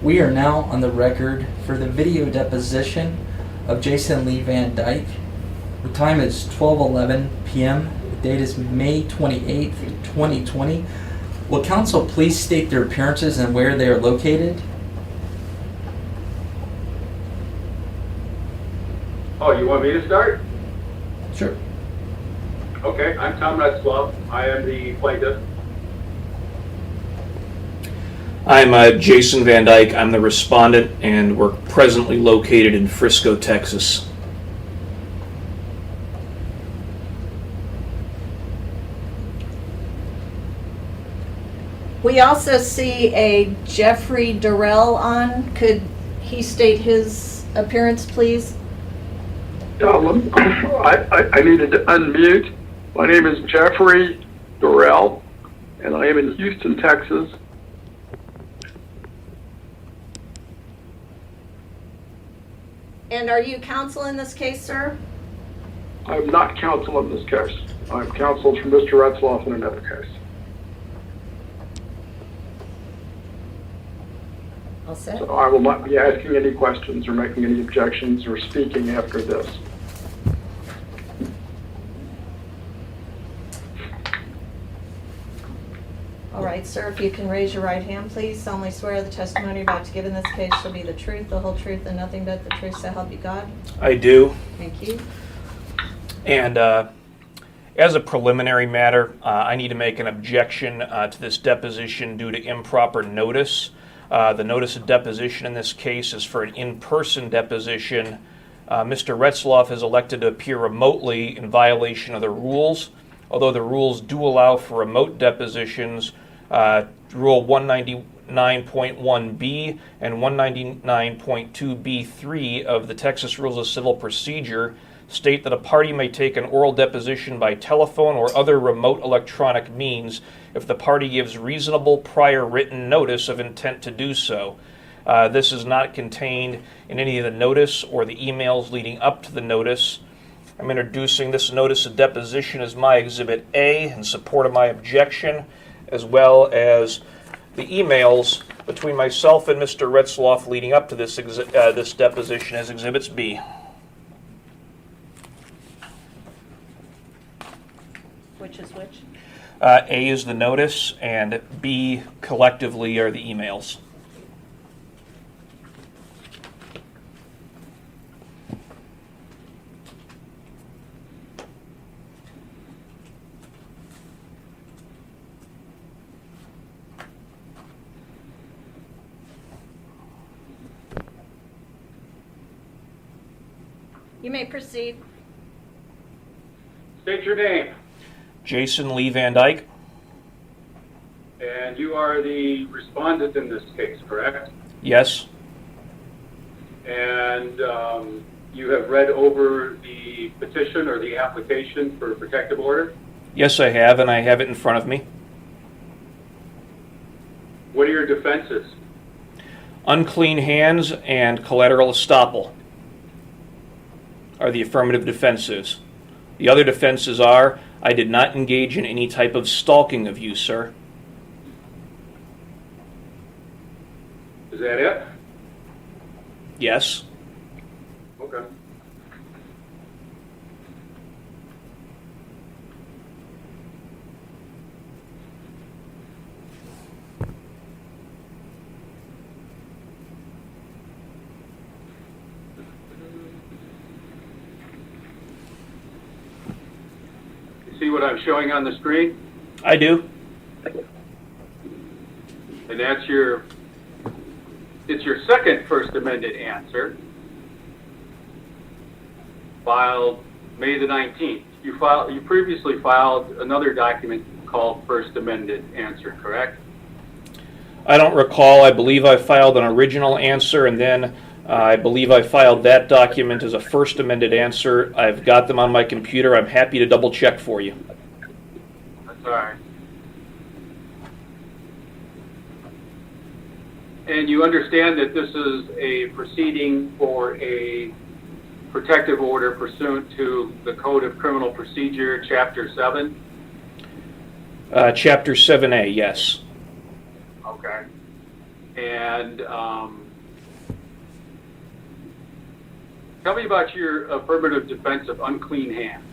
We are now on the record for the video deposition of Jason Lee van Dyke. The time is 12:11 p.m. The date is May 28th, 2020. Will counsel please state their appearances and where they are located? Oh, you want me to start? Sure. Okay, I'm Tom Retzlaff. I am the plaintiff. I'm Jason Van Dyke. I'm the respondent, and we're presently located in Frisco, Texas. We also see a Jeffrey Durrell on. Could he state his appearance, please? I needed to unmute. My name is Jeffrey Durrell, and I am in Houston, Texas. And are you counsel in this case, sir? I'm not counsel in this case. I'm counsel for Mr. Retzlaff in another case. All set. So I will not be asking any questions or making any objections or speaking after this. All right, sir, if you can raise your right hand, please. Solemnly swear the testimony you're about to give in this case shall be the truth, the whole truth, and nothing but the truth, so help you God. I do. Thank you. And as a preliminary matter, I need to make an objection to this deposition due to improper notice. The notice of deposition in this case is for an in-person deposition. Mr. Retzlaff has elected to appear remotely in violation of the rules. Although the rules do allow for remote depositions, Rule 199.1b and 199.2b3 of the Texas Rules of Civil Procedure state that a party may take an oral deposition by telephone or other remote electronic means if the party gives reasonable prior written notice of intent to do so. This is not contained in any of the notice or the emails leading up to the notice. I'm introducing this notice of deposition as my Exhibit A in support of my objection, as well as the emails between myself and Mr. Retzlaff leading up to this deposition as Exhibits B. Which is which? A is the notice, and B collectively are the emails. You may proceed. State your name. Jason Lee van Dyke. And you are the respondent in this case, correct? Yes. And you have read over the petition or the application for protective order? Yes, I have, and I have it in front of me. What are your defenses? Unclean hands and collateral estoppel are the affirmative defenses. The other defenses are, I did not engage in any type of stalking of you, sir. Is that it? Yes. Okay. See what I'm showing on the screen? I do. And that's it's your second First Amendment answer, filed May the 19th. You previously filed another document called First Amendment answer, correct? I don't recall. I believe I filed an original answer, and then I believe I filed that document as a first amended answer. I've got them on my computer. I'm happy to double check for you. That's all right. And you understand that this is a proceeding for a protective order pursuant to the Code of Criminal Procedure, Chapter 7? Chapter 7A, yes. Okay. And tell me about your affirmative defense of unclean hands.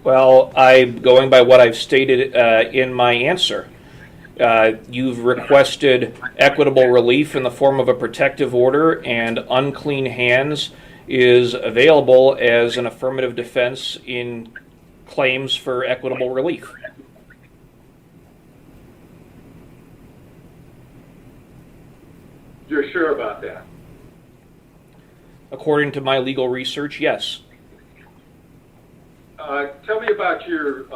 Well, I'm going by what I've stated in my answer. You've requested equitable relief in the form of a protective order, and unclean hands is available as an affirmative defense in claims for equitable relief. You're sure about that? According to my legal research, yes. Tell me about your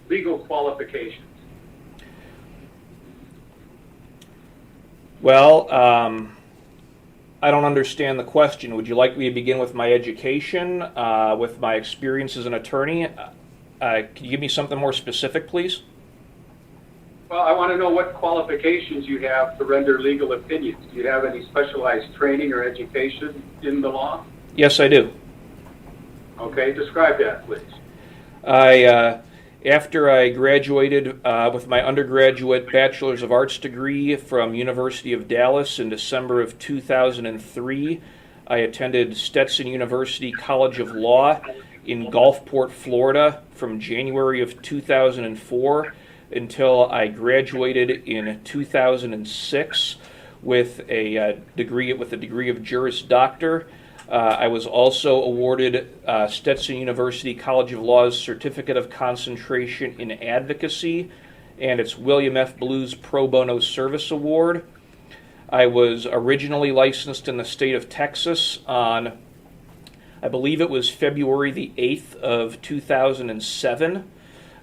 legal qualifications. Well, I don't understand the question. Would you like me to begin with my education, with my experience as an attorney? Can you give me something more specific, please? Well, I want to know what qualifications you have to render legal opinions. Do you have any specialized training or education in the law? Yes, I do. Okay, describe that, please. After I graduated with my undergraduate Bachelor's of Arts degree from University of Dallas in December of 2003, I attended Stetson University College of Law in Gulfport, Florida from January of 2004 until I graduated in 2006 with a degree of Juris Doctor. I was also awarded Stetson University College of Law's Certificate of Concentration in Advocacy and its William F. Blues Pro Bono Service Award. I was originally licensed in the state of Texas on, I believe it was February the 8th of 2007.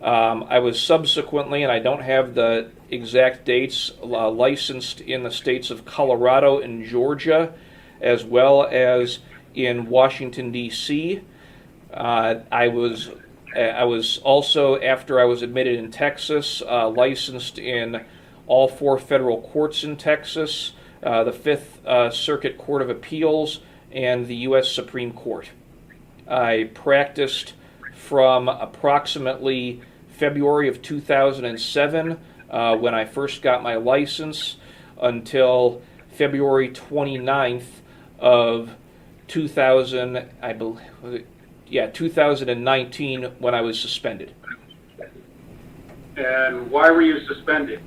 I was subsequently, and I don't have the exact dates, licensed in the states of Colorado and Georgia, as well as in Washington, D.C. I was also, after I was admitted in Texas, licensed in all 4 federal courts in Texas, the 5th Circuit Court of Appeals, and the U.S. Supreme Court. I practiced from approximately February of 2007, when I first got my license, until February 29th of 2019, when I was suspended. And why were you suspended?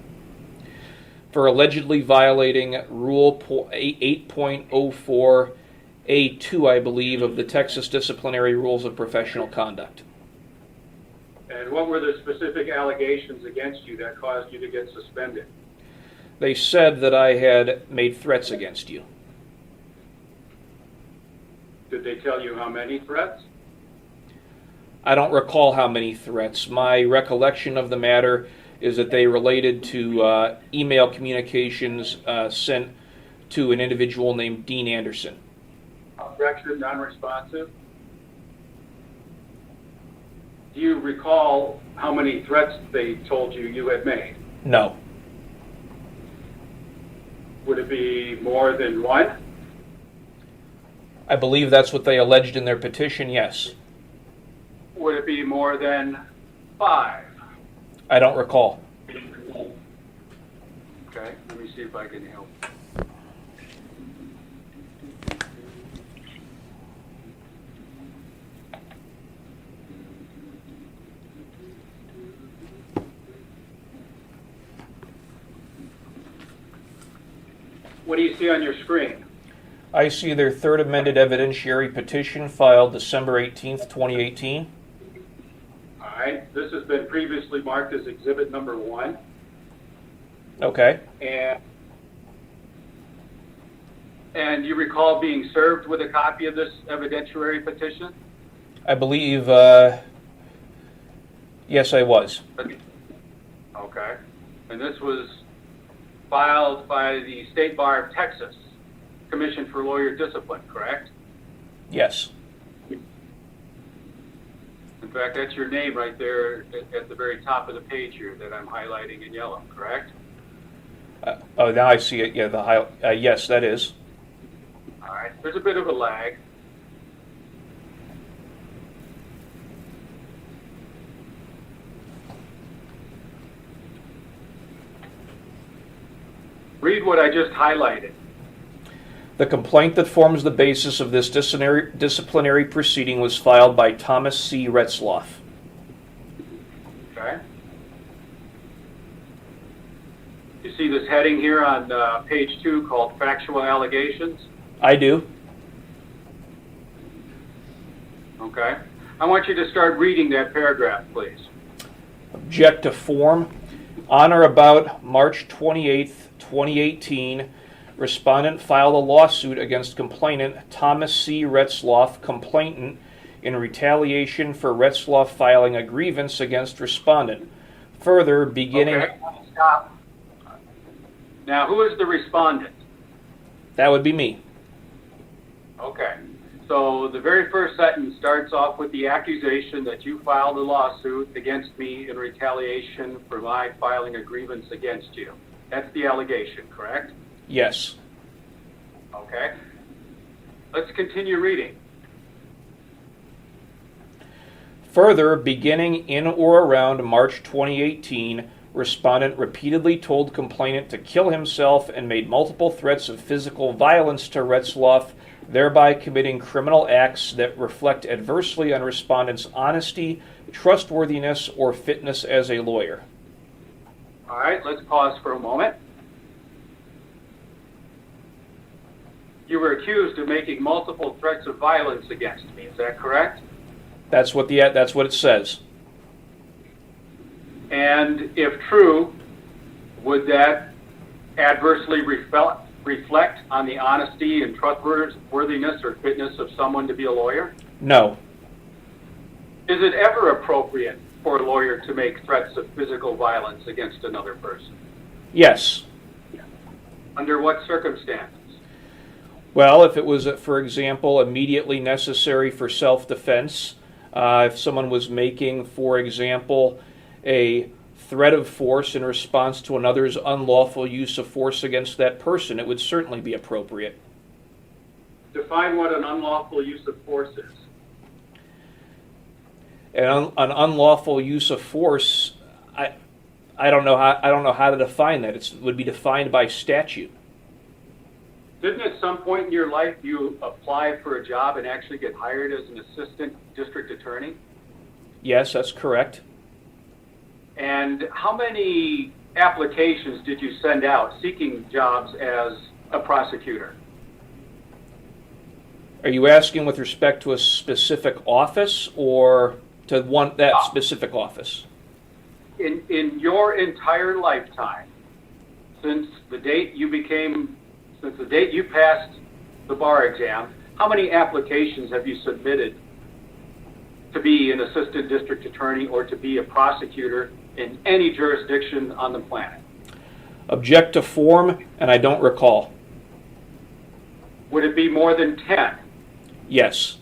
For allegedly violating Rule 8.04A2, I believe, of the Texas Disciplinary Rules of Professional Conduct. And what were the specific allegations against you that caused you to get suspended? They said that I had made threats against you. Did they tell you how many threats? I don't recall how many threats. My recollection of the matter is that they related to email communications sent to an individual named Dean Anderson. Objection, non-responsive. Do you recall how many threats they told you you had made? No. Would it be more than one? I believe that's what they alleged in their petition, yes. Would it be more than 5? I don't recall. Okay, let me see if I can help. What do you see on your screen? I see their third amended evidentiary petition filed December 18th, 2018. All right, this has been previously marked as exhibit number 1. Okay. And you recall being served with a copy of this evidentiary petition? I believe, yes, I was. Okay. And this was filed by the State Bar of Texas, Commission for Lawyer Discipline, correct? Yes. In fact, that's your name right there at the very top of the page here that I'm highlighting in yellow, correct? Oh, now I see it. Yeah, yes, that is. All right. There's a bit of a lag. Read what I just highlighted. The complaint that forms the basis of this disciplinary proceeding was filed by Thomas C. Retzlaff. Okay. You see this heading here on page 2 called factual allegations? I do. Okay. I want you to start reading that paragraph, please. Object to form. On or about March 28th, 2018, respondent filed a lawsuit against complainant Thomas C. Retzlaff, complainant, in retaliation for Retzlaff filing a grievance against respondent. Further, beginning... Okay, stop. Now, who is the respondent? That would be me. Okay. So the very first sentence starts off with the accusation that you filed a lawsuit against me in retaliation for my filing a grievance against you. That's the allegation, correct? Yes. Okay. Let's continue reading. Further, beginning in or around March 2018, respondent repeatedly told complainant to kill himself and made multiple threats of physical violence to Retzlaff, thereby committing criminal acts that reflect adversely on respondent's honesty, trustworthiness, or fitness as a lawyer. All right, let's pause for a moment. You were accused of making multiple threats of violence against me, is that correct? That's what it says. And if true, would that adversely reflect on the honesty and trustworthiness or fitness of someone to be a lawyer? No. Is it ever appropriate for a lawyer to make threats of physical violence against another person? Yes. Under what circumstances? Well, if it was, for example, immediately necessary for self-defense, if someone was making, for example, a threat of force in response to another's unlawful use of force against that person, it would certainly be appropriate. Define what an unlawful use of force is. An unlawful use of force, I don't know how to define that. It would be defined by statute. Didn't at some point in your life you apply for a job and actually get hired as an assistant district attorney? Yes, that's correct. And how many applications did you send out seeking jobs as a prosecutor? Are you asking with respect to a specific office or to that specific office? In your entire lifetime, since the date you passed the bar exam, how many applications have you submitted to be an assistant district attorney or to be a prosecutor in any jurisdiction on the planet? Object to form, and I don't recall. Would it be more than 10? Yes.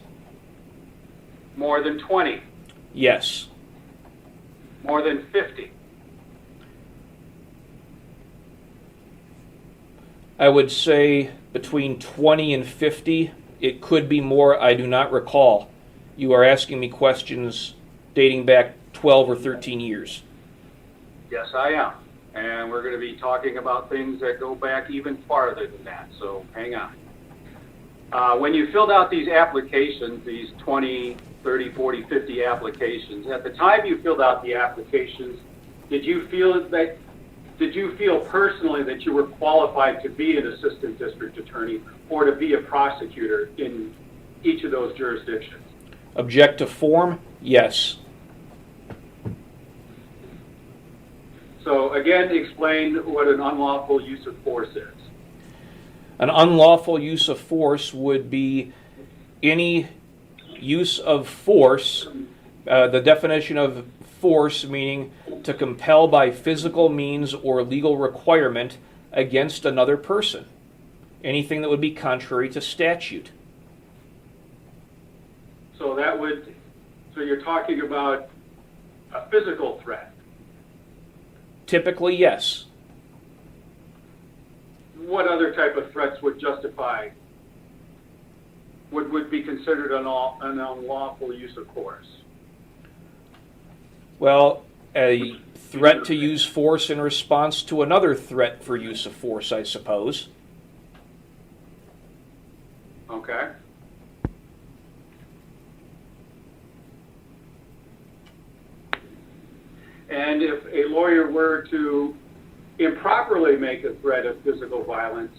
More than 20? Yes. More than 50? I would say between 20 and 50. It could be more. I do not recall. You are asking me questions dating back 12 or 13 years. Yes, I am. And we're going to be talking about things that go back even farther than that, so hang on. When you filled out these applications, these 20, 30, 40, 50 applications, at the time you filled out the applications, did you feel personally that you were qualified to be an assistant district attorney or to be a prosecutor in each of those jurisdictions? Object to form? Yes. So again, explain what an unlawful use of force is. An unlawful use of force would be any use of force, the definition of force meaning to compel by physical means or legal requirement against another person. Anything that would be contrary to statute. So you're talking about a physical threat. Typically, yes. What other type of threats would justify, would be considered an unlawful use of force? Well, a threat to use force in response to another threat for use of force, I suppose. Okay. And if a lawyer were to improperly make a threat of physical violence,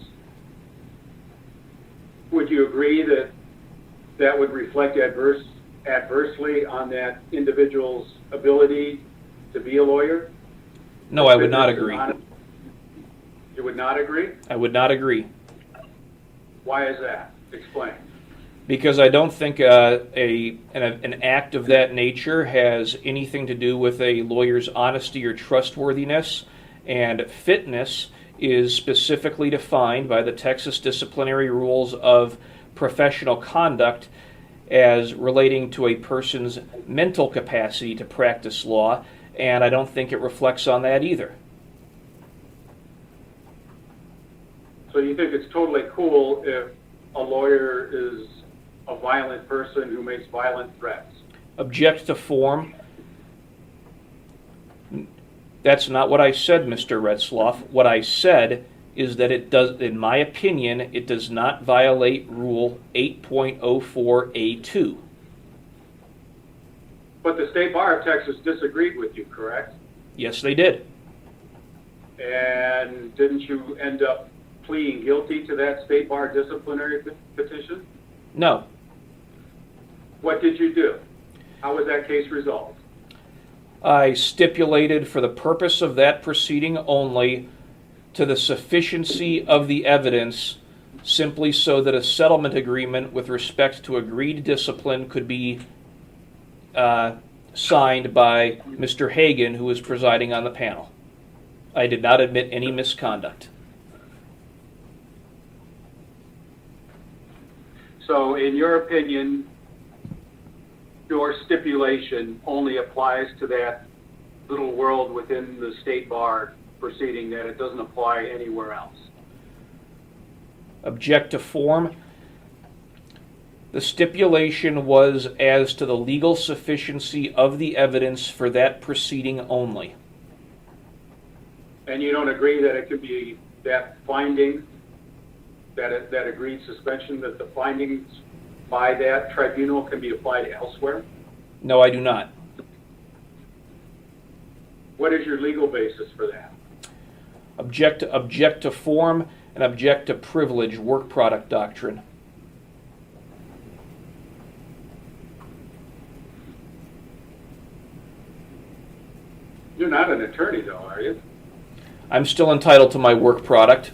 would you agree that that would reflect adversely on that individual's ability to be a lawyer? No, I would not agree. You would not agree? I would not agree. Why is that? Explain. Because I don't think an act of that nature has anything to do with a lawyer's honesty or trustworthiness, and fitness is specifically defined by the Texas disciplinary rules of professional conduct as relating to a person's mental capacity to practice law, and I don't think it reflects on that either. So you think it's totally cool if a lawyer is a violent person who makes violent threats? Object to form. That's not what I said, Mr. Retzlaff. What I said is that it does, in my opinion, it does not violate Rule 8.04A2. But the State Bar of Texas disagreed with you, correct? Yes, they did. And didn't you end up pleading guilty to that State Bar disciplinary petition? No. What did you do? How was that case resolved? I stipulated for the purpose of that proceeding only to the sufficiency of the evidence, simply so that a settlement agreement with respect to agreed discipline could be signed by Mr. Hagan, who was presiding on the panel. I did not admit any misconduct. So in your opinion, your stipulation only applies to that little world within the State Bar proceeding, that it doesn't apply anywhere else? Object to form. The stipulation was as to the legal sufficiency of the evidence for that proceeding only. And you don't agree that it could be that finding, that agreed suspension, that the findings by that tribunal can be applied elsewhere? No, I do not. What is your legal basis for that? Object to form and object to privilege, work product doctrine. You're not an attorney, though, are you? I'm still entitled to my work product.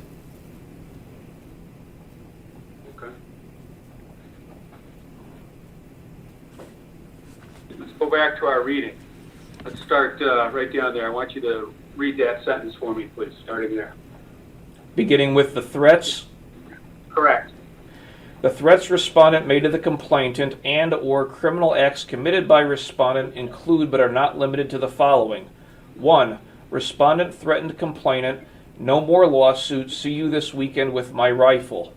Okay. Let's go back to our reading. Let's start right down there. I want you to read that sentence for me, please, starting there. Beginning with the threats. Correct. The threats respondent made to the complainant and or criminal acts committed by respondent include but are not limited to the following. 1. Respondent threatened complainant, no more lawsuits, see you this weekend with my rifle.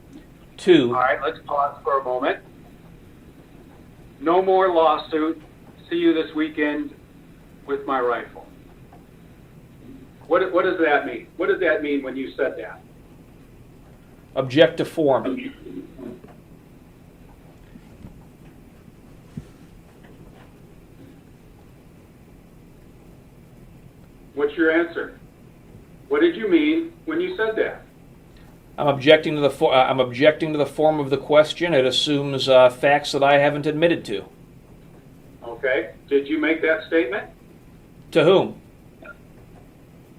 2. All right, let's pause for a moment. No more lawsuit, see you this weekend with my rifle. What does that mean? What does that mean when you said that? Object to form. What's your answer? What did you mean when you said that? I'm objecting to the form of the question. It assumes facts that I haven't admitted to. Okay. Did you make that statement? To whom?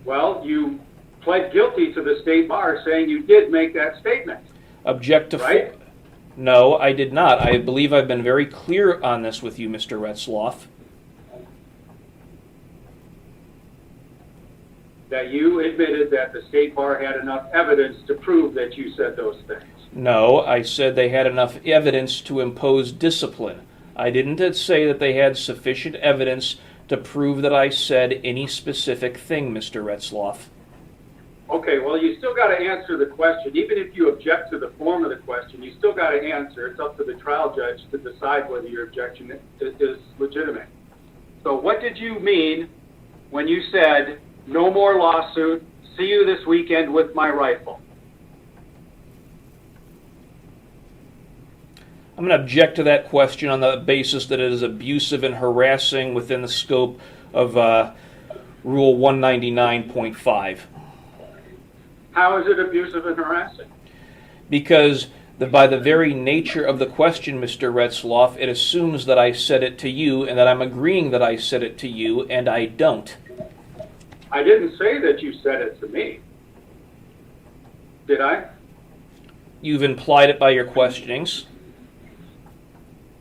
Well, you pled guilty to the State Bar saying you did make that statement. Object to right? No, I did not. I believe I've been very clear on this with you, Mr. Retzlaff. That you admitted that the State Bar had enough evidence to prove that you said those things. No, I said they had enough evidence to impose discipline. I didn't say that they had sufficient evidence to prove that I said any specific thing, Mr. Retzlaff. Okay, well, you still got to answer the question. Even if you object to the form of the question, you still got to answer. It's up to the trial judge to decide whether your objection is legitimate. So what did you mean when you said, "No more lawsuit, see you this weekend with my rifle"? I'm going to object to that question on the basis that it is abusive and harassing within the scope of Rule 199.5. How is it abusive and harassing? Because by the very nature of the question, Mr. Retzlaff, it assumes that I said it to you and that I'm agreeing that I said it to you, and I don't. I didn't say that you said it to me. Did I? You've implied it by your questionings.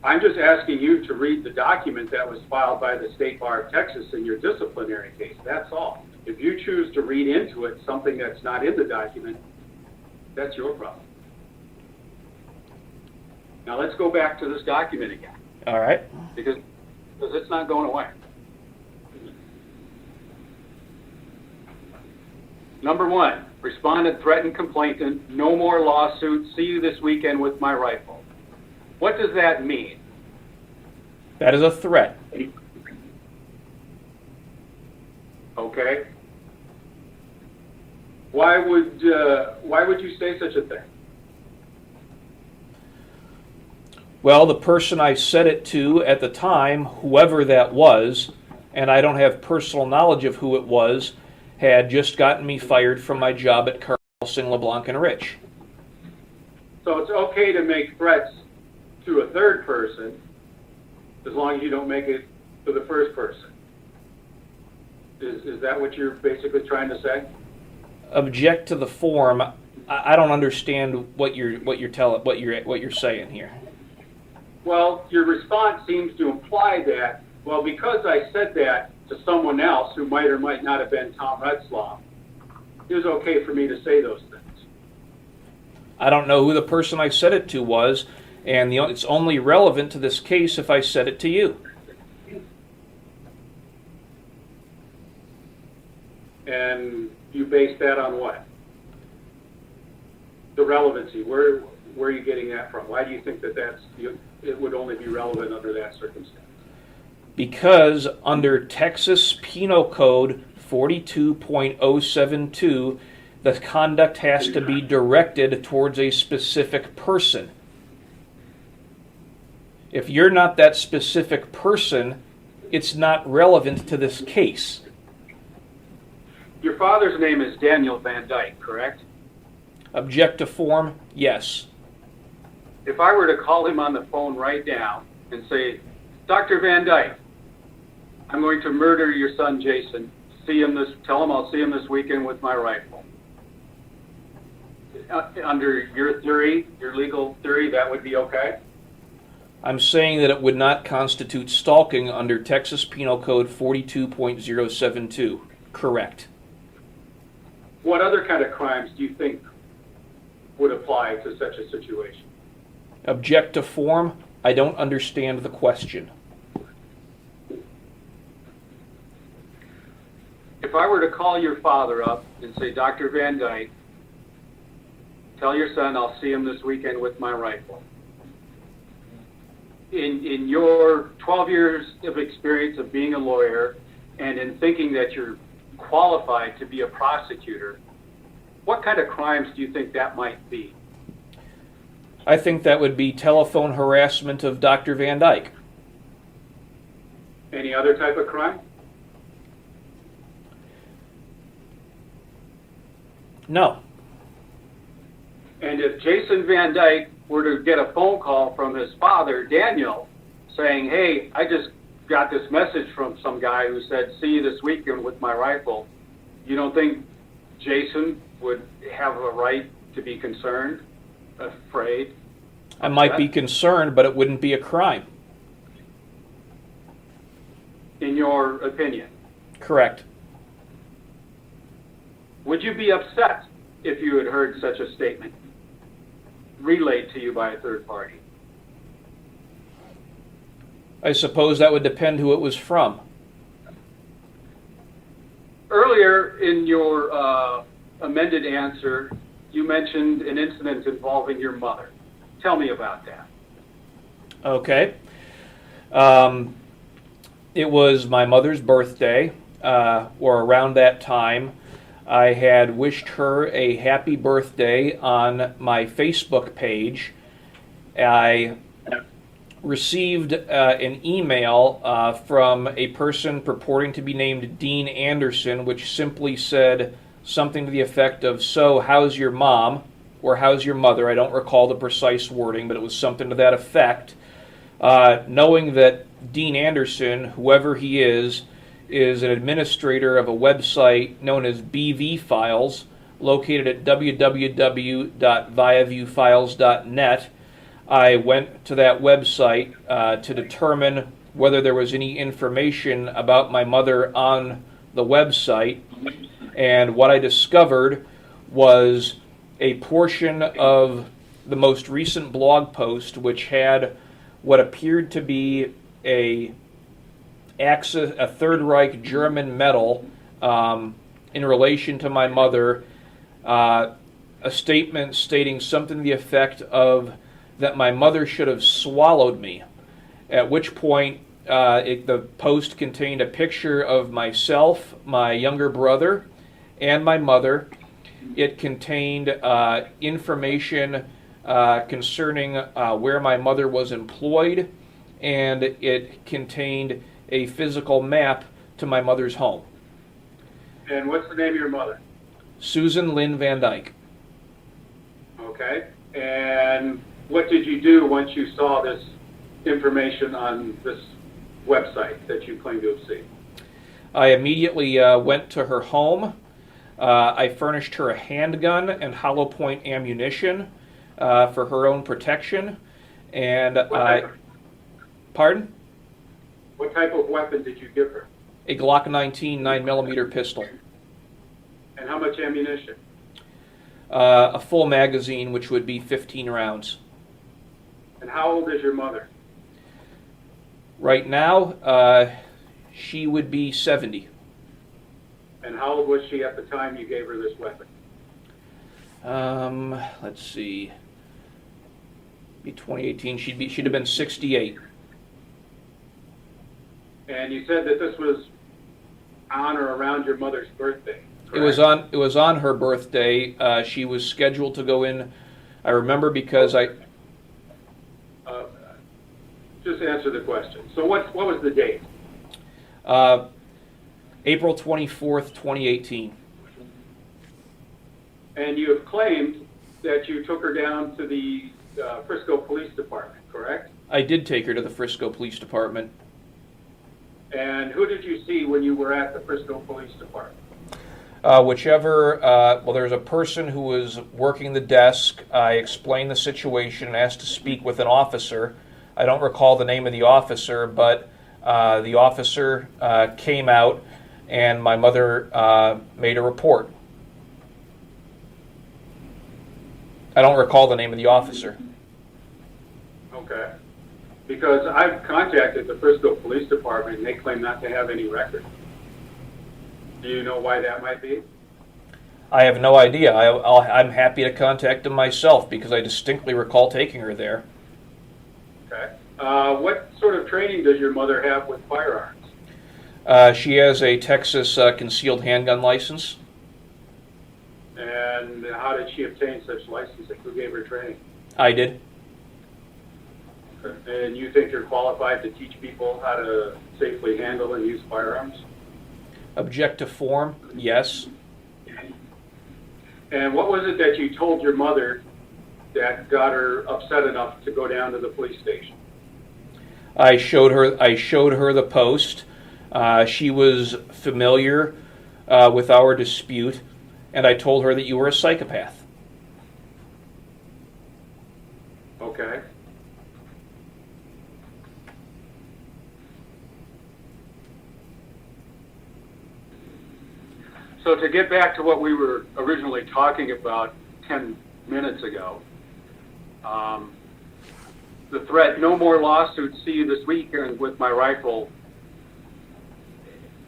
I'm just asking you to read the document that was filed by the State Bar of Texas in your disciplinary case. That's all. If you choose to read into it something that's not in the document, that's your problem. Now let's go back to this document again. All right. Because it's not going away. Number 1, respondent threatened complainant, "No more lawsuit, see you this weekend with my rifle." What does that mean? That is a threat. Okay. Why would you say such a thing? Well, the person I said it to at the time, whoever that was, and I don't have personal knowledge of who it was, had just gotten me fired from my job at Carlson, LeBlanc, and Rich. So it's okay to make threats to a third person as long as you don't make it to the first person. Is that what you're basically trying to say? Object to the form. I don't understand what you're saying here. Well, your response seems to imply that, well, because I said that to someone else who might or might not have been Tom Retzlaff, it was okay for me to say those things. I don't know who the person I said it to was, and it's only relevant to this case if I said it to you. And you base that on what? The relevancy. Where are you getting that from? Why do you think that it would only be relevant under that circumstance? Because under Texas Penal Code 42.072, the conduct has to be directed towards a specific person. If you're not that specific person, it's not relevant to this case. Your father's name is Daniel Van Dyke, correct? Object to form? Yes. If I were to call him on the phone right now and say, "Dr. Van Dyke, I'm going to murder your son Jason. Tell him I'll see him this weekend with my rifle." Under your theory, your legal theory, that would be okay? I'm saying that it would not constitute stalking under Texas Penal Code 42.072. Correct. What other kind of crimes do you think would apply to such a situation? Object to form? I don't understand the question. If I were to call your father up and say, "Dr. Van Dyke, tell your son I'll see him this weekend with my rifle." In your 12 years of experience of being a lawyer and in thinking that you're qualified to be a prosecutor, what kind of crimes do you think that might be? I think that would be telephone harassment of Dr. Van Dyke. Any other type of crime? No. And if Jason Van Dyke were to get a phone call from his father, Daniel, saying, "Hey, I just got this message from some guy who said, 'See you this weekend with my rifle,' you don't think Jason would have a right to be concerned, afraid? I might be concerned, but it wouldn't be a crime. In your opinion? Correct. Would you be upset if you had heard such a statement relayed to you by a third party? I suppose that would depend who it was from. Earlier in your amended answer, you mentioned an incident involving your mother. Tell me about that. Okay. It was my mother's birthday, or around that time, I had wished her a happy birthday on my Facebook page. I received an email from a person purporting to be named Dean Anderson, which simply said something to the effect of, "So, how's your mom?" or "How's your mother?" I don't recall the precise wording, but it was something to that effect. Knowing that Dean Anderson, whoever he is an administrator of a website known as BV Files, located at www.viaviewfiles.net. I went to that website to determine whether there was any information about my mother on the website, and what I discovered was a portion of the most recent blog post, which had what appeared to be a Third Reich German medal in relation to my mother, a statement stating something to the effect of that my mother should have swallowed me, at which point the post contained a picture of myself, my younger brother, and my mother. It contained information concerning where my mother was employed, and it contained a physical map to my mother's home. And what's the name of your mother? Susan Lynn van Dyke. Okay. And what did you do once you saw this information on this website that you claim to have seen? I immediately went to her home. I furnished her a handgun and hollow point ammunition for her own protection. And Pardon? What type of weapon did you give her? A Glock 19 9mm pistol. And how much ammunition? A full magazine, which would be 15 rounds. And how old is your mother? Right now, she would be 70. And how old was she at the time you gave her this weapon? Let's see. Be 2018. She'd have been 68. And you said that this was on or around your mother's birthday. It was on her birthday. She was scheduled to go in. I remember because Just answer the question. So what was the date? April 24th, 2018. And you have claimed that you took her down to the Frisco Police Department, correct? I did take her to the Frisco Police Department. And who did you see when you were at the Frisco Police Department? There's a person who was working the desk. I explained the situation and asked to speak with an officer. I don't recall the name of the officer, but the officer came out and my mother made a report. I don't recall the name of the officer. Okay. Because I've contacted the Frisco Police Department and they claim not to have any record. Do you know why that might be? I have no idea. I'm happy to contact them myself because I distinctly recall taking her there. Okay. What sort of training does your mother have with firearms? She has a Texas concealed handgun license. And how did she obtain such licensing? Who gave her training? I did. Okay. And you think you're qualified to teach people how to safely handle and use firearms? Object to form, yes. And what was it that you told your mother that got her upset enough to go down to the police station? I showed her the post. She was familiar with our dispute, and I told her that you were a psychopath. Okay. So to get back to what we were originally talking about 10 minutes ago, the threat, no more lawsuits, see you this weekend with my rifle,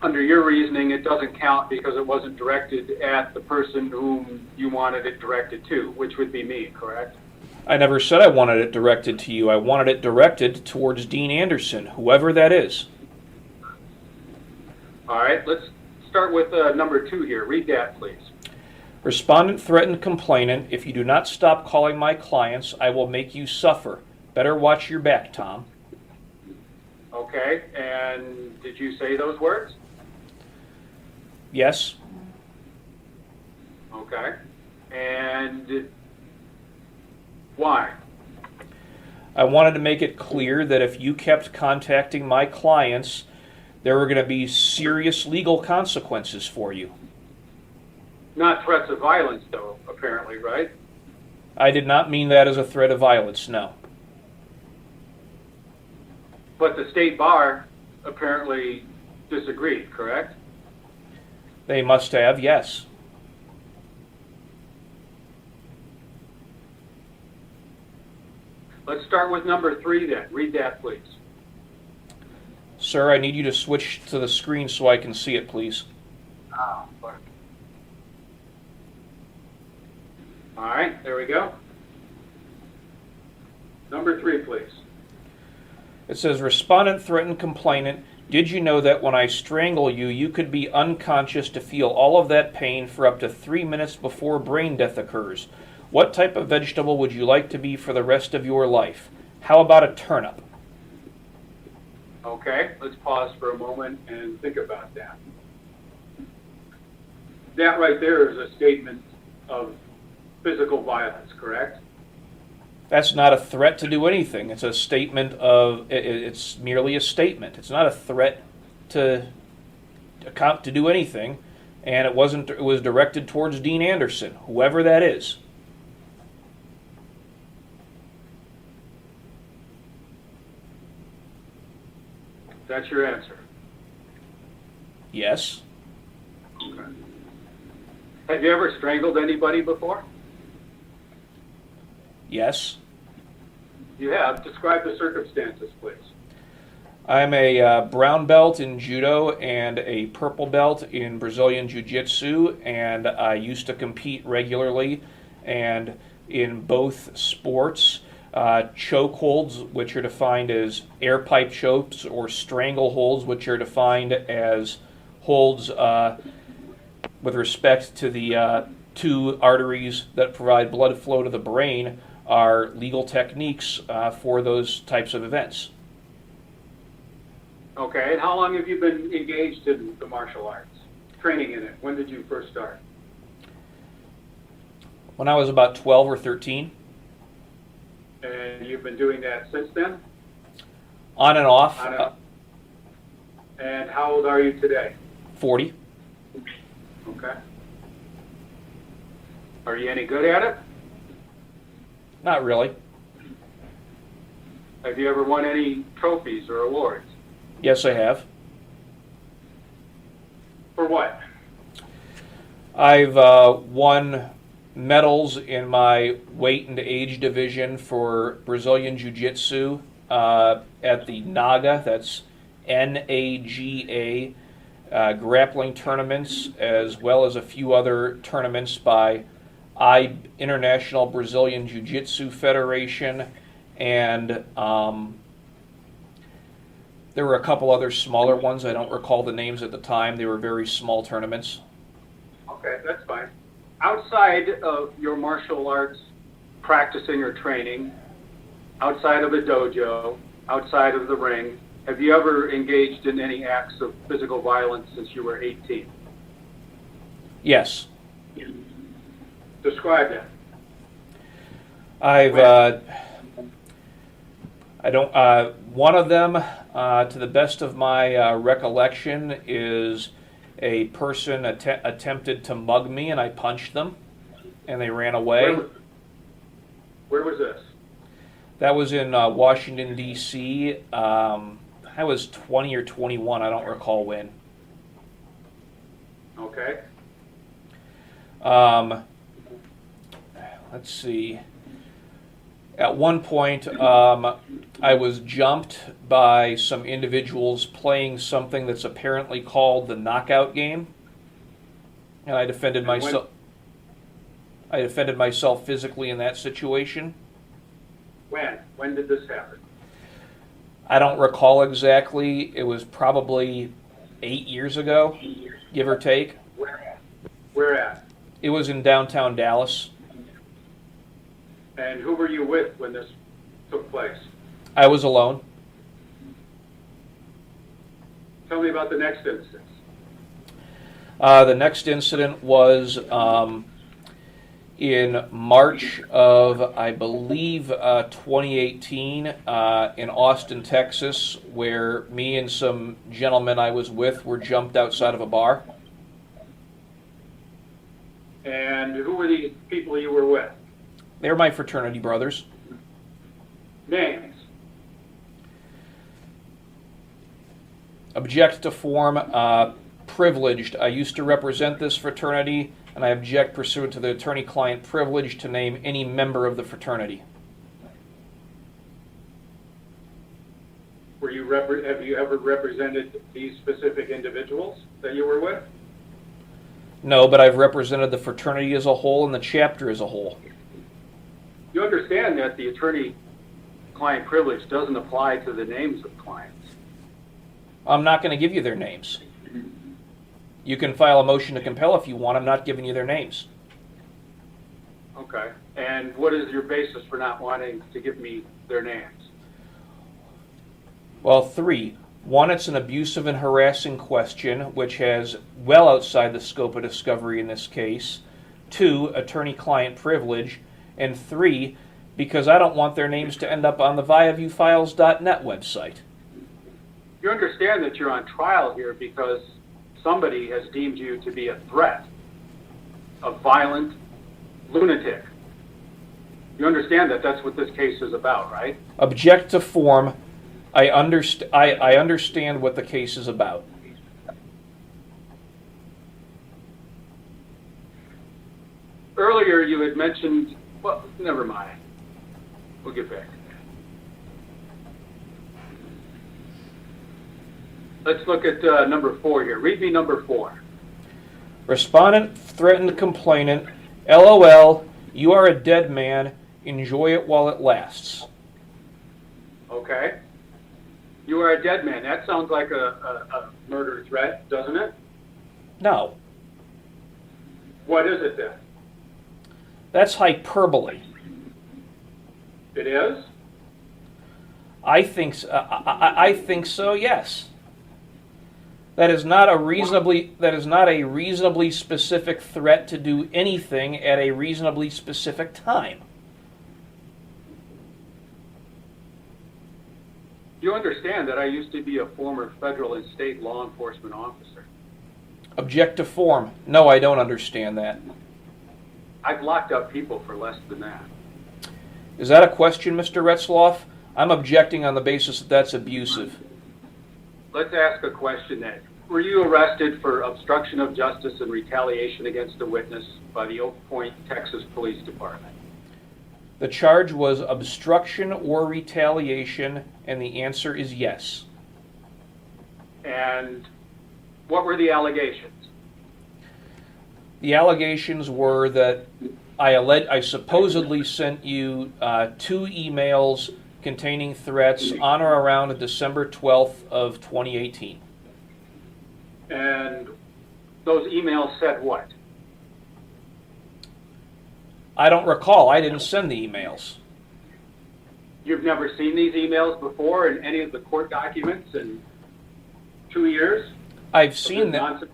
under your reasoning, it doesn't count because it wasn't directed at the person whom you wanted it directed to, which would be me, correct? I never said I wanted it directed to you. I wanted it directed towards Dean Anderson, whoever that is. All right, let's start with number 2 here. Read that, please. Respondent threatened complainant, if you do not stop calling my clients, I will make you suffer. Better watch your back, Tom. Okay, and did you say those words? Yes. Okay, and why? I wanted to make it clear that if you kept contacting my clients, there were going to be serious legal consequences for you. Not threats of violence, though, apparently, right? I did not mean that as a threat of violence, no. But the state bar apparently disagreed, correct? They must have, yes. Let's start with number 3 then. Read that, please. Sir, I need you to switch to the screen so I can see it, please. Oh, fuck. All right, there we go. Number 3, please. It says, respondent threatened complainant, did you know that when I strangle you, you could be unconscious to feel all of that pain for up to 3 minutes before brain death occurs? What type of vegetable would you like to be for the rest of your life? How about a turnip? Okay, let's pause for a moment and think about that. That right there is a statement of physical violence, correct? That's not a threat to do anything. It's a statement of, it's merely a statement. It's not a threat to do anything. And it was directed towards Dean Anderson, whoever that is. That's your answer. Yes. Okay. Have you ever strangled anybody before? Yes. You have. Describe the circumstances, please. I'm a brown belt in judo and a purple belt in Brazilian jiu-jitsu, and I used to compete regularly and in both sports. Choke holds, which are defined as air pipe chokes, or strangle holds, which are defined as holds with respect to the 2 arteries that provide blood flow to the brain, are legal techniques for those types of events. Okay, and how long have you been engaged in the martial arts? Training in it. When did you first start? When I was about 12 or 13. And you've been doing that since then? On and off. On and off. And how old are you today? 40. Okay. Are you any good at it? Not really. Have you ever won any trophies or awards? Yes, I have. For what? I've won medals in my weight and age division for Brazilian Jiu-Jitsu at the NAGA, that's NAGA, grappling tournaments, as well as a few other tournaments by International Brazilian Jiu-Jitsu Federation, and there were a couple other smaller ones. I don't recall the names at the time. They were very small tournaments. Okay, that's fine. Outside of your martial arts practicing or training, outside of a dojo, outside of the ring, have you ever engaged in any acts of physical violence since you were 18? Yes. Describe that. One of them, to the best of my recollection, is a person attempted to mug me, and I punched them, and they ran away. Where was this? That was in Washington, D.C. I was 20 or 21. I don't recall when. Okay. Let's see. At one point, I was jumped by some individuals playing something that's apparently called the knockout game, and I defended myself. I defended myself physically in that situation. When? When did this happen? I don't recall exactly. It was probably 8 years ago. give or take. Where at? Where at? It was in downtown Dallas. And who were you with when this took place? I was alone. Tell me about the next instance. The next incident was in March of, I believe, 2018 in Austin, Texas, where me and some gentlemen I was with were jumped outside of a bar. And who were these people you were with? They were my fraternity brothers. Names. Object to form. Privileged. I used to represent this fraternity, and I object pursuant to the attorney-client privilege to name any member of the fraternity. Have you ever represented these specific individuals that you were with? No, but I've represented the fraternity as a whole and the chapter as a whole. You understand that the attorney-client privilege doesn't apply to the names of clients. I'm not going to give you their names. You can file a motion to compel if you want. I'm not giving you their names. Okay. And what is your basis for not wanting to give me their names? Well, 3. 1, it's an abusive and harassing question, which has well outside the scope of discovery in this case. 2, attorney-client privilege. And 3, because I don't want their names to end up on the viaviewfiles.net website. You understand that you're on trial here because somebody has deemed you to be a threat, a violent lunatic. You understand that that's what this case is about, right? Object to form. I understand what the case is about. Earlier you had mentioned, well, never mind. We'll get back to that. Let's look at number 4 here. Read me number 4. Respondent threatened complainant, LOL, you are a dead man, enjoy it while it lasts. Okay. You are a dead man. That sounds like a murder threat, doesn't it? No, What is it then? that's hyperbole. It is? I think so, yes. That is not a reasonably specific threat to do anything at a reasonably specific time. You understand that I used to be a former federal and state law enforcement officer. Object to form. No, I don't understand that. I've locked up people for less than that. Is that a question, Mr. Retzlaff? I'm objecting on the basis that that's abusive. Let's ask a question then. Were you arrested for obstruction of justice and retaliation against a witness by the Oak Point, Texas Police Department? The charge was obstruction or retaliation, and the answer is yes. And what were the allegations? The allegations were that I supposedly sent you 2 emails containing threats on or around December 12th of 2018. And those emails said what? I don't recall. I didn't send the emails. You've never seen these emails before in any of the court documents in 2 years? I've seen them.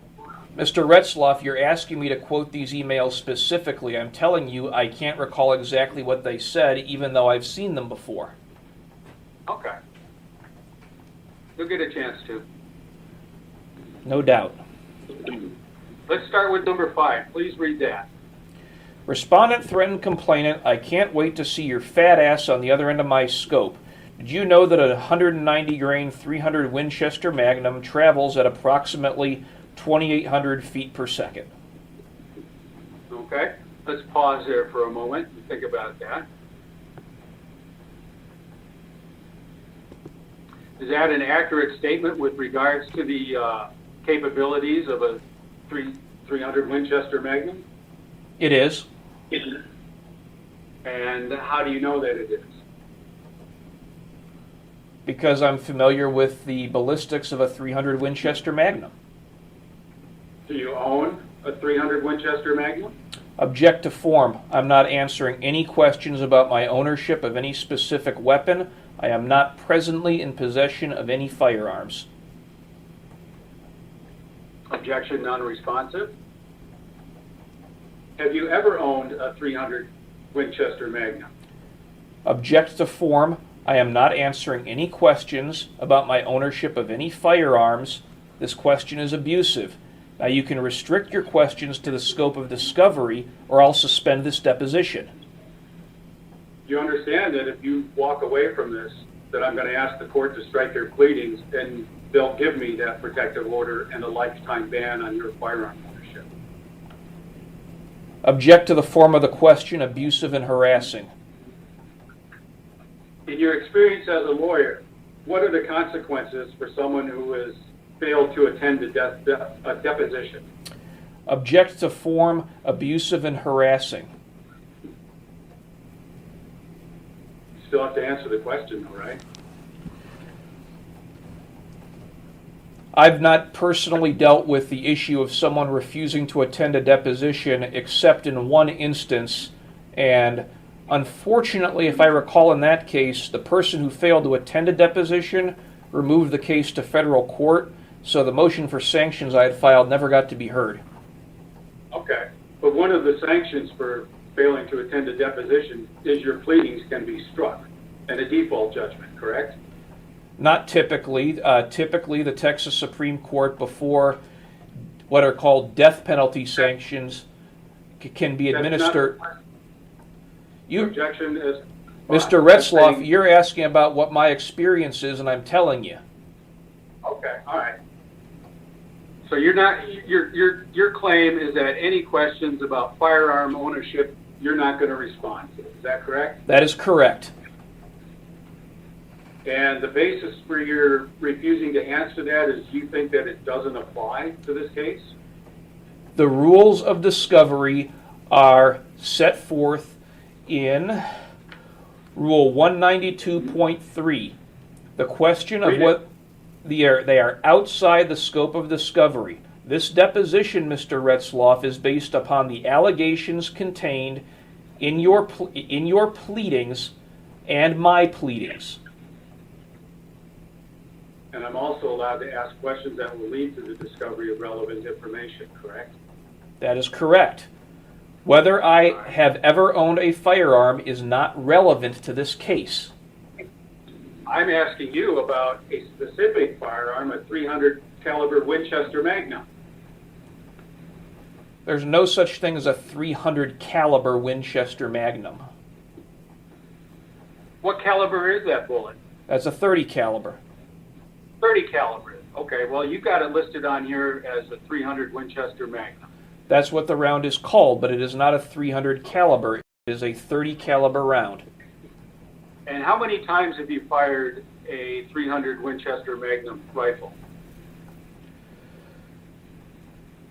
Mr. Retzlaff, you're asking me to quote these emails specifically. I'm telling you I can't recall exactly what they said, even though I've seen them before. Okay. You'll get a chance to. No doubt. Let's start with number 5. Please read that. Respondent threatened complainant, I can't wait to see your fat ass on the other end of my scope. Did you know that a 190 grain 300 Winchester Magnum travels at approximately 2,800 feet per second? Okay. Let's pause there for a moment and think about that. Is that an accurate statement with regards to the capabilities of a 300 Winchester Magnum? It is. And how do you know that it is? Because I'm familiar with the ballistics of a 300 Winchester Magnum. Do you own a 300 Winchester Magnum? Object to form. I'm not answering any questions about my ownership of any specific weapon. I am not presently in possession of any firearms. Objection non-responsive. Have you ever owned a 300 Winchester Magnum? Object to form. I am not answering any questions about my ownership of any firearms. This question is abusive. Now you can restrict your questions to the scope of discovery, or I'll suspend this deposition. You understand that if you walk away from this, that I'm going to ask the court to strike your pleadings, and they'll give me that protective order and a lifetime ban on your firearm ownership. Object to the form of the question, abusive and harassing. In your experience as a lawyer, what are the consequences for someone who has failed to attend a deposition? Object to form, abusive and harassing. You still have to answer the question, though, right? I've not personally dealt with the issue of someone refusing to attend a deposition except in one instance, and unfortunately, if I recall in that case, the person who failed to attend a deposition removed the case to federal court, so the motion for sanctions I had filed never got to be heard. Okay. But one of the sanctions for failing to attend a deposition is your pleadings can be struck and a default judgment, correct? Not typically. Typically, the Texas Supreme Court, before what are called death penalty sanctions, can be administered. Objection is... Mr. Retzlaff, you're asking about what my experience is, and I'm telling you. Okay, all right. So you're not, your claim is that any questions about firearm ownership, you're not going to respond to. Is that correct? That is correct. And the basis for your refusing to answer that is you think that it doesn't apply to this case? The rules of discovery are set forth in Rule 192.3. The question of what they are outside the scope of discovery. This deposition, Mr. Retzlaff, is based upon the allegations contained in your pleadings and my pleadings. And I'm also allowed to ask questions that will lead to the discovery of relevant information, correct? That is correct. Whether I have ever owned a firearm is not relevant to this case. I'm asking you about a specific firearm, a 300 caliber Winchester Magnum. There's no such thing as a 300 caliber Winchester Magnum. What caliber is that bullet? That's a 30 caliber. 30 caliber. Okay, well, you got it listed on here as a 300 Winchester Magnum. That's what the round is called, but it is not a 300 caliber. It is a 30 caliber round. And how many times have you fired a 300 Winchester Magnum rifle?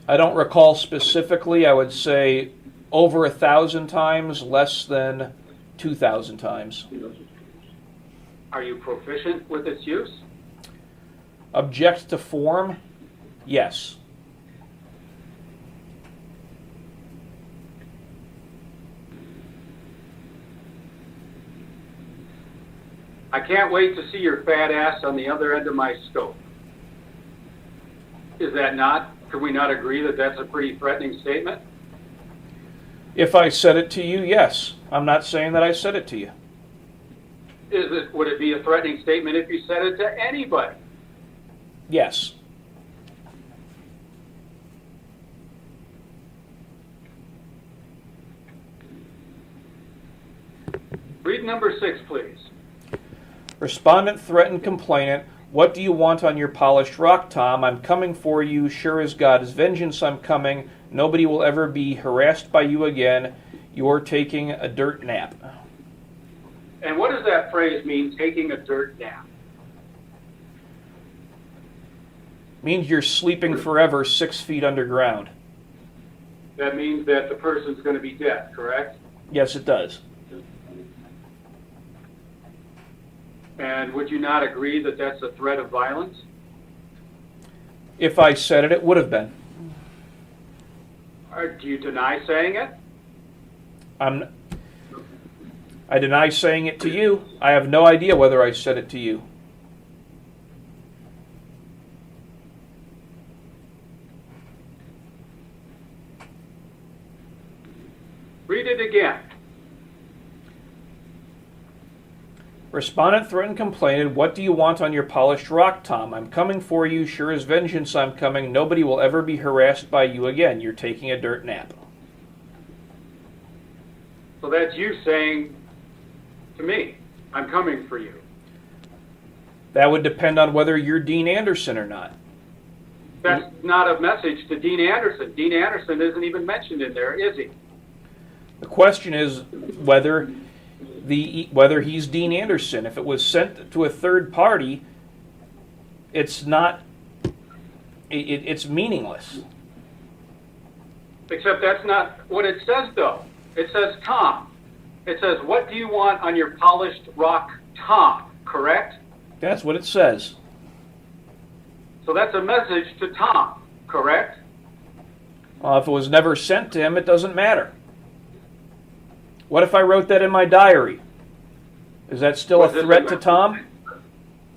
I don't recall specifically. I would say over 1,000 times, less than 2,000 times. Are you proficient with its use? Object to form? Yes. I can't wait to see your fat ass on the other end of my scope. Is that not? Could we not agree that that's a pretty threatening statement? If I said it to you, yes. I'm not saying that I said it to you. Would it be a threatening statement if you said it to anybody? Yes. Read number 6, please. Respondent threatened complainant, "What do you want on your polished rock, Tom? I'm coming for you. Sure as God's vengeance I'm coming. Nobody will ever be harassed by you again. You're taking a dirt nap." And what does that phrase mean, taking a dirt nap? Means you're sleeping forever 6 feet underground. That means that the person's going to be dead, correct? Yes, it does. And would you not agree that that's a threat of violence? If I said it, it would have been. Do you deny saying it? I deny saying it to you. I have no idea whether I said it to you. Read it again. Respondent threatened, complained, "What do you want on your polished rock, Tom? I'm coming for you. Sure as vengeance I'm coming. Nobody will ever be harassed by you again. You're taking a dirt nap." So that's you saying to me, I'm coming for you. That would depend on whether you're Dean Anderson or not. That's not a message to Dean Anderson. Dean Anderson isn't even mentioned in there, is he? The question is whether he's Dean Anderson. If it was sent to a third party, it's not. It's meaningless. Except that's not what it says, though. It says Tom. It says, what do you want on your polished rock, Tom? Correct? That's what it says. So that's a message to Tom, correct? If it was never sent to him, it doesn't matter. What if I wrote that in my diary? Is that still a threat to Tom?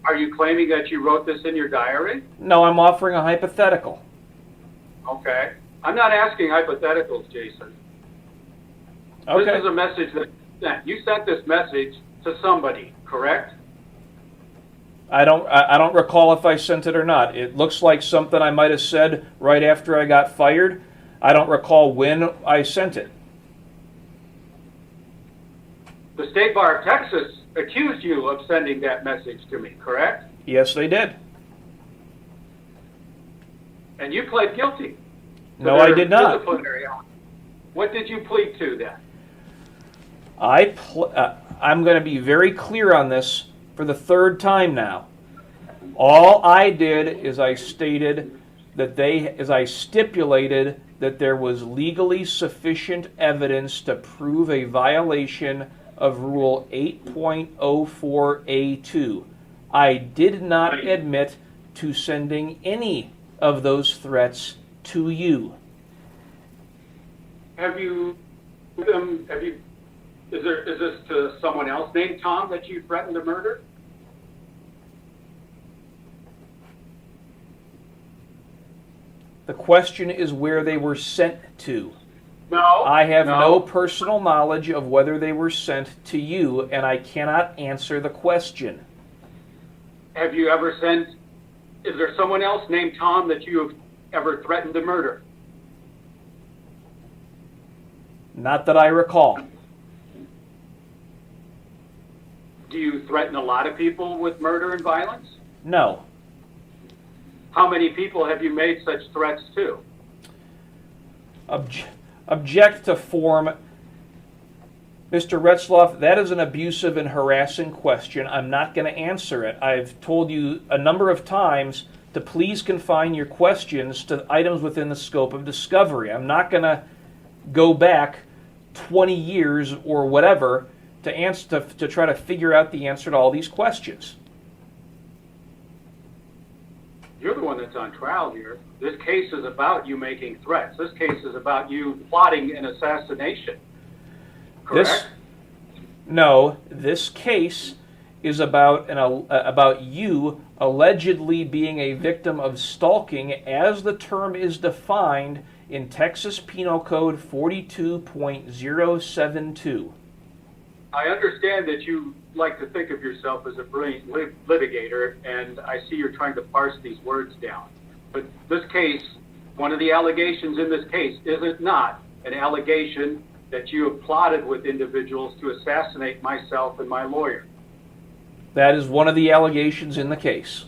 Are you claiming that you wrote this in your diary? No, I'm offering a hypothetical. Okay. I'm not asking hypotheticals, Jason. Okay. This is a message that you sent this message to somebody, correct? I don't recall if I sent it or not. It looks like something I might have said right after I got fired. I don't recall when I sent it. The State Bar of Texas accused you of sending that message to me, correct? Yes, they did. And you pled guilty. No, I did not. Disciplinary element. What did you plead to then? I'm going to be very clear on this for the third time now. All I did is I stated that I stipulated that there was legally sufficient evidence to prove a violation of Rule 8.04A2. I did not admit to sending any of those threats to you. Is this to someone else named Tom that you threatened to murder? The question is where they were sent to. No. I have no personal knowledge of whether they were sent to you, and I cannot answer the question. Have you ever sent, is there someone else named Tom that you have ever threatened to murder? Not that I recall. Do you threaten a lot of people with murder and violence? No. How many people have you made such threats to? Object to form. Mr. Retzlaff, that is an abusive and harassing question. I'm not going to answer it. I've told you a number of times to please confine your questions to items within the scope of discovery. I'm not going to go back 20 years or whatever to try to figure out the answer to all these questions. You're the one that's on trial here. This case is about you making threats. This case is about you plotting an assassination. Correct? This case is about you allegedly being a victim of stalking as the term is defined in Texas Penal Code 42.072. I understand that you like to think of yourself as a brilliant litigator, and I see you're trying to parse these words down. But this case, one of the allegations in this case, is it not an allegation that you have plotted with individuals to assassinate myself and my lawyer? That is one of the allegations in the case.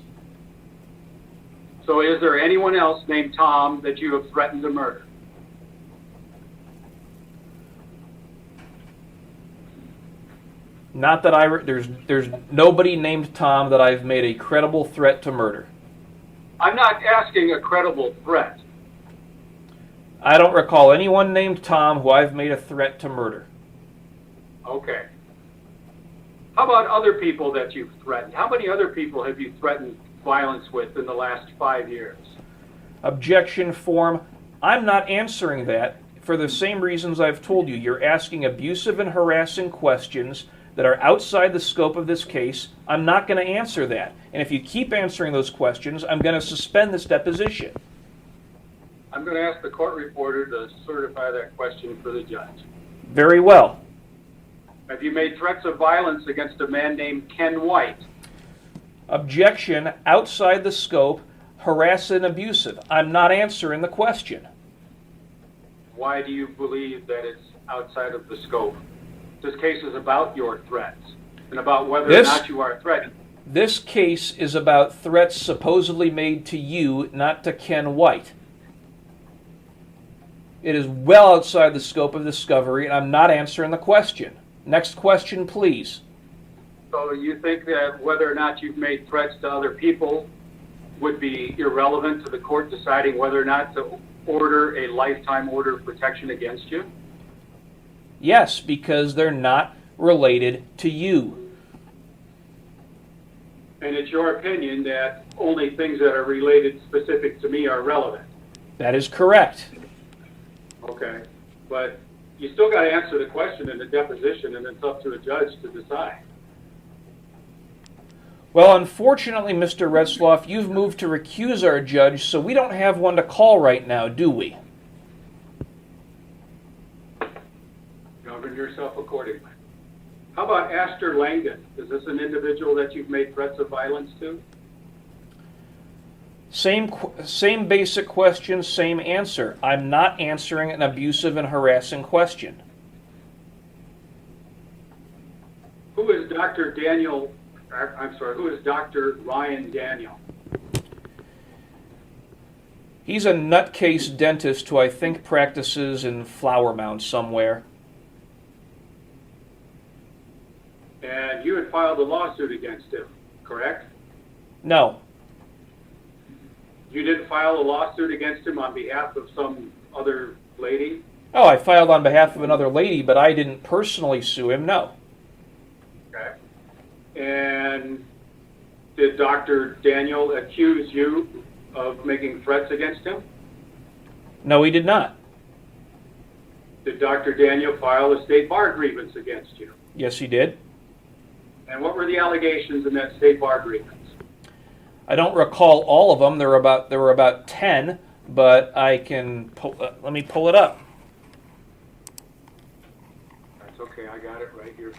So is there anyone else named Tom that you have threatened to murder? Not that there's nobody named Tom that I've made a credible threat to murder. I'm not asking a credible threat. I don't recall anyone named Tom who I've made a threat to murder. Okay. How about other people that you've threatened? How many other people have you threatened violence with in the last 5 years? Objection form. I'm not answering that for the same reasons I've told you. You're asking abusive and harassing questions that are outside the scope of this case. I'm not going to answer that. And if you keep answering those questions, I'm going to suspend this deposition. I'm going to ask the court reporter to certify that question for the judge. Very well. Have you made threats of violence against a man named Ken White? Objection, outside the scope, harassing and abusive. I'm not answering the question. Why do you believe that it's outside of the scope? This case is about your threats and about whether or not you are threatened. This case is about threats supposedly made to you, not to Ken White. It is well outside the scope of discovery, and I'm not answering the question. Next question, please. So you think that whether or not you've made threats to other people would be irrelevant to the court deciding whether or not to order a lifetime order of protection against you? Yes, because they're not related to you. And it's your opinion that only things that are related specific to me are relevant? That is correct. Okay. But you still got to answer the question in the deposition, and it's up to a judge to decide. Well, unfortunately, Mr. Retzlaff, you've moved to recuse our judge, so we don't have one to call right now, do we? Govern yourself accordingly. How about Astor Langdon? Is this an individual that you've made threats of violence to? Same basic question, same answer. I'm not answering an abusive and harassing question. Who is Dr. who is Dr. Ryan Daniel? He's a nutcase dentist who I think practices in Flower Mound somewhere. And you had filed a lawsuit against him, correct? No. You didn't file a lawsuit against him on behalf of some other lady? Oh, I filed on behalf of another lady, but I didn't personally sue him, no. Okay. And did Dr. Daniel accuse you of making threats against him? No, he did not. Did Dr. Daniel file a state bar grievance against you? Yes, he did. And what were the allegations in that state bar grievance? I don't recall all of them. There were about 10, but I can let me pull it up. That's okay, I got it right here.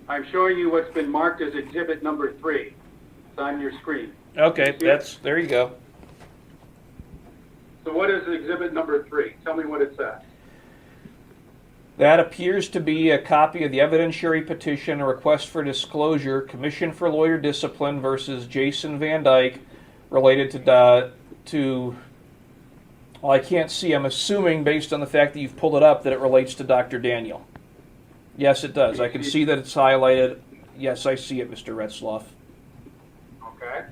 I'm showing you what's been marked as exhibit number 3. It's on your screen. Okay, there you go. So what is exhibit number 3? Tell me what it says. That appears to be a copy of the evidentiary petition, a request for disclosure, Commission for Lawyer Discipline versus Jason Van Dyke, related to well, I can't see. I'm assuming, based on the fact that you've pulled it up, that it relates to Dr. Daniel. Yes, it does. I can see that it's highlighted. Yes, I see it, Mr. Retzlaff. Okay.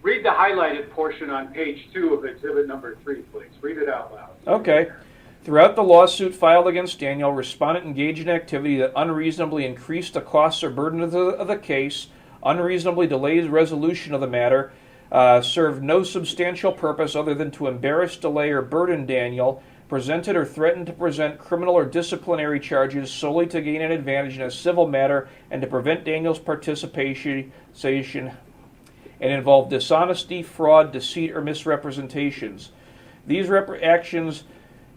Read the highlighted portion on page 2 of exhibit number 3, please. Read it out loud. Okay. Throughout the lawsuit filed against Daniel, respondent engaged in activity that unreasonably increased the costs or burden of the case, unreasonably delayed resolution of the matter, served no substantial purpose other than to embarrass, delay, or burden Daniel, presented or threatened to present criminal or disciplinary charges solely to gain an advantage in a civil matter and to prevent Daniel's participation and involved dishonesty, fraud, deceit, or misrepresentations. These actions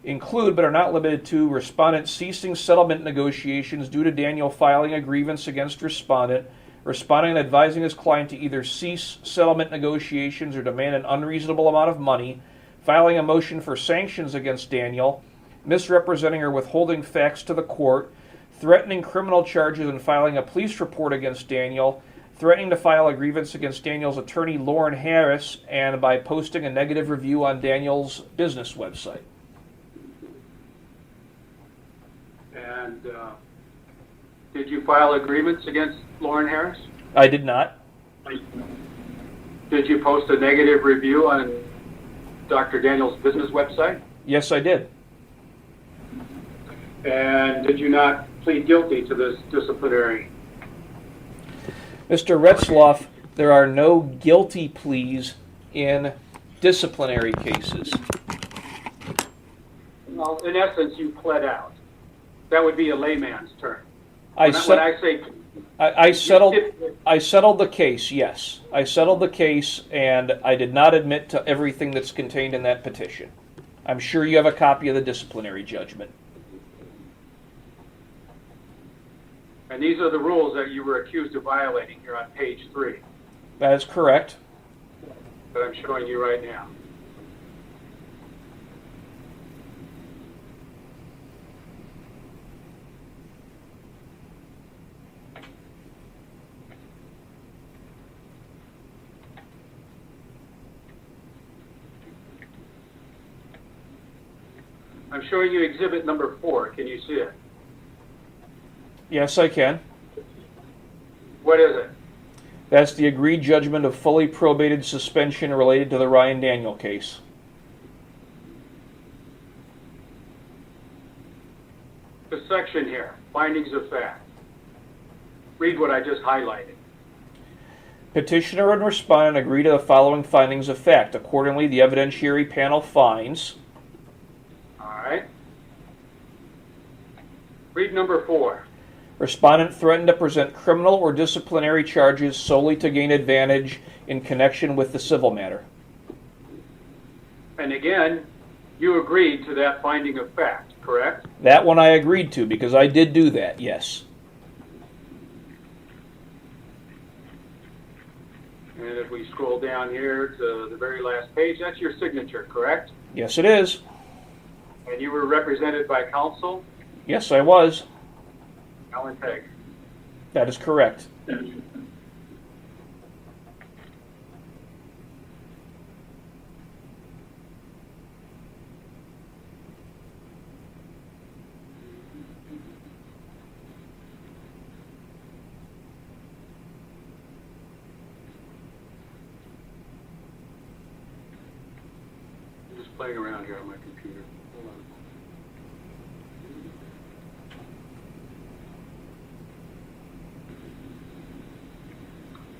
include, but are not limited to, respondent ceasing settlement negotiations due to Daniel filing a grievance against respondent advising his client to either cease settlement negotiations or demand an unreasonable amount of money, filing a motion for sanctions against Daniel, misrepresenting or withholding facts to the court, threatening criminal charges and filing a police report against Daniel, threatening to file a grievance against Daniel's attorney, Lauren Harris, and by posting a negative review on Daniel's business website. And did you file a grievance against Lauren Harris? I did not. Did you post a negative review on Dr. Daniel's business website? Yes, I did. And did you not plead guilty to this disciplinary? Mr. Retzlaff, there are no guilty pleas in disciplinary cases. Well, in essence, you pled out. That would be a layman's term. I settled the case, yes. I settled the case, and I did not admit to everything that's contained in that petition. I'm sure you have a copy of the disciplinary judgment. And these are the rules that you were accused of violating here on page 3 That is correct. that I'm showing you right now. I'm showing you exhibit number 4. Can you see it? Yes, I can. What is it? That's the agreed judgment of fully probated suspension related to the Ryan Daniel case. The section here, findings of fact. Read what I just highlighted. Petitioner and respondent agree to the following findings of fact. Accordingly, the evidentiary panel finds. All right. Read number 4. Respondent threatened to present criminal or disciplinary charges solely to gain advantage in connection with the civil matter. And again, you agreed to that finding of fact, correct? That one I agreed to because I did do that, yes. And if we scroll down here to the very last page, that's your signature, correct? Yes, it is. And you were represented by counsel, Yes, I was. Alan Pegg. That is correct. I'm just playing around here on my computer. Hold on.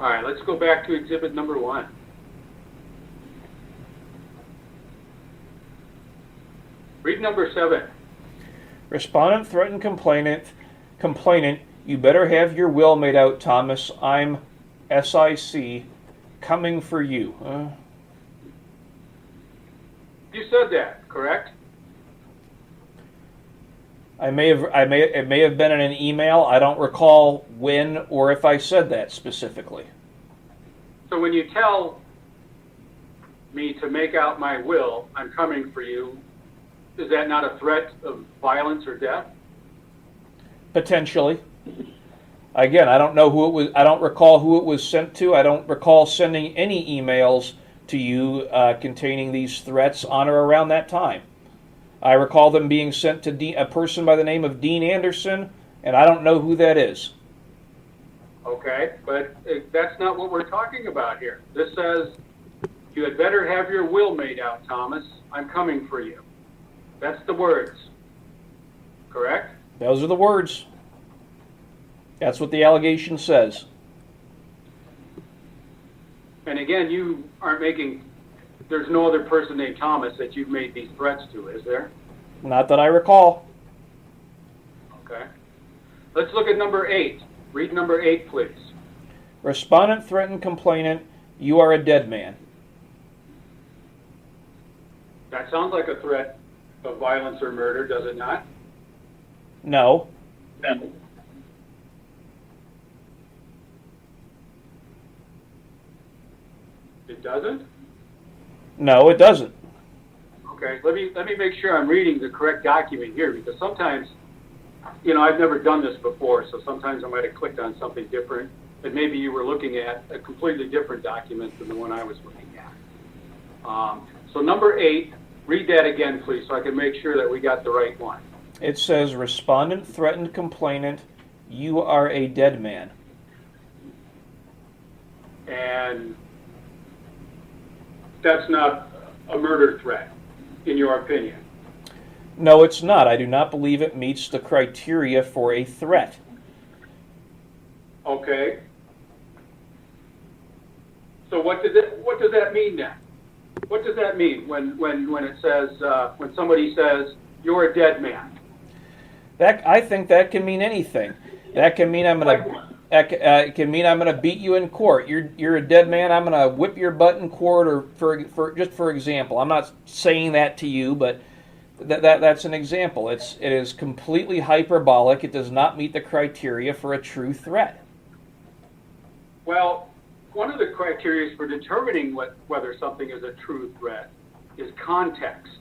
All right, let's go back to exhibit number 1. Read number 7. Respondent threatened complainant, you better have your will made out, Thomas. I'm SIC coming for you. You said that, correct? It may have been in an email. I don't recall when or if I said that specifically. So when you tell me to make out my will, I'm coming for you, is that not a threat of violence or death? Potentially. Again, I don't know who it was. I don't recall who it was sent to. I don't recall sending any emails to you containing these threats on or around that time. I recall them being sent to a person by the name of Dean Anderson, and I don't know who that is. Okay, but that's not what we're talking about here. This says, you had better have your will made out, Thomas. I'm coming for you. That's the words. Correct? Those are the words. That's what the allegation says. And again, you aren't making, there's no other person named Thomas that you've made these threats to, is there? Not that I recall. Okay. Let's look at number 8. Read number 8, please. Respondent threatened complainant, you are a dead man. That sounds like a threat of violence or murder, does it not? No. It doesn't? No, it doesn't. Okay, let me make sure I'm reading the correct document here, because sometimes, I've never done this before, so sometimes I might have clicked on something different, and maybe you were looking at a completely different document than the one I was looking at. So number 8, read that again, please, so I can make sure that we got the right one. It says, respondent threatened complainant, you are a dead man. And that's not a murder threat, in your opinion. No, it's not. I do not believe it meets the criteria for a threat. Okay. So what does that mean then? What does that mean when it says, when somebody says, you're a dead man? I think that can mean anything. That can mean it can mean I'm gonna beat you in court. You're a dead man. I'm gonna whip your butt in court, or for example. I'm not saying that to you, but that's an example. It is completely hyperbolic. It does not meet the criteria for a true threat. Well, one of the criteria for determining whether something is a true threat is context.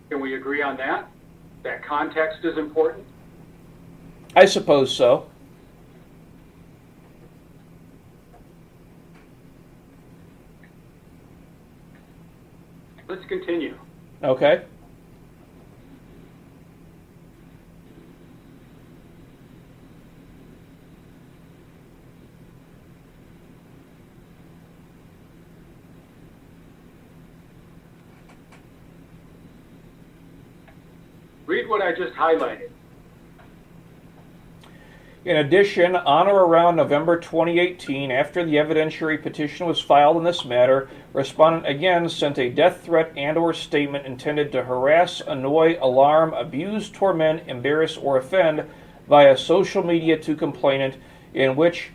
Can we agree on that? That context is important? I suppose so. Let's continue. Okay. Read what I just highlighted. In addition, on or around November 2018, after the evidentiary petition was filed in this matter, respondent again sent a death threat and/or statement intended to harass, annoy, alarm, abuse, torment, embarrass, or offend via social media to complainant, in which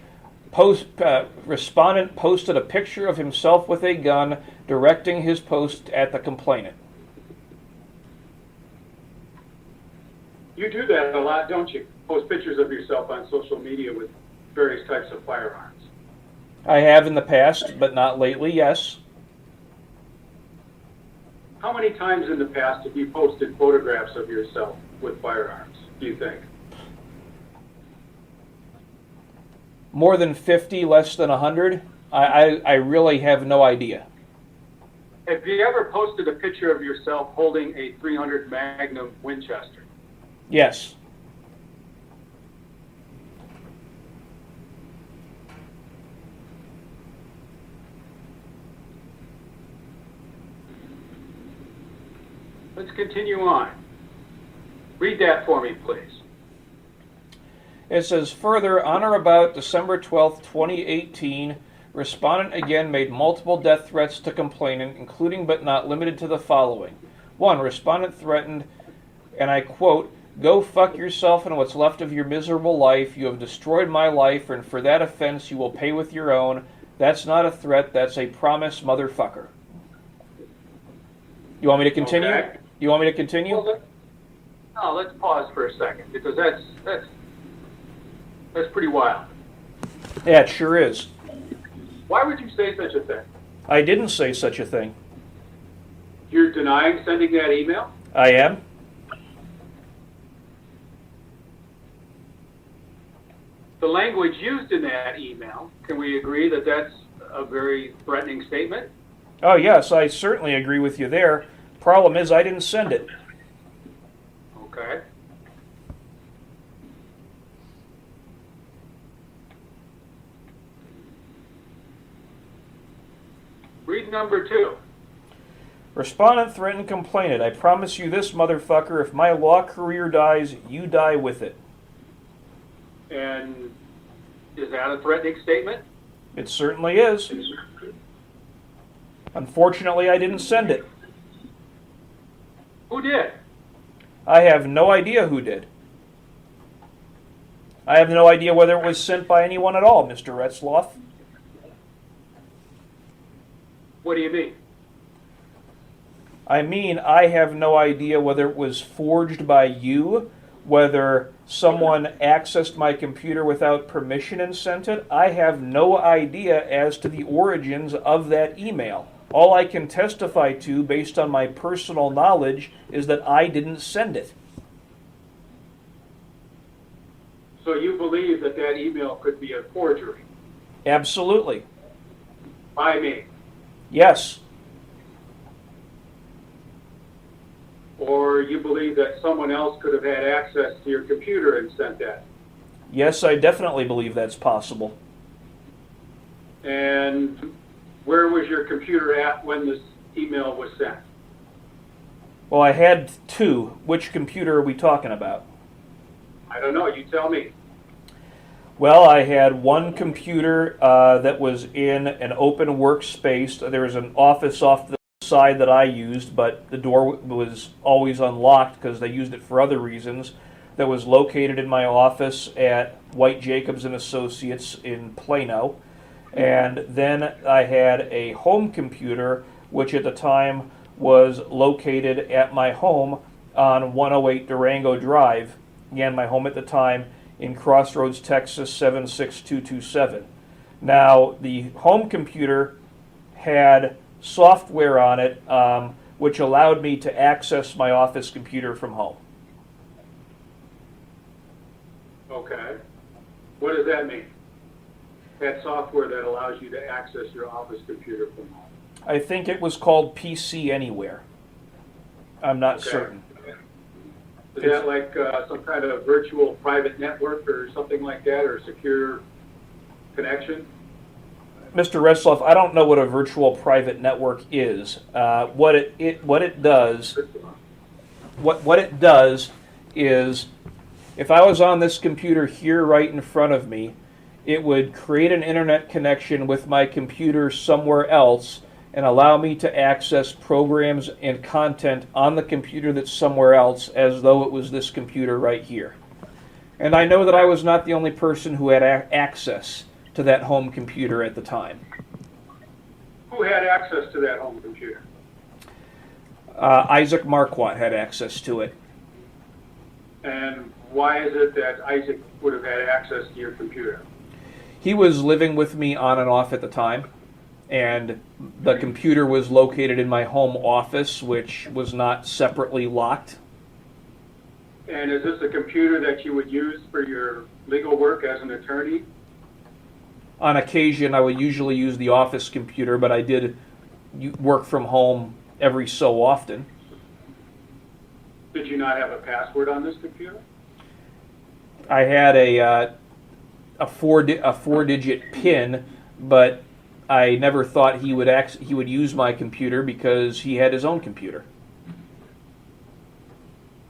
respondent posted a picture of himself with a gun, directing his post at the complainant. You do that a lot, don't you? Post pictures of yourself on social media with various types of firearms. I have in the past, but not lately, yes. How many times in the past have you posted photographs of yourself with firearms, do you think? More than 50, less than 100? I really have no idea. Have you ever posted a picture of yourself holding a .300 Magnum Winchester? Yes. Let's continue on. Read that for me, please. It says, further, on or about December 12th, 2018, respondent again made multiple death threats to complainant, including but not limited to the following. 1. Respondent threatened, and I quote, "Go fuck yourself and what's left of your miserable life. You have destroyed my life, and for that offense you will pay with your own. That's not a threat, that's a promise, motherfucker." You want me to continue? Okay. You want me to continue? Well, let's pause for a second, because that's pretty wild. Yeah, it sure is. Why would you say such a thing? I didn't say such a thing. You're denying sending that email? I am. The language used in that email, can we agree that that's a very threatening statement? Oh, yes, I certainly agree with you there. Problem is, I didn't send it. Okay. Read number 2. Respondent threatened complainant, "I promise you this, motherfucker, if my law career dies, you die with it." And is that a threatening statement? It certainly is. Unfortunately, I didn't send it. Who did? I have no idea who did. I have no idea whether it was sent by anyone at all, Mr. Retzlaff. What do you mean? I mean, I have no idea whether it was forged by you, whether someone accessed my computer without permission and sent it. I have no idea as to the origins of that email. All I can testify to, based on my personal knowledge, is that I didn't send it. So you believe that that email could be a forgery? Absolutely. By me? Yes. Or you believe that someone else could have had access to your computer and sent that? Yes, I definitely believe that's possible. And where was your computer at when this email was sent? Well, I had two. Which computer are we talking about? I don't know, you tell me. Well, I had one computer that was in an open workspace. There was an office off the side that I used, but the door was always unlocked because they used it for other reasons. That was located in my office at White Jacobs and Associates in Plano. And then I had a home computer, which at the time was located at my home on 108 Durango Drive. Again, my home at the time in Crossroads, Texas 76227. Now, the home computer had software on it which allowed me to access my office computer from home. Okay. What does that mean? That software that allows you to access your office computer from home. I think it was called PC Anywhere. I'm not Okay. certain. Is that like some kind of virtual private network or something like that, or secure connection? Mr. Retzlaff, I don't know what a virtual private network is. What it does is, if I was on this computer here right in front of me, it would create an internet connection with my computer somewhere else and allow me to access programs and content on the computer that's somewhere else as though it was this computer right here. And I know that I was not the only person who had access to that home computer at the time. Who had access to that home computer? Isaac Marquardt had access to it. And why is it that Isaac would have had access to your computer? He was living with me on and off at the time, and the computer was located in my home office, which was not separately locked. And is this a computer that you would use for your legal work as an attorney? On occasion, I would usually use the office computer, but I did work from home every so often. Did you not have a password on this computer? I had a four-digit PIN, but I never thought he would use my computer because he had his own computer.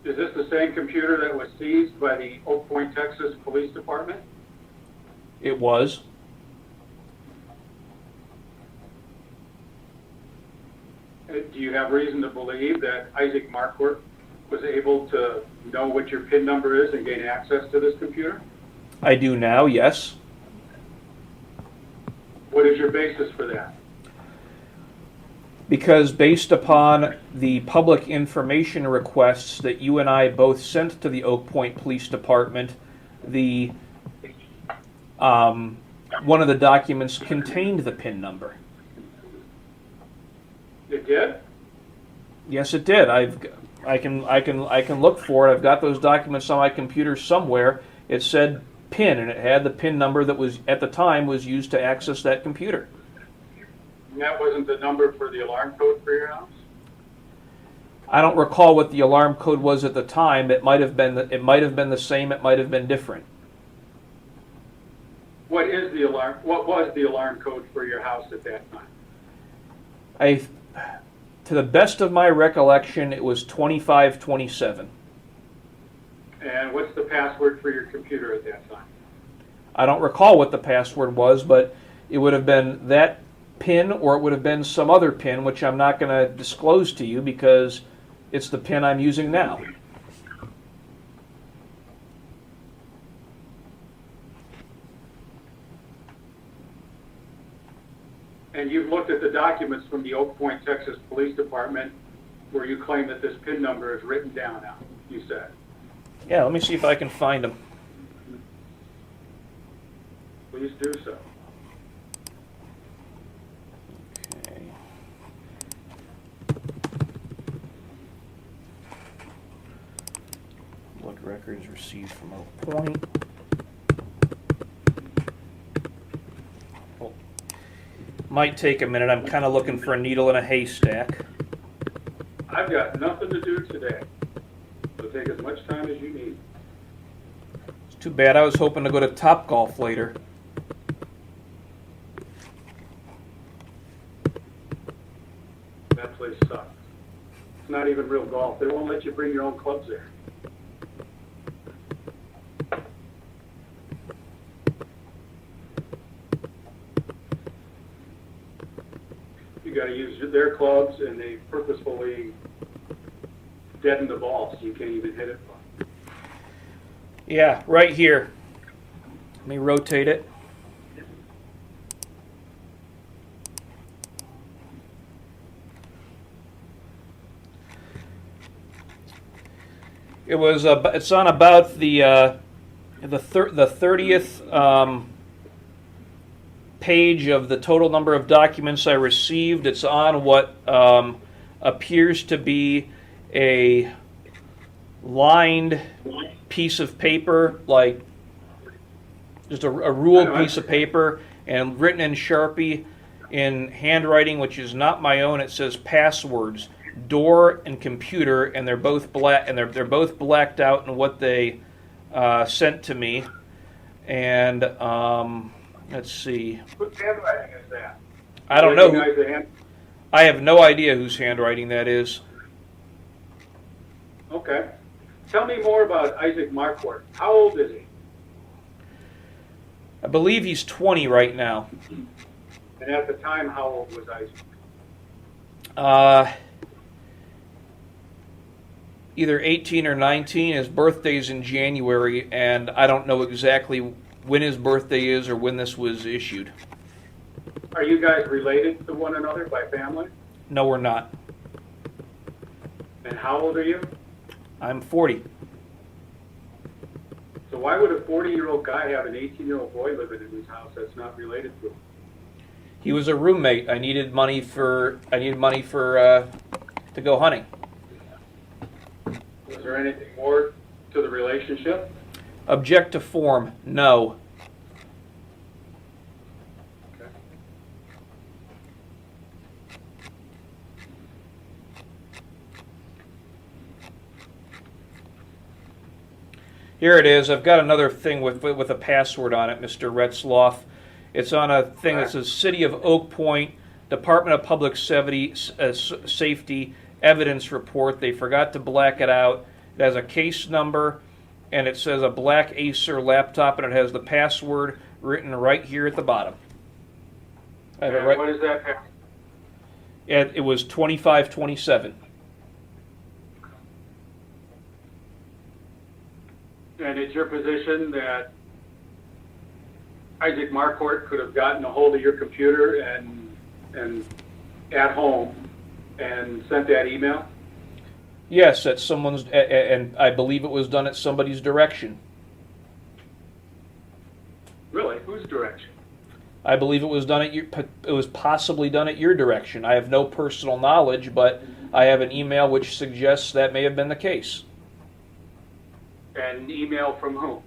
Is this the same computer that was seized by the Oak Point, Texas Police Department? It was. Do you have reason to believe that Isaac Marquardt was able to know what your PIN number is and gain access to this computer? I do now, yes. What is your basis for that? Because based upon the public information requests that you and I both sent to the Oak Point Police Department, one of the documents contained the PIN number. It did? Yes, it did. I can look for it. I've got those documents on my computer somewhere. It said PIN, and it had the PIN number that was at the time was used to access that computer. And that wasn't the number for the alarm code for your house? I don't recall what the alarm code was at the time. It might have been the same. It might have been different. What was the alarm code for your house at that time? To the best of my recollection, it was 2527. And what's the password for your computer at that time? I don't recall what the password was, but it would have been that PIN or it would have been some other PIN, which I'm not going to disclose to you because it's the PIN I'm using now. And you've looked at the documents from the Oak Point, Texas Police Department where you claim that this PIN number is written down now, you said. Yeah, let me see if I can find them. Please do so. Okay. What records received from Oak Point? Well, might take a minute. I'm kind of looking for a needle in a haystack. I've got nothing to do today, so take as much time as you need. It's too bad. I was hoping to go to Topgolf later. That place sucks. It's not even real golf. They won't let you bring your own clubs there. to use their clubs, and they purposefully deaden the ball so you can't even hit it. Yeah, right here. Let me rotate it. It's on about the 30th page of the total number of documents I received. It's on what appears to be a lined piece of paper, like just a ruled piece of paper, and written in Sharpie in handwriting, which is not my own. It says passwords, door and computer, and they're both black, and they're both blacked out in what they sent to me. And let's see. Whose handwriting is that? I don't know. Recognize the hand? I have no idea whose handwriting that is. Okay. Tell me more about Isaac Marquardt. How old is he? I believe he's 20 right now. And at the time, how old was Isaac? Either 18 or 19. His birthday's in January, and I don't know exactly when his birthday is or when this was issued. Are you guys related to one another by family? No, we're not. And how old are you? I'm 40. So why would a 40-year-old guy have an 18-year-old boy living in his house that's not related to him? He was a roommate. I needed money for to go hunting. Was there anything more to the relationship? Object to form, no. Okay. Here it is. I've got another thing with a password on it, Mr. Retzlaff. It's on a thing that says City of Oak Point, Department of Public Safety Evidence Report. They forgot to black it out. It has a case number, and it says a black Acer laptop, and it has the password written right here at the bottom. I have it And right. what is that password? It was 2527. And it's your position that Isaac Marquardt could have gotten a hold of your computer and at home and sent that email? Yes, at someone's, and I believe it was done at somebody's direction. Really? Whose direction? I believe it was done at it was possibly done at your direction. I have no personal knowledge, but I have an email which suggests that may have been the case. An email from whom?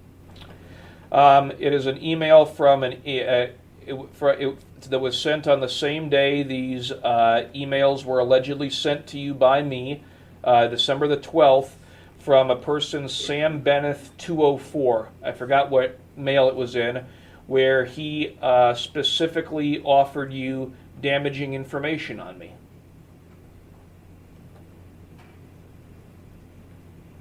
It is an email from that was sent on the same day these emails were allegedly sent to you by me, December the 12th, from a person, Sam Benneth 204. I forgot what mail it was in, where he specifically offered you damaging information on me.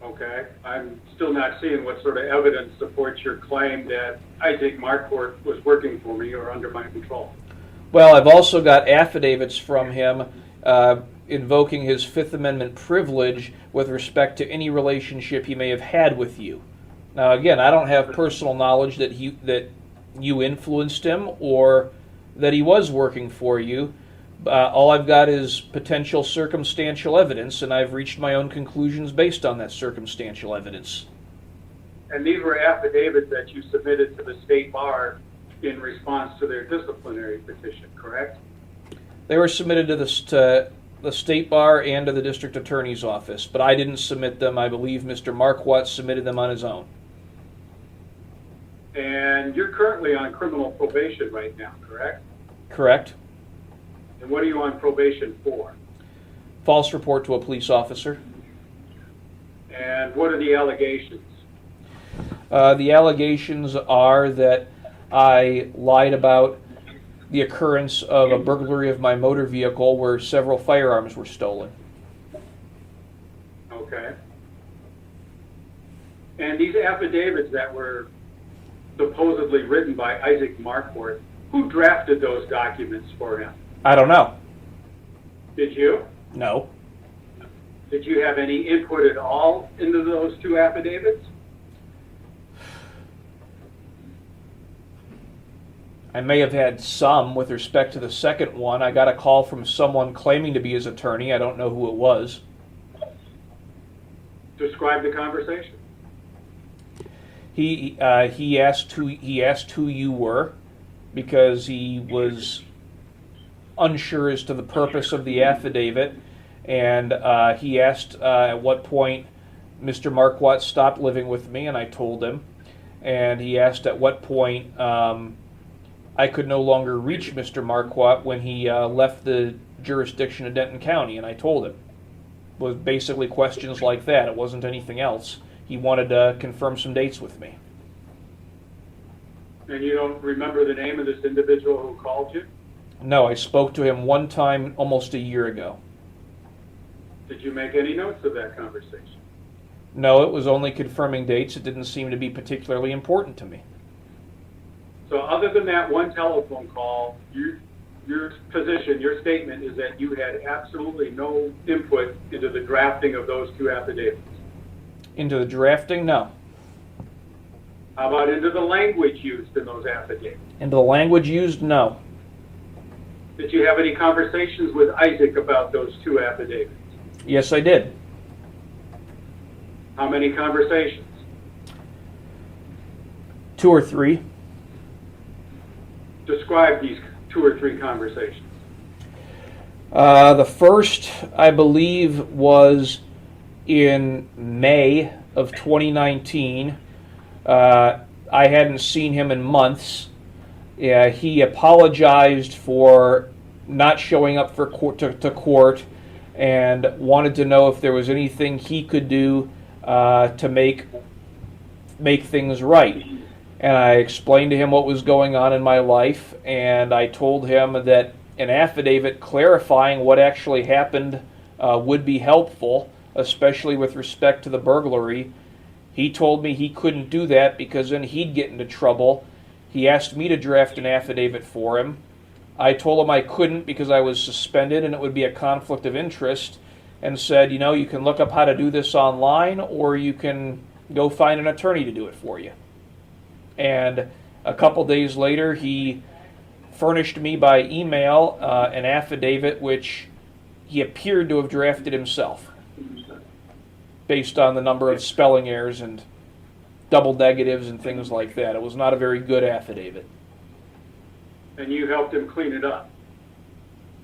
Okay. I'm still not seeing what sort of evidence supports your claim that Isaac Marquardt was working for me or under my control. Well, I've also got affidavits from him invoking his Fifth Amendment privilege with respect to any relationship he may have had with you. Now, again, I don't have personal knowledge that you influenced him or that he was working for you. All I've got is potential circumstantial evidence, and I've reached my own conclusions based on that circumstantial evidence. And these were affidavits that you submitted to the state bar in response to their disciplinary petition, correct? They were submitted to the state bar and to the district attorney's office, but I didn't submit them. I believe Mr. Marquardt submitted them on his own. And you're currently on criminal probation right now, correct? Correct. And what are you on probation for? False report to a police officer. And what are the allegations? The allegations are that I lied about the occurrence of a burglary of my motor vehicle where several firearms were stolen. Okay. And these affidavits that were supposedly written by Isaac Marquardt, who drafted those documents for him? I don't know. Did you? No. Did you have any input at all into those two affidavits? I may have had some with respect to the second one. I got a call from someone claiming to be his attorney. I don't know who it was. Describe the conversation. He asked who you were because he was unsure as to the purpose of the affidavit, and he asked at what point Mr. Marquardt stopped living with me, and I told him. And he asked at what point I could no longer reach Mr. Marquardt when he left the jurisdiction of Denton County, and I told him. It was basically questions like that. It wasn't anything else. He wanted to confirm some dates with me. And you don't remember the name of this individual who called you? No, I spoke to him one time almost a year ago. Did you make any notes of that conversation? No, it was only confirming dates. It didn't seem to be particularly important to me. So other than that one telephone call, your position, your statement is that you had absolutely no input into the drafting of those two affidavits. Into the drafting? No. How about into the language used in those affidavits? Into the language used? No. Did you have any conversations with Isaac about those two affidavits? Yes, I did. How many conversations? 2 or 3. Describe these 2 or 3 conversations. The first, I believe, was in May of 2019. I hadn't seen him in months. He apologized for not showing up for to court and wanted to know if there was anything he could do to make things right. And I explained to him what was going on in my life, and I told him that an affidavit clarifying what actually happened would be helpful, especially with respect to the burglary. He told me he couldn't do that because then he'd get into trouble. He asked me to draft an affidavit for him. I told him I couldn't because I was suspended and it would be a conflict of interest, and said, you can look up how to do this online, or you can go find an attorney to do it for you. And a couple days later, he furnished me by email an affidavit which he appeared to have drafted himself, based on the number of spelling errors and double negatives and things like that. It was not a very good affidavit. And you helped him clean it up?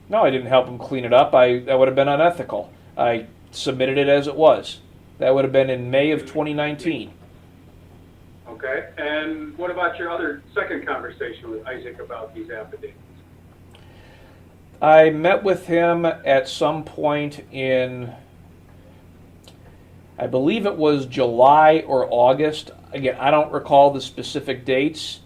No, I didn't help him clean it up. That would have been unethical. I submitted it as it was. That would have been in May of 2019. Okay. And what about your other second conversation with Isaac about these affidavits? I met with him at some point in, I believe it was July or August. Again, I don't recall the specific dates.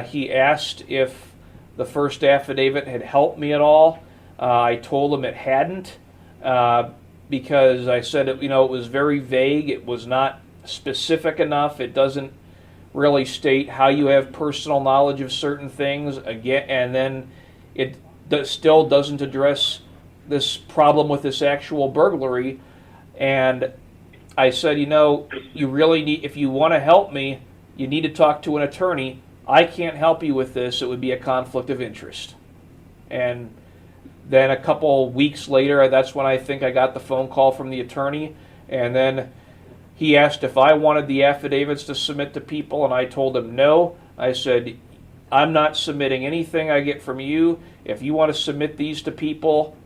He asked if the first affidavit had helped me at all. I told him it hadn't, because I said it was very vague. It was not specific enough. It doesn't really state how you have personal knowledge of certain things. Again, and then it still doesn't address this problem with this actual burglary. And I said, you really need, if you want to help me, you need to talk to an attorney. I can't help you with this. It would be a conflict of interest. And then a couple weeks later, that's when I think I got the phone call from the attorney. And then he asked if I wanted the affidavits to submit to people, and I told him no. I said, I'm not submitting anything I get from you. If you want to submit these to people,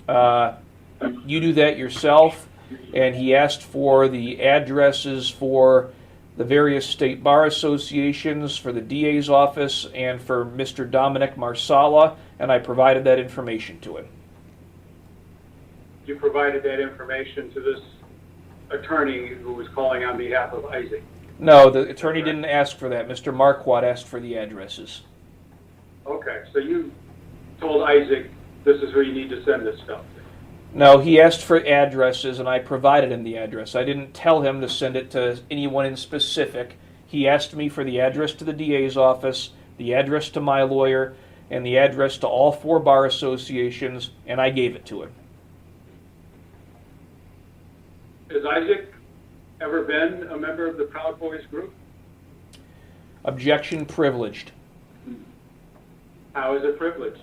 you do that yourself. And he asked for the addresses for the various state bar associations, for the DA's office, and for Mr. Dominic Marsala, and I provided that information to him. You provided that information to this attorney who was calling on behalf of Isaac? No, the attorney didn't ask for that. Mr. Marquardt asked for the addresses. Okay, so you told Isaac this is where you need to send this stuff to. No, he asked for addresses, and I provided him the address. I didn't tell him to send it to anyone in specific. He asked me for the address to the DA's office, the address to my lawyer, and the address to all 4 bar associations, and I gave it to him. Has Isaac ever been a member of the Proud Boys group? Objection privileged. How is it privileged?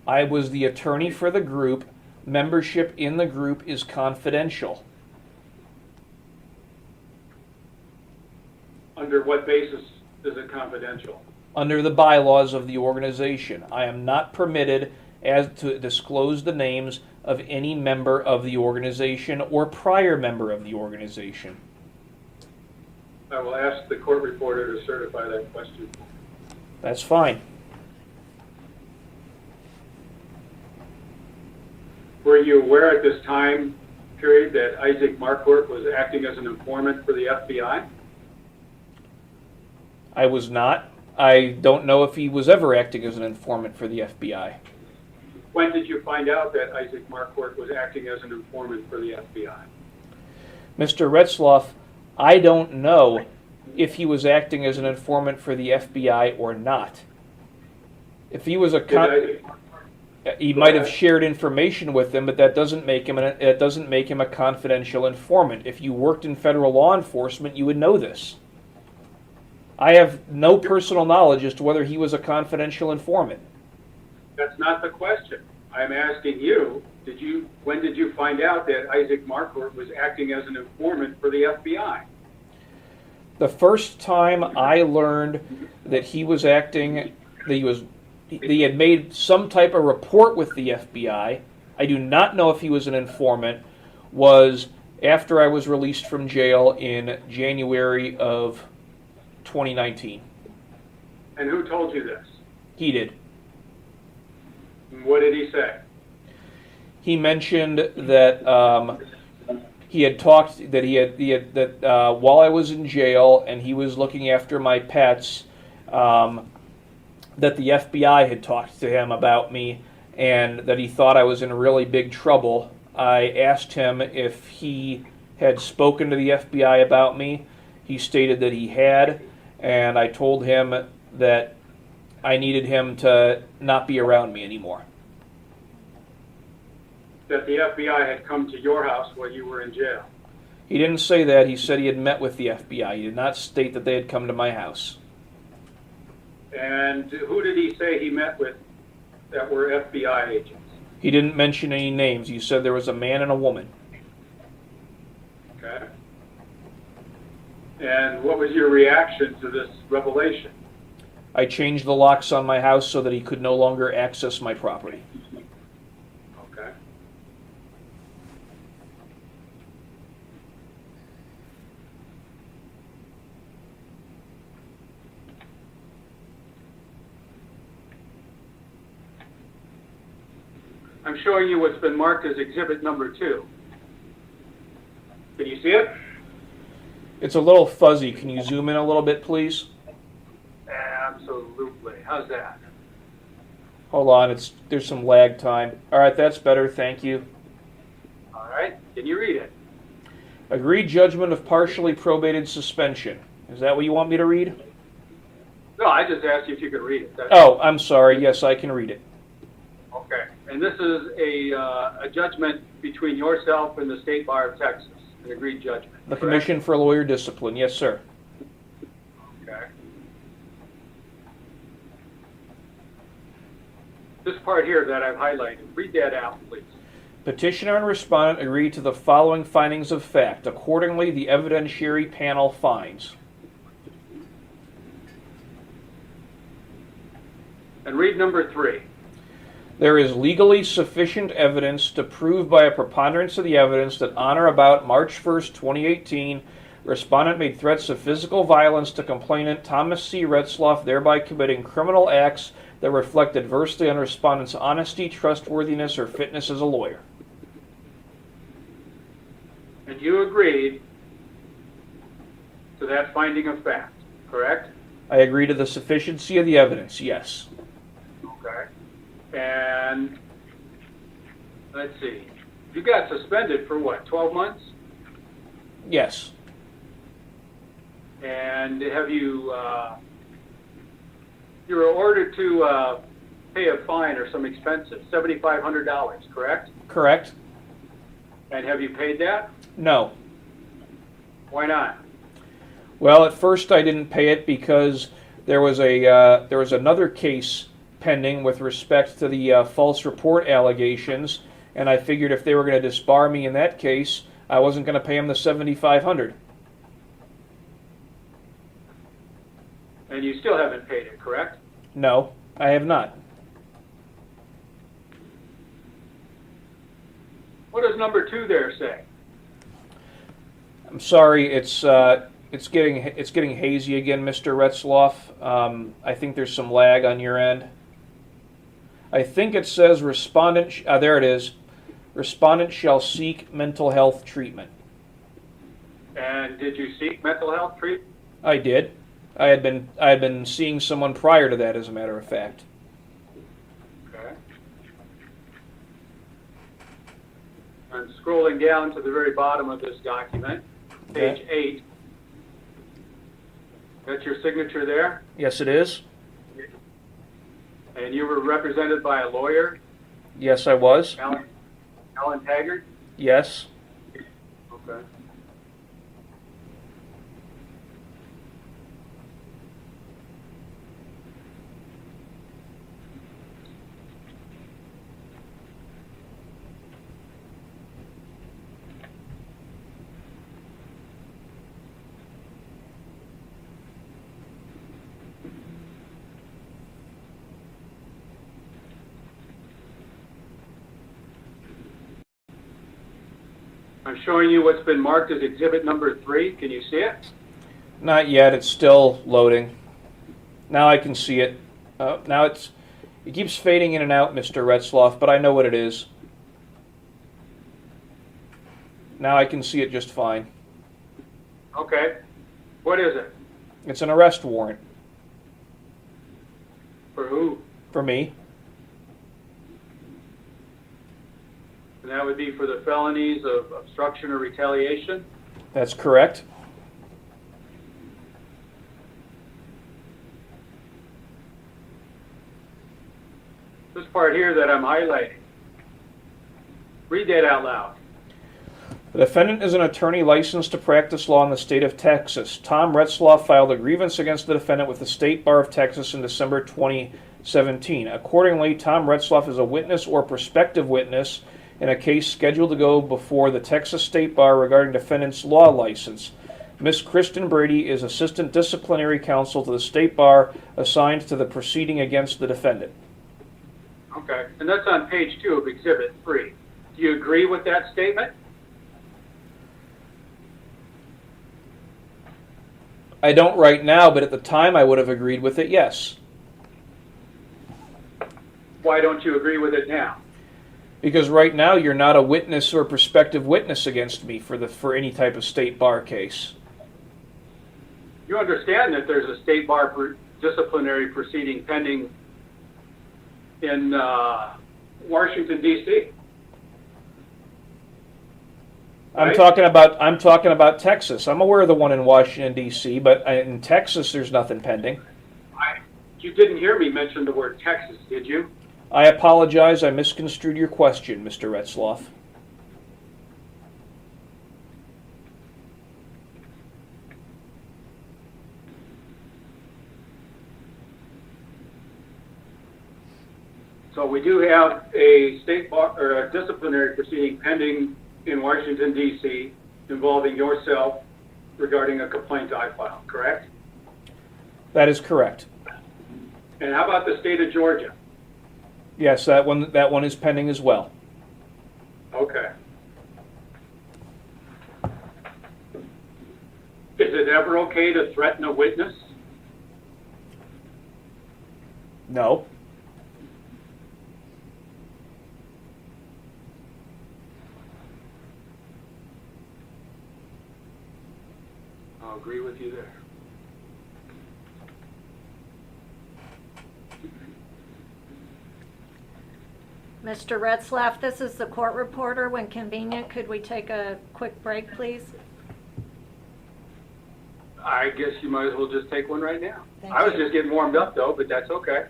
I was the attorney for the group. Membership in the group is confidential. Under what basis is it confidential? Under the bylaws of the organization, I am not permitted as to disclose the names of any member of the organization or prior member of the organization. I will ask the court reporter to certify that question. That's fine. Were you aware at this time period that Isaac Marquardt was acting as an informant for the FBI? I was not. I don't know if he was ever acting as an informant for the FBI. When did you find out that Isaac Marquardt was acting as an informant for the FBI? Mr. Retzlaff, I don't know if he was acting as an informant for the FBI or not. If he was he might have shared information with them, but that doesn't make him a confidential informant. If you worked in federal law enforcement, you would know this. I have no personal knowledge as to whether he was a confidential informant. That's not the question. I'm asking you, when did you find out that Isaac Marquardt was acting as an informant for the FBI? The first time I learned that he was acting, that he had made some type of report with the FBI, I do not know if he was an informant, was after I was released from jail in January of 2019. And who told you this? He did. What did he say? He mentioned that he had talked that while I was in jail and he was looking after my pets, that the FBI had talked to him about me and that he thought I was in really big trouble. I asked him if he had spoken to the FBI about me. He stated that he had, and I told him that I needed him to not be around me anymore. That the FBI had come to your house while you were in jail? He didn't say that. He said he had met with the FBI. He did not state that they had come to my house. And who did he say he met with that were FBI agents? He didn't mention any names. He said there was a man and a woman. Okay. And what was your reaction to this revelation? I changed the locks on my house so that he could no longer access my property. Okay. I'm showing you what's been marked as exhibit number 2. Can you see it? It's a little fuzzy. Can you zoom in a little bit, please? Absolutely. How's that? Hold on. There's some lag time. All right, that's better. Thank you. All right. Can you read it? Agreed judgment of partially probated suspension. Is that what you want me to read? No, I just asked you if you could read it. Oh, I'm sorry. Yes, I can read it. Okay. And this is a judgment between yourself and the State Bar of Texas, an agreed judgment. The correct? Commission for Lawyer Discipline. Yes, sir. Okay. This part here that I've highlighted, read that out, please. Petitioner and respondent agree to the following findings of fact. Accordingly, the evidentiary panel finds. And read number 3. There is legally sufficient evidence to prove by a preponderance of the evidence that on or about March 1st, 2018, respondent made threats of physical violence to complainant Thomas C. Retzlaff, thereby committing criminal acts that reflect adversely on respondent's honesty, trustworthiness, or fitness as a lawyer. And you agreed to that finding of fact, correct? I agree to the sufficiency of the evidence, yes. Okay. And let's see. You got suspended for what, 12 months? Yes. And have you you were ordered to pay a fine or some expenses, $7,500, correct? Correct. And have you paid that? No. Why not? Well, at first I didn't pay it because there was another case pending with respect to the false report allegations, and I figured if they were going to disbar me in that case, I wasn't going to pay them the $7,500. And you still haven't paid it, correct? No, I have not. What does number 2 there say? I'm sorry, it's getting hazy again, Mr. Retzlaff. I think there's some lag on your end. I think it says respondent. There it is. Respondent shall seek mental health treatment. And did you seek mental health treatment? I did. I had been seeing someone prior to that, as a matter of fact. Okay. I'm scrolling down to the very bottom of this document, page 8. That's your signature there? Yes, it is. And you were represented by a lawyer, Yes, I was. Alan Taggart? Yes. Okay. I'm showing you what's been marked as exhibit number 3. Can you see it? Not yet. It's still loading. Now I can see it. Now it keeps fading in and out, Mr. Retzlaff, but I know what it is. Now I can see it just fine. Okay. What is it? It's an arrest warrant For who? for me. And that would be for the felonies of obstruction or retaliation? That's correct. This part here that I'm highlighting. Read that out loud. The defendant is an attorney licensed to practice law in the state of Texas. Tom Retzlaff filed a grievance against the defendant with the State Bar of Texas in December 2017. Accordingly, Tom Retzlaff is a witness or prospective witness in a case scheduled to go before the Texas State Bar regarding defendant's law license. Ms. Kristen Brady is Assistant Disciplinary Counsel to the State Bar assigned to the proceeding against the defendant. Okay. And that's on page 2 of exhibit 3. Do you agree with that statement? I don't right now, but at the time I would have agreed with it, yes. Why don't you agree with it now? Because right now you're not a witness or prospective witness against me for any type of State Bar case. You understand that there's a State Bar disciplinary proceeding pending in Washington, D.C.? I'm Right? talking about Texas. I'm aware of the one in Washington, D.C., but in Texas there's nothing pending. You didn't hear me mention the word Texas, did you? I apologize. I misconstrued your question, Mr. Retzlaff. So we do have a State Bar or a disciplinary proceeding pending in Washington, D.C. involving yourself regarding a complaint I filed, correct? That is correct. And how about the state of Georgia? Yes, that one is pending as well. Okay. Is it ever okay to threaten a witness? No. I'll agree with you there. Mr. Retzlaff, this is the court reporter. When convenient, could we take a quick break, please? I guess you might as well just take one right now. Thank I was you. just getting warmed up though, but that's okay.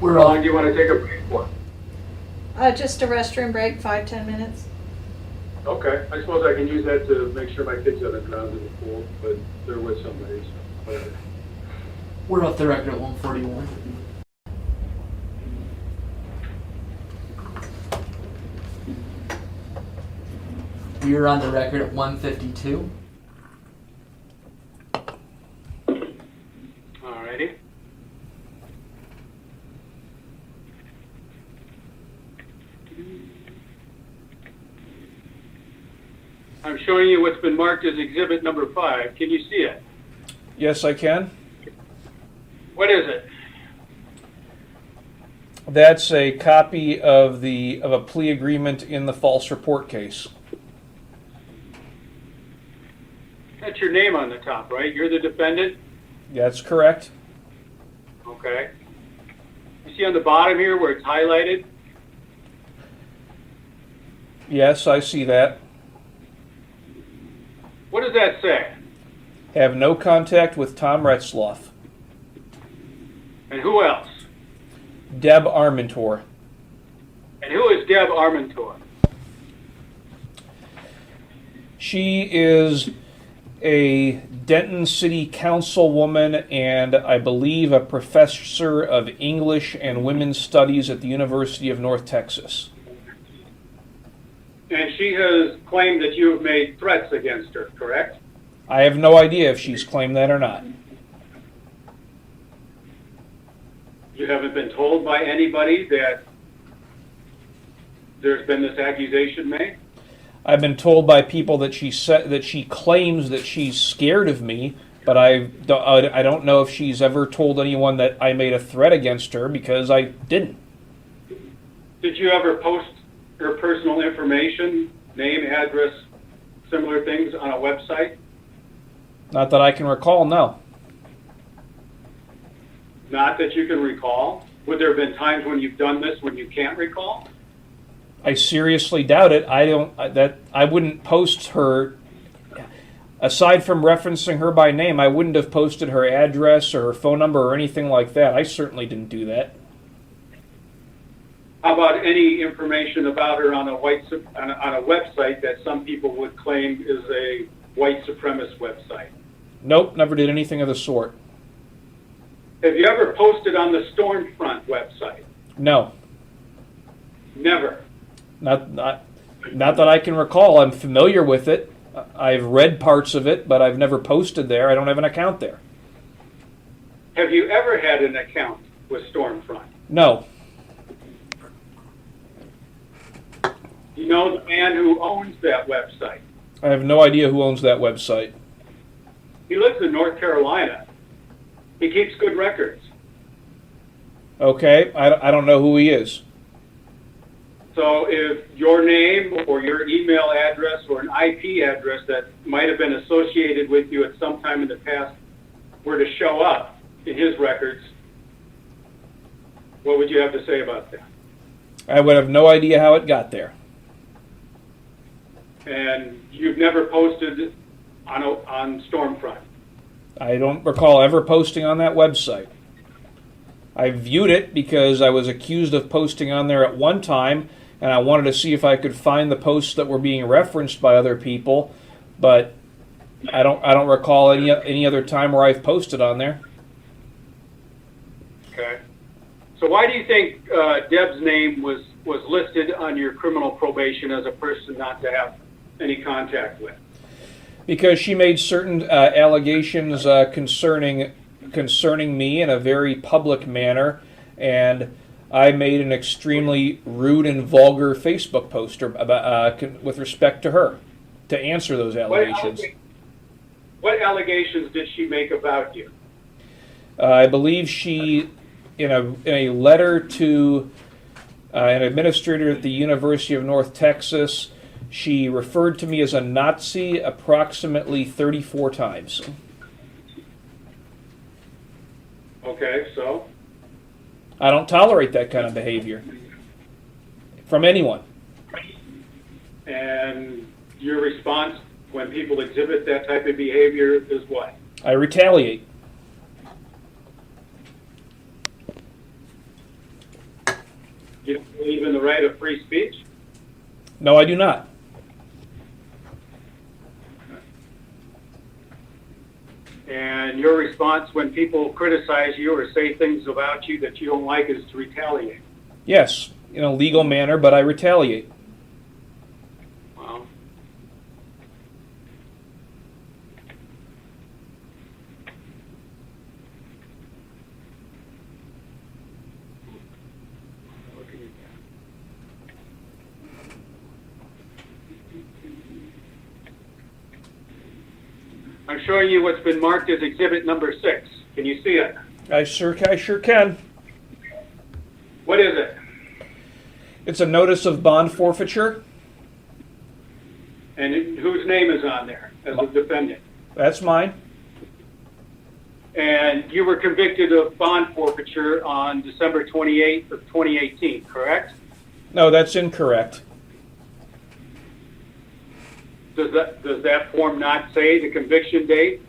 We're How long on. do you want to take a break for? Just a restroom break, 5-10 minutes. Okay, I suppose I can use that to make sure my kids haven't drowned in the pool, but they're with somebody, so whatever. We're off the record at 141. You're on the record at 152. Alrighty. I'm showing you what's been marked as exhibit number 5. Can you see it? Yes, I can. What is it? That's a copy of a plea agreement in the false report case. That's your name on the top, right? You're the defendant? That's correct. Okay. You see on the bottom here where it's highlighted? Yes, I see that. What does that say? Have no contact with Tom Retzlaff. And who else? Deb Armentor. And who is Deb Armentor? She is a Denton City Councilwoman and I believe a professor of English and Women's Studies at the University of North Texas. And she has claimed that you have made threats against her, correct? I have no idea if she's claimed that or not. You haven't been told by anybody that there's been this accusation made? I've been told by people that she claims that she's scared of me, but I don't know if she's ever told anyone that I made a threat against her because I didn't. Did you ever post her personal information, name, address, similar things on a website? Not that I can recall, no. Not that you can recall? Would there have been times when you've done this when you can't recall? I seriously doubt it. I wouldn't post her. Aside from referencing her by name, I wouldn't have posted her address or her phone number or anything like that. I certainly didn't do that. How about any information about her on a website that some people would claim is a white supremacist website? Nope, never did anything of the sort. Have you ever posted on the Stormfront website? No, Never. not that I can recall. I'm familiar with it. I've read parts of it, but I've never posted there. I don't have an account there. Have you ever had an account with Stormfront? No. You know the man who owns that website? I have no idea who owns that website. He lives in North Carolina. He keeps good records. Okay, I don't know who he is. So if your name or your email address or an IP address that might have been associated with you at some time in the past were to show up in his records, what would you have to say about that? I would have no idea how it got there. And you've never posted on Stormfront? I don't recall ever posting on that website. I viewed it because I was accused of posting on there at one time, and I wanted to see if I could find the posts that were being referenced by other people, but I don't recall any other time where I've posted on there. Okay. So why do you think Deb's name was listed on your criminal probation as a person not to have any contact with? Because she made certain allegations concerning me in a very public manner, and I made an extremely rude and vulgar Facebook post about, with respect to her to answer those allegations. What allegations did she make about you? I believe she, in a letter to an administrator at the University of North Texas, she referred to me as a Nazi approximately 34 times. Okay, so? I don't tolerate that kind of behavior from anyone. And your response when people exhibit that type of behavior is what? I retaliate. You don't believe in the right of free speech? No, I do not. And your response when people criticize you or say things about you that you don't like is to retaliate. Yes, in a legal manner, but I retaliate. Well, looking at that. I'm showing you what's been marked as exhibit number 6. Can you see it? I sure can. What is it? It's a notice of bond forfeiture. And whose name is on there as a defendant? That's mine. And you were convicted of bond forfeiture on December 28th of 2018, correct? No, that's incorrect. Does that form not say the conviction date?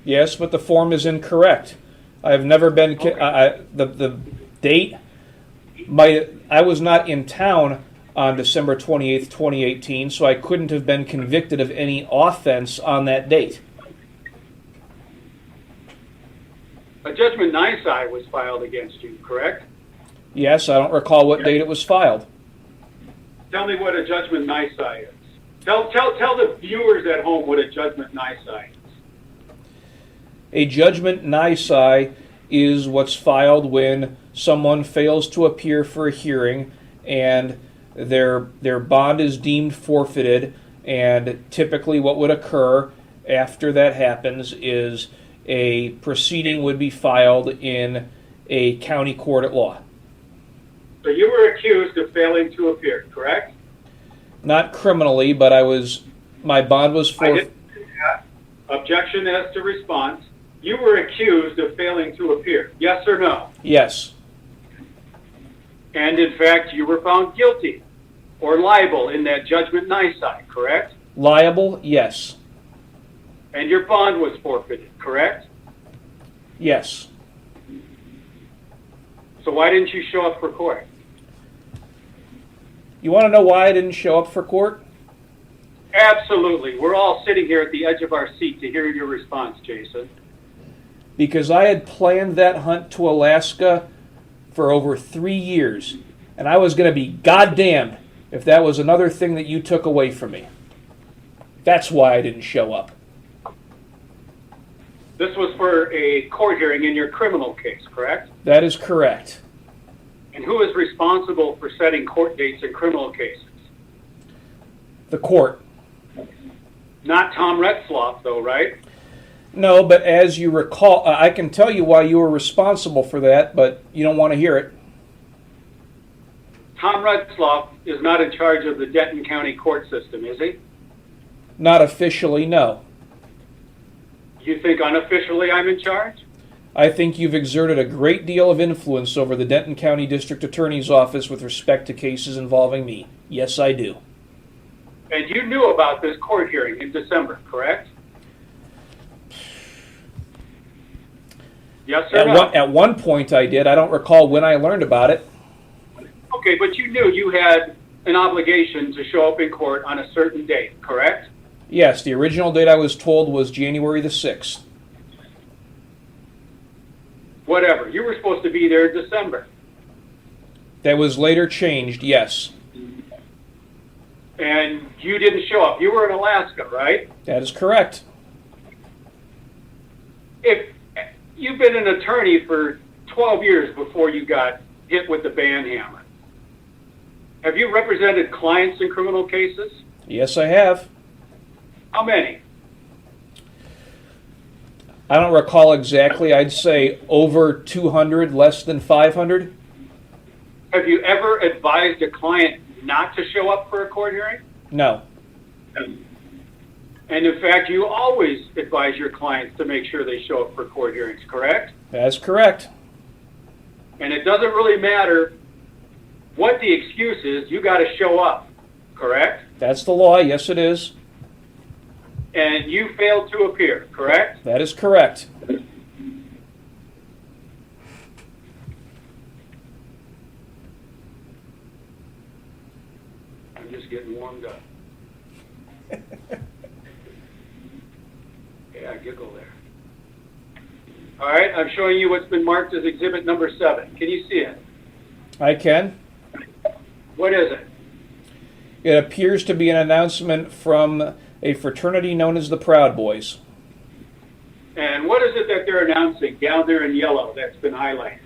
Yes, but the form is incorrect. I've never been. Okay. The date I was not in town on December 28th, 2018, so I couldn't have been convicted of any offense on that date. A judgment nisi was filed against you, correct? Yes, I don't recall what date it was filed. Tell me what a judgment nisi is. Tell the viewers at home what a judgment nisi is. A judgment nisi is what's filed when someone fails to appear for a hearing and their bond is deemed forfeited, and typically what would occur after that happens is a proceeding would be filed in a county court at law. So you were accused of failing to appear, correct? Not criminally, but my bond was I forfeited. didn't objection as to response. You were accused of failing to appear, yes or no? Yes. And in fact, you were found guilty or liable in that judgment nisi, correct? Liable? Yes. And your bond was forfeited, correct? Yes. So why didn't you show up for court? You want to know why I didn't show up for court? Absolutely. We're all sitting here at the edge of our seat to hear your response, Jason. Because I had planned that hunt to Alaska for over 3 years, and I was going to be goddamned if that was another thing that you took away from me. That's why I didn't show up. This was for a court hearing in your criminal case, correct? That is correct. And who is responsible for setting court dates in criminal cases? The court. Not Tom Retzlaff, though, right? No, but as you recall, I can tell you why you were responsible for that, but you don't want to hear it. Tom Retzlaff is not in charge of the Denton County court system, is he? Not officially, no. You think unofficially I'm in charge? I think you've exerted a great deal of influence over the Denton County District Attorney's Office with respect to cases involving me. Yes, I do. And you knew about this court hearing in December, correct? Yes or no? At one point I did. I don't recall when I learned about it. Okay, but you knew you had an obligation to show up in court on a certain date, correct? Yes, the original date I was told was January the 6th. Whatever. You were supposed to be there in December. That was later changed, yes. And you didn't show up. You were in Alaska, right? That is correct. If you've been an attorney for 12 years before you got hit with the banhammer, have you represented clients in criminal cases? Yes, I have. How many? I don't recall exactly. I'd say over 200, less than 500. Have you ever advised a client not to show up for a court hearing? No. And in fact, you always advise your clients to make sure they show up for court hearings, correct? That's correct. And it doesn't really matter what the excuse is, you got to show up, correct? That's the law. Yes, it is. And you failed to appear, correct? That is correct. I'm just getting warmed up. Yeah, giggle there. All right, I'm showing you what's been marked as exhibit number 7. Can you see it? I can. What is it? It appears to be an announcement from a fraternity known as the Proud Boys. And what is it that they're announcing down there in yellow that's been highlighted?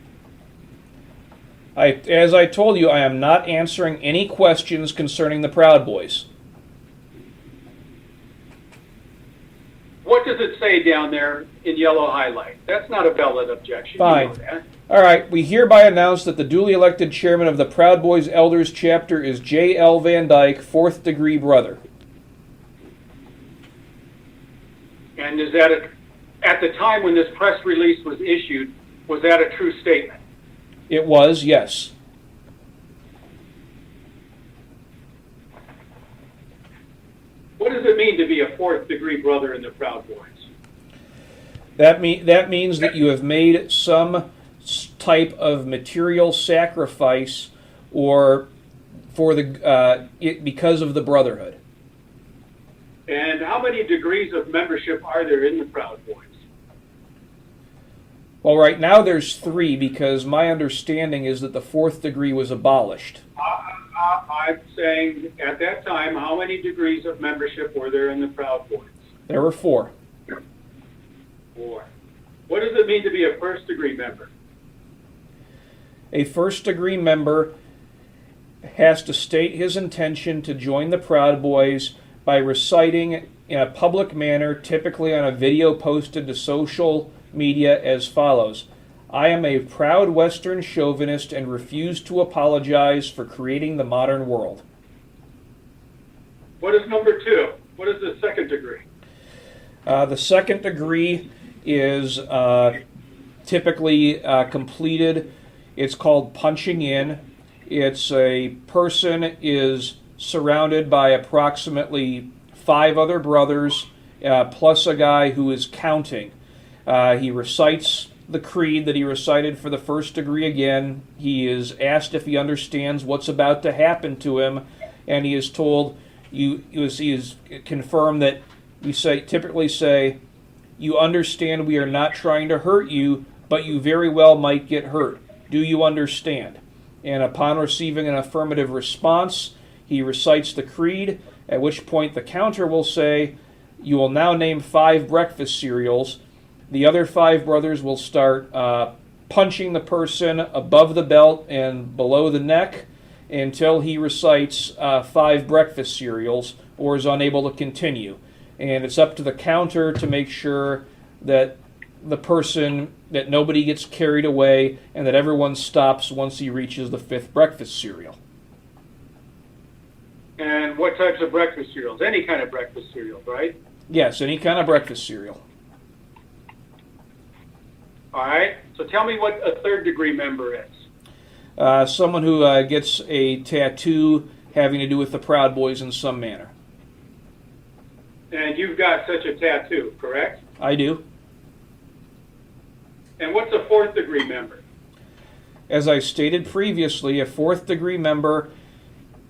As I told you, I am not answering any questions concerning the Proud Boys. What does it say down there in yellow highlight? That's not a valid objection. Fine. You know that. All right, we hereby announce that the duly elected chairman of the Proud Boys Elders Chapter is J.L. Van Dyke, 4th degree brother. And is that at the time when this press release was issued, was that a true statement? It was, yes. What does it mean to be a 4th degree brother in the Proud Boys? That means that you have made some type of material sacrifice or for the because of the brotherhood. And how many degrees of membership are there in the Proud Boys? Well, right now there's 3 because my understanding is that the 4th degree was abolished. I'm saying at that time, how many degrees of membership were there in the Proud Boys? There were 4. 4. What does it mean to be a 1st degree member? A 1st degree member has to state his intention to join the Proud Boys by reciting in a public manner, typically on a video posted to social media, as follows: I am a proud Western chauvinist and refuse to apologize for creating the modern world. What is number 2? What is the 2nd degree? The 2nd degree is typically completed. It's called punching in. It's a person is surrounded by approximately 5 other brothers, plus a guy who is counting. He recites the creed that he recited for the 1st degree again. He is asked if he understands what's about to happen to him, and he is told, he is confirmed that we typically say, you understand we are not trying to hurt you, but you very well might get hurt. Do you understand? And upon receiving an affirmative response, he recites the creed, at which point the counter will say, you will now name 5 breakfast cereals. The other 5 brothers will start punching the person above the belt and below the neck until he recites 5 breakfast cereals or is unable to continue. And it's up to the counter to make sure that that nobody gets carried away and that everyone stops once he reaches the 5th breakfast cereal. And what types of breakfast cereals? Any kind of breakfast cereal, right? Yes, any kind of breakfast cereal. All right. So tell me what a 3rd degree member is. Someone who gets a tattoo having to do with the Proud Boys in some manner. And you've got such a tattoo, correct? I do. And what's a 4th degree member? As I stated previously, a 4th degree member,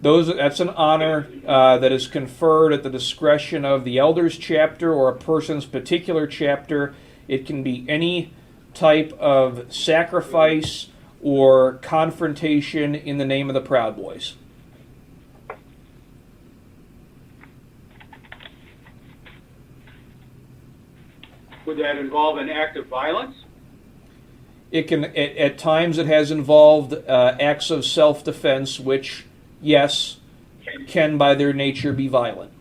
that's an honor that is conferred at the discretion of the Elders Chapter or a person's particular chapter. It can be any type of sacrifice or confrontation in the name of the Proud Boys. Would that involve an act of violence? It can, at times, it has involved acts of self-defense, which, yes, can by their nature be violent.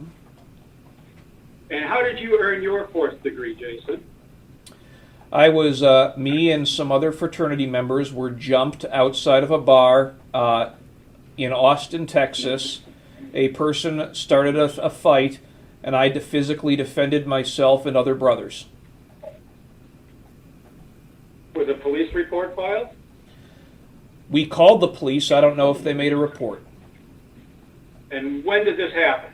And how did you earn your 4th degree, Jason? I was, me and some other fraternity members were jumped outside of a bar in Austin, Texas. A person started a fight, and I physically defended myself and other brothers. Was a police report filed? We called the police. I don't know if they made a report. And when did this happen?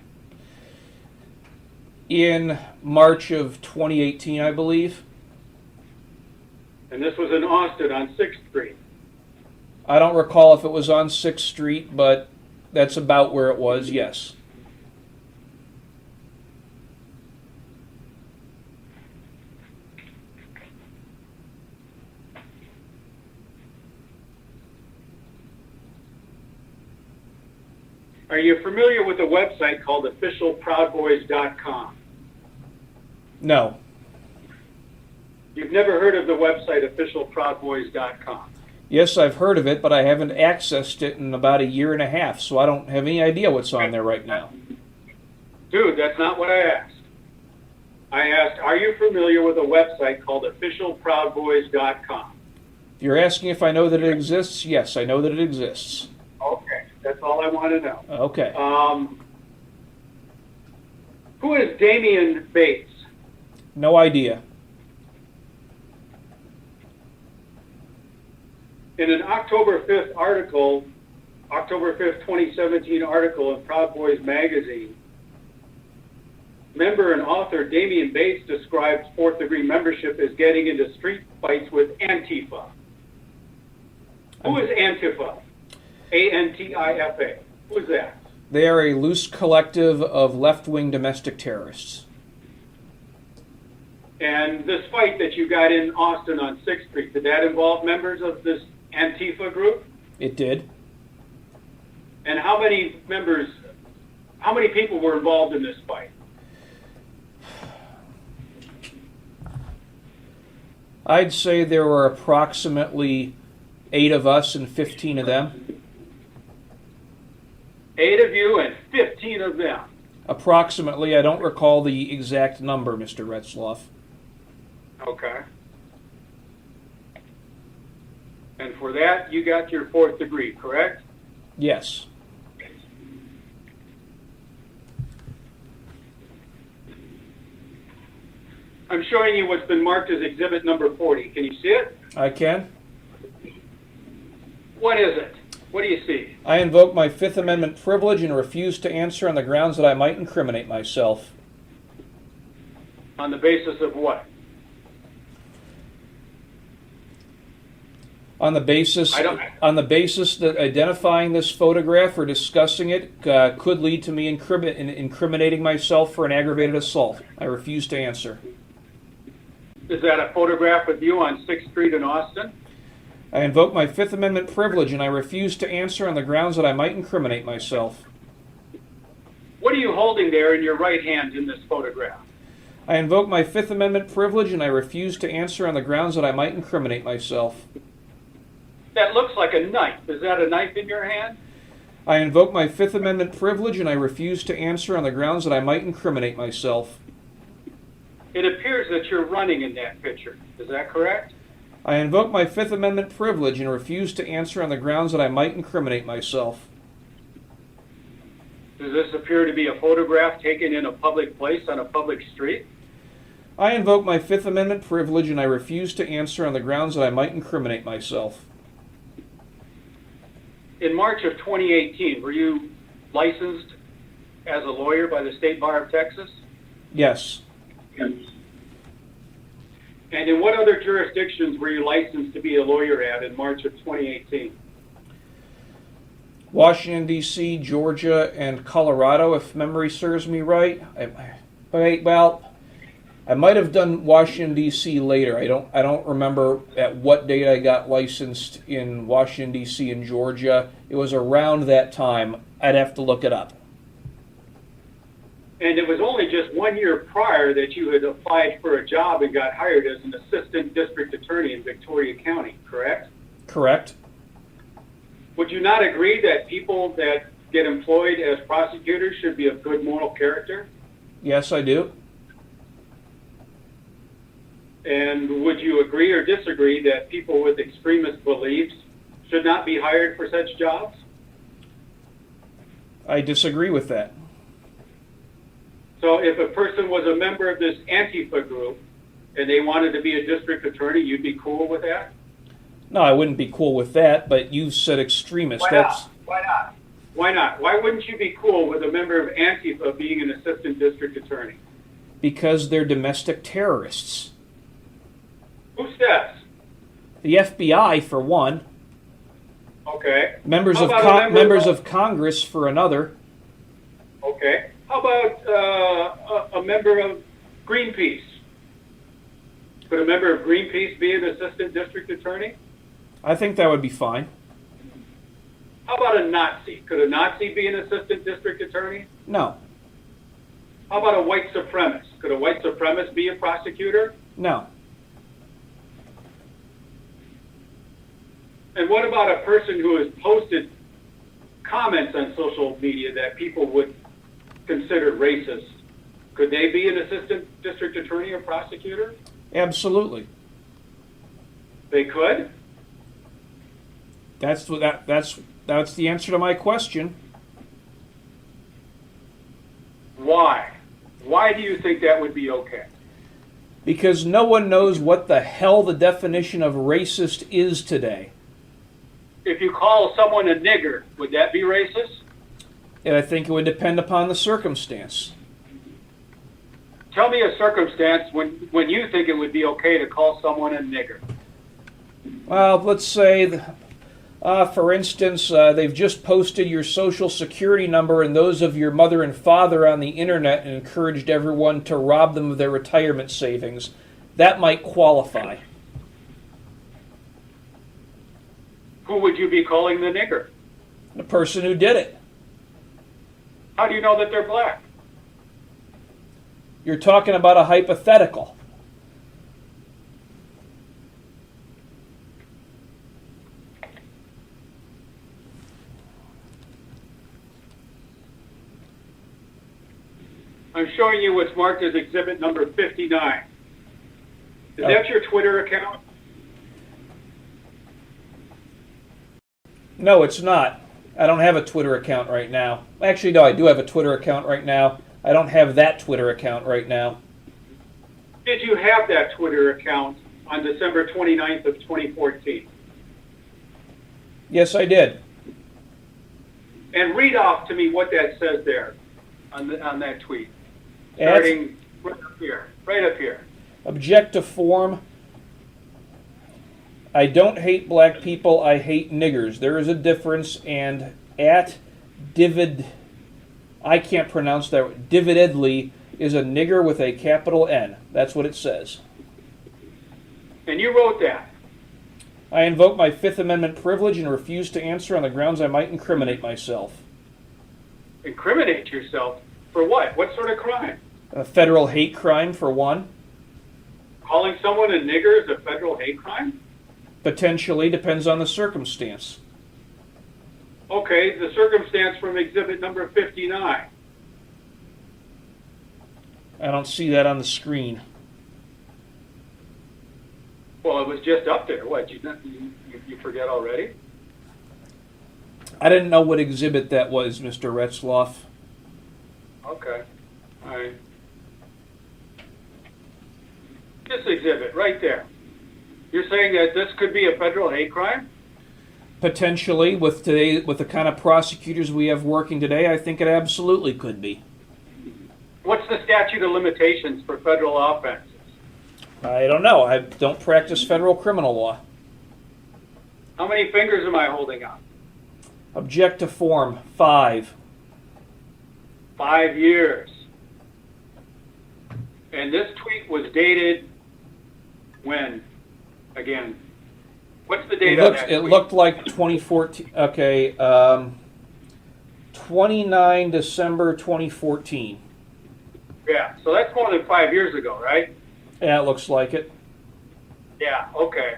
In March of 2018, I believe. And this was in Austin on 6th Street. I don't recall if it was on 6th Street, but that's about where it was, yes. Are you familiar with a website called officialproudboys.com? No. You've never heard of the website officialproudboys.com? Yes, I've heard of it, but I haven't accessed it in about a year and a half, so I don't have any idea what's on there right now. Dude, that's not what I asked. I asked, are you familiar with a website called officialproudboys.com? You're asking if I know that it exists? Yes, I know that it exists. Okay, that's all I want to know. Okay. Who is Damian Bates? No idea. In an October 5th article, October 5th, 2017 article in Proud Boys magazine, member and author Damian Bates describes fourth degree membership as getting into street fights with Antifa. Who is Antifa? A-N-T-I-F-A. Who is that? They are a loose collective of left-wing domestic terrorists. And this fight that you got in Austin on 6th Street, did that involve members of this Antifa group? It did. And how many people were involved in this fight? I'd say there were approximately 8 of us and 15 of them. 8 of you and 15 of them. Approximately. I don't recall the exact number, Mr. Retzlaff. Okay. And for that, you got your 4th degree, correct? Yes. I'm showing you what's been marked as exhibit number 40. Can you see it? I can. What is it? What do you see? I invoke my Fifth Amendment privilege and refuse to answer on the grounds that I might incriminate myself. On the basis of what? On the basis that identifying this photograph or discussing it could lead to me incriminating myself for an aggravated assault. I refuse to answer. Is that a photograph of you on 6th Street in Austin? I invoke my Fifth Amendment privilege and I refuse to answer on the grounds that I might incriminate myself. What are you holding there in your right hand in this photograph? I invoke my Fifth Amendment privilege and I refuse to answer on the grounds that I might incriminate myself. That looks like a knife. Is that a knife in your hand? I invoke my Fifth Amendment privilege and I refuse to answer on the grounds that I might incriminate myself. It appears that you're running in that picture. Is that correct? I invoke my Fifth Amendment privilege and refuse to answer on the grounds that I might incriminate myself. Does this appear to be a photograph taken in a public place on a public street? I invoke my Fifth Amendment privilege and I refuse to answer on the grounds that I might incriminate myself. In March of 2018, were you licensed as a lawyer by the State Bar of Texas? Yes. And in what other jurisdictions were you licensed to be a lawyer at in March of 2018? Washington, D.C., Georgia, and Colorado, if memory serves me right. I might have done Washington, D.C. later. I don't remember at what date I got licensed in Washington, D.C. and Georgia. It was around that time. I'd have to look it up. And it was only just 1 year prior that you had applied for a job and got hired as an assistant district attorney in Victoria County, correct? Correct. Would you not agree that people that get employed as prosecutors should be of good moral character? Yes, I do. And would you agree or disagree that people with extremist beliefs should not be hired for such jobs? I disagree with that. So if a person was a member of this Antifa group and they wanted to be a district attorney, you'd be cool with that? No, I wouldn't be cool with that, but you said extremist. Why not? Why not? Why not? Why wouldn't you be cool with a member of Antifa being an assistant district attorney? Because they're domestic terrorists. Who says? The FBI, for one. Okay. Members How of about members of Congress, for another. Okay. How about a member of Greenpeace? Could a member of Greenpeace be an assistant district attorney? I think that would be fine. How about a Nazi? Could a Nazi be an assistant district attorney? No. How about a white supremacist? Could a white supremacist be a prosecutor? No. And what about a person who has posted comments on social media that people would consider racist? Could they be an assistant district attorney or prosecutor? Absolutely. They could? That's the answer to my question. Why? Why do you think that would be okay? Because no one knows what the hell the definition of racist is today. If you call someone a nigger, would that be racist? And I think it would depend upon the circumstance. Tell me a circumstance when you think it would be okay to call someone a nigger. Well, let's say, for instance, they've just posted your social security number and those of your mother and father on the internet and encouraged everyone to rob them of their retirement savings. That might qualify. Who would you be calling the nigger? The person who did it. How do you know that they're black? You're talking about a hypothetical. I'm showing you what's marked as exhibit number 59. Is Oh. that your Twitter account? No, it's not. I don't have a Twitter account right now. Actually, no, I do have a Twitter account right now. I don't have that Twitter account right now. Did you have that Twitter account on December 29th of 2014? Yes, I did. And read off to me what that says there on that tweet. Ads- Starting right up here. Right up here. Object to form. I don't hate black people, I hate niggers. There is a difference, and at Divid, I can't pronounce that, Dividedly is a nigger with a capital N. That's what it says. And you wrote that. I invoke my Fifth Amendment privilege and refuse to answer on the grounds I might incriminate myself. Incriminate yourself for what? What sort of crime? A federal hate crime, for one. Calling someone a nigger is a federal hate crime? Potentially, depends on the circumstance. Okay, the circumstance from exhibit number 59. I don't see that on the screen. Well, it was just up there. What, you forget already? I didn't know what exhibit that was, Mr. Retzlaff. Okay, all right. This exhibit, right there. You're saying that this could be a federal hate crime? Potentially, with the kind of prosecutors we have working today, I think it absolutely could be. What's the statute of limitations for federal offenses? I don't know. I don't practice federal criminal law. How many fingers am I holding up? Object to form, 5. 5 years. And this tweet was dated when? Again, what's the date on that It tweet? looked like 2014. Okay, 29 December 2014. Yeah, so that's more than 5 years ago, right? Yeah, it looks like it. Yeah, okay.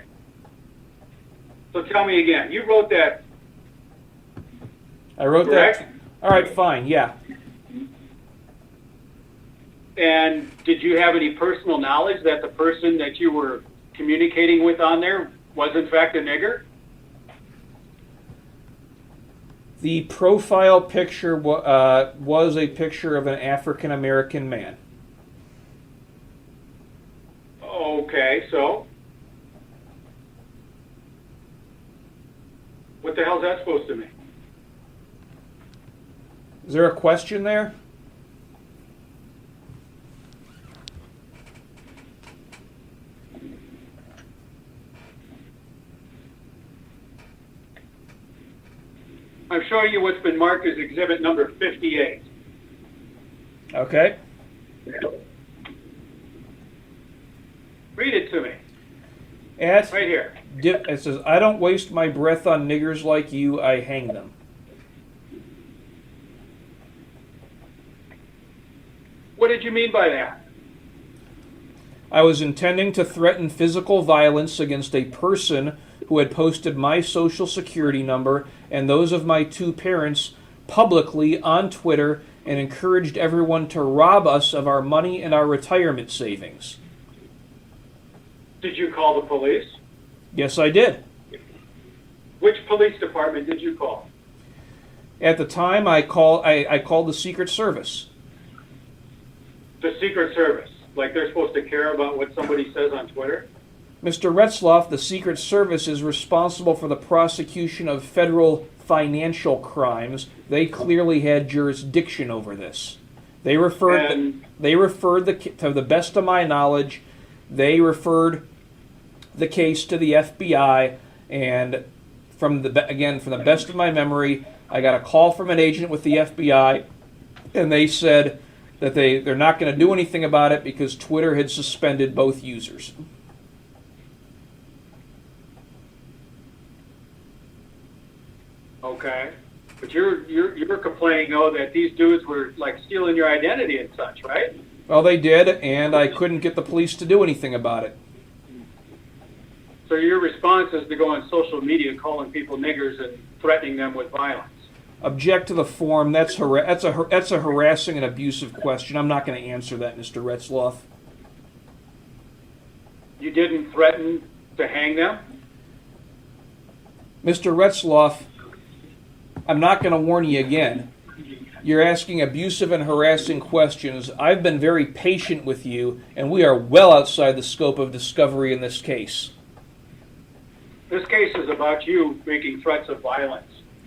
So tell me again, you wrote that, I wrote correct? that. All right, fine. Yeah. And did you have any personal knowledge that the person that you were communicating with on there was in fact a nigger? The profile picture was a picture of an African American man. Okay, so? What the hell is that supposed to mean? Is there a question there? I'm showing you what's been marked as exhibit number 58. Okay. Read it to me, At right here. It says, I don't waste my breath on niggers like you, I hang them. What did you mean by that? I was intending to threaten physical violence against a person who had posted my social security number and those of my two parents publicly on Twitter and encouraged everyone to rob us of our money and our retirement savings. Did you call the police? Yes, I did. Which police department did you call? At the time, I called the Secret Service. The Secret Service. Like they're supposed to care about what somebody says on Twitter? Mr. Retzlaff, the Secret Service is responsible for the prosecution of federal financial crimes. They clearly had jurisdiction over this. To the best of my knowledge, they referred the case to the FBI, and from the best of my memory, I got a call from an agent with the FBI, and they said that they're not going to do anything about it because Twitter had suspended both users. Okay. But you're complaining, though, that these dudes were, like, stealing your identity and such, right? Well, they did, and I couldn't get the police to do anything about it. So your response is to go on social media calling people niggers and threatening them with violence. Object to the form. That's a harassing and abusive question. I'm not going to answer that, Mr. Retzlaff. You didn't threaten to hang them? Mr. Retzlaff, I'm not going to warn you again. You're asking abusive and harassing questions. I've been very patient with you, and we are well outside the scope of discovery in this case. This case is about you making threats of violence.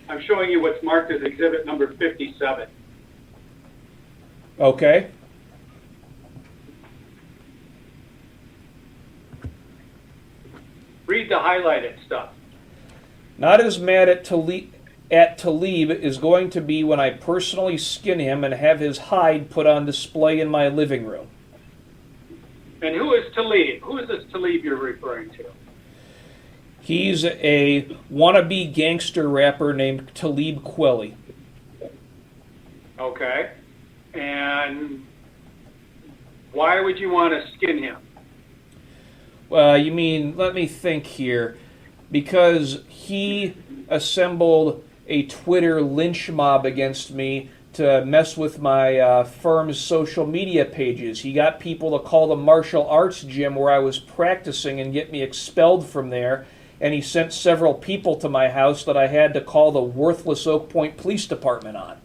I'm showing you what's marked as exhibit number 57. Okay. Read the highlighted stuff. Not as mad at Talib is going to be when I personally skin him and have his hide put on display in my living room. And who is Talib? Who is this Talib you're referring to? He's a wannabe gangster rapper named Talib Kweli. Okay. And why would you want to skin him? You mean, let me think here. Because he assembled a Twitter lynch mob against me to mess with my firm's social media pages. He got people to call the martial arts gym where I was practicing and get me expelled from there. And he sent several people to my house that I had to call the worthless Oak Point Police Department on.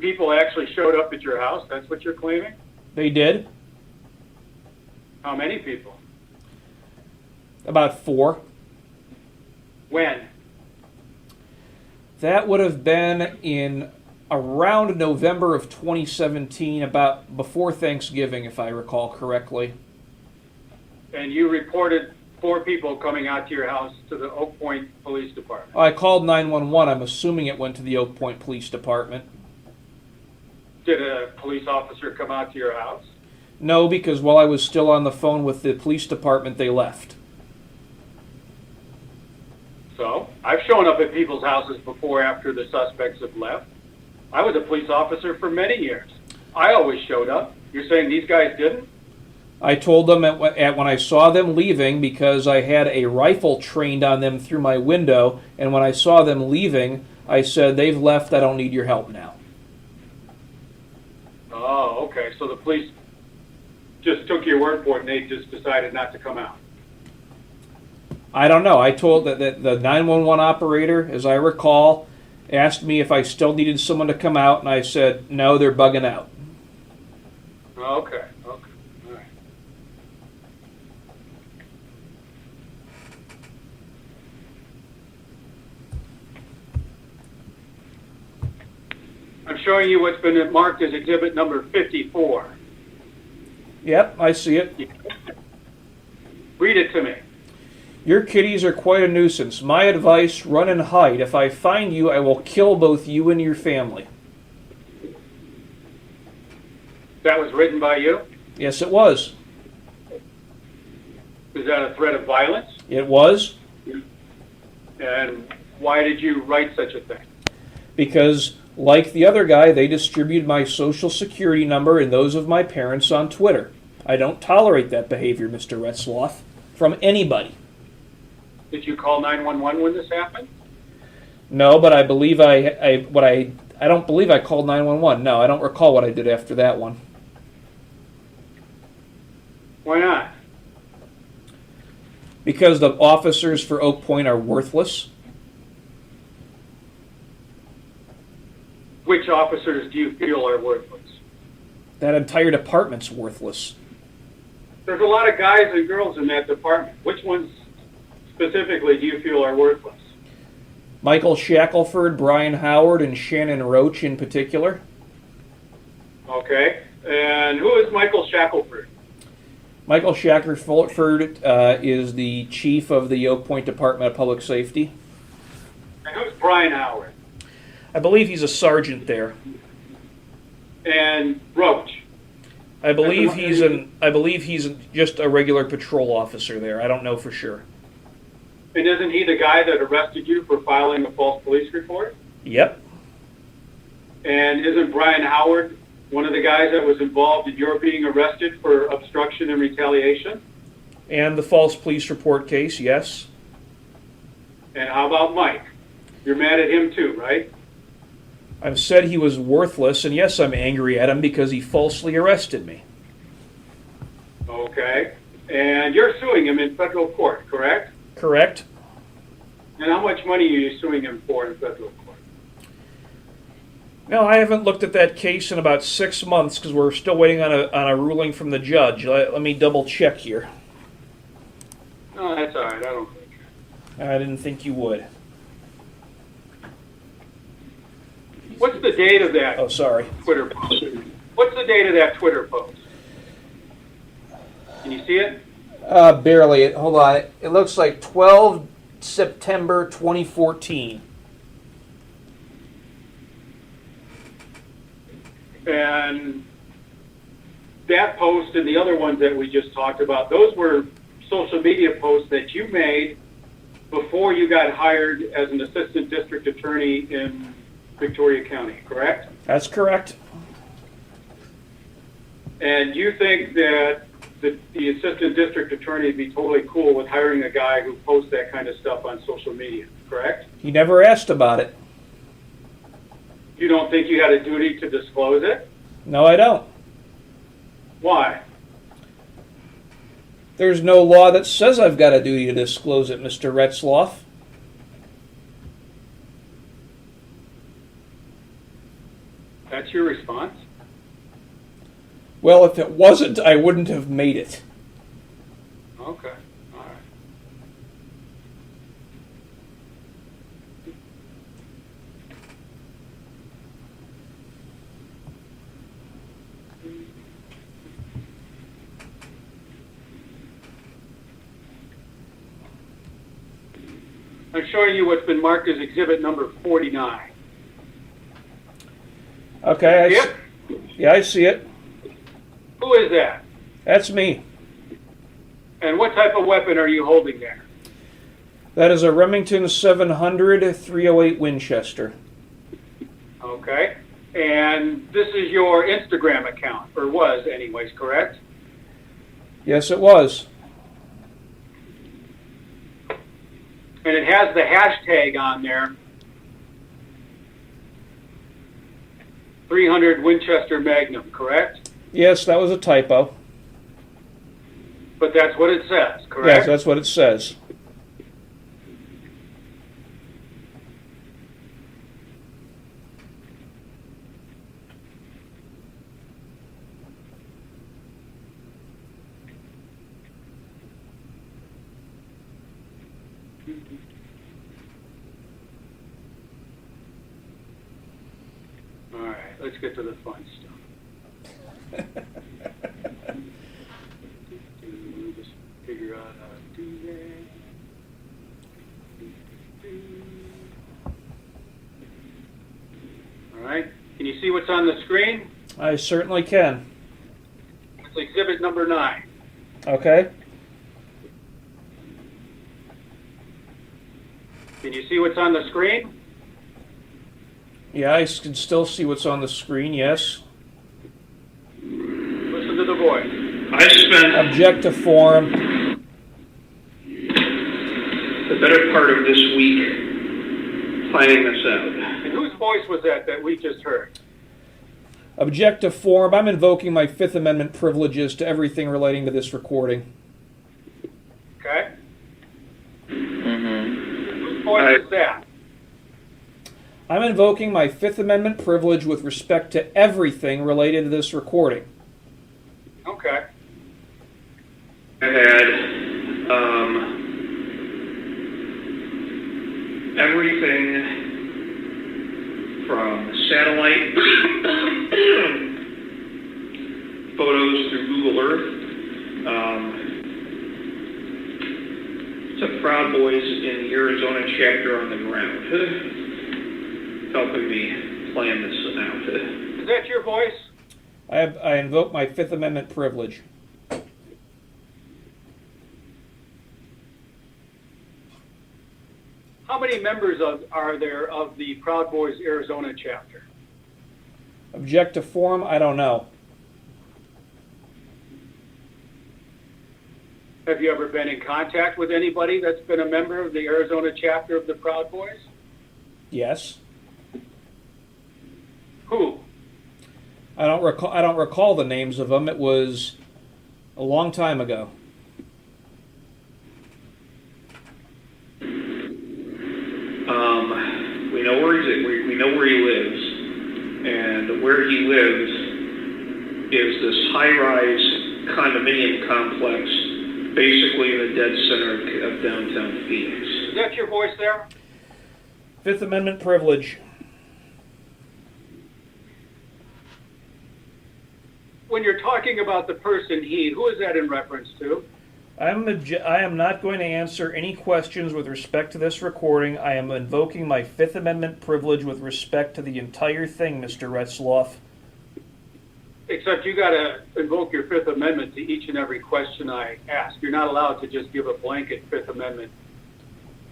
People actually showed up at your house? That's what you're claiming? They did. How many people? About 4. When? That would have been in around November of 2017, about before Thanksgiving, if I recall correctly. And you reported 4 people coming out to your house to the Oak Point Police Department. I called 911. I'm assuming it went to the Oak Point Police Department. Did a police officer come out to your house? No, because while I was still on the phone with the police department, they left. So, I've shown up at people's houses before after the suspects have left. I was a police officer for many years. I always showed up. You're saying these guys didn't? I told them when I saw them leaving, because I had a rifle trained on them through my window, and when I saw them leaving, I said, they've left, I don't need your help now. Oh, okay. So the police just took your word for it and they just decided not to come out. I don't know. I told that the 911 operator, as I recall, asked me if I still needed someone to come out, and I said, no, they're bugging out. Okay, all right. I'm showing you what's been marked as exhibit number 54. Yep, I see it. Read it to me. Your kitties are quite a nuisance. My advice, run and hide. If I find you, I will kill both you and your family. That was written by you? Yes, it was. Is that a threat of violence? It was. And why did you write such a thing? Because Like the other guy, they distributed my social security number and those of my parents on Twitter. I don't tolerate that behavior, Mr. Retzlaff, from anybody. Did you call 911 when this happened? No, but I believe I don't believe I called 911. No, I don't recall what I did after that one. Why not? Because the officers for Oak Point are worthless. Which officers do you feel are worthless? That entire department's worthless. There's a lot of guys and girls in that department. Which ones specifically do you feel are worthless? Michael Shackelford, Brian Howard, and Shannon Roach in particular. Okay. And who is Michael Shackelford? Michael Shackelford is the chief of the Oak Point Department of Public Safety. And who's Brian Howard? I believe he's a sergeant there. And Roach? I believe he's just a regular patrol officer there. I don't know for sure. And isn't he the guy that arrested you for filing a false police report? Yep. And isn't Brian Howard one of the guys that was involved in your being arrested for obstruction and retaliation? And the false police report case, yes. And how about Mike? You're mad at him too, right? I've said he was worthless, and yes, I'm angry at him because he falsely arrested me. Okay. And you're suing him in federal court, correct? Correct. And how much money are you suing him for in federal court? No, I haven't looked at that case in about 6 months because we're still waiting on a ruling from the judge. Let me double check here. No, that's all right. I don't think. I didn't think you would. What's the date of that Oh, sorry. Twitter post? What's the date of that Twitter post? Can you see it? Barely. Hold on. It looks like 12 September 2014. And that post and the other ones that we just talked about, those were social media posts that you made before you got hired as an assistant district attorney in Victoria County, correct? That's correct. And you think that the assistant district attorney would be totally cool with hiring a guy who posts that kind of stuff on social media, correct? He never asked about it. You don't think you had a duty to disclose it? No, I don't. Why? There's no law that says I've got a duty to disclose it, Mr. Retzlaff. That's your response? Well, if it wasn't, I wouldn't have made it. Okay, all right. I'm showing you what's been marked as exhibit number 49. Okay. See it? Yeah, I see it. Who is that? That's me. And what type of weapon are you holding there? That is a Remington 700 308 Winchester. Okay. And this is your Instagram account, or was anyways, correct? Yes, it was. And it has the hashtag on there, 300 Winchester Magnum, correct? Yes, that was a typo. But that's what it says, correct? Yes, that's what it says. All right, let's get to the fun stuff. Just figure out how to do that. All right, can you see what's on the screen? I certainly can. It's exhibit number 9. Okay. Can you see what's on the screen? Yeah, I can still see what's on the screen, yes. Listen to the voice. I spent Object to form. the better part of this week planning this out. And whose voice was that we just heard? Object to form. I'm invoking my Fifth Amendment privileges to everything relating to this recording. Okay? Mm-hmm. Whose voice is that? I'm invoking my Fifth Amendment privilege with respect to everything related to this recording. Okay. I had everything from satellite photos through Google Earth to Proud Boys in the Arizona chapter on the ground, helping me plan this out. Is that your voice? I invoke my Fifth Amendment privilege. How many members are there of the Proud Boys Arizona chapter? Object to form. I don't know. Have you ever been in contact with anybody that's been a member of the Arizona chapter of the Proud Boys? Yes. Who? I don't recall the names of them. It was a long time ago. We know where we know where he lives, and where he lives is this high-rise condominium complex, basically in the dead center of downtown Phoenix. Is that your voice there? Fifth Amendment privilege. When you're talking about the person he, who is that in reference to? I am not going to answer any questions with respect to this recording. I am invoking my Fifth Amendment privilege with respect to the entire thing, Mr. Retzlaff. Except you got to invoke your Fifth Amendment to each and every question I ask. You're not allowed to just give a blanket Fifth Amendment.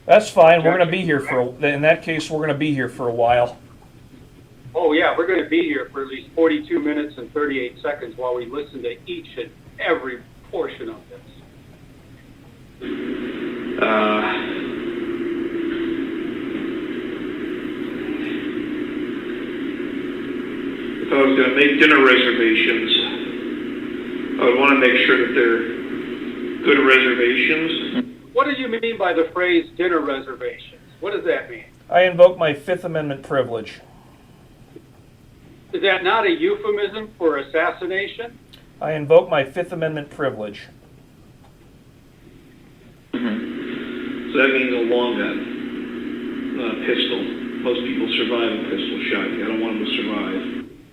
That's fine. We're going to be here in that case, we're going to be here for a while. Oh yeah, we're going to be here for at least 42 minutes and 38 seconds while we listen to each and every portion of this. If I was going to make dinner reservations, I would want to make sure that they're good reservations. What do you mean by the phrase dinner reservations? What does that mean? I invoke my Fifth Amendment privilege. Is that not a euphemism for assassination? I invoke my Fifth Amendment privilege. So that means a long gun, not a pistol. Most people survive a pistol shot. I don't want them to survive.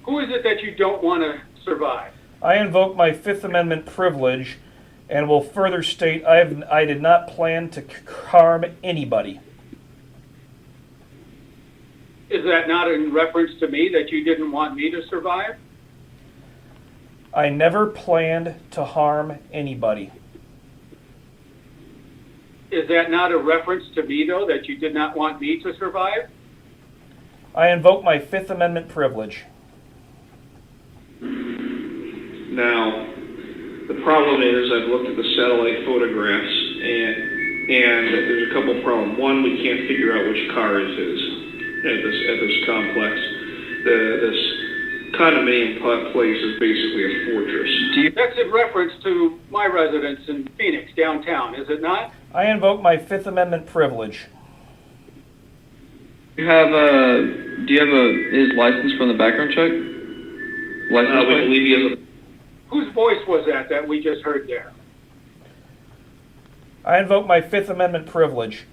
Who is it that you don't want to survive? I invoke my Fifth Amendment privilege and will further state I did not plan to harm anybody. Is that not in reference to me that you didn't want me to survive? I never planned to harm anybody. Is that not a reference to me, though, that you did not want me to survive? I invoke my Fifth Amendment privilege. Now, the problem is I've looked at the satellite photographs, and there's a couple of problems. One, we can't figure out which car is his at this complex. This condominium place is basically a fortress. That's in reference to my residence in Phoenix, downtown, is it not? I invoke my Fifth Amendment privilege. Do you have his license from the background check? License We plate? believe he has a... Whose voice was that we just heard there? I invoke my Fifth Amendment privilege.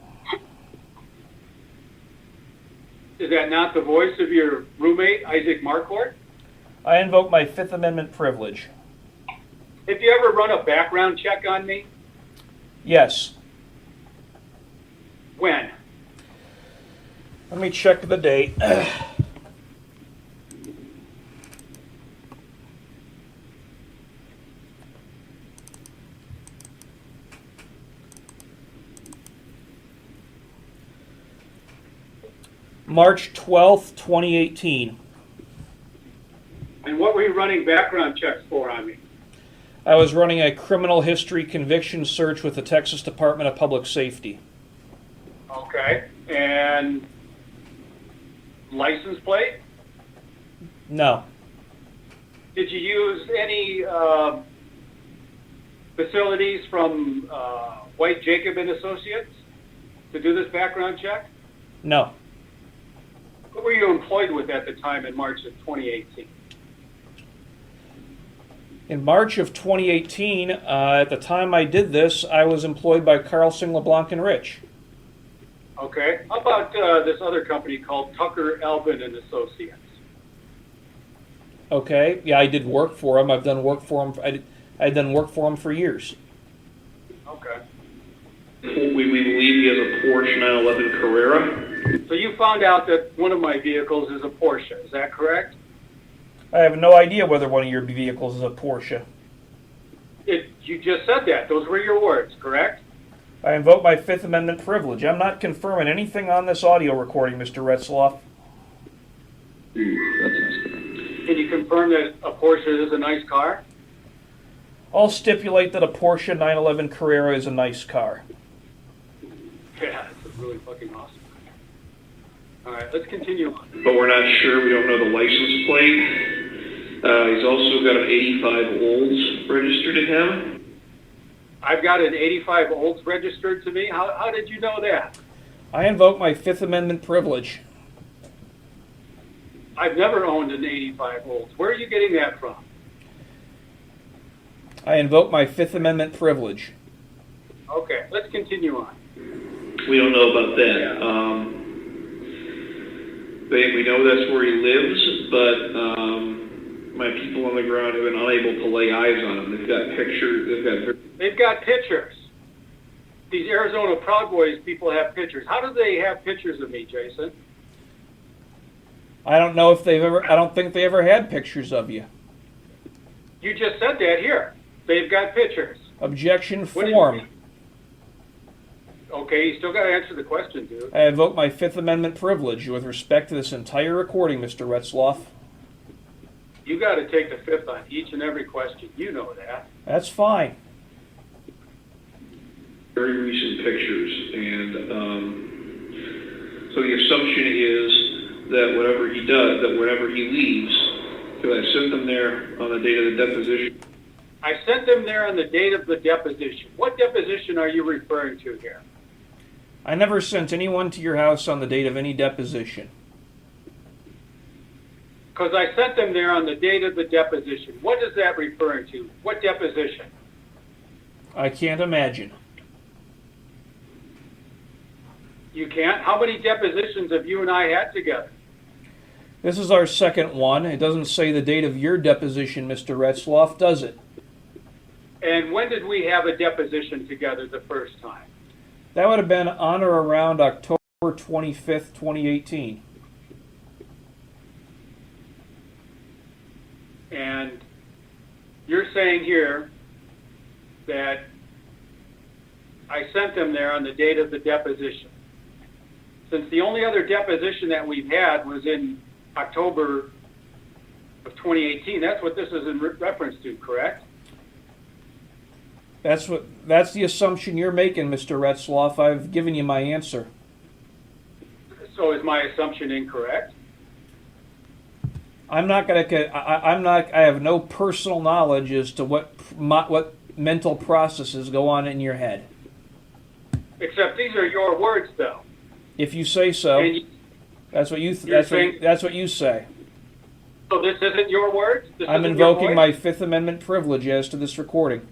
Is that not the voice of your roommate, Isaac Marquardt? I invoke my Fifth Amendment privilege. Have you ever run a background check on me? Yes. When? Let me check the date. March 12th, 2018. And what were you running background checks for on me? I was running a criminal history conviction search with the Texas Department of Public Safety. Okay. And license plate? No. Did you use any facilities from White Jacob and Associates to do this background check? No. Who were you employed with at the time in March of 2018? In March of 2018, at the time I did this, I was employed by Carlson, LeBlanc, and Rich. Okay. How about this other company called Tucker, Alvin and Associates? Okay. Yeah, I did work for him. I've done work for him. I've done work for him for years. Okay. We believe he has a Porsche 911 Carrera. So you found out that one of my vehicles is a Porsche. Is that correct? I have no idea whether one of your vehicles is a Porsche. You just said that. Those were your words, correct? I invoke my Fifth Amendment privilege. I'm not confirming anything on this audio recording, Mr. Retzlaff. That's nice. Can you confirm that a Porsche is a nice car? I'll stipulate that a Porsche 911 Carrera is a nice car. Yeah, it's really fucking awesome. All right, let's continue on. But we're not sure. We don't know the license plate. He's also got an 85 Olds registered to him. I've got an 85 Olds registered to me. How did you know that? I invoke my Fifth Amendment privilege. I've never owned an 85 Olds. Where are you getting that from? I invoke my Fifth Amendment privilege. Okay, let's continue on. We don't know about that. Yeah. We know that's where he lives, but my people on the ground have been unable to lay eyes on him. They've got pictures. They've got pictures. These Arizona Proud Boys people have pictures. How do they have pictures of me, Jason? I don't know if they've ever. I don't think they ever had pictures of you. You just said that here. They've got pictures. Objection What did you form. mean? Okay, you still got to answer the question, dude. I invoke my Fifth Amendment privilege with respect to this entire recording, Mr. Retzlaff. You got to take the fifth on each and every question. You know that. That's fine. Very recent pictures, and so the assumption is that whatever he does, that whenever he leaves, because I sent them there on the date of the deposition. I sent them there on the date of the deposition. What deposition are you referring to here? I never sent anyone to your house on the date of any deposition. Because I sent them there on the date of the deposition. What is that referring to? What deposition? I can't imagine. You can't? How many depositions have you and I had together? This is our second one. It doesn't say the date of your deposition, Mr. Retzlaff, does it? And when did we have a deposition together the first time? That would have been on or around October 25th, 2018. And you're saying here that I sent them there on the date of the deposition. Since the only other deposition that we've had was in October of 2018, that's what this is in reference to, correct? That's the assumption you're making, Mr. Retzlaff. I've given you my answer. So is my assumption incorrect? I have no personal knowledge as to what mental processes go on in your head. Except these are your words, though. If you say so, that's what you say. So this isn't your words? I'm invoking my Fifth Amendment privilege as to this recording.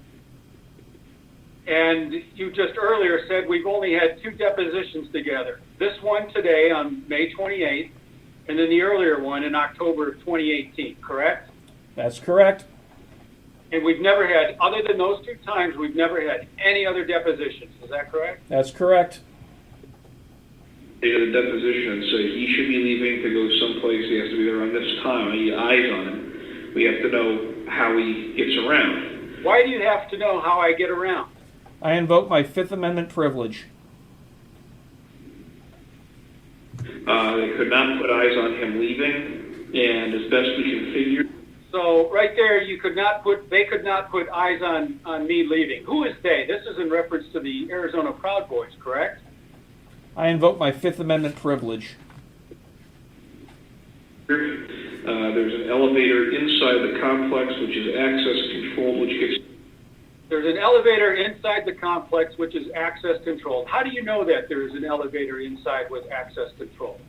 And you just earlier said we've only had 2 depositions together. This one today on May 28th, and then the earlier one in October of 2018, correct? That's correct. And we've never had, other than those 2 times, we've never had any other depositions. Is that correct? That's correct. Date of the deposition and say he should be leaving to go someplace. He has to be there on this time. I need eyes on him. We have to know how he gets around. Why do you have to know how I get around? I invoke my Fifth Amendment privilege. They could not put eyes on him leaving, and as best we can figure, So right there, they could not put eyes on me leaving. Who is they? This is in reference to the Arizona Proud Boys, correct? I invoke my Fifth Amendment privilege. there's an elevator inside the complex which is access controlled, which gets... There's an elevator inside the complex which is access controlled. How do you know that there is an elevator inside with access controlled?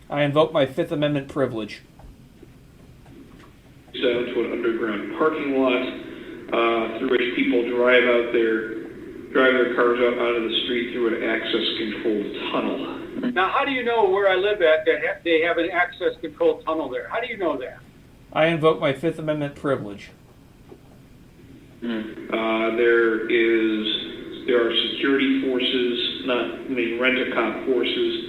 I invoke my Fifth Amendment privilege. Down to an underground parking lot through which people drive their cars out onto the street through an access-controlled tunnel. Now, how do you know where I live at that they have an access-controlled tunnel there? How do you know that? I invoke my Fifth Amendment privilege. There are security forces, rent-a-cop forces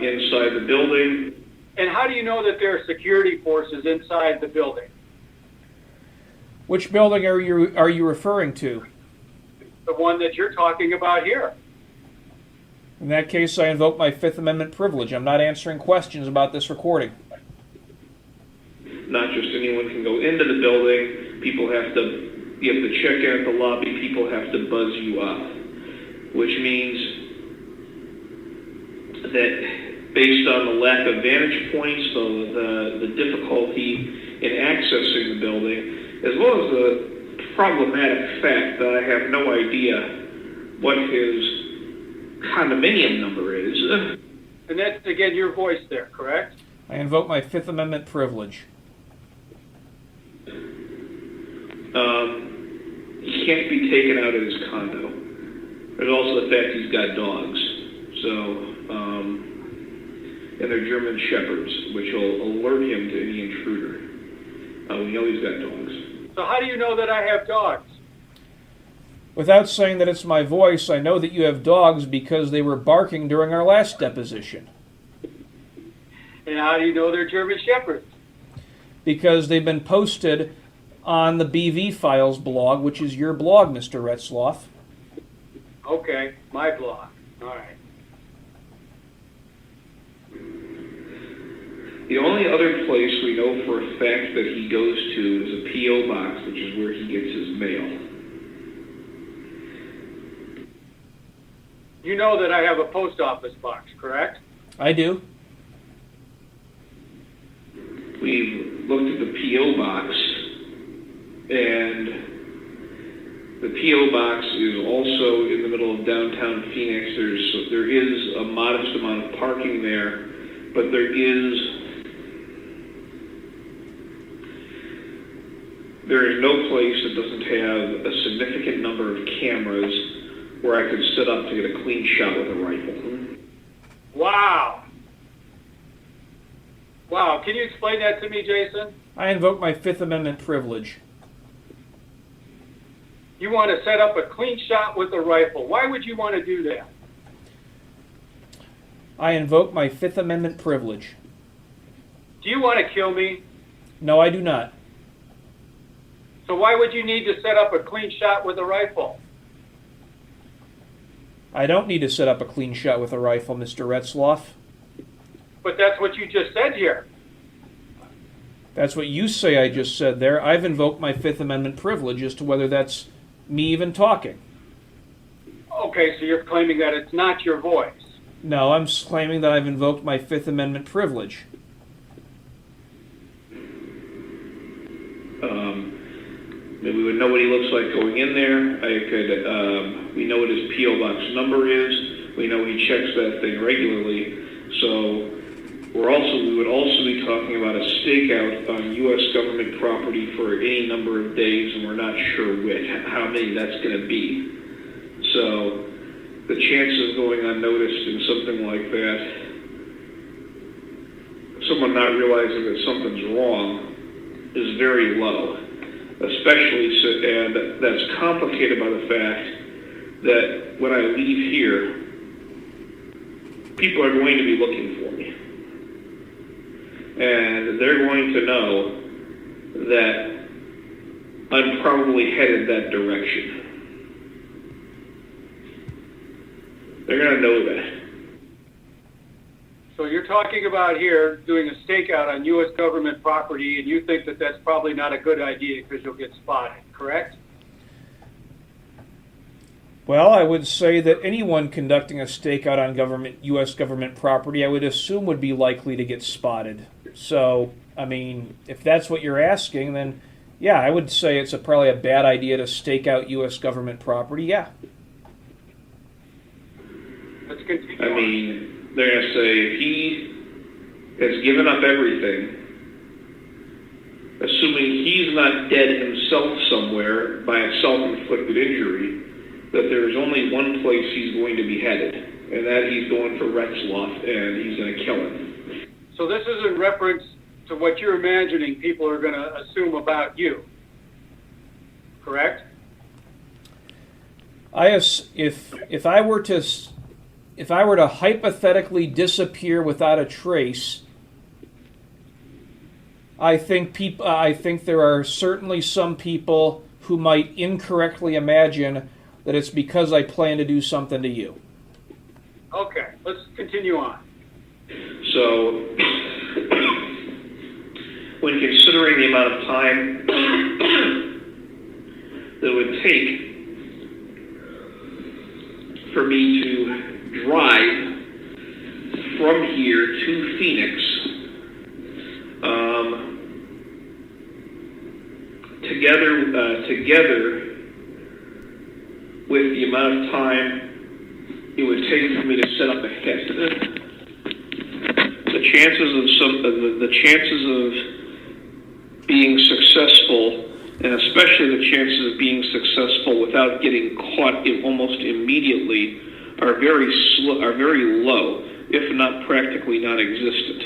inside the building. And how do you know that there are security forces inside the building? Which building are you referring to? The one that you're talking about here. In that case, I invoke my Fifth Amendment privilege. I'm not answering questions about this recording. Not just anyone can go into the building. You have to check in at the lobby. People have to buzz you up, which means that based on the lack of vantage points, the difficulty in accessing the building, as well as the problematic fact that I have no idea what his condominium number is. And that's, again, your voice there, correct? I invoke my Fifth Amendment privilege. He can't be taken out of his condo. There's also the fact he's got dogs. And they're German Shepherds, which will alert him to any intruder. We know he's got dogs. So how do you know that I have dogs? Without saying that it's my voice, I know that you have dogs because they were barking during our last deposition. And how do you know they're German Shepherds? Because they've been posted on the BV Files blog, which is your blog, Mr. Retzlaff. Okay, my blog. All right. The only other place we know for a fact that he goes to is a P.O. box, which is where he gets his mail. You know that I have a post office box, correct? I do. We've looked at the P.O. box, and the P.O. box is also in the middle of downtown Phoenix. There is a modest amount of parking there, but there is no place that doesn't have a significant number of cameras where I could sit up to get a clean shot with a rifle. Wow. Wow, can you explain that to me, Jason? I invoke my Fifth Amendment privilege. You want to set up a clean shot with a rifle. Why would you want to do that? I invoke my Fifth Amendment privilege. Do you want to kill me? No, I do not. So why would you need to set up a clean shot with a rifle? I don't need to set up a clean shot with a rifle, Mr. Retzlaff. But that's what you just said here. That's what you say I just said there. I've invoked my Fifth Amendment privilege as to whether that's me even talking. Okay, so you're claiming that it's not your voice. No, I'm claiming that I've invoked my Fifth Amendment privilege. We would know what he looks like going in there. We know what his P.O. box number is. We know he checks that thing regularly. So we would also be talking about a stakeout on U.S. government property for any number of days, and we're not sure how many that's going to be. So the chances of going unnoticed in something like that, someone not realizing that something's wrong, is very low. And that's complicated by the fact that when I leave here, people are going to be looking for me. And they're going to know that I'm probably headed that direction. They're going to know that. So you're talking about here doing a stakeout on U.S. government property, and you think that that's probably not a good idea because you'll get spotted, correct? Well, I would say that anyone conducting a stakeout on U.S. government property, I would assume would be likely to get spotted. So, I mean, if that's what you're asking, then yeah, I would say it's probably a bad idea to stake out U.S. government property, yeah. Let's continue. I mean, they're going to say if he has given up everything, assuming he's not dead himself somewhere by a self-inflicted injury, that there's only one place he's going to be headed, and that he's going for Retzlaff, and he's going to kill him. So this is in reference to what you're imagining people are going to assume about you, correct? If I were to hypothetically disappear without a trace, I think there are certainly some people who might incorrectly imagine that it's because I plan to do something to you. Okay, let's continue on. So, when considering the amount of time that it would take for me to drive from here to Phoenix, together with the amount of time it would take for me to set up a hit, the chances of being successful, and especially the chances of being successful without getting caught almost immediately, are very low, if not practically non-existent.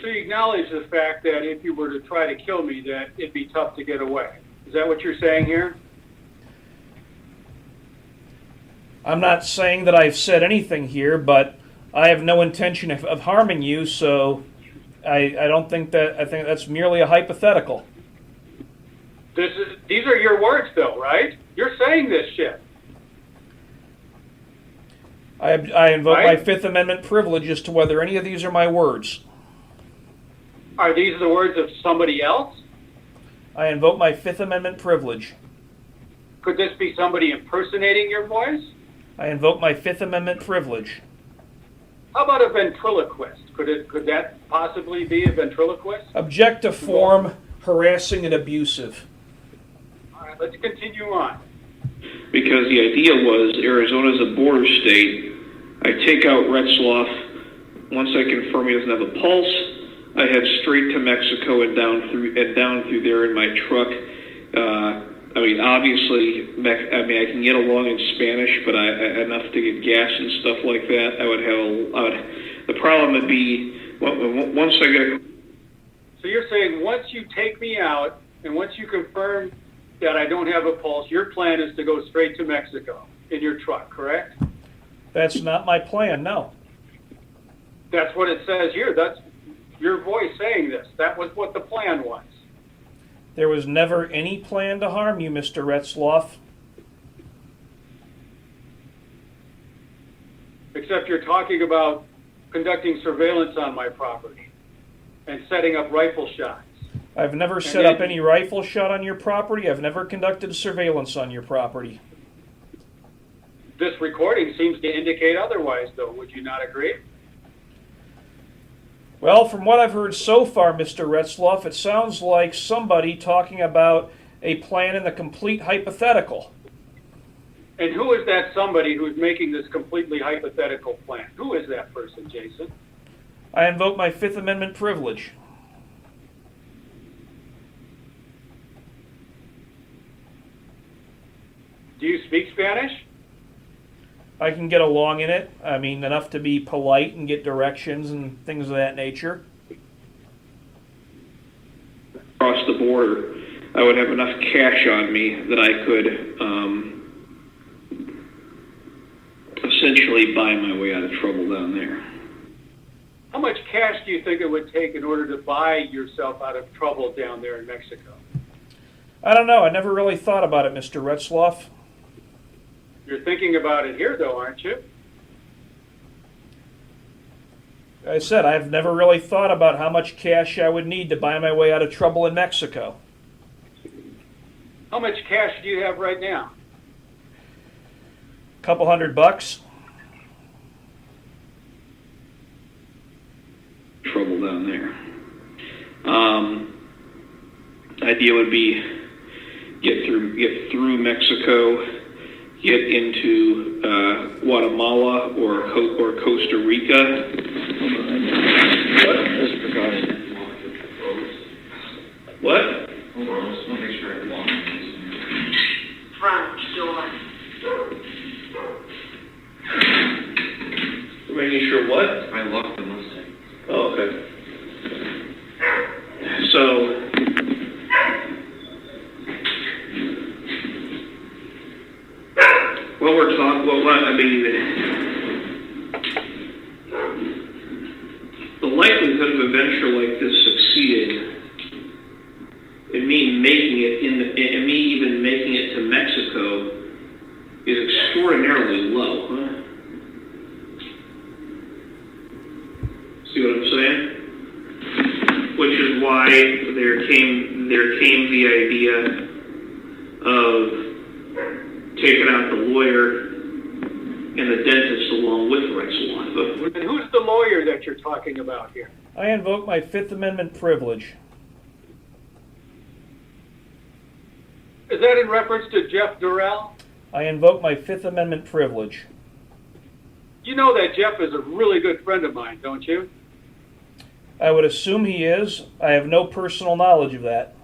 So you acknowledge the fact that if you were to try to kill me, that it'd be tough to get away. Is that what you're saying here? I'm not saying that I've said anything here, but I have no intention of harming you, so I don't think that, I think that's merely a hypothetical. These are your words, though, right? You're saying this shit. I invoke Right? my Fifth Amendment privilege as to whether any of these are my words. Are these the words of somebody else? I invoke my Fifth Amendment privilege. Could this be somebody impersonating your voice? I invoke my Fifth Amendment privilege. How about a ventriloquist? Could that possibly be a ventriloquist? Object to form, harassing and abusive. All right, let's continue on. Because the idea was Arizona's a border state. I take out Retzlaff. Once I confirm he doesn't have a pulse, I head straight to Mexico and down through there in my truck. Obviously, I can get along in Spanish, but enough to get gas and stuff like that. The problem would be once I get. So you're saying once you take me out and once you confirm that I don't have a pulse, your plan is to go straight to Mexico in your truck, correct? That's not my plan, no. That's what it says here. That's your voice saying this. That was what the plan was. There was never any plan to harm you, Mr. Retzlaff. Except you're talking about conducting surveillance on my property and setting up rifle shots. I've never set up any rifle shot on your property. I've never conducted surveillance on your property. This recording seems to indicate otherwise, though. Would you not agree? Well, from what I've heard so far, Mr. Retzlaff, it sounds like somebody talking about a plan in the complete hypothetical. And who is that somebody who's making this completely hypothetical plan? Who is that person, Jason? I invoke my Fifth Amendment privilege. Do you speak Spanish? I can get along in it. I mean, enough to be polite and get directions and things of that nature. Across the border, I would have enough cash on me that I could essentially buy my way out of trouble down there. How much cash do you think it would take in order to buy yourself out of trouble down there in Mexico? I don't know. I never really thought about it, Mr. Retzlaff. You're thinking about it here, though, aren't you? I said, I've never really thought about how much cash I would need to buy my way out of trouble in Mexico. How much cash do you have right now? Couple $100. Trouble down there. Idea would be get through Mexico, get into Guatemala or Costa Rica. What? Hold on, just want to make sure I belong. Front door. Making sure what? I locked the Mustang. Oh, okay. So, what we're talking, the likelihood of a venture like this succeeding, and me making it and me even making it to Mexico, is extraordinarily low. Huh? See what I'm saying? Which is why there came the idea of taking out the lawyer and the dentist along with Retzlaff. And who's the lawyer that you're talking about here? I invoke my Fifth Amendment privilege. Is that in reference to Jeff Durrell? I invoke my Fifth Amendment privilege. You know that Jeff is a really good friend of mine, don't you? I would assume he is. I have no personal knowledge of that.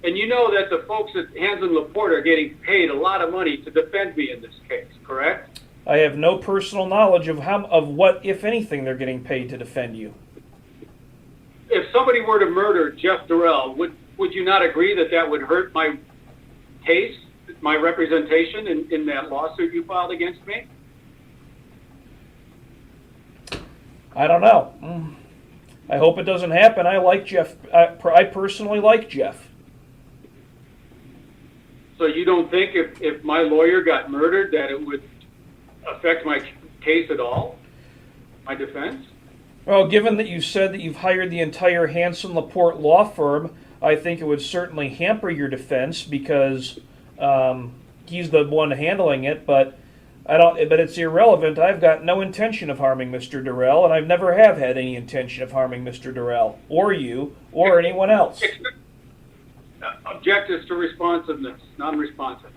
And you know that the folks at Hansen Laporte are getting paid a lot of money to defend me in this case, correct? I have no personal knowledge of what, if anything, they're getting paid to defend you. If somebody were to murder Jeff Durrell, would you not agree that that would hurt my case, my representation in that lawsuit you filed against me? I don't know. I hope it doesn't happen. I like Jeff. I personally like Jeff. So you don't think if my lawyer got murdered that it would affect my case at all? My defense? Well, given that you said that you've hired the entire Hansen Laporte law firm, I think it would certainly hamper your defense because he's the one handling it, but but it's irrelevant. I've got no intention of harming Mr. Durrell, and I've never have had any intention of harming Mr. Durrell, or you, or anyone else. Objectives to responsiveness, non-responsive.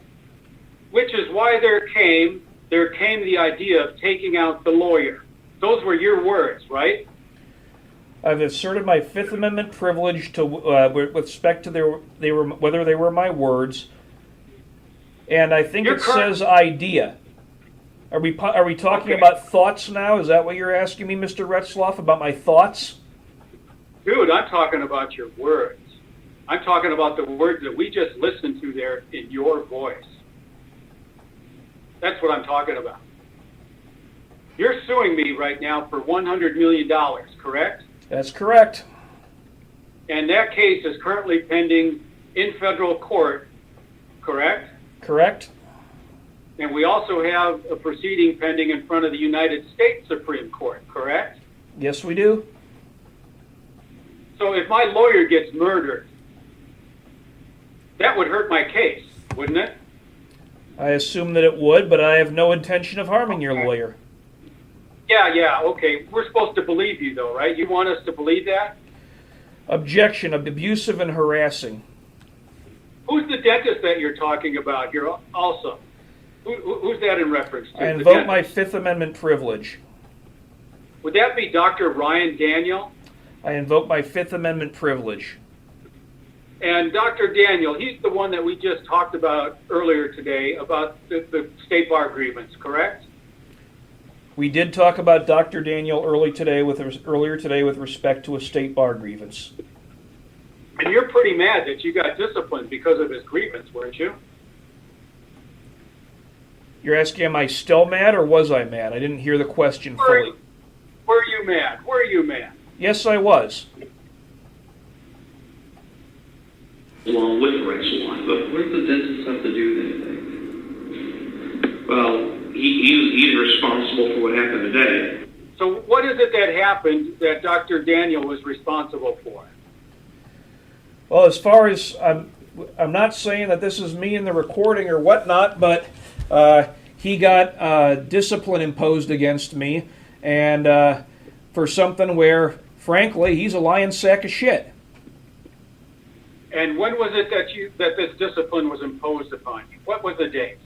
Which is why there came the idea of taking out the lawyer. Those were your words, right? I've asserted my Fifth Amendment privilege to with respect to whether they were my words, and I think it says idea. Are we talking about thoughts now? Is that what you're asking me, Mr. Retzlaff, about my thoughts? Dude, I'm talking about your words. I'm talking about the words that we just listened to there in your voice. That's what I'm talking about. You're suing me right now for $100 million, correct? That's correct. And that case is currently pending in federal court, correct? Correct. And we also have a proceeding pending in front of the United States Supreme Court, correct? Yes, we do. So if my lawyer gets murdered, that would hurt my case, wouldn't it? I assume that it would, but I have no intention of harming your lawyer. Yeah, okay. We're supposed to believe you, though, right? You want us to believe that? Objection, abusive and harassing. Who's the dentist that you're talking about here also? Who's that in reference to? I invoke my Fifth Amendment privilege. Would that be Dr. Ryan Daniel? I invoke my Fifth Amendment privilege. And Dr. Daniel, he's the one that we just talked about earlier today about the state bar grievance, correct? We did talk about Dr. Daniel earlier today with respect to a state bar grievance. And you're pretty mad that you got disciplined because of his grievance, weren't you? You're asking, am I still mad or was I mad? I didn't hear the question fully. Were you mad? Were you mad? Yes, I was. Along with Retzlaff. But what does the dentist have to do with anything? Well, he's responsible for what happened today. So what is it that happened that Dr. Daniel was responsible for? Well, as far as I'm not saying that this is me in the recording or whatnot, but he got discipline imposed against me, and for something where, frankly, he's a lying sack of shit. And when was it that this discipline was imposed upon you? What was the date?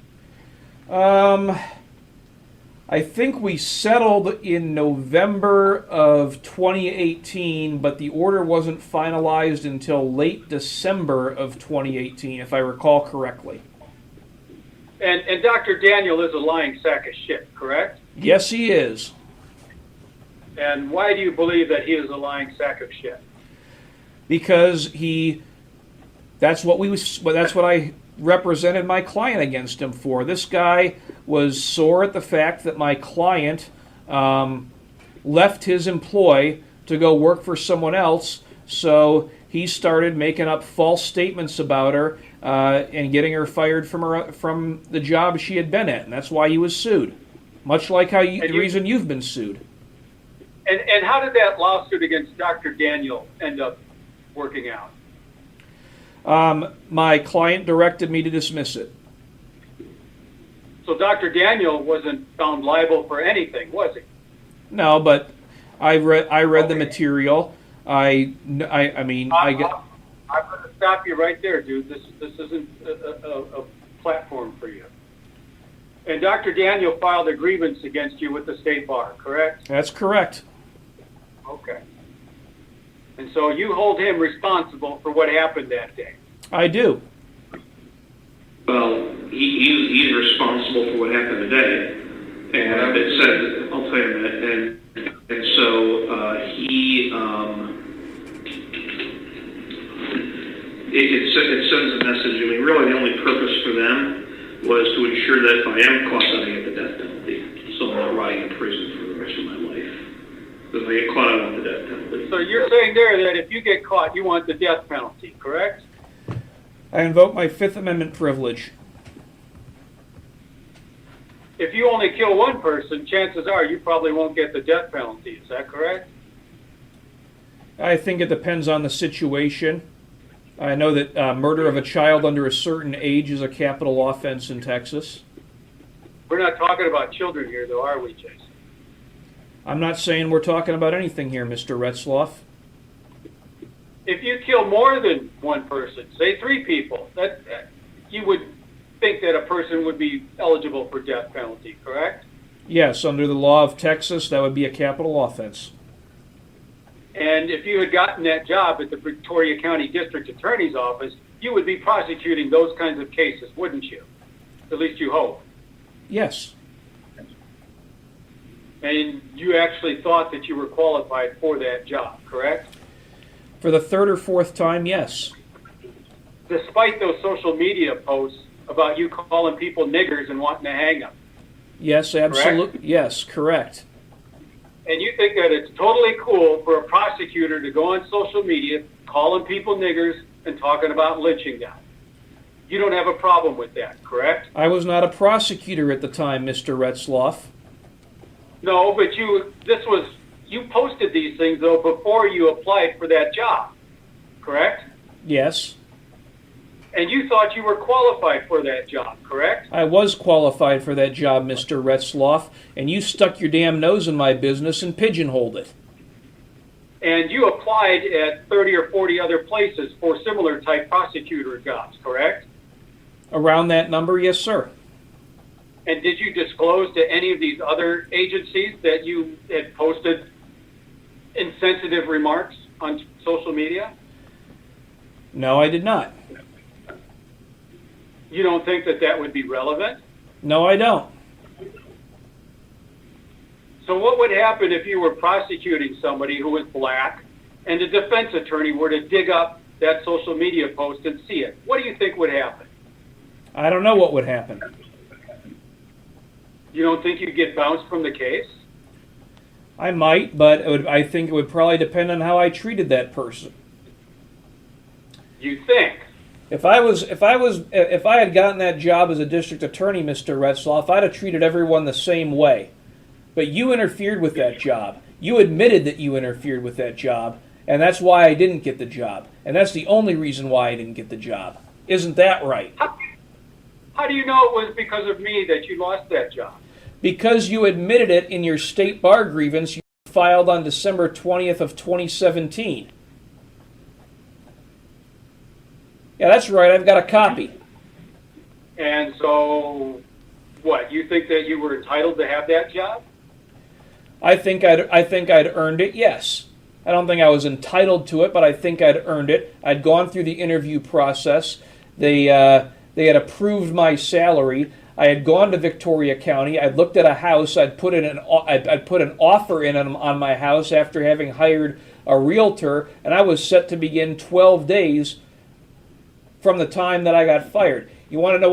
I think we settled in November of 2018, but the order wasn't finalized until late December of 2018, if I recall correctly. And Dr. Daniel is a lying sack of shit, correct? Yes, he is. And why do you believe that he is a lying sack of shit? Because that's what I represented my client against him for. This guy was sore at the fact that my client left his employ to go work for someone else, so he started making up false statements about her and getting her fired from the job she had been at, and that's why he was sued. Much like the reason you've been sued. And how did that lawsuit against Dr. Daniel end up working out? My client directed me to dismiss it. So Dr. Daniel wasn't found liable for anything, was he? No, but I read Okay. the material. I'm going to stop you right there, dude. This isn't a platform for you. And Dr. Daniel filed a grievance against you with the state bar, correct? That's correct. Okay. And so you hold him responsible for what happened that day. I do. Well, he's responsible for what happened today, and it says, I'll tell you in a minute, and so it sends a message. I mean, really the only purpose for them was to ensure that if I am caught, that I get the death penalty, so I'm not rotting in prison for the rest of my life. If I get caught, I want the death penalty. So you're saying there that if you get caught, you want the death penalty, correct? I invoke my Fifth Amendment privilege. If you only kill one person, chances are you probably won't get the death penalty. Is that correct? I think it depends on the situation. I know that murder of a child under a certain age is a capital offense in Texas. We're not talking about children here, though, are we, Jason? I'm not saying we're talking about anything here, Mr. Retzlaff. If you kill more than one person, say 3 people, that you would think that a person would be eligible for death penalty, correct? Yes, under the law of Texas, that would be a capital offense. And if you had gotten that job at the Victoria County District Attorney's Office, you would be prosecuting those kinds of cases, wouldn't you? At least you hope. Yes. And you actually thought that you were qualified for that job, correct? For the 3rd or 4th time, yes. Despite those social media posts about you calling people niggers and wanting to hang them. Yes, absolutely. Yes, correct. And you think that it's totally cool for a prosecutor to go on social media calling people niggers and talking about lynching them. You don't have a problem with that, correct? I was not a prosecutor at the time, Mr. Retzlaff. No, but you posted these things, though, before you applied for that job, correct? Yes. And you thought you were qualified for that job, correct? I was qualified for that job, Mr. Retzlaff, and you stuck your damn nose in my business and pigeonholed it. And you applied at 30 or 40 other places for similar type prosecutor jobs, correct? Around that number, yes, sir. And did you disclose to any of these other agencies that you had posted insensitive remarks on social media? No, I did not. You don't think that that would be relevant? No, I don't. So what would happen if you were prosecuting somebody who was black and the defense attorney were to dig up that social media post and see it? What do you think would happen? I don't know what would happen. You don't think you'd get bounced from the case? I might, but I think it would probably depend on how I treated that person. You think? If I had gotten that job as a district attorney, Mr. Retzlaff, I'd have treated everyone the same way. But you interfered with that job. You admitted that you interfered with that job, and that's why I didn't get the job. And that's the only reason why I didn't get the job. Isn't that right? How do you know it was because of me that you lost that job? Because you admitted it in your state bar grievance you filed on December 20th of 2017. Yeah, that's right. I've got a copy. And so, what, you think that you were entitled to have that job? I think I'd earned it, yes. I don't think I was entitled to it, but I think I'd earned it. I'd gone through the interview process. They had approved my salary. I had gone to Victoria County. I'd looked at a house. I'd put an offer in on my house after having hired a realtor, and I was set to begin 12 days from the time that I got fired. You want to know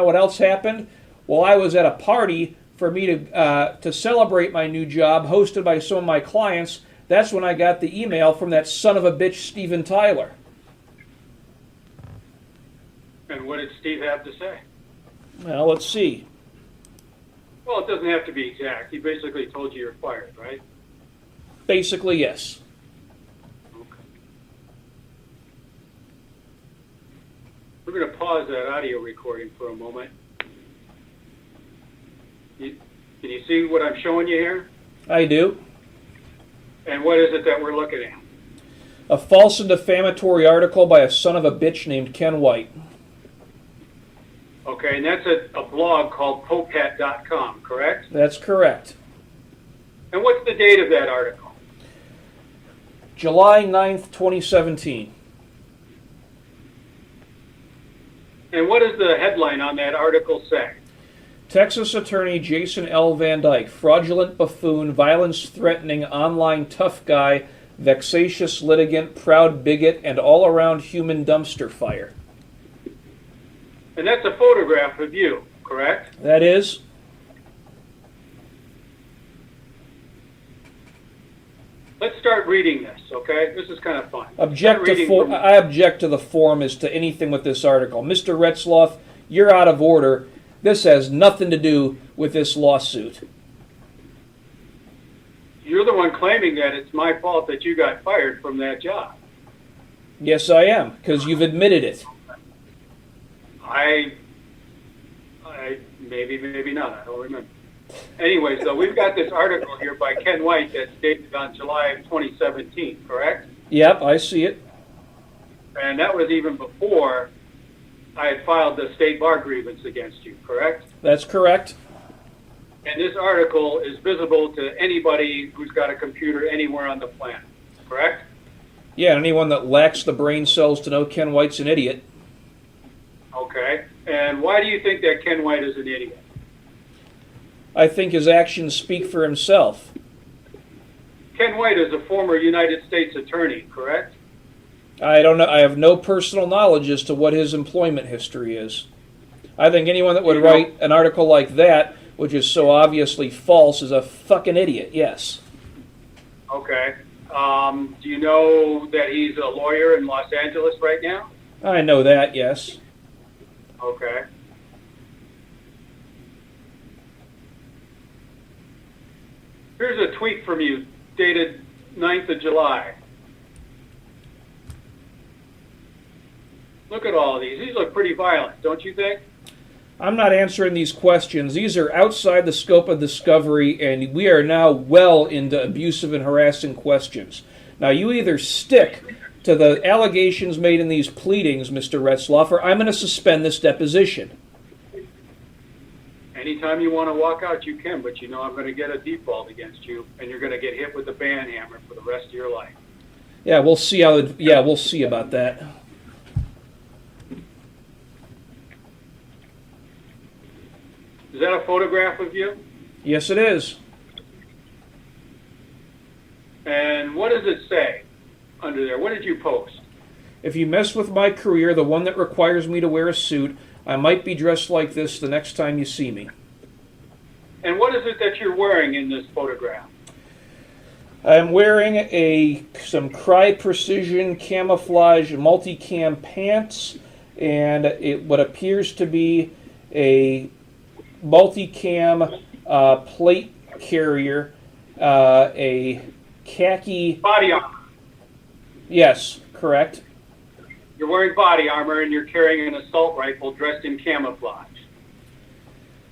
what else happened? Well, I was at a party for me to celebrate my new job, hosted by some of my clients. That's when I got the email from that son of a bitch, Steven Tyler. And what did Steve have to say? Well, let's see. Well, it doesn't have to be exact. He basically told you you're fired, right? Basically, yes. Okay. We're going to pause that audio recording for a moment. Can you see what I'm showing you here? I do. And what is it that we're looking at? A false and defamatory article by a son of a bitch named Ken White. Okay, and that's a blog called popehat.com, correct? That's correct. And what's the date of that article? July 9th, 2017. And what does the headline on that article say? Texas attorney Jason L. van Dyke, fraudulent buffoon, violence-threatening, online tough guy, vexatious litigant, proud bigot, and all-around human dumpster fire. And that's a photograph of you, correct? That is? Let's start reading this, okay? This is kind of fun. I object to the form as to anything with this article. Mr. Retzlaff, you're out of order. This has nothing to do with this lawsuit. You're the one claiming that it's my fault that you got fired from that job. Yes, I am, because you've admitted it. I maybe not. I don't remember. Anyways, though, we've got this article here by Ken White that's dated on July of 2017, correct? Yep, I see it. And that was even before I had filed the state bar grievance against you, correct? That's correct. And this article is visible to anybody who's got a computer anywhere on the planet, correct? Yeah, anyone that lacks the brain cells to know Ken White's an idiot. Okay. And why do you think that Ken White is an idiot? I think his actions speak for himself. Ken White is a former United States attorney, correct? I don't know. I have no personal knowledge as to what his employment history is. I think anyone that would write an article like that, which is so obviously false, is a fucking idiot, yes. Okay. Do you know that he's a lawyer in Los Angeles right now? I know that, yes. Okay. Here's a tweet from you dated 9th of July. Look at all of these. These look pretty violent, don't you think? I'm not answering these questions. These are outside the scope of discovery, and we are now well into abusive and harassing questions. Now, you either stick to the allegations made in these pleadings, Mr. Retzlaff, or I'm going to suspend this deposition. Anytime you want to walk out, you can, but you know I'm going to get a default against you, and you're going to get hit with the ban hammer for the rest of your life. Yeah, we'll see we'll see about that. Is that a photograph of you? Yes, it is. And what does it say under there? What did you post? If you mess with my career, the one that requires me to wear a suit, I might be dressed like this the next time you see me. And what is it that you're wearing in this photograph? I'm wearing some Cry Precision camouflage multicam pants and what appears to be a multicam plate carrier a khaki. Body armor. Yes, correct. You're wearing body armor and you're carrying an assault rifle dressed in camouflage.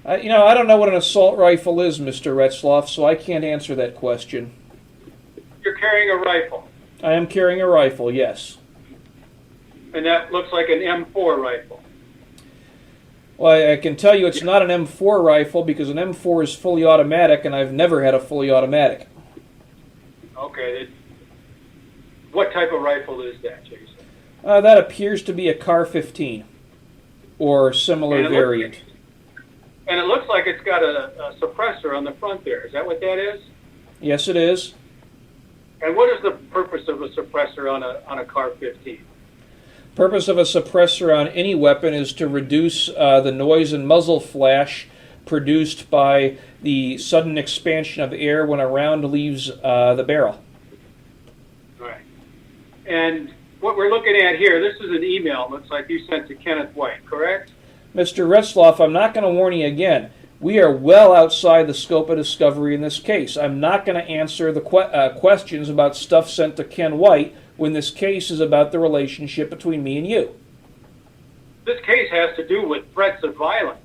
I don't know what an assault rifle is, Mr. Retzlaff, so I can't answer that question. You're carrying a rifle, I am carrying a rifle, yes. and that looks like an M4 rifle. Well, I can tell you it's not an M4 rifle because an M4 is fully automatic, and I've never had a fully automatic. Okay. What type of rifle is that, Jason? That appears to be a Car-15 or similar variant. And it looks like it's got a suppressor on the front there. Is that what that is? Yes, it is. And what is the purpose of a suppressor on a Car-15? Purpose of a suppressor on any weapon is to reduce the noise and muzzle flash produced by the sudden expansion of air when a round leaves the barrel. Right. And what we're looking at here, this is an email, looks like you sent to Kenneth White, correct? Mr. Retzlaff, I'm not going to warn you again. We are well outside the scope of discovery in this case. I'm not going to answer the questions about stuff sent to Ken White when this case is about the relationship between me and you. This case has to do with threats of violence.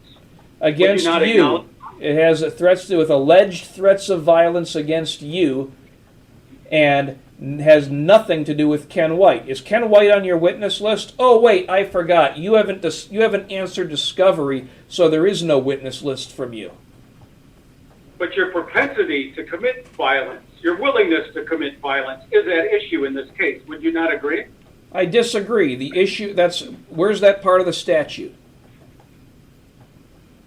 Against Would you not you. acknowledge? It has threats to do with alleged threats of violence against you and has nothing to do with Ken White. Is Ken White on your witness list? Oh, wait, I forgot. You haven't answered discovery, so there is no witness list from you. But your propensity to commit violence, your willingness to commit violence, is at issue in this case. Would you not agree? I disagree. The issue, where's that part of the statute?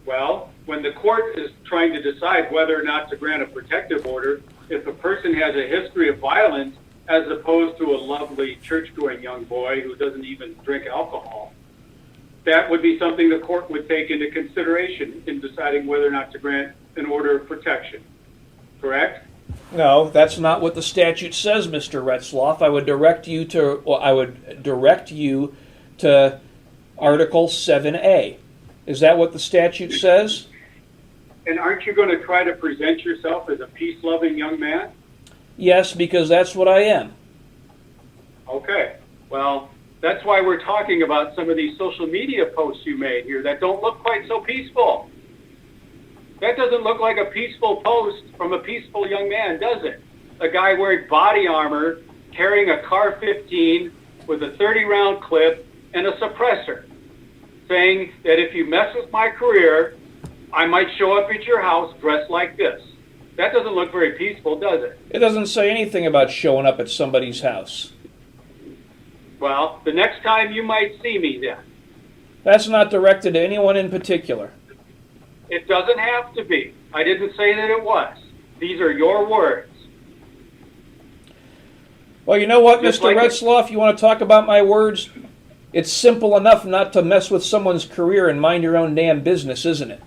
Well, when the court is trying to decide whether or not to grant a protective order, if a person has a history of violence as opposed to a lovely church-going young boy who doesn't even drink alcohol, that would be something the court would take into consideration in deciding whether or not to grant an order of protection. Correct? No, that's not what the statute says, Mr. Retzlaff. I would direct you to Article 7A. Is that what the statute says? And aren't you going to try to present yourself as a peace-loving young man? Yes, because that's what I am. Okay. Well, that's why we're talking about some of these social media posts you made here that don't look quite so peaceful. That doesn't look like a peaceful post from a peaceful young man, does it? A guy wearing body armor, carrying a Car-15 with a 30-round clip and a suppressor, saying that if you mess with my career, I might show up at your house dressed like this. That doesn't look very peaceful, does it? It doesn't say anything about showing up at somebody's house. Well, the next time you might see me then. That's not directed to anyone in particular. It doesn't have to be. I didn't say that it was. These are your words. Well, you know what, Just Mr. like Retzlaff, you want to talk about my words? It's simple enough not to mess with someone's career and mind your own damn business, isn't it?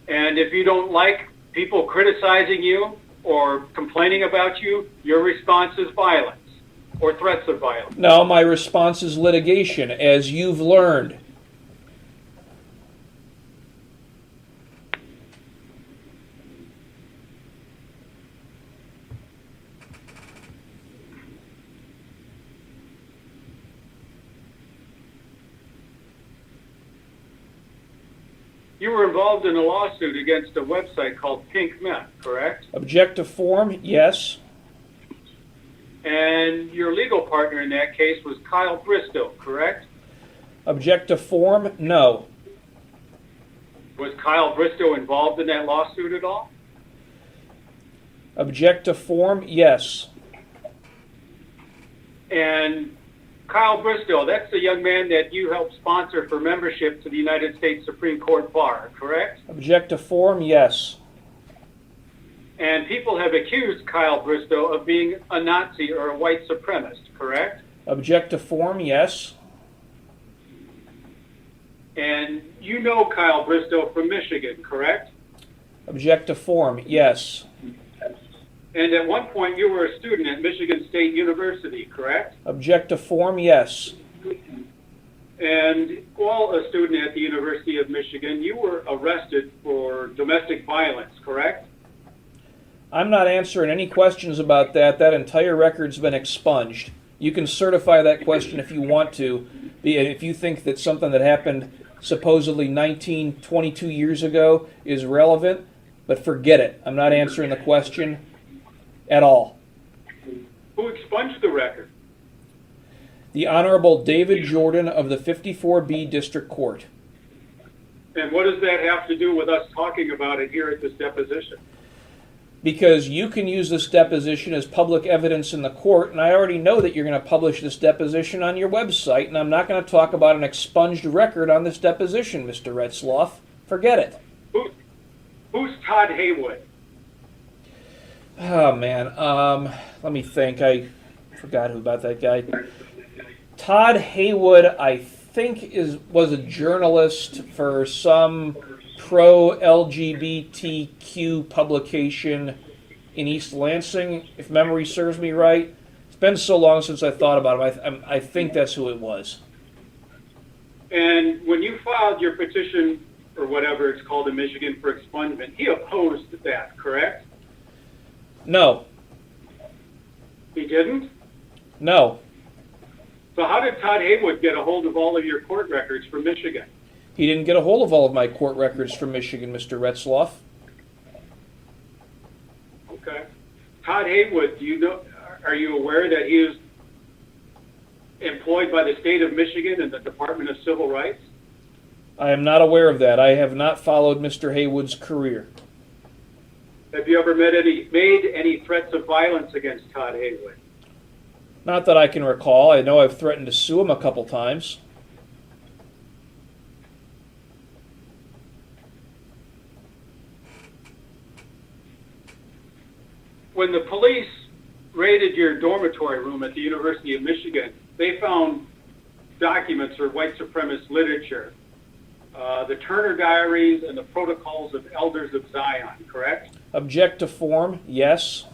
And if you don't like people criticizing you or complaining about you, your response is violence or threats of violence. No, my response is litigation, as you've learned. You were involved in a lawsuit against a website called Pink Meth, correct? Object to form, yes. And your legal partner in that case was Kyle Bristow, correct? Object to form, no. Was Kyle Bristow involved in that lawsuit at all? Object to form, yes. And Kyle Bristow, that's the young man that you helped sponsor for membership to the United States Supreme Court Bar, correct? Object to form, yes. And people have accused Kyle Bristow of being a Nazi or a white supremacist, correct? Object to form, yes. And you know Kyle Bristow from Michigan, correct? Object to form, yes. And at one point you were a student at Michigan State University, correct? Object to form, yes. And while a student at the University of Michigan, you were arrested for domestic violence, correct? I'm not answering any questions about that. That entire record's been expunged. You can certify that question if you want to. If you think that something that happened supposedly 22 years ago is relevant, but forget it. I'm not answering the question at all. Who expunged the record? The Honorable David Jordan of the 54B District Court. And what does that have to do with us talking about it here at this deposition? Because you can use this deposition as public evidence in the court, and I already know that you're going to publish this deposition on your website, and I'm not going to talk about an expunged record on this deposition, Mr. Retzlaff. Forget it. Who's Todd Haywood? Oh, man. Let me think. I forgot who about that guy. Todd Haywood, I think, was a journalist for some pro-LGBTQ publication in East Lansing, if memory serves me right. It's been so long since I thought about him. I think that's who it was. And when you filed your petition, or whatever it's called in Michigan, for expungement, he opposed that, correct? No. He didn't? No. So how did Todd Haywood get a hold of all of your court records from Michigan? He didn't get a hold of all of my court records from Michigan, Mr. Retzlaff. Okay. Todd Haywood, are you aware that he is employed by the state of Michigan and the Department of Civil Rights? I am not aware of that. I have not followed Mr. Haywood's career. Have you ever made any threats of violence against Todd Haywood? Not that I can recall. I know I've threatened to sue him a couple times. When the police raided your dormitory room at the University of Michigan, they found documents or white supremacist literature, the Turner Diaries and the Protocols of Elders of Zion, correct? Object to form, yes.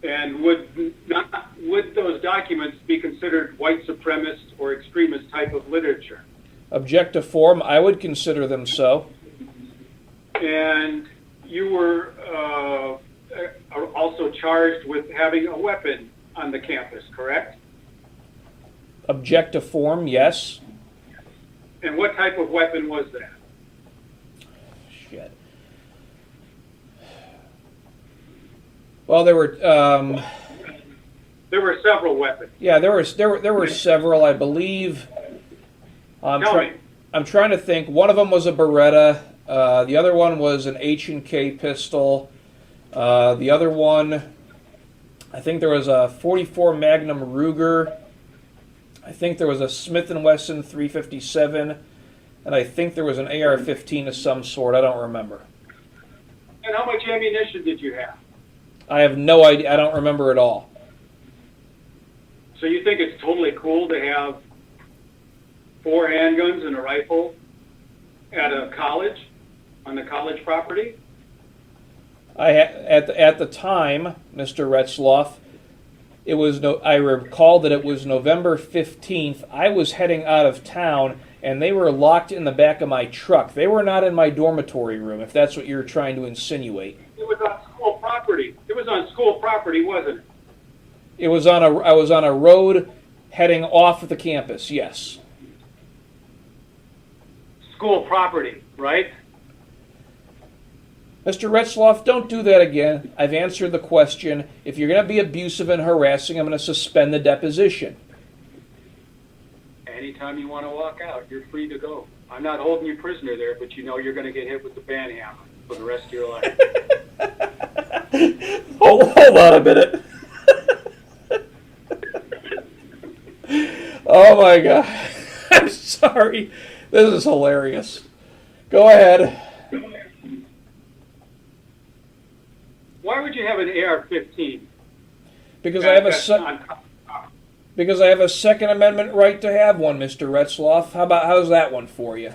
And would those documents be considered white supremacist or extremist type of literature? Object to form, I would consider them so. And you were also charged with having a weapon on the campus, correct? Object to form, yes. And what type of weapon was that? Shit. Well, there were. There were several weapons. Yeah, there were several, I believe. I'm trying to think. One of them was a Beretta. The other one was an H&K pistol. The other one, I think there was a .44 Magnum Ruger. I think there was a Smith & Wesson 357, and I think there was an AR-15 of some sort. I don't remember. And how much ammunition did you have? I have no idea. I don't remember at all. So you think it's totally cool to have 4 handguns and a rifle at a college, on the college property? At the time, Mr. Retzlaff, I recall that it was November 15th. I was heading out of town, and they were locked in the back of my truck. They were not in my dormitory room, if that's what you're trying to insinuate. It was on school property. It was on school property, wasn't it? I was on a road heading off of the campus, yes. School property, right? Mr. Retzlaff, don't do that again. I've answered the question. If you're going to be abusive and harassing, I'm going to suspend the deposition. Anytime you want to walk out, you're free to go. I'm not holding you prisoner there, but you know you're going to get hit with the ban hammer for the rest of your life. Hold on a minute. Oh my God. I'm sorry. This is hilarious. Go ahead. Why would you have an AR-15? Because I have a Second Amendment right to have one, Mr. Retzlaff. How's that one for you?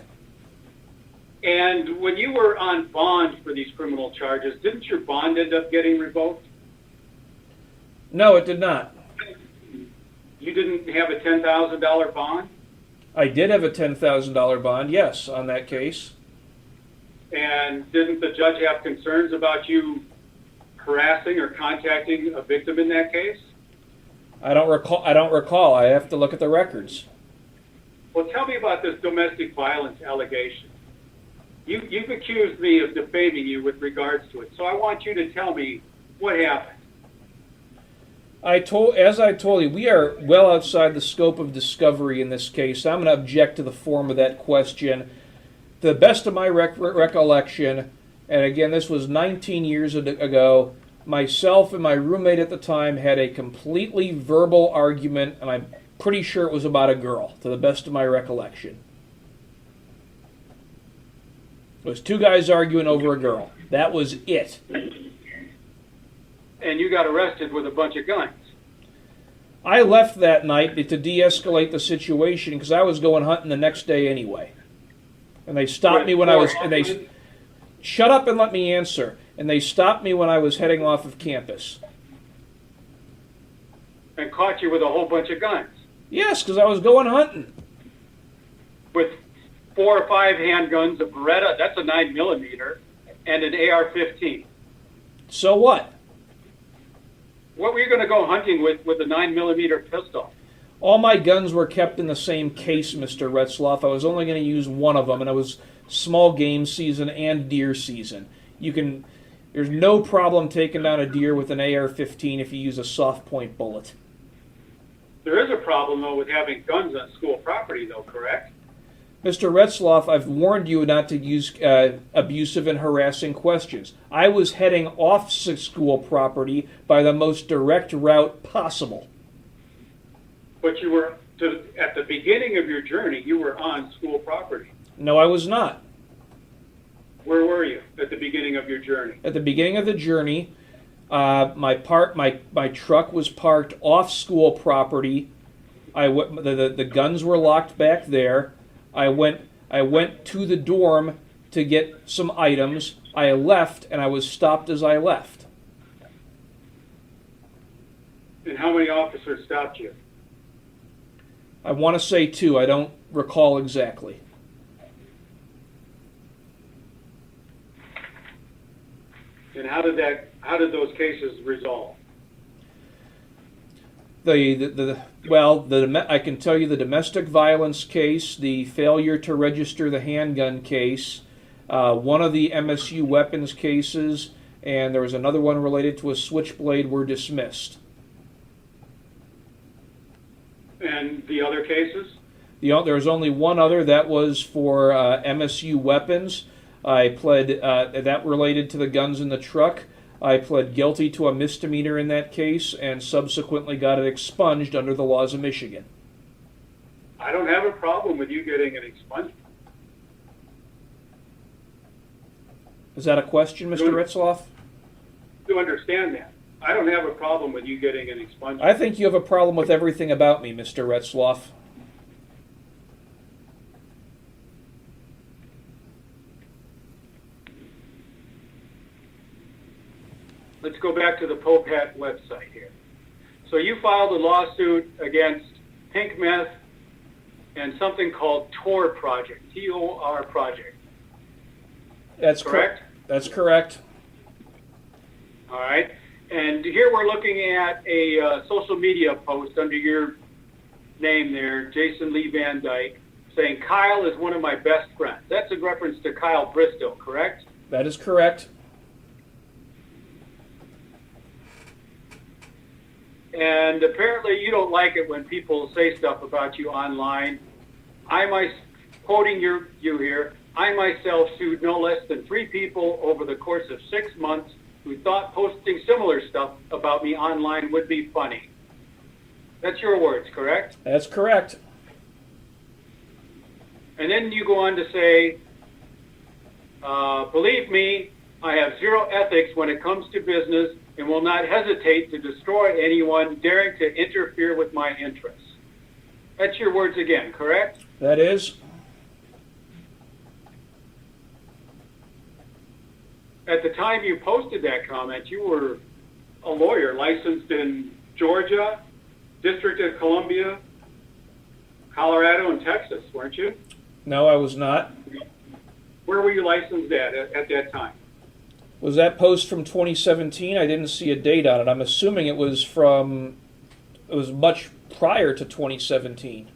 And when you were on bond for these criminal charges, didn't your bond end up getting revoked? No, it did not. You didn't have a $10,000 bond? I did have a $10,000 bond, yes, on that case. And didn't the judge have concerns about you harassing or contacting a victim in that case? I don't recall. I have to look at the records. Well, tell me about this domestic violence allegation. You've accused me of defaming you with regards to it, so I want you to tell me what happened. As I told you, we are well outside the scope of discovery in this case. I'm going to object to the form of that question. To the best of my recollection, and again, this was 19 years ago, myself and my roommate at the time had a completely verbal argument, and I'm pretty sure it was about a girl, to the best of my recollection. It was two guys arguing over a girl. That was it. And you got arrested with a bunch of guns. I left that night to de-escalate the situation because I was going hunting the next day anyway. And they stopped me when I was... And they shut up and let me answer. And they stopped me when I was heading off of campus. And caught you with a whole bunch of guns. Yes, because I was going hunting. With 4 or 5 handguns, a Beretta, that's a 9mm, and an AR-15. So what? What were you going to go hunting with a 9mm pistol? All my guns were kept in the same case, Mr. Retzlaff. I was only going to use one of them, and it was small game season and deer season. There's no problem taking down a deer with an AR-15 if you use a soft point bullet. There is a problem, though, with having guns on school property, though, correct? Mr. Retzlaff, I've warned you not to use abusive and harassing questions. I was heading off school property by the most direct route possible. But you were, at the beginning of your journey, you were on school property. No, I was not. Where were you at the beginning of your journey? At the beginning of the journey, my truck was parked off school property. The guns were locked back there. I went to the dorm to get some items. I left, and I was stopped as I left. And how many officers stopped you? I want to say 2. I don't recall exactly. And how did those cases resolve? I can tell you the domestic violence case, the failure to register the handgun case, one of the MSU weapons cases, and there was another one related to a switchblade were dismissed. And the other cases? There was only one other, that was for MSU weapons. I pled, that related to the guns in the truck. I pled guilty to a misdemeanor in that case and subsequently got it expunged under the laws of Michigan. I don't have a problem with you getting an expungement. Is that a question, Mr. Retzlaff? You understand that. I don't have a problem with you getting an expungement. I think you have a problem with everything about me, Mr. Retzlaff. Let's go back to the Popat website here. So you filed a lawsuit against Pink Meth and something called TOR Project, T-O-R Project. That's correct. That's correct. All right. And here we're looking at a social media post under your name there, Jason Lee van Dyke, saying Kyle is one of my best friends. That's a reference to Kyle Bristow, correct? That is correct. And apparently you don't like it when people say stuff about you online. Quoting you here, I myself sued no less than 3 people over the course of 6 months who thought posting similar stuff about me online would be funny. That's your words, correct? That's correct. And then you go on to say, believe me, I have zero ethics when it comes to business and will not hesitate to destroy anyone daring to interfere with my interests. That's your words again, correct? That is. At the time you posted that comment, you were a lawyer licensed in Georgia, District of Columbia, Colorado, and Texas, weren't you? No, I was not. Where were you licensed at that time? Was that post from 2017? I didn't see a date on it. I'm assuming it was much prior to 2017.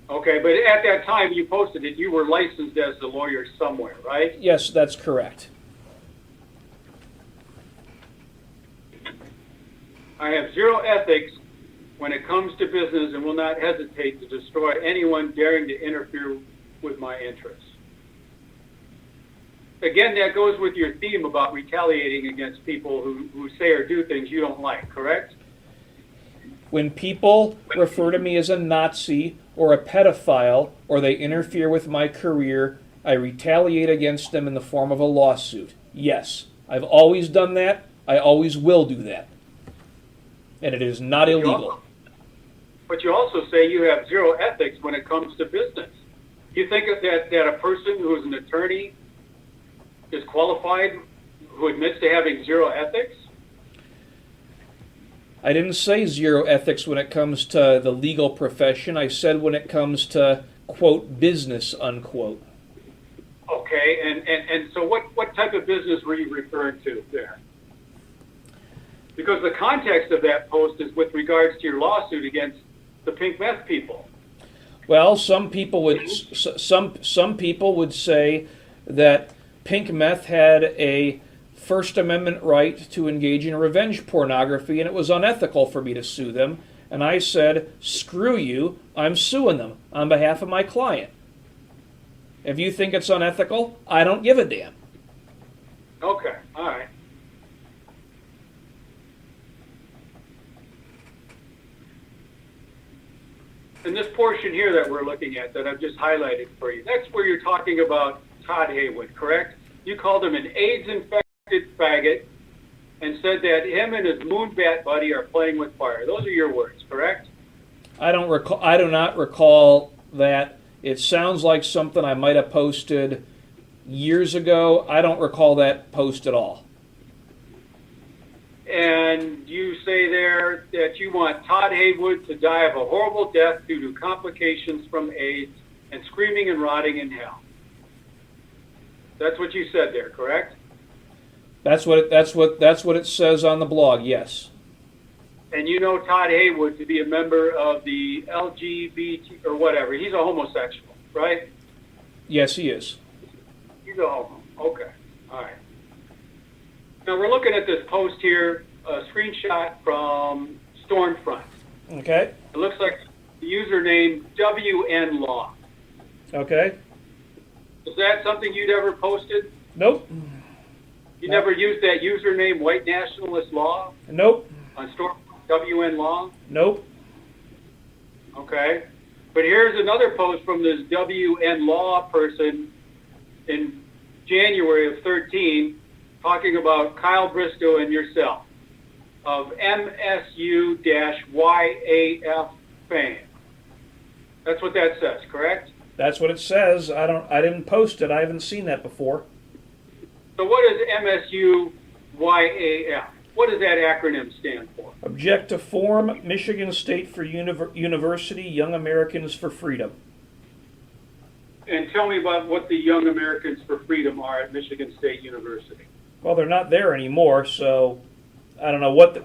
Okay, but at that time you posted it, you were licensed as a lawyer somewhere, right? Yes, that's correct. I have zero ethics when it comes to business and will not hesitate to destroy anyone daring to interfere with my interests. Again, that goes with your theme about retaliating against people who say or do things you don't like, correct? When people refer to me as a Nazi or a pedophile, or they interfere with my career, I retaliate against them in the form of a lawsuit. Yes, I've always done that. I always will do that. And it is not illegal. But you also say you have zero ethics when it comes to business. You think that a person who is an attorney is qualified who admits to having zero ethics? I didn't say zero ethics when it comes to the legal profession. I said when it comes to, quote, business, unquote. Okay, and so what type of business were you referring to there? Because the context of that post is with regards to your lawsuit against the pink meth people. Well, some people would say that pink meth had a First Amendment right to engage in revenge pornography, and it was unethical for me to sue them. And I said, screw you, I'm suing them on behalf of my client. If you think it's unethical, I don't give a damn. Okay, all right. In this portion here that we're looking at, that I've just highlighted for you, that's where you're talking about Todd Haywood, correct? You called him an AIDS-infected faggot and said that him and his moonbat buddy are playing with fire. Those are your words, correct? I do not recall that. It sounds like something I might have posted years ago. I don't recall that post at all. And you say there that you want Todd Haywood to die of a horrible death due to complications from AIDS and screaming and rotting in hell. That's what you said there, correct? That's what it says on the blog. Yes. And you know Todd Haywood to be a member of the LGBT or whatever. He's a homosexual, right? Yes, he is. He's a homo. Okay. All right. Now we're looking at this post here, a screenshot from Stormfront. Okay. It looks like the username WN Law. Okay. Is that something you'd ever posted? Nope. You never used that username, White Nationalist Law, Nope. on Stormfront WN Law? Nope. Okay. But here's another post from this WN Law person in January of 13 talking about Kyle Briscoe and yourself of MSU-YAF fame. That's what that says, correct? That's what it says. I didn't post it. I haven't seen that before. So what is MSU-YAF? What does that acronym stand for? Object to form Michigan State for University Young Americans for Freedom. And tell me about what the Young Americans for Freedom are at Michigan State University. Well, they're not there anymore, so I don't know what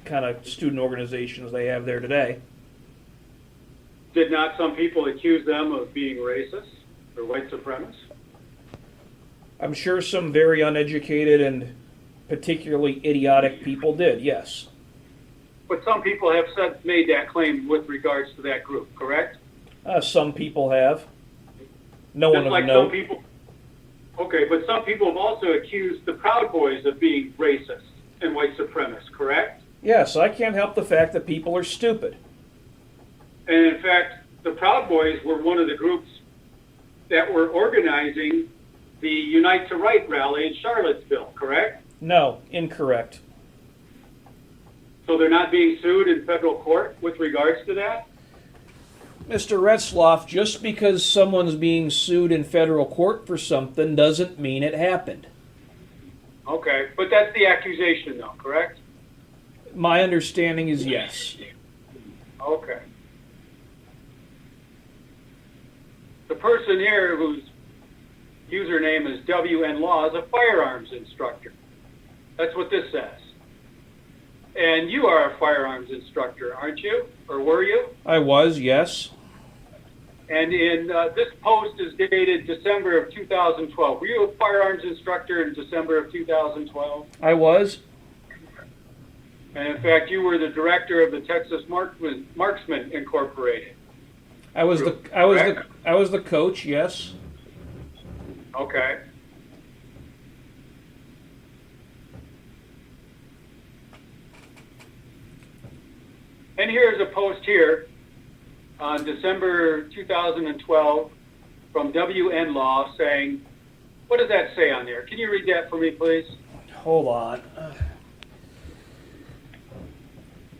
kind of student organizations they have there today. Did not some people accuse them of being racist or white supremacists? I'm sure some very uneducated and particularly idiotic people did, yes. But some people have made that claim with regards to that group, correct? Some people have. No Just one like of note. some people. Okay, but some people have also accused the Proud Boys of being racist and white supremacists, correct? Yes, I can't help the fact that people are stupid. And in fact, the Proud Boys were one of the groups that were organizing the Unite to Right rally in Charlottesville, correct? No, incorrect. So they're not being sued in federal court with regards to that? Mr. Retzlaff, just because someone's being sued in federal court for something doesn't mean it happened. Okay, but that's the accusation though, correct? My understanding is yes. Okay. The person here whose username is WN Law is a firearms instructor. That's what this says. And you are a firearms instructor, aren't you? Or were you? I was, yes. And in this post is dated December of 2012. Were you a firearms instructor in December of 2012? I was. And in fact, you were the director of the Texas Marksman Incorporated. I was the coach, yes. Okay. And here's a post here on December 2012 from WN Law saying, what does that say on there? Can you read that for me, please? Hold on.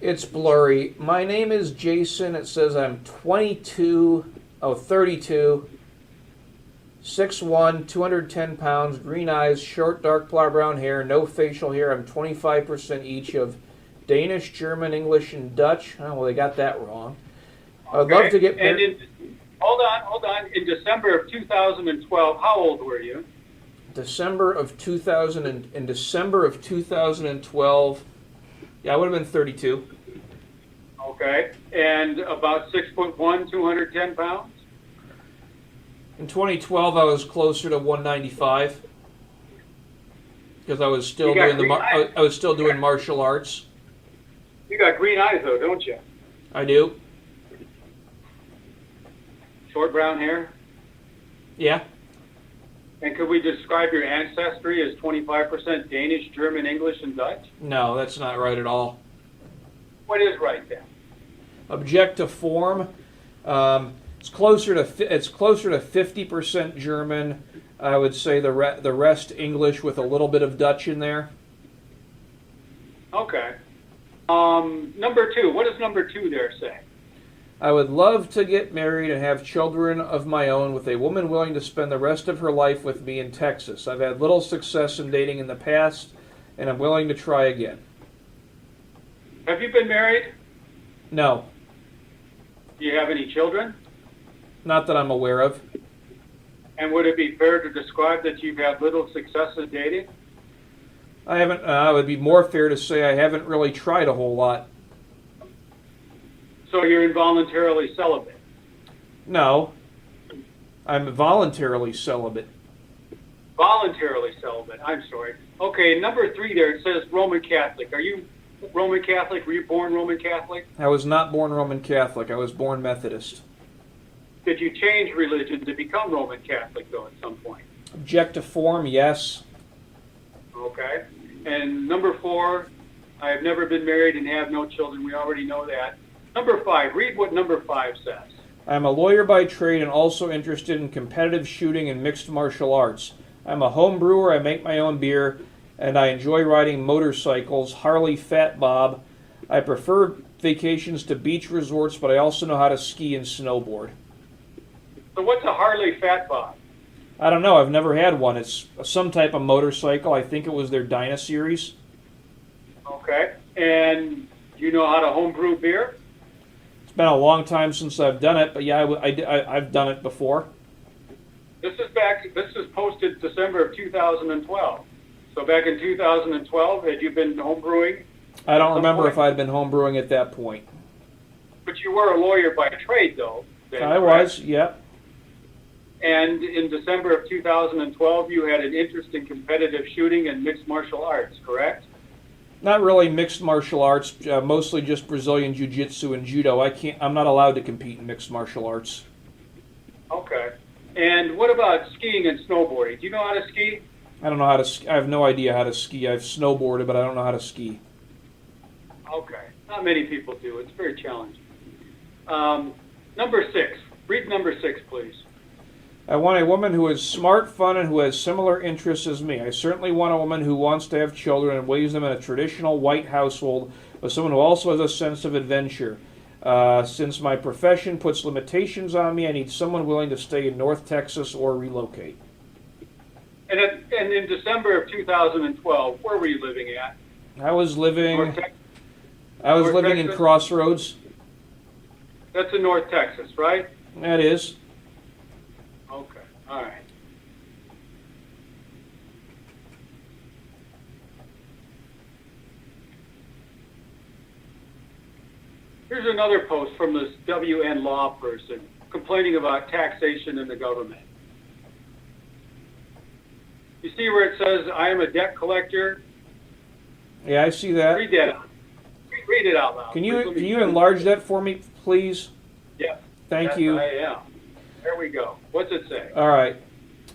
It's blurry. My name is Jason. It says I'm 32, 32, 6'1", 210 pounds, green eyes, short dark brown hair, no facial hair. I'm 25% each of Danish, German, English, and Dutch. Oh, well, they got that wrong. I'd love to get married. Hold on. In December of 2012, how old were you? December of 2012, yeah, I would have been 32. Okay. And about 6'1", 210 pounds? In 2012, I was closer to 195 because I was still doing martial arts. You got green eyes, though, don't you? I do. Short brown hair? Yeah. And could we describe your ancestry as 25% Danish, German, English, and Dutch? No, that's not right at all. What is right then? Object to form. It's closer to 50% German. I would say the rest English with a little bit of Dutch in there. Okay. Number 2. What does number 2 there say? I would love to get married and have children of my own with a woman willing to spend the rest of her life with me in Texas. I've had little success in dating in the past, and I'm willing to try again. Have you been married? No. Do you have any children? Not that I'm aware of. And would it be fair to describe that you've had little success in dating? I haven't. It would be more fair to say I haven't really tried a whole lot. So you're involuntarily celibate? No. I'm voluntarily celibate. Voluntarily celibate. I'm sorry. Okay, number 3 there, it says Roman Catholic. Are you Roman Catholic? Were you born Roman Catholic? I was not born Roman Catholic. I was born Methodist. Did you change religion to become Roman Catholic, though, at some point? Object to form, yes. Okay. And number 4, I have never been married and have no children. We already know that. Number 5, read what number 5 says. I'm a lawyer by trade and also interested in competitive shooting and mixed martial arts. I'm a home brewer, I make my own beer, and I enjoy riding motorcycles, Harley Fat Bob. I prefer vacations to beach resorts, but I also know how to ski and snowboard. So what's a Harley Fat Bob? I don't know, I've never had one. It's some type of motorcycle. I think it was their Dyna series. Okay. And you know how to homebrew beer? It's been a long time since I've done it, but yeah, I've done it before. This is posted December of 2012. So back in 2012, had you been homebrewing? I don't remember if I'd been homebrewing at that point. But you were a lawyer by trade, though. Then, I correct? was, yeah. And in December of 2012, you had an interest in competitive shooting and mixed martial arts, correct? Not really mixed martial arts, mostly just Brazilian jiu-jitsu and judo. I'm not allowed to compete in mixed martial arts. Okay. And what about skiing and snowboarding? Do you know how to ski? I don't know how to. I have no idea how to ski. I've snowboarded, but I don't know how to ski. Okay. Not many people do. It's very challenging. Number 6. Read number 6, please. I want a woman who is smart, fun, and who has similar interests as me. I certainly want a woman who wants to have children and raise them in a traditional white household, but someone who also has a sense of adventure. Since my profession puts limitations on me, I need someone willing to stay in North Texas or relocate. And in December of 2012, where were you living at? I was living. I was North living in Texas? Crossroads. That's in North Texas, right? That is. Okay, all right. Here's another post from this WN law person complaining about taxation in the government. You see where it says, I am a debt collector? Yeah, I see that. Read that out. Read it out loud. Can you enlarge that for me, please? Yeah. Thank Yes, you. I am. There we go. What's it say? All right.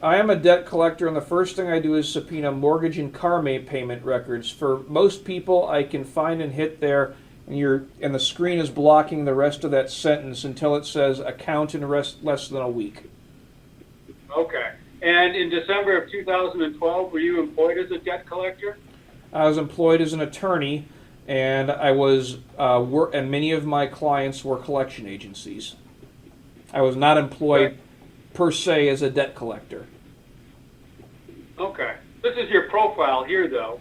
I am a debt collector, and the first thing I do is subpoena mortgage and car payment records. For most people, I can find and hit there, and the screen is blocking the rest of that sentence until it says account in less than a week. Okay. And in December of 2012, were you employed as a debt collector? I was employed as an attorney, and I was and many of my clients were collection agencies. I was not employed per se as a debt collector. Okay. This is your profile here, though.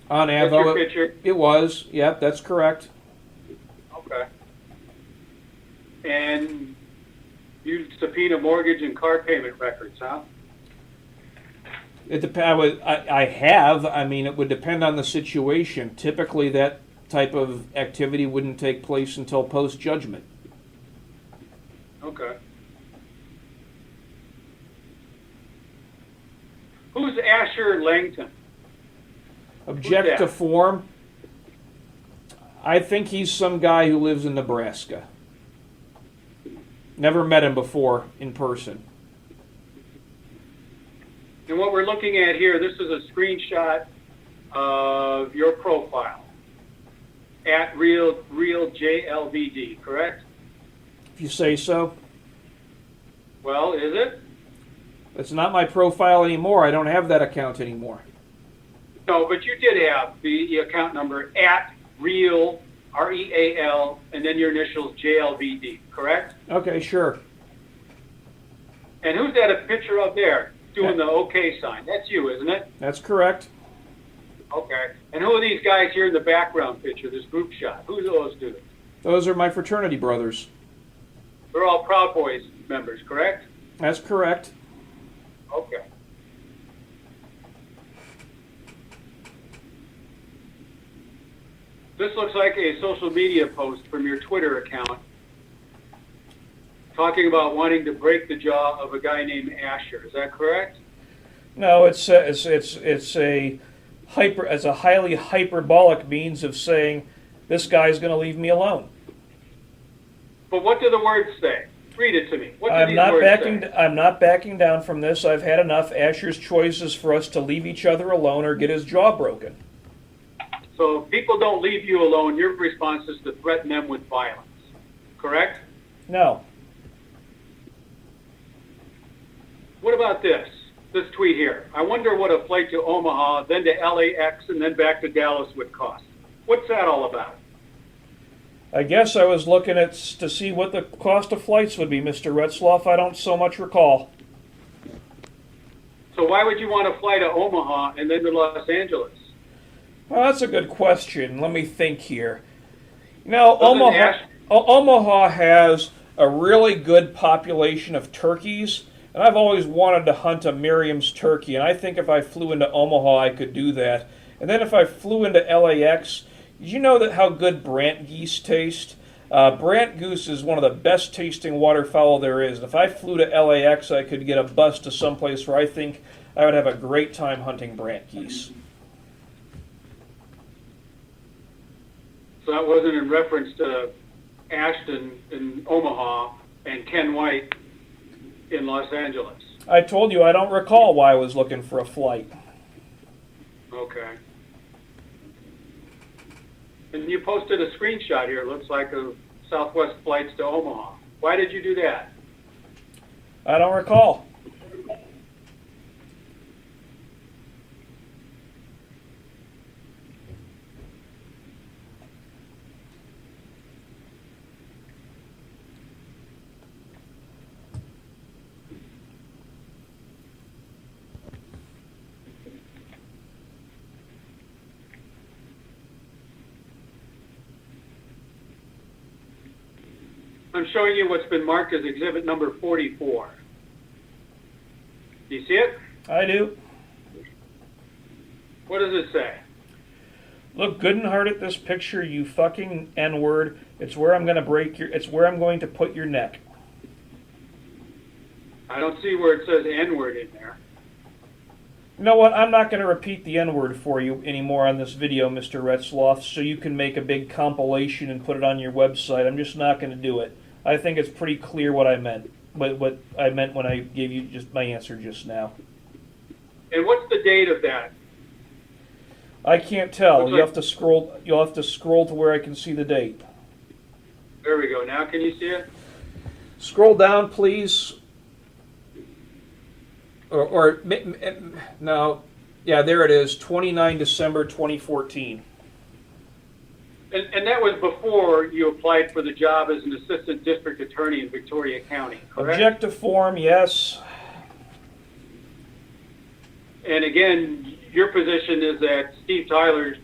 On That's Avo, your picture? it was. Yep, that's correct. Okay. And you subpoena mortgage and car payment records, huh? It depends. I have. I mean, it would depend on the situation. Typically, that type of activity wouldn't take place until post-judgment. Okay. Who's Asher Langton? Object Who's to that? form. I think he's some guy who lives in Nebraska. Never met him before in person. And what we're looking at here, this is a screenshot of your profile at real JLVD, correct? If you say so. Well, is it? It's not my profile anymore. I don't have that account anymore. No, but you did have the account number at real, REAL, and then your initials JLVD, correct? Okay, sure. And who's that a picture of there doing the OK sign? That's you, isn't it? That's correct. Okay. And who are these guys here in the background picture, this group shot? Who are those dudes? Those are my fraternity brothers. They're all Proud Boys members, correct? That's correct. Okay. This looks like a social media post from your Twitter account talking about wanting to break the jaw of a guy named Asher. Is that correct? No, it's a highly hyperbolic means of saying this guy's going to leave me alone. But what do the words say? Read it to me. What do I'm these not words backing. say? I'm not backing down from this. I've had enough. Asher's choice is for us to leave each other alone or get his jaw broken. So if people don't leave you alone, your response is to threaten them with violence. Correct? No. What about this? This tweet here. I wonder what a flight to Omaha, then to LAX, and then back to Dallas would cost. What's that all about? I guess I was looking to see what the cost of flights would be, Mr. Retzlaff. I don't so much recall. So why would you want to fly to Omaha and then to Los Angeles? Well, that's a good question. Let me think here. You know, Doesn't Omaha has a really good population of turkeys, and I've always wanted to hunt a Merriam's turkey, and I think if I flew into Omaha, I could do that. And then if I flew into LAX, did you know that how good Brant geese taste? Brant goose is one of the best tasting waterfowl there is. And if I flew to LAX, I could get a bus to someplace where I think I would have a great time hunting Brant geese. So that wasn't in reference to Ashton in Omaha and Ken White in Los Angeles. I told you I don't recall why I was looking for a flight. Okay. And you posted a screenshot here. It looks like of Southwest flights to Omaha. Why did you do that? I don't recall. I'm showing you what's been marked as exhibit number 44. Do you see it? I do. What does it say? Look good and hard at this picture, you fucking N-word. It's where I'm it's where I'm going to put your neck. I don't see where it says N-word in there. You know what? I'm not going to repeat the N-word for you anymore on this video, Mr. Retzlaff, so you can make a big compilation and put it on your website. I'm just not going to do it. I think it's pretty clear what I meant. What I meant when I gave you just my answer just now. And what's the date of that? I can't tell. Looks You'll have to scroll. You'll have to scroll to where I can see the date. There we go. Now can you see it? Scroll down, please. No. Yeah, there it is. 29 December 2014. And that was before you applied for the job as an assistant district attorney in Victoria County, correct? Objective form, yes. And again, your position is that Steve Tyler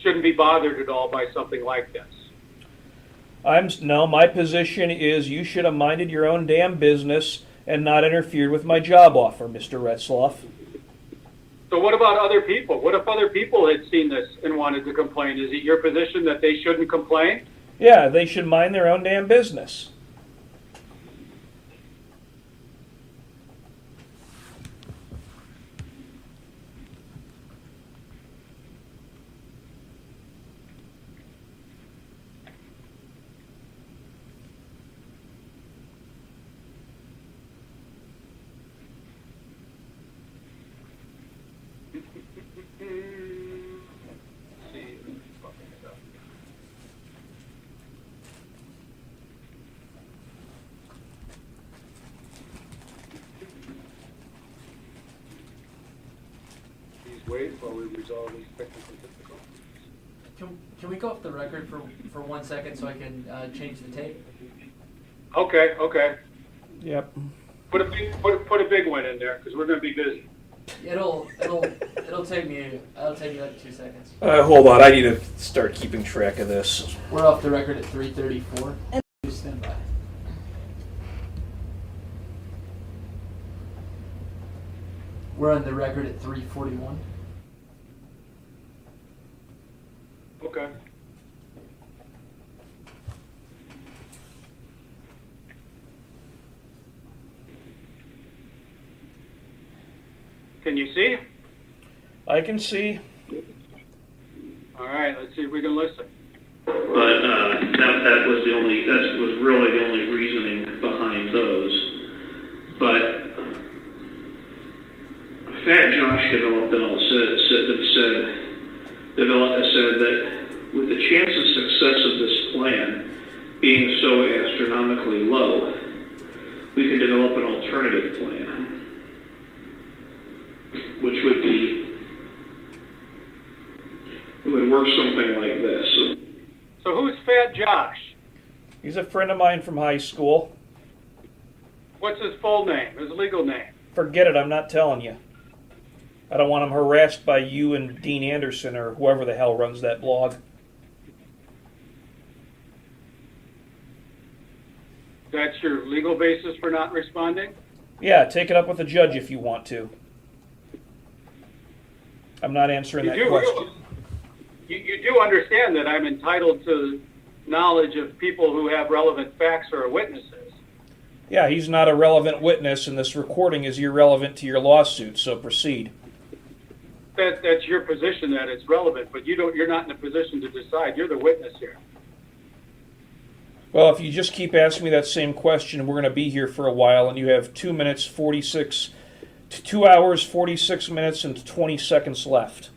shouldn't be bothered at all by something like this. No, my position is you should have minded your own damn business and not interfered with my job offer, Mr. Retzlaff. So what about other people? What if other people had seen this and wanted to complain? Is it your position that they shouldn't complain? Yeah, they should mind their own damn business. Wait while we resolve these technical difficulties. Can we go off the record for 1 second so I can change the tape? Okay. Yep. Put a big one in there because we're going to be busy. It'll take me like 2 seconds. Hold on, I need to start keeping track of this. We're off the record at 3:34. Please stand by. We're on the record at 3:41. Okay. Can you see? I can see. All right, let's see if we can listen. But that was really the only reasoning behind those. But Fat Josh developed said that with the chance of success of this plan being so astronomically low, we could develop an alternative plan, which would work something like this. So who's Fat Josh? He's a friend of mine from high school. What's his full name, his legal name? Forget it, I'm not telling you. I don't want him harassed by you and Dean Anderson or whoever the hell runs that blog. That's your legal basis for not responding? Yeah, take it up with the judge if you want to. I'm not answering that question. You do understand that I'm entitled to knowledge of people who have relevant facts or are witnesses. Yeah, he's not a relevant witness, and this recording is irrelevant to your lawsuit, so proceed. That's your position that it's relevant, but you're not in a position to decide. You're the witness here. Well, if you just keep asking me that same question, we're going to be here for a while, and you have 2 hours, 46 minutes, and 20 seconds left.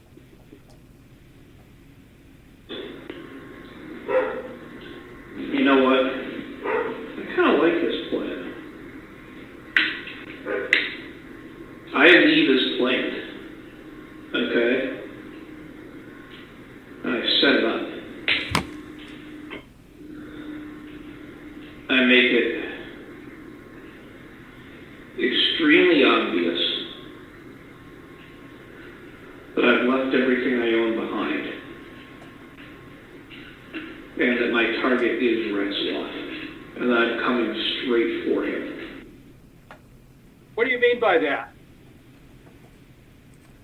You know what? I kind of like this plan. I leave this plan. Okay? And I set it up. I make it extremely obvious that I've left everything I own behind. And that my target is Retzlaff. and I'm coming straight for him. What do you mean by that?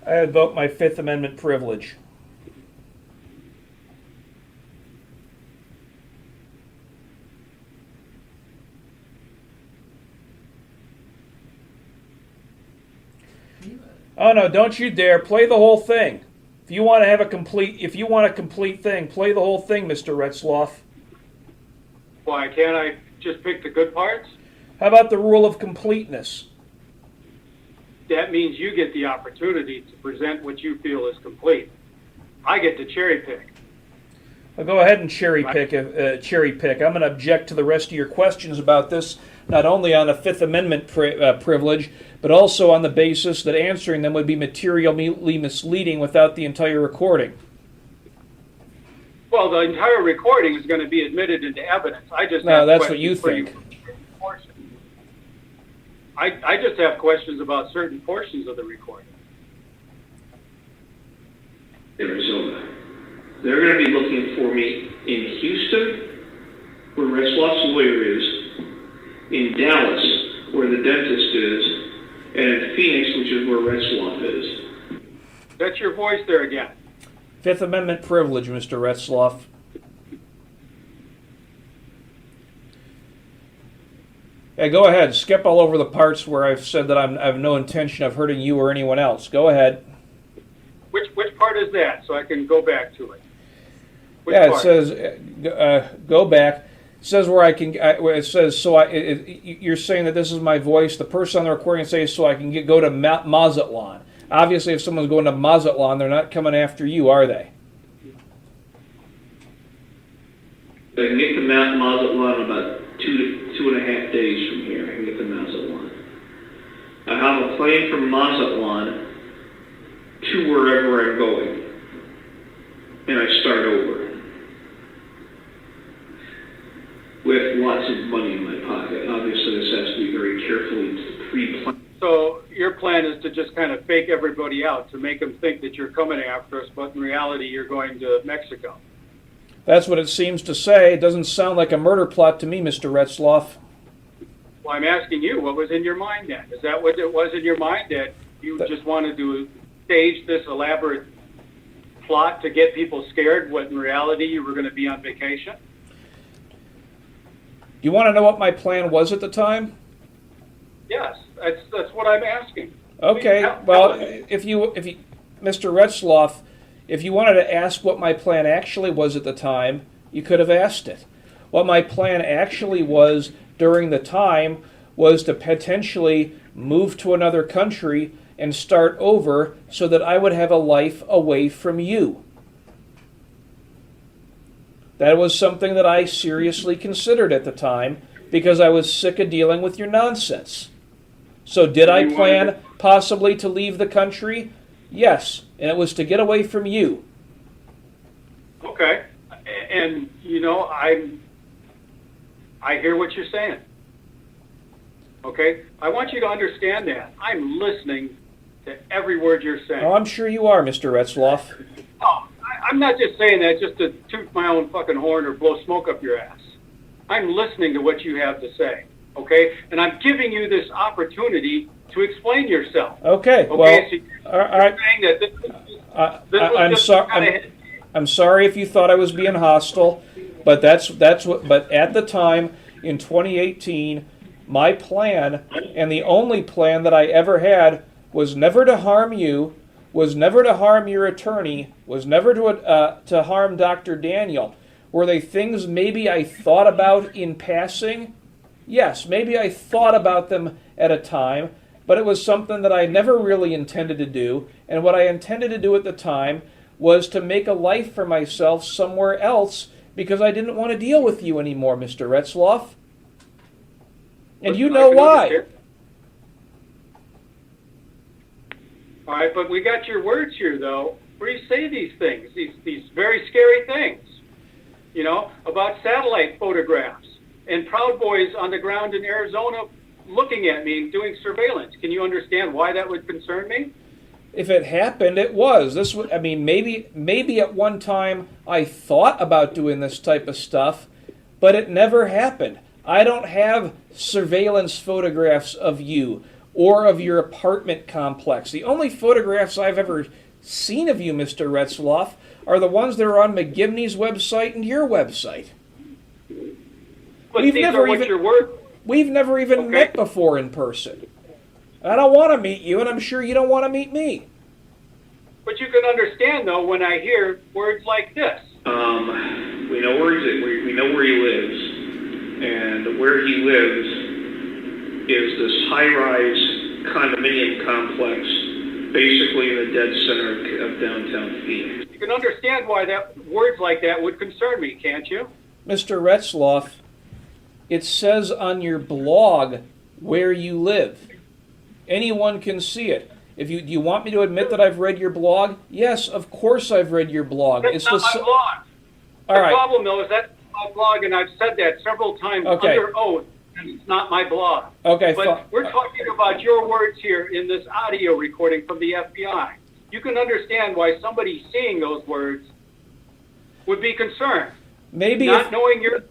I invoke my Fifth Amendment privilege. Oh no, don't you dare. Play the whole thing. If you want a complete thing, play the whole thing, Mr. Retzlaff. Why, can't I just pick the good parts? How about the rule of completeness? That means you get the opportunity to present what you feel is complete. I get to cherry pick. Well, go ahead and cherry pick. I'm going to object to the rest of your questions about this, not only on a Fifth Amendment privilege, but also on the basis that answering them would be materially misleading without the entire recording. Well, the entire recording is going to be admitted into evidence. I just No, have that's what you questions think. I just have questions about certain portions of the recording. Arizona. They're going to be looking for me in Houston, where Retzlaff's lawyer is, in Dallas, where the dentist is, and in Phoenix, which is where Retzlaff is. That's your voice there again. Fifth Amendment privilege, Mr. Retzlaff. Yeah, go ahead. Skip all over the parts where I've said that I have no intention of hurting you or anyone else. Go ahead. Which part is that, so I can go back to it? Which Yeah, part? it says go back. It says where I can. It says so. You're saying that this is my voice. The person on the recording says so I can go to Mazatlan. Obviously, if someone's going to Mazatlan, they're not coming after you, are they? I can get to Mount Mazatlan about 2.5 days from here. I can get to Mazatlan. I have a plane from Mazatlan to wherever I'm going, and I start over with lots of money in my pocket. Obviously, this has to be very carefully pre-planned. So your plan is to just kind of fake everybody out, to make them think that you're coming after us, but in reality, you're going to Mexico. That's what it seems to say. It doesn't sound like a murder plot to me, Mr. Retzlaff. Well, I'm asking you, what was in your mind then? Is that what it was in your mind, that you just wanted to stage this elaborate plot to get people scared, when in reality you were going to be on vacation? You want to know what my plan was at the time? Yes, that's what I'm asking. Okay, Please, well, tell me. if you, Mr. Retzlaff, if you wanted to ask what my plan actually was at the time, you could have asked it. What my plan actually was during the time was to potentially move to another country and start over so that I would have a life away from you. That was something that I seriously considered at the time because I was sick of dealing with your nonsense. So did I plan possibly to leave the country? Yes, and it was to get away from you. Okay, and you know, I hear what you're saying. Okay, I want you to understand that. I'm listening to every word you're saying. Oh, I'm sure you are, Mr. Retzlaff. Oh, I'm not just saying that just to toot my own fucking horn or blow smoke up your ass. I'm listening to what you have to say, okay? And I'm giving you this opportunity to explain yourself. Okay, Okay, well, so all right. saying that this was I'm just sorry. I'm sorry if you thought I was being hostile, but that's what. But at the time in 2018, my plan and the only plan that I ever had was never to harm you, was never to harm your attorney, was never to harm Dr. Daniel. Were they things maybe I thought about in passing? Yes, maybe I thought about them at a time, but it was something that I never really intended to do, and what I intended to do at the time was to make a life for myself somewhere else because I didn't want to deal with you anymore, Mr. Retzlaff. And you know why. All right, but we got your words here, though, where you say these things, these very scary things, you know, about satellite photographs and Proud Boys on the ground in Arizona looking at me and doing surveillance. Can you understand why that would concern me? If it happened, it was. Maybe at one time I thought about doing this type of stuff, but it never happened. I don't have surveillance photographs of you or of your apartment complex. The only photographs I've ever seen of you, Mr. Retzlaff, are the ones that are on McGivney's website and your website. But these are what your words. We've never even Okay. met before in person. I don't want to meet you, and I'm sure you don't want to meet me. But you can understand, though, when I hear words like this. We know we know where he lives, and where he lives is this high-rise condominium complex, basically in the dead center of downtown Phoenix. You can understand why words like that would concern me, can't you? Mr. Retzlaff, it says on your blog where you live. Anyone can see it. Do you want me to admit that I've read your blog? Yes, of course I've read your blog. That's not my blog. All the right. problem, though, is that's my blog, and I've said that several times Okay. under oath, and it's not my blog. Okay, But fine. we're talking about your words here in this audio recording from the FBI. You can understand why somebody seeing those words would be concerned. Maybe Not knowing your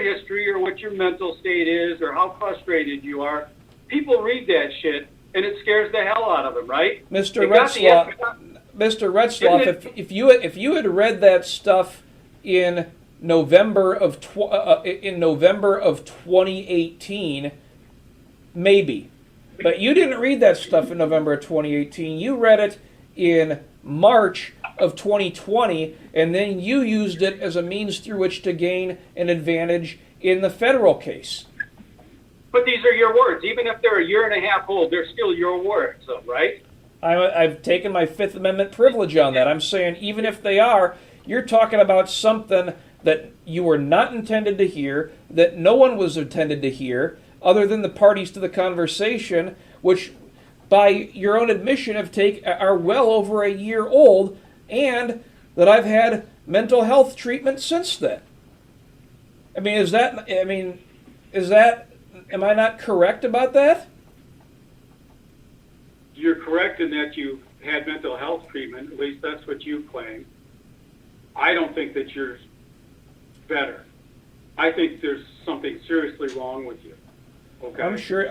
history or what your mental state is or how frustrated you are. People read that shit, and it scares the hell out of them, right? Mr. They got the Retzlaff, FBI Mr. Retzlaff, Isn't it- if you had read that stuff in November of 2018, maybe, but you didn't read that stuff in November of 2018. You read it in March of 2020, and then you used it as a means through which to gain an advantage in the federal case. But these are your words. Even if they're a year and a half old, they're still your words, though, right? I've taken my Fifth Amendment privilege on that. I'm saying even if they are, you're talking about something that you were not intended to hear, that no one was intended to hear, other than the parties to the conversation, which, by your own admission, are well over a year old, and that I've had mental health treatment since then. Am I not correct about that? You're correct in that you had mental health treatment. At least that's what you claim. I don't think that you're better. I think there's something seriously wrong with you. Okay. I'm sure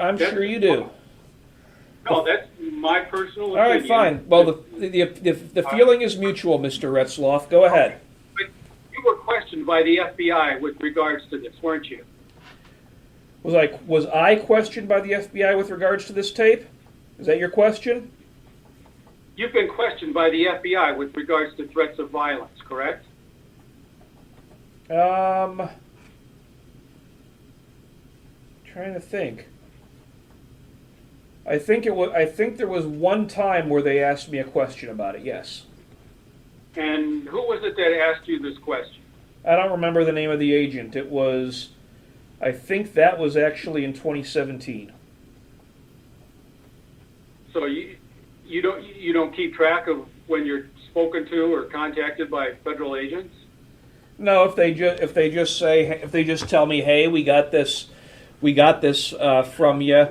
you do. No, that's my personal All opinion. right, fine. Well, the feeling is mutual, Mr. Retzlaff. Go ahead. But you were questioned by the FBI with regards to this, weren't you? Was I questioned by the FBI with regards to this tape? Is that your question? You've been questioned by the FBI with regards to threats of violence, correct? Trying to think. I think there was one time where they asked me a question about it. Yes. And who was it that asked you this question? I don't remember the name of the agent. I think that was actually in 2017. So you don't keep track of when you're spoken to or contacted by federal agents? No, if they just tell me, hey, we got this from you.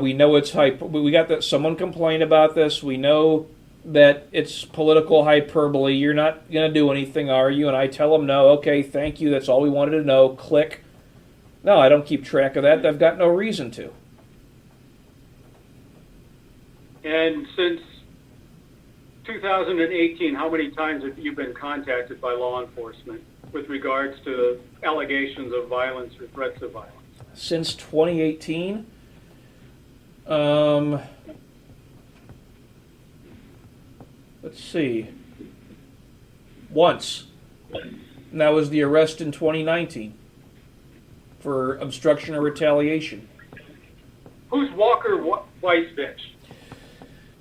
We know it's we got that someone complained about this. We know that it's political hyperbole. You're not going to do anything, are you? And I tell them, no. Okay, thank you. That's all we wanted to know. Click. No, I don't keep track of that. I've got no reason to. And since 2018, how many times have you been contacted by law enforcement with regards to allegations of violence or threats of violence? Since 2018, let's see, once. And that was the arrest in 2019 for obstruction or retaliation. Who's Walker Weisbich?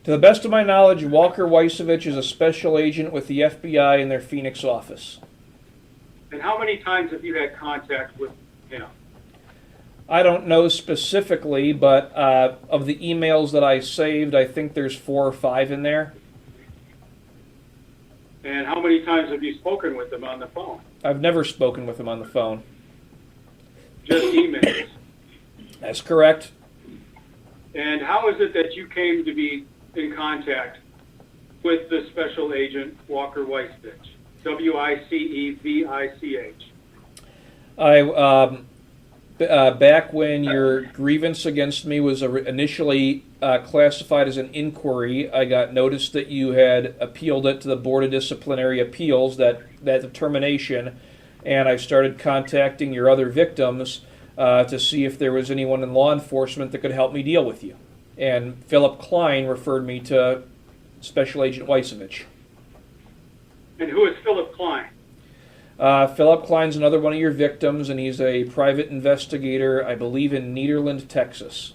To the best of my knowledge, Walker Weisovich is a special agent with the FBI in their Phoenix office. And how many times have you had contact with him? I don't know specifically, but of the emails that I saved, I think there's 4 or 5 in there. And how many times have you spoken with him on the phone? I've never spoken with him on the phone. Just emails. That's correct. And how is it that you came to be in contact with the special agent Walker Weisbich? Weisvich. back when your grievance against me was initially classified as an inquiry, I got notice that you had appealed it to the Board of Disciplinary Appeals, that determination, and I started contacting your other victims to see if there was anyone in law enforcement that could help me deal with you. And Philip Klein referred me to Special Agent Weisevich. And who is Philip Klein? Philip Klein's another one of your victims, and he's a private investigator, I believe, in Nederland, Texas.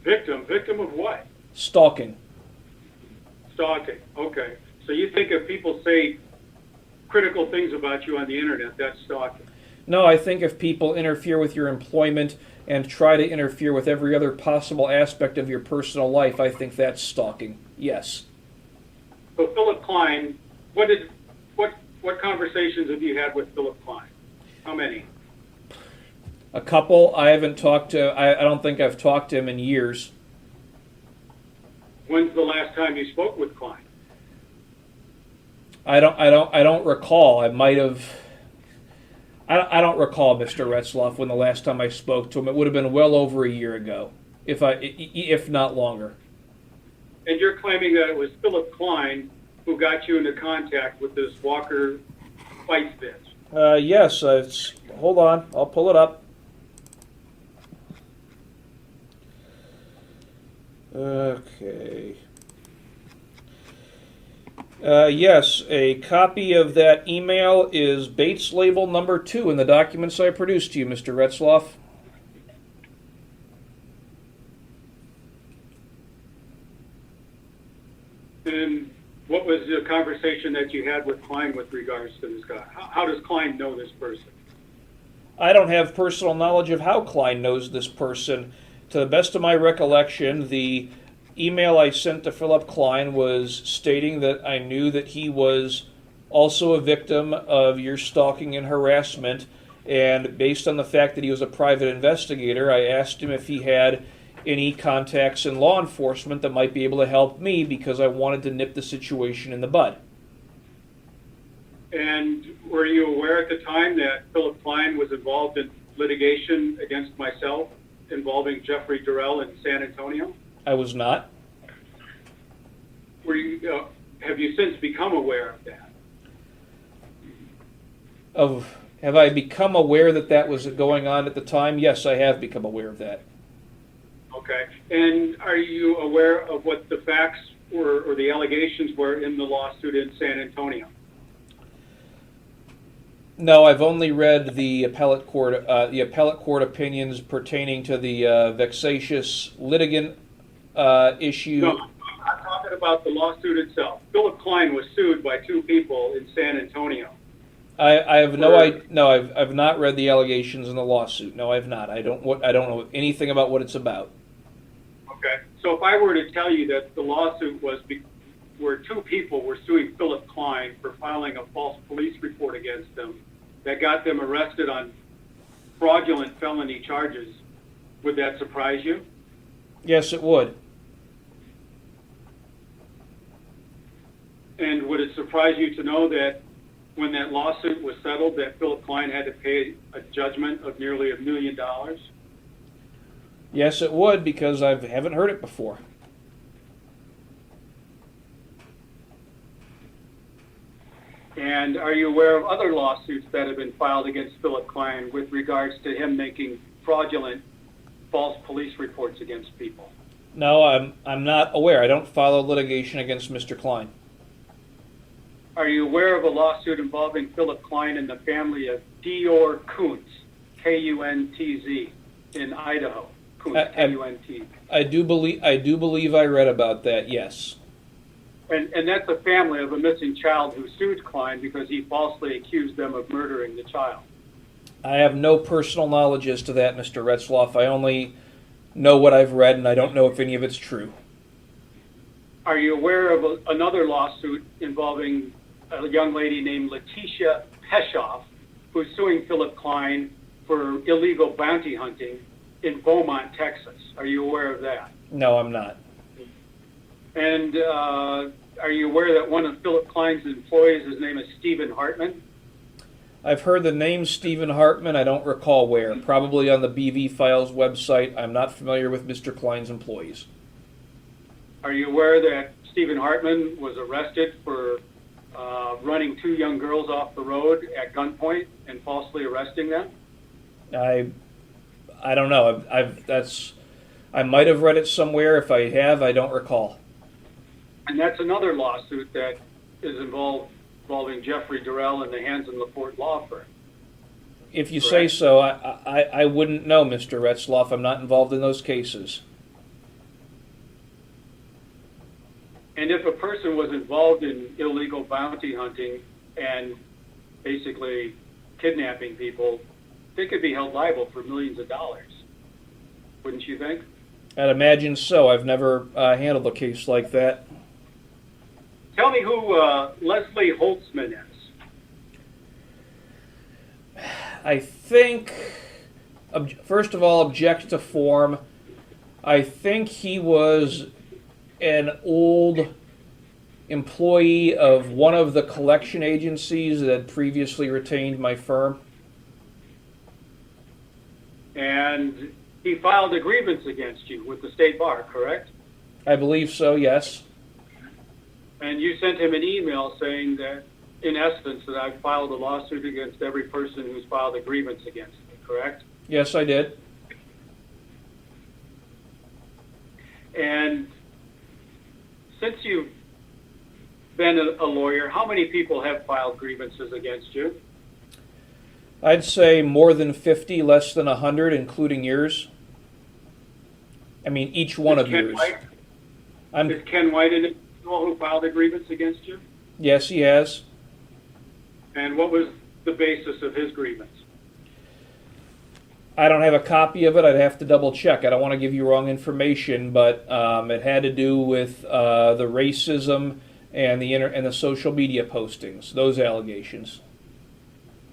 Victim? Victim of what? Stalking. Stalking. Okay. So you think if people say critical things about you on the internet, that's stalking? No, I think if people interfere with your employment and try to interfere with every other possible aspect of your personal life, I think that's stalking. Yes. So Philip Klein, what conversations have you had with Philip Klein? How many? A couple. I haven't talked to. I don't think I've talked to him in years. When's the last time you spoke with Klein? I don't recall. I might have. I don't recall, Mr. Retzlaff, when the last time I spoke to him. It would have been well over a year ago, if not longer. And you're claiming that it was Philip Klein who got you into contact with this Walker fight bitch? Yes. Hold on. I'll pull it up. Okay. Yes, a copy of that email is Bates label number 2 in the documents I produced to you, Mr. Retzlaff. And what was the conversation that you had with Klein with regards to this guy? How does Klein know this person? I don't have personal knowledge of how Klein knows this person. To the best of my recollection, the email I sent to Philip Klein was stating that I knew that he was also a victim of your stalking and harassment, and based on the fact that he was a private investigator, I asked him if he had any contacts in law enforcement that might be able to help me because I wanted to nip the situation in the bud. And were you aware at the time that Philip Klein was involved in litigation against myself involving Jeffrey Durrell in San Antonio? I was not. Were you? Have you since become aware of that? Have I become aware that that was going on at the time? Yes, I have become aware of that. Okay. And are you aware of what the facts were or the allegations were in the lawsuit in San Antonio? No, I've only read the appellate court opinions pertaining to the vexatious litigant issue. No, I'm talking about the lawsuit itself. Philip Klein was sued by 2 people in San Antonio. I've not read the allegations in the lawsuit. No, I've not. I don't know anything about what it's about. Okay. So if I were to tell you that the lawsuit was where 2 people were suing Philip Klein for filing a false police report against them that got them arrested on fraudulent felony charges, would that surprise you? Yes, it would. And would it surprise you to know that when that lawsuit was settled, that Philip Klein had to pay a judgment of nearly $1 million? Yes, it would, because I haven't heard it before. And are you aware of other lawsuits that have been filed against Philip Klein with regards to him making fraudulent false police reports against people? No, I'm not aware. I don't follow litigation against Mr. Klein. Are you aware of a lawsuit involving Philip Klein and the family of Dior Kuntz, K-U-N-T-Z, in Idaho? Kuntz, K-U-N-T. I do believe I read about that. Yes. And that's a family of a missing child who sued Klein because he falsely accused them of murdering the child. I have no personal knowledge as to that, Mr. Retzlaff. I only know what I've read, and I don't know if any of it's true. Are you aware of another lawsuit involving a young lady named Letitia Peshoff, who's suing Philip Klein for illegal bounty hunting in Beaumont, Texas? Are you aware of that? No, I'm not. And are you aware that one of Philip Klein's employees, his name is Stephen Hartman? I've heard the name Stephen Hartman. I don't recall where. Probably on the BV Files website. I'm not familiar with Mr. Klein's employees. Are you aware that Stephen Hartman was arrested for running 2 young girls off the road at gunpoint and falsely arresting them? I don't know. I might have read it somewhere. If I have, I don't recall. And that's another lawsuit that is involving Jeffrey Durrell and the Hansen Laporte law firm. If you say so, I wouldn't know, Mr. Retzlaff. I'm not involved in those cases. And if a person was involved in illegal bounty hunting and basically kidnapping people, they could be held liable for millions of dollars. Wouldn't you think? I'd imagine so. I've never handled a case like that. Tell me who Leslie Holtzman is. I think, first of all, object to form. I think he was an old employee of one of the collection agencies that had previously retained my firm. And he filed a grievance against you with the state bar, correct? I believe so, yes. And you sent him an email saying that, in essence, that I've filed a lawsuit against every person who's filed a grievance against me, correct? Yes, I did. And since you've been a lawyer, how many people have filed grievances against you? I'd say more than 50, less than 100, including yours. I mean, each one of yours. Is Ken White an individual who filed a grievance against you? Yes, he has. And what was the basis of his grievance? I don't have a copy of it. I'd have to double check. I don't want to give you wrong information, but it had to do with the racism and the social media postings, those allegations.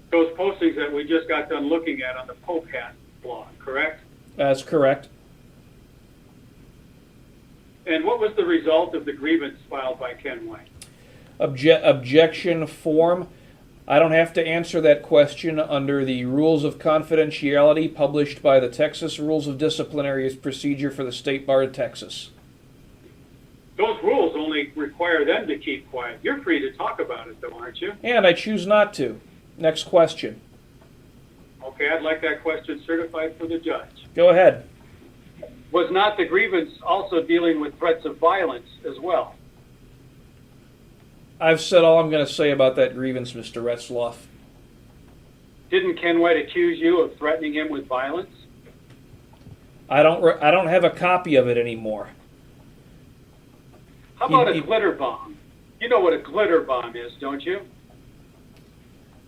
Those postings that we just got done looking at on the Pope Hat blog, correct? That's correct. And what was the result of the grievance filed by Ken White? Objection form. I don't have to answer that question under the Rules of Confidentiality published by the Texas Rules of Disciplinary Procedure for the State Bar of Texas. Those rules only require them to keep quiet. You're free to talk about it, though, aren't you? And I choose not to. Next question. Okay, I'd like that question certified for the judge. Go ahead. Was not the grievance also dealing with threats of violence as well? I've said all I'm going to say about that grievance, Mr. Retzlaff. Didn't Ken White accuse you of threatening him with violence? I don't have a copy of it anymore. How about a glitter bomb? You know what a glitter bomb is, don't you?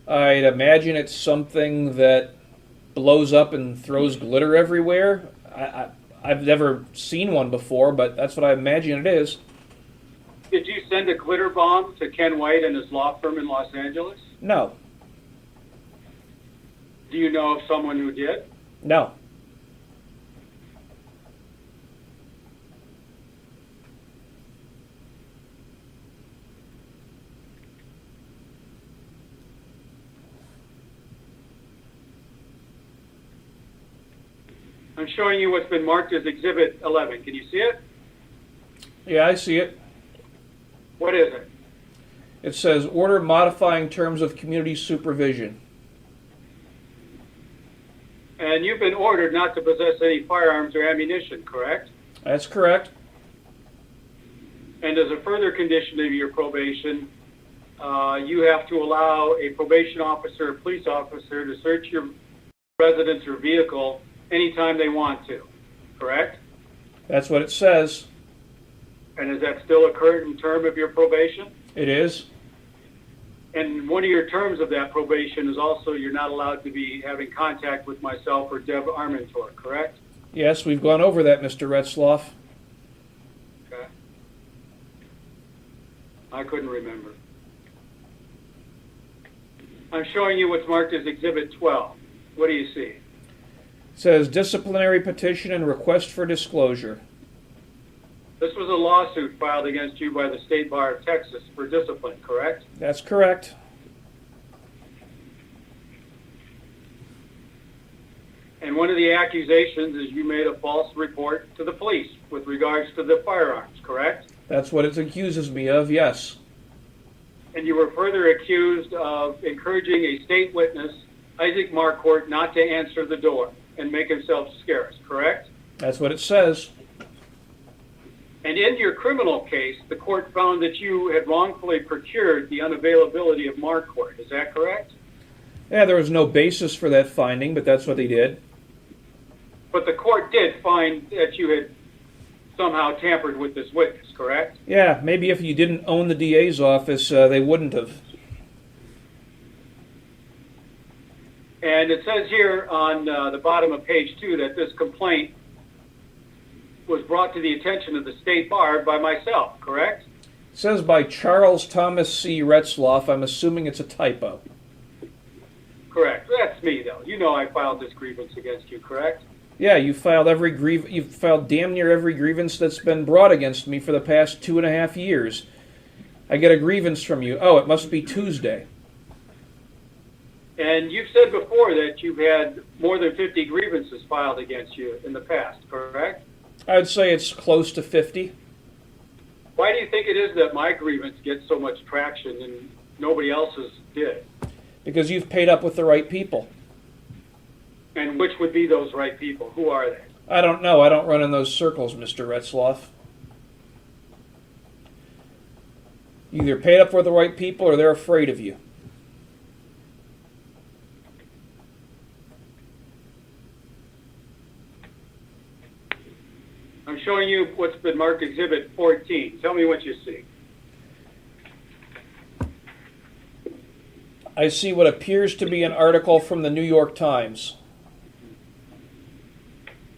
I'd imagine it's something that blows up and throws glitter everywhere. I've never seen one before, but that's what I imagine it is. Did you send a glitter bomb to Ken White and his law firm in Los Angeles? No. Do you know of someone who did? No. I'm showing you what's been marked as Exhibit 11. Can you see it? Yeah, I see it. What is it? It says, order modifying terms of community supervision. And you've been ordered not to possess any firearms or ammunition, correct? That's correct. And as a further condition of your probation, you have to allow a probation officer or police officer to search your residence or vehicle anytime they want to, correct? That's what it says. And is that still a current term of your probation? It is. And one of your terms of that probation is also you're not allowed to be having contact with myself or Deb Armentor, correct? Yes, we've gone over that, Mr. Retzlaff. Okay. I couldn't remember. I'm showing you what's marked as Exhibit 12. What do you see? It says disciplinary petition and request for disclosure. This was a lawsuit filed against you by the State Bar of Texas for discipline, correct? That's correct. And one of the accusations is you made a false report to the police with regards to the firearms, correct? That's what it accuses me of, yes. And you were further accused of encouraging a state witness, Isaac Marquardt, not to answer the door and make himself scarce, correct? That's what it says. And in your criminal case, the court found that you had wrongfully procured the unavailability of Marquardt. Is that correct? Yeah, there was no basis for that finding, but that's what they did. But the court did find that you had somehow tampered with this witness, correct? Yeah, maybe if you didn't own the DA's office, they wouldn't have. And it says here on the bottom of page 2 that this complaint was brought to the attention of the state bar by myself, correct? It says by Charles Thomas C. Retzlaff. I'm assuming it's a typo. Correct. That's me, though. You know I filed this grievance against you, correct? Yeah, you filed you've filed damn near every grievance that's been brought against me for the past 2.5 years. I get a grievance from you. Oh, it must be Tuesday. And you've said before that you've had more than 50 grievances filed against you in the past, correct? I'd say it's close to 50. Why do you think it is that my grievance gets so much traction and nobody else's did? Because you've paid up with the right people. And which would be those right people? Who are they? I don't know. I don't run in those circles, Mr. Retzlaff. You either paid up with the right people or they're afraid of you. I'm showing you what's been marked Exhibit 14. Tell me what you see. I see what appears to be an article from the New York Times.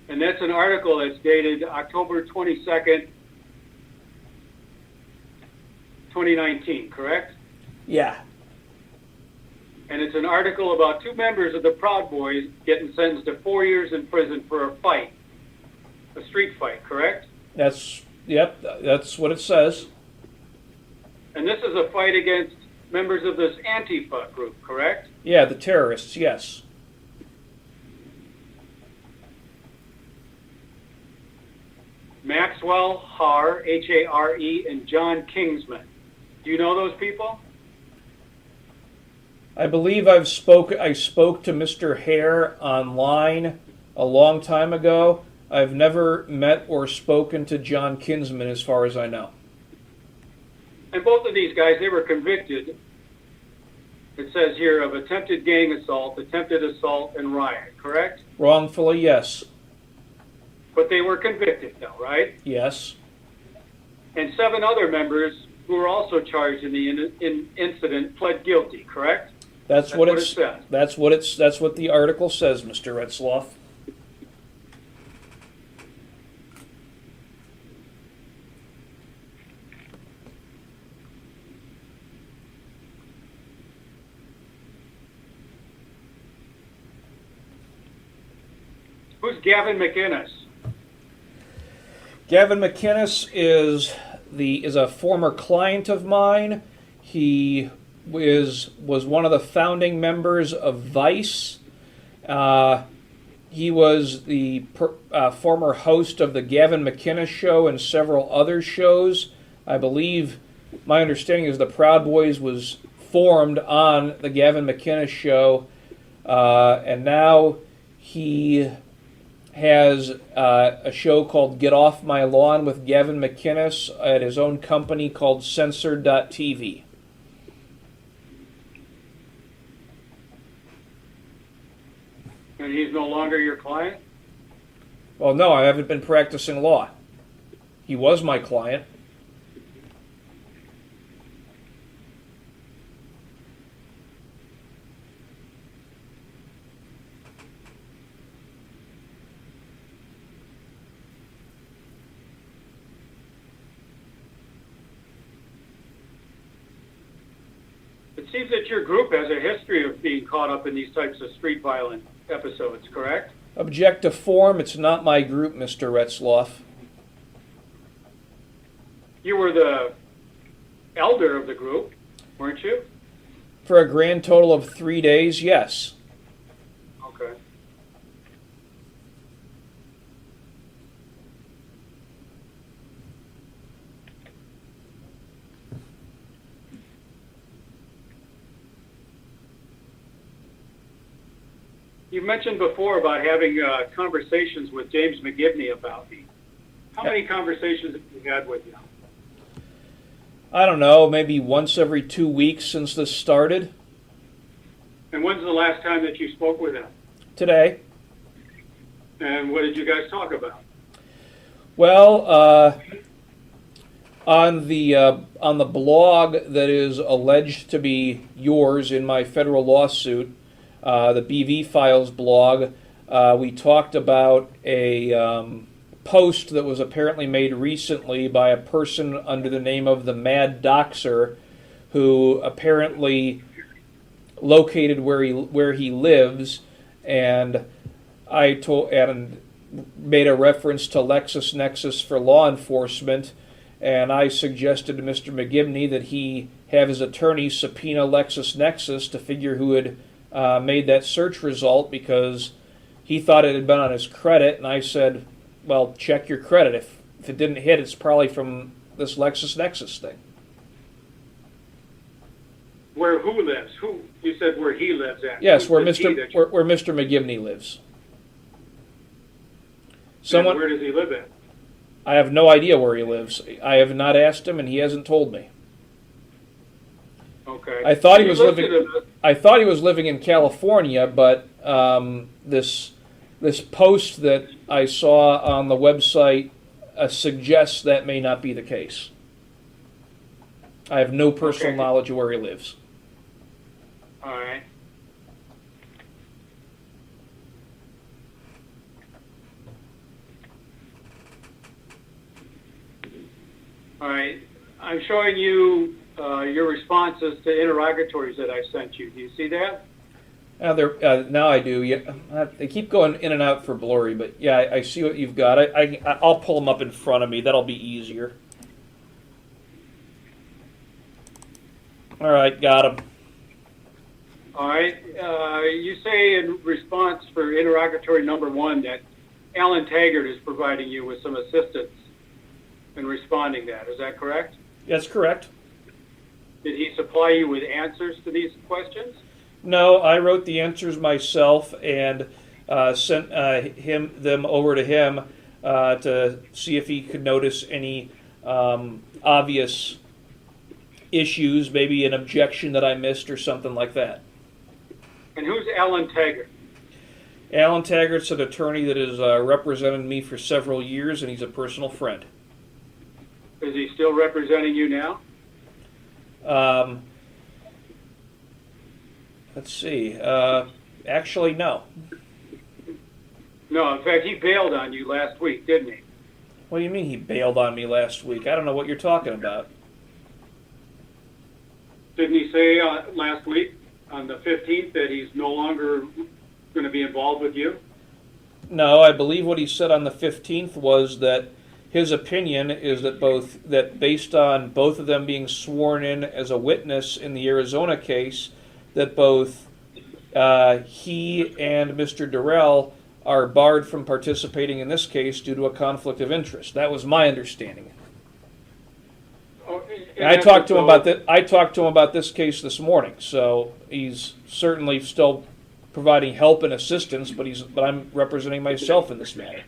And that's an article that's dated October 22nd, 2019, correct? Yeah. And it's an article about 2 members of the Proud Boys getting sentenced to 4 years in prison for a fight, a street fight, correct? That's what it says. And this is a fight against members of this Antifa group, correct? Yeah, the terrorists, yes. Maxwell Har, H-A-R-E, and John Kingsman. Do you know those people? I believe I spoke to Mr. Hare online a long time ago. I've never met or spoken to John Kinsman as far as I know. And both of these guys, they were convicted, it says here, of attempted gang assault, attempted assault, and riot, correct? Wrongfully, yes. But they were convicted, though, right? Yes. And 7 other members who were also charged in the incident pled guilty, correct? That's what it says. That's what the article says, Mr. Retzlaff. Who's Gavin McInnes? Gavin McInnes is a former client of mine. He was one of the founding members of Vice. He was the former host of the Gavin McInnes Show and several other shows. I believe, my understanding is the Proud Boys was formed on the Gavin McInnes Show, and now he has a show called Get Off My Lawn with Gavin McInnes at his own company called Censored.tv. And he's no longer your client? Well, no, I haven't been practicing law. He was my client. It seems that your group has a history of being caught up in these types of street violence episodes, correct? Object to form, it's not my group, Mr. Retzlaff. You were the elder of the group, weren't you? For a grand total of 3 days, yes. Okay. You mentioned before about having conversations with James McGivney about me. How many conversations have you had with him? I don't know, maybe once every 2 weeks since this started. And when's the last time that you spoke with him? Today. And what did you guys talk about? Well, on the blog that is alleged to be yours in my federal lawsuit, the BV Files blog, we talked about a post that was apparently made recently by a person under the name of the Mad Doxer, who apparently located where he lives, and I made a reference to LexisNexis for law enforcement, and I suggested to Mr. McGivney that he have his attorney subpoena LexisNexis to figure who had made that search result, because he thought it had been on his credit, and I said, well, check your credit. If it didn't hit, it's probably from this LexisNexis thing. Who lives? Who? You said where he lives at. Yes, Who where does he Mr. that Where Mr. McGivney lives. And where does he live at? I have no idea where he lives. I have not asked him, and he hasn't told me. Okay. I thought he You was listed living. him- I thought he was living in California, but this post that I saw on the website suggests that may not be the case. I have no personal Okay. knowledge of where he lives. All right. All right. I'm showing you your responses to interrogatories that I sent you. Do you see that? Now I do. Yeah, they keep going in and out for blurry, but yeah, I see what you've got. I'll pull them up in front of me. That'll be easier. All right, got them. All right. You say in response for interrogatory number 1 that Alan Taggart is providing you with some assistance in responding to that. Is that correct? That's correct. Did he supply you with answers to these questions? No, I wrote the answers myself and sent them over to him to see if he could notice any obvious issues, maybe an objection that I missed or something like that. And who's Alan Taggart? Alan Taggart's an attorney that has represented me for several years, and he's a personal friend. Is he still representing you now? Let's see. Actually, no. No, in fact, he bailed on you last week, didn't he? What do you mean he bailed on me last week? I don't know what you're talking about. Didn't he say last week on the 15th that he's no longer going to be involved with you? No, I believe what he said on the 15th was that his opinion is that based on both of them being sworn in as a witness in the Arizona case, that both he and Mr. Durrell are barred from participating in this case due to a conflict of interest. That was my understanding. Oh, And I talked to him about that. I talked to him about this case this morning, so he's certainly still providing help and assistance, but I'm representing myself in this matter.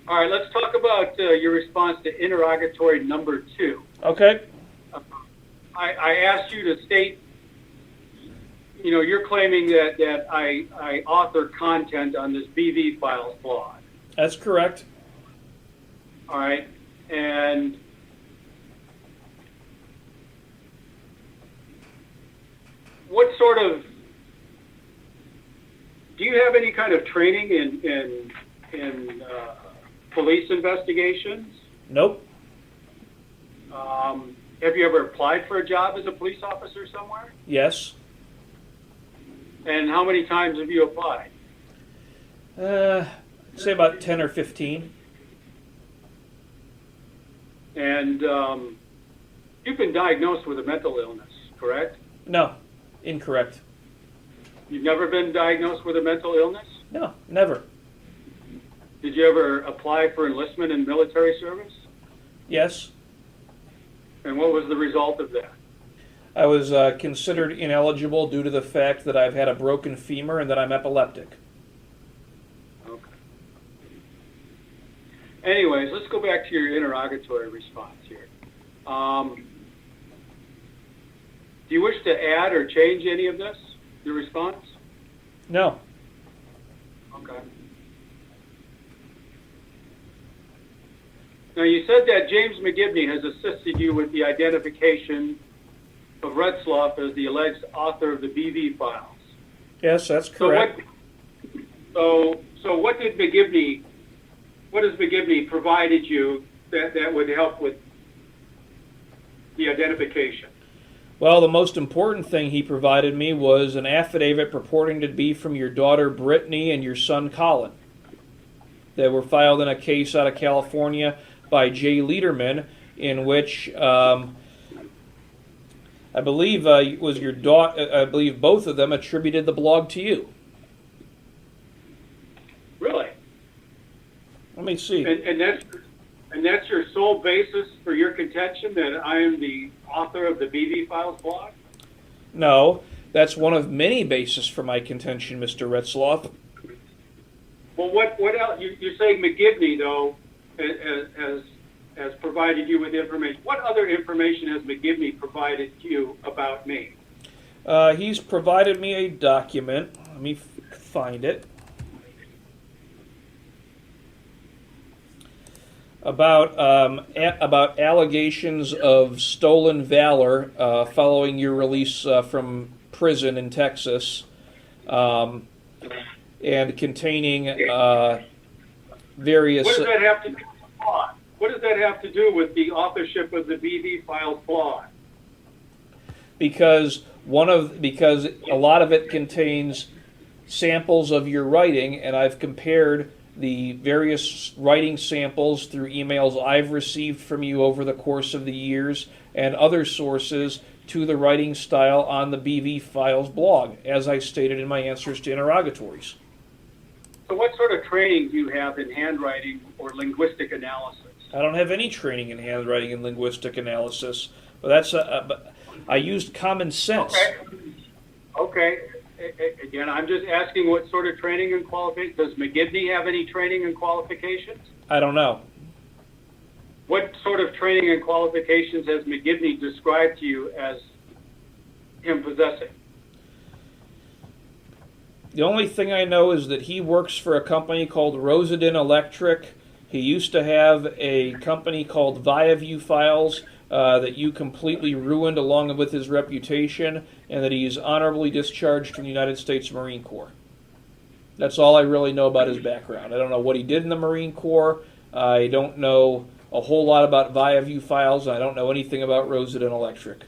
All right, let's talk about your response to interrogatory number 2. Okay. I asked you to state, you're claiming that I author content on this BV Files blog. That's correct. All right, and what sort of, do you have any kind of training in police investigations? Nope. Have you ever applied for a job as a police officer somewhere? Yes. And how many times have you applied? Say about 10 or 15. And you've been diagnosed with a mental illness, correct? No, incorrect. You've never been diagnosed with a mental illness? No, never. Did you ever apply for enlistment in military service? Yes. And what was the result of that? I was considered ineligible due to the fact that I've had a broken femur and that I'm epileptic. Okay. Anyways, let's go back to your interrogatory response here. Do you wish to add or change any of this, your response? No. Okay. Now, you said that James McGibney has assisted you with the identification of Retzlaff as the alleged author of the BV files. Yes, that's correct. So what has McGibney provided you that would help with the identification? Well, the most important thing he provided me was an affidavit purporting to be from your daughter Brittany and your son Colin that were filed in a case out of California by Jay Lederman, in which I believe was your daughter. I believe both of them attributed the blog to you. Really? Let me see. And that's your sole basis for your contention that I am the author of the BV Files blog? No, that's one of many bases for my contention, Mr. Retzlaff. Well, what else? You're saying McGibney, though, has provided you with information. What other information has McGibney provided you about me? He's provided me a document. Let me find it. About allegations of stolen valor following your release from prison in Texas, and containing various. What does that have to do with the blog? What does that have to do with the authorship of the BV Files blog? Because a lot of it contains samples of your writing, and I've compared the various writing samples through emails I've received from you over the course of the years and other sources to the writing style on the BV Files blog, as I stated in my answers to interrogatories. So what sort of training do you have in handwriting or linguistic analysis? I don't have any training in handwriting and linguistic analysis, but that's I used common sense. Okay. Again, I'm just asking what sort of training and qualifications. Does McGibney have any training and qualifications? I don't know. What sort of training and qualifications has McGibney described to you as him possessing? The only thing I know is that he works for a company called Rosedin Electric. He used to have a company called ViaView Files that you completely ruined along with his reputation, and that he is honorably discharged from the United States Marine Corps. That's all I really know about his background. I don't know what he did in the Marine Corps. I don't know a whole lot about ViaView Files. I don't know anything about Rosedin Electric.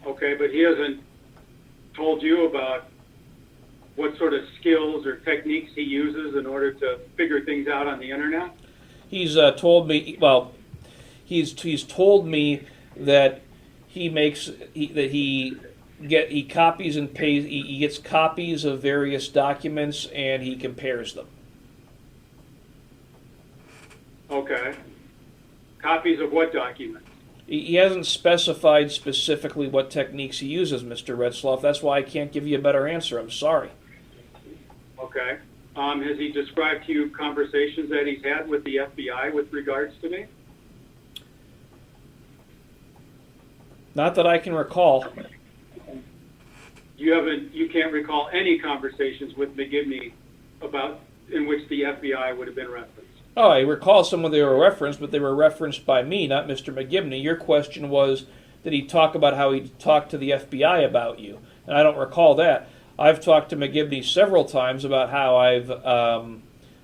Okay, but he hasn't told you about what sort of skills or techniques he uses in order to figure things out on the internet? He's told me, well, he's told me that he copies and pays. He gets copies of various documents and he compares them. Okay. Copies of what documents? He hasn't specified specifically what techniques he uses, Mr. Retzlaff. That's why I can't give you a better answer. I'm sorry. Okay. Has he described to you conversations that he's had with the FBI with regards to me? Not that I can recall. You can't recall any conversations with McGibney in which the FBI would have been referenced? Oh, I recall some of they were referenced, but they were referenced by me, not Mr. McGibney. Your question was, did he talk about how he talked to the FBI about you? And I don't recall that. I've talked to McGibney several times about how I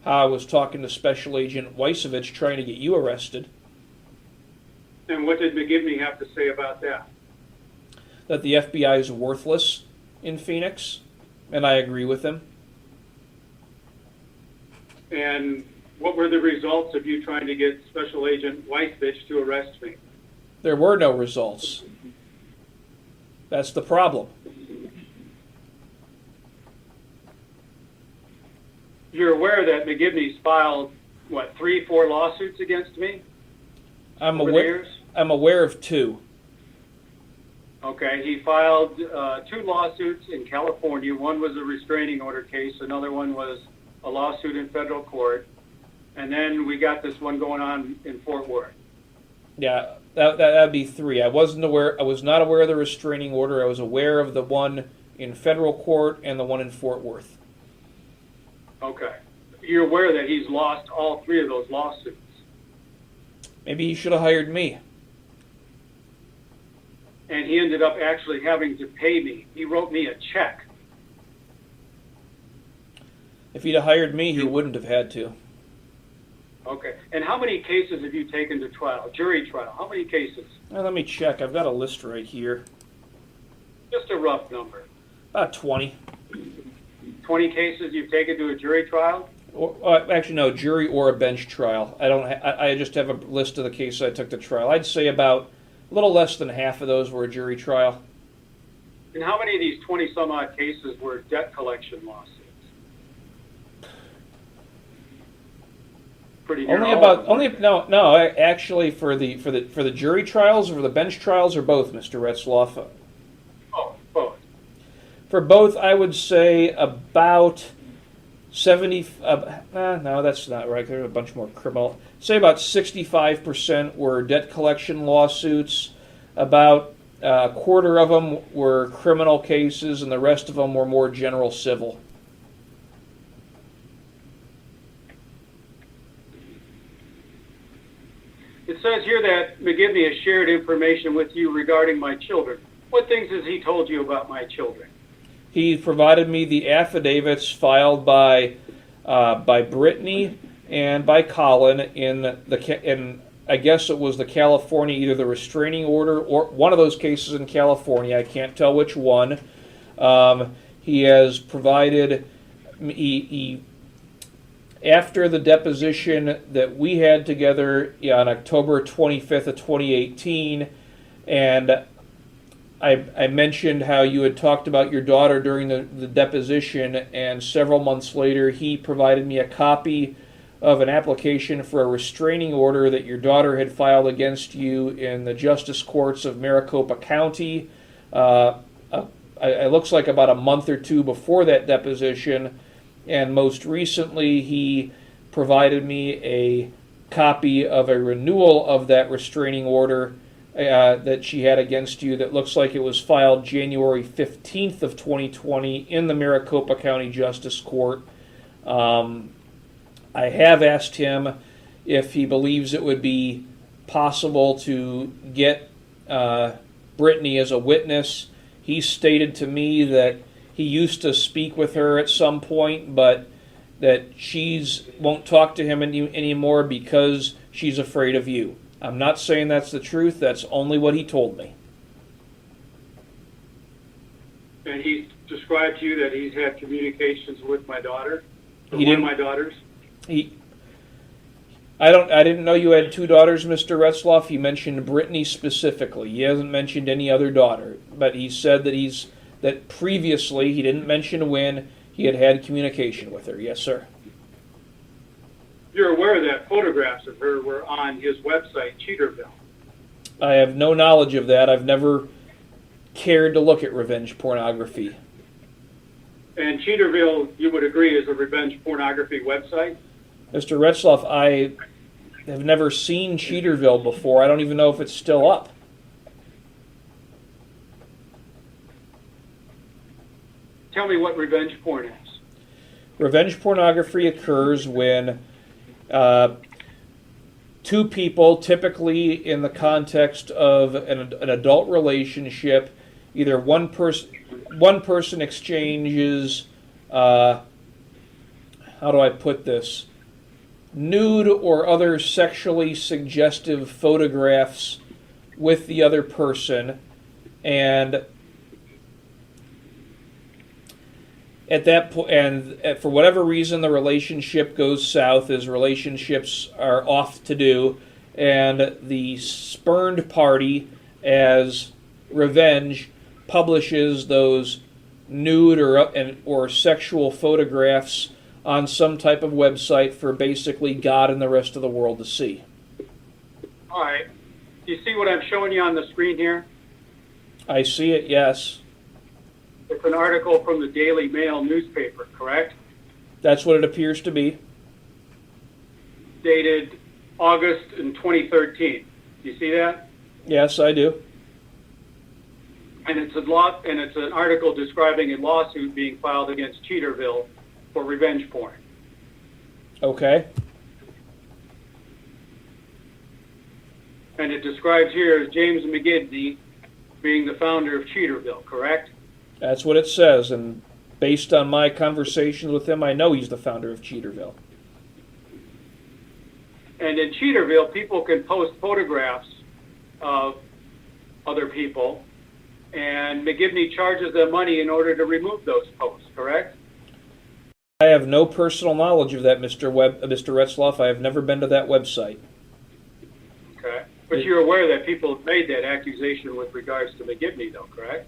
was talking to Special Agent Weissovich trying to get you arrested. And what did McGibney have to say about that? That the FBI is worthless in Phoenix, and I agree with him. And what were the results of you trying to get Special Agent Weissovich to arrest me? There were no results. That's the problem. You're aware that McGibney's filed, 3-4 lawsuits against me? I'm over the aware. years? I'm aware of 2. Okay, he filed 2 lawsuits in California. One was a restraining order case. Another one was a lawsuit in federal court. And then we got this one going on in Fort Worth. Yeah, that'd be 3. I was not aware of the restraining order. I was aware of the one in federal court and the one in Fort Worth. Okay. You're aware that he's lost all 3 of those lawsuits. Maybe he should have hired me. And he ended up actually having to pay me. He wrote me a check. If he'd have hired me, he wouldn't have had to. Okay. And how many cases have you taken to trial? Jury trial. How many cases? Now, let me check. I've got a list right here. Just a rough number. About 20. 20 cases you've taken to a jury trial? Actually, no, jury or a bench trial. I just have a list of the cases I took to trial. I'd say about a little less than half of those were a jury trial. And how many of these 20-some-odd cases were debt collection lawsuits? Pretty near all of them. Actually, for the jury trials or for the bench trials or both, Mr. Retzlaff. Oh, both. For both, I would say about 70. No, that's not right. There's a bunch more criminal. Say about 65% were debt collection lawsuits. About a quarter of them were criminal cases, and the rest of them were more general civil. It says here that McGivney has shared information with you regarding my children. What things has he told you about my children? He provided me the affidavits filed by Brittany and by Colin in I guess it was the California, either the restraining order or one of those cases in California. I can't tell which one. He has provided after the deposition that we had together on October 25th of 2018, and I mentioned how you had talked about your daughter during the deposition, and several months later he provided me a copy of an application for a restraining order that your daughter had filed against you in the Justice Courts of Maricopa County. It looks like about a month or two before that deposition. And most recently, he provided me a copy of a renewal of that restraining order that she had against you that looks like it was filed January 15th of 2020 in the Maricopa County Justice Court. I have asked him if he believes it would be possible to get Brittany as a witness. He stated to me that he used to speak with her at some point, but that she won't talk to him anymore because she's afraid of you. I'm not saying that's the truth. That's only what he told me. And he described to you that he's had communications with my daughter? He One didn't. of my daughters? I didn't know you had 2 daughters, Mr. Retzlaff. He mentioned Brittany specifically. He hasn't mentioned any other daughter, but he said that previously, he didn't mention when, he had communication with her. Yes, sir. You're aware that photographs of her were on his website, Cheaterville. I have no knowledge of that. I've never cared to look at revenge pornography. And Cheaterville, you would agree, is a revenge pornography website? Mr. Retzlaff, I have never seen Cheaterville before. I don't even know if it's still up. Tell me what revenge porn is. Revenge pornography occurs when 2 people, typically in the context of an adult relationship, either one person exchanges, how do I put this, nude or other sexually suggestive photographs with the other person, and at that point, and for whatever reason, the relationship goes south, as relationships are oft to do, and the spurned party, as revenge, publishes those nude or sexual photographs on some type of website for basically God and the rest of the world to see. All right. Do you see what I'm showing you on the screen here? I see it, yes. It's an article from the Daily Mail newspaper, correct? That's what it appears to be. Dated August in 2013. You see that? Yes, I do. And it's an article describing a lawsuit being filed against Cheaterville for revenge porn. Okay. And it describes here as James McGibney being the founder of Cheaterville, correct? That's what it says, and based on my conversations with him, I know he's the founder of Cheaterville. And in Cheaterville, people can post photographs of other people, and McGibney charges them money in order to remove those posts, correct? I have no personal knowledge of that, Mr. Retzlaff. I have never been to that website. Okay. But you're aware that people have made that accusation with regards to McGibney, though, correct?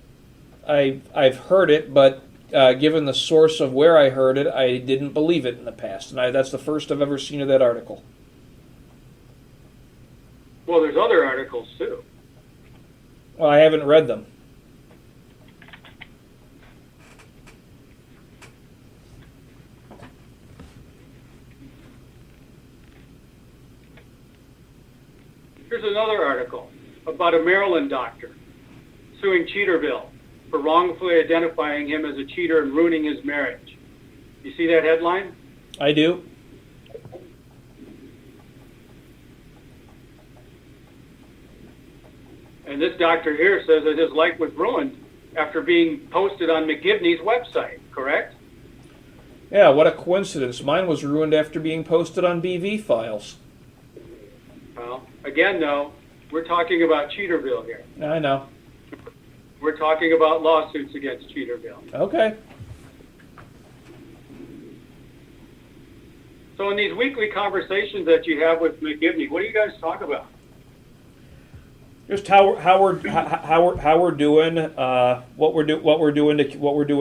I've heard it, but given the source of where I heard it, I didn't believe it in the past, and that's the first I've ever seen of that article. Well, there's other articles, too. Well, I haven't read them. Here's another article about a Maryland doctor suing Cheaterville for wrongfully identifying him as a cheater and ruining his marriage. You see that headline? I do. And this doctor here says that his life was ruined after being posted on McGibney's website, correct? Yeah, what a coincidence. Mine was ruined after being posted on BV files. Well, again, though, we're talking about Cheaterville here. I know. We're talking about lawsuits against Cheaterville. Okay. So in these weekly conversations that you have with McGibney, what do you guys talk about? Just how we're doing, what we're doing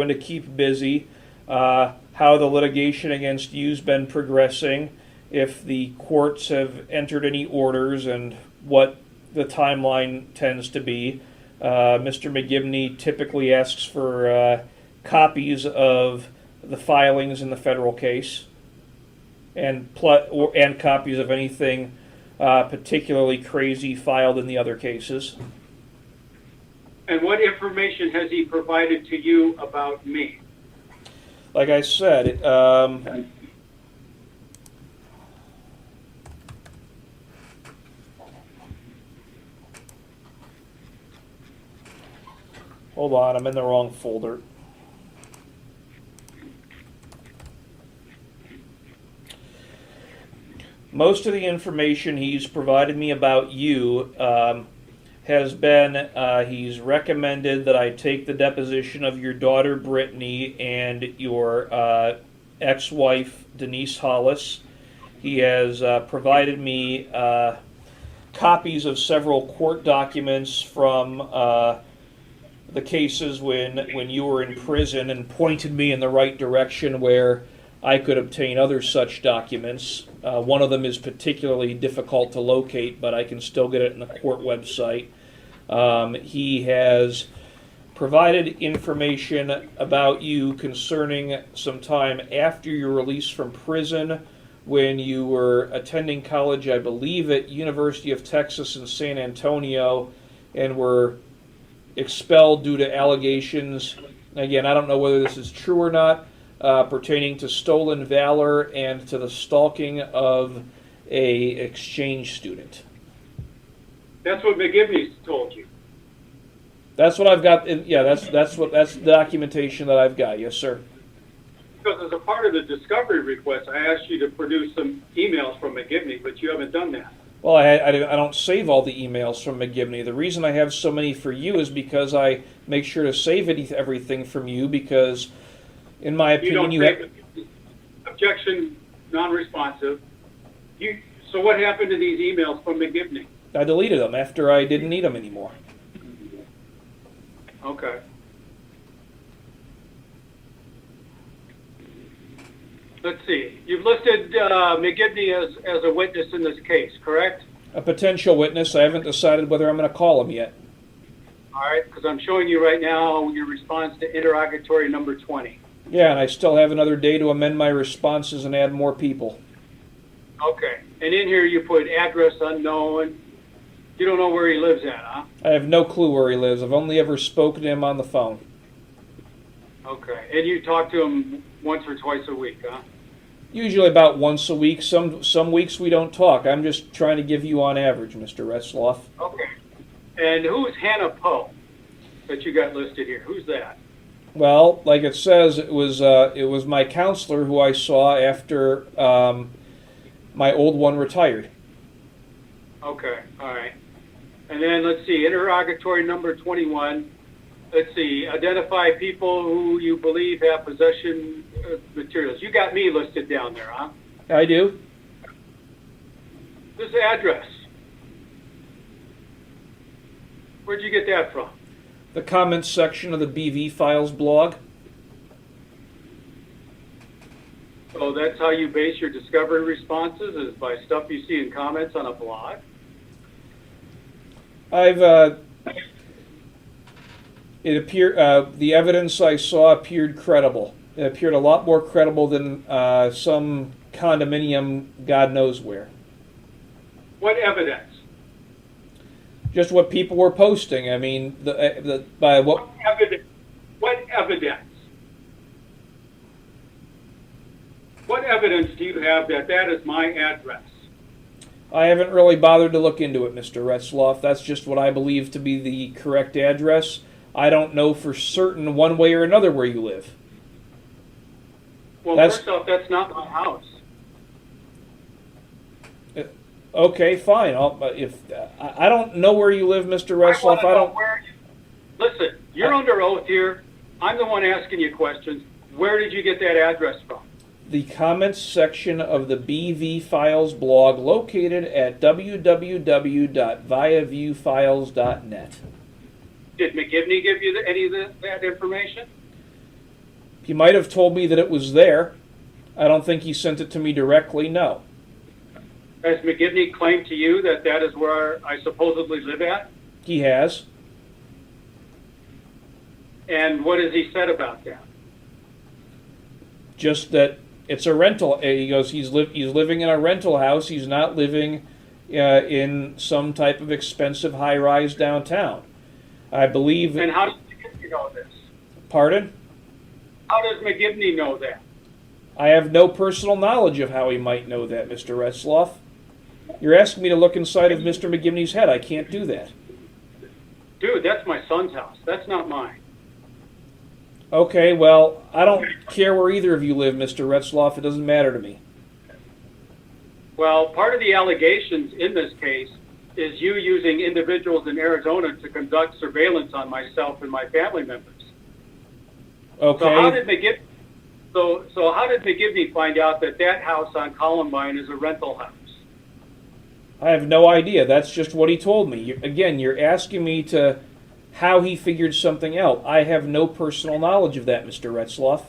to keep busy, how the litigation against you's been progressing, if the courts have entered any orders, and what the timeline tends to be. Mr. McGibney typically asks for copies of the filings in the federal case, and copies of anything particularly crazy filed in the other cases. And what information has he provided to you about me? Like I said, hold on, I'm in the wrong folder. Most of the information he's provided me about you has been, he's recommended that I take the deposition of your daughter Brittany and your ex-wife Denise Hollis. He has provided me copies of several court documents from the cases when you were in prison, and pointed me in the right direction where I could obtain other such documents. One of them is particularly difficult to locate, but I can still get it in the court website. He has provided information about you concerning some time after your release from prison, when you were attending college, I believe, at University of Texas in San Antonio, and were expelled due to allegations, again, I don't know whether this is true or not, pertaining to stolen valor and to the stalking of a exchange student. That's what McGibney's told you. That's what I've got. That's the documentation that I've got. Yes, sir. Because as a part of the discovery request, I asked you to produce some emails from McGibney, but you haven't done that. Well, I don't save all the emails from McGibney. The reason I have so many for you is because I make sure to save everything from you, because, in my opinion, you have... Objection, non-responsive. So what happened to these emails from McGibney? I deleted them after I didn't need them anymore. Okay. Let's see. You've listed McGibney as a witness in this case, correct? A potential witness. I haven't decided whether I'm going to call him yet. All right, because I'm showing you right now your response to interrogatory number 20. Yeah, and I still have another day to amend my responses and add more people. Okay, and in here you put address unknown. You don't know where he lives at, huh? I have no clue where he lives. I've only ever spoken to him on the phone. Okay, and you talk to him once or twice a week, huh? Usually about once a week. Some weeks we don't talk. I'm just trying to give you on average, Mr. Retzlaff. Okay. And who's Hannah Poe that you got listed here? Who's that? Well, like it says, it was my counselor who I saw after my old one retired. Okay, all right. And then let's see, interrogatory number 21. Let's see, identify people who you believe have possession of materials. You got me listed down there, huh? I do. This address. Where'd you get that from? The comments section of the BV Files blog. So that's how you base your discovery responses, is by stuff you see in comments on a blog? The evidence I saw appeared credible. It appeared a lot more credible than some condominium, God knows where. What evidence? Just what people were posting. I mean, What evidence? What evidence? What evidence do you have that that is my address? I haven't really bothered to look into it, Mr. Retzlaff. That's just what I believe to be the correct address. I don't know for certain one way or another where you live. Well, first off, that's not my house. Okay, fine. I don't know where you live, Mr. Retzlaff. I don't. Listen, you're under oath here. I'm the one asking you questions. Where did you get that address from? The comments section of the BV Files blog, located at www.viaviewfiles.net. Did McGivney give you any of that information? He might have told me that it was there. I don't think he sent it to me directly, no. Has McGivney claimed to you that that is where I supposedly live at? He has. And what has he said about that? Just that it's a rental. He goes, he's living in a rental house. He's not living in some type of expensive high-rise downtown. I believe... And how does McGivney know this? Pardon? How does McGivney know that? I have no personal knowledge of how he might know that, Mr. Retzlaff. You're asking me to look inside of Mr. McGivney's head. I can't do that. Dude, that's my son's house. That's not mine. Okay, well, I don't care where either of you live, Mr. Retzlaff. It doesn't matter to me. Well, part of the allegations in this case is you using individuals in Arizona to conduct surveillance on myself and my family members. Okay. So how did McGivney find out that that house on Columbine is a rental house? I have no idea. That's just what he told me. Again, you're asking me to how he figured something out. I have no personal knowledge of that, Mr. Retzlaff.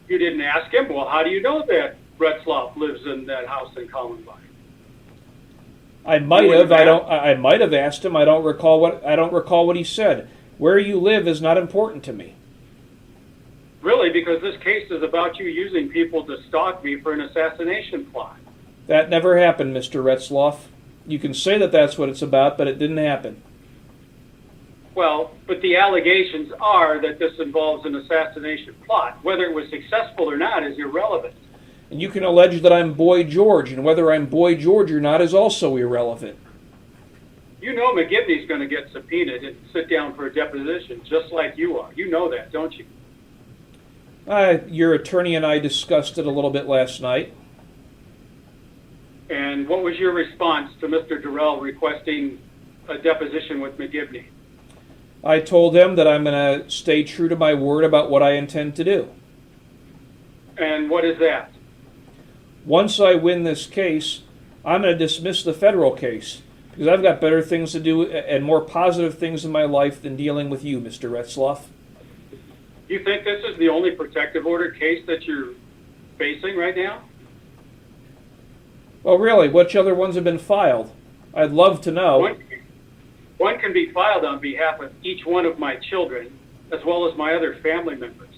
You didn't ask him? Well, how do you know that Retzlaff lives in that house in Columbine? I might have. I might have asked him. I don't recall what he said. Where you live is not important to me. Really, because this case is about you using people to stalk me for an assassination plot. That never happened, Mr. Retzlaff. You can say that that's what it's about, but it didn't happen. Well, but the allegations are that this involves an assassination plot. Whether it was successful or not is irrelevant. And you can allege that I'm Boy George, and whether I'm Boy George or not is also irrelevant. You know McGivney's going to get subpoenaed and sit down for a deposition, just like you are. You know that, don't you? Your attorney and I discussed it a little bit last night. And what was your response to Mr. Durrell requesting a deposition with McGivney? I told him that I'm going to stay true to my word about what I intend to do. And what is that? Once I win this case, I'm going to dismiss the federal case, because I've got better things to do and more positive things in my life than dealing with you, Mr. Retzlaff. You think this is the only protective order case that you're facing right now? Well, really, which other ones have been filed? I'd love to know. One can be filed on behalf of each one of my children, as well as my other family members.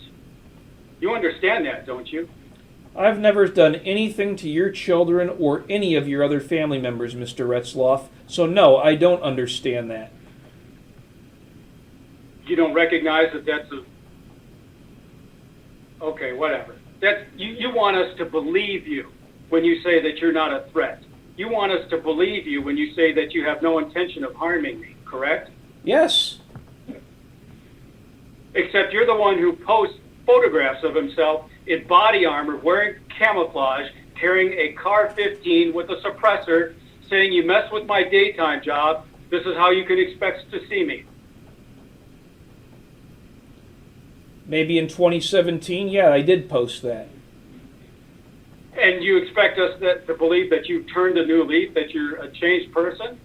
You understand that, don't you? I've never done anything to your children or any of your other family members, Mr. Retzlaff, so no, I don't understand that. You don't recognize that that's a... Okay, whatever. You want us to believe you when you say that you're not a threat. You want us to believe you when you say that you have no intention of harming me, correct? Yes. Except you're the one who posts photographs of himself in body armor, wearing camouflage, carrying a car 15 with a suppressor, saying you mess with my daytime job, this is how you can expect to see me. Maybe in 2017, yeah, I did post that. And you expect us to believe that you've turned a new leaf, that you're a changed person?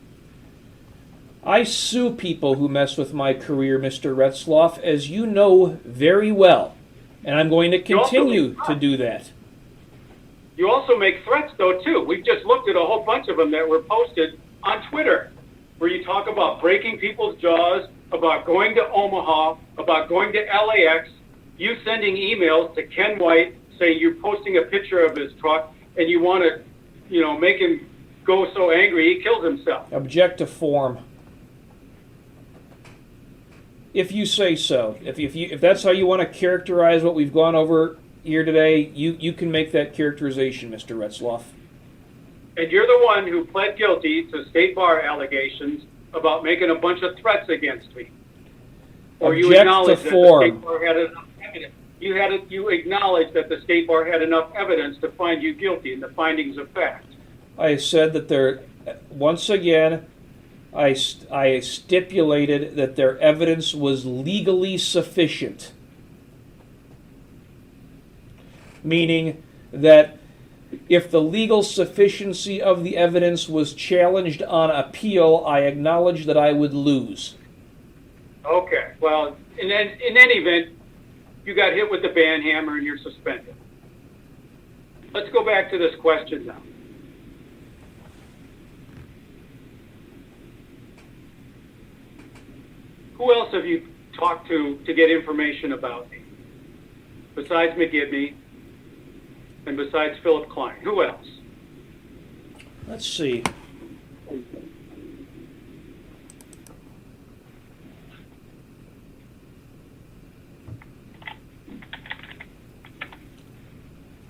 I sue people who mess with my career, Mr. Retzlaff, as you know very well, and I'm going to continue to do that. You also make threats, though, too. We've just looked at a whole bunch of them that were posted on Twitter, where you talk about breaking people's jaws, about going to Omaha, about going to LAX, you sending emails to Ken White saying you're posting a picture of his truck and you want to, make him go so angry he kills himself. Object to form. If you say so. If that's how you want to characterize what we've gone over here today, you can make that characterization, Mr. Retzlaff. And you're the one who pled guilty to state bar allegations about making a bunch of threats against me. Or you acknowledge that the state bar had enough evidence. You acknowledge that the state bar had enough evidence to find you guilty in the findings of fact. I said that once again, I stipulated that their evidence was legally sufficient. Meaning that if the legal sufficiency of the evidence was challenged on appeal, I acknowledged that I would lose. Okay, well, in any event, you got hit with the ban hammer and you're suspended. Let's go back to this question now. Who else have you talked to get information about me? Besides McGibney and besides Philip Klein, who else? Let's see.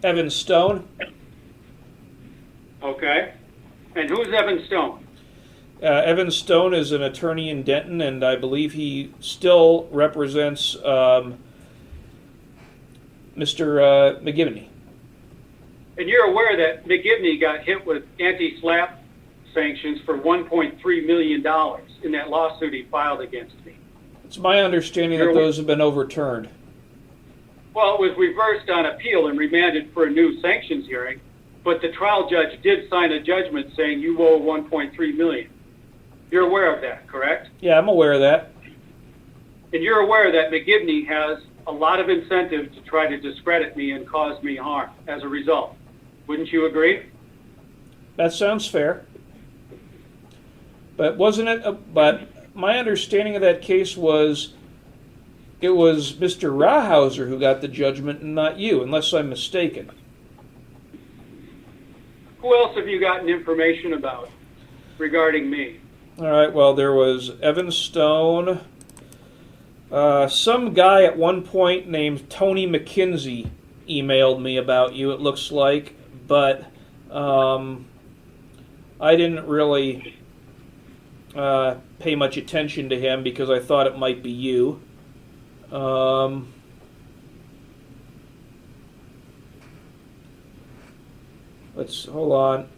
Evan Stone. Okay. And who's Evan Stone? Evan Stone is an attorney in Denton, and I believe he still represents Mr. McGibney. And you're aware that McGibney got hit with anti-SLAPP sanctions for $1.3 million in that lawsuit he filed against me. It's my understanding that those have been overturned. Well, it was reversed on appeal and remanded for a new sanctions hearing, but the trial judge did sign a judgment saying you owe $1.3 million. You're aware of that, correct? Yeah, I'm aware of that. And you're aware that McGibney has a lot of incentive to try to discredit me and cause me harm as a result. Wouldn't you agree? That sounds fair. But wasn't it? But my understanding of that case was it was Mr. Rahauser who got the judgment and not you, unless I'm mistaken. Who else have you gotten information about regarding me? All right, well, there was Evan Stone. Some guy at one point named Tony McKenzie emailed me about you, it looks like, but I didn't really pay much attention to him because I thought it might be you. Hold on.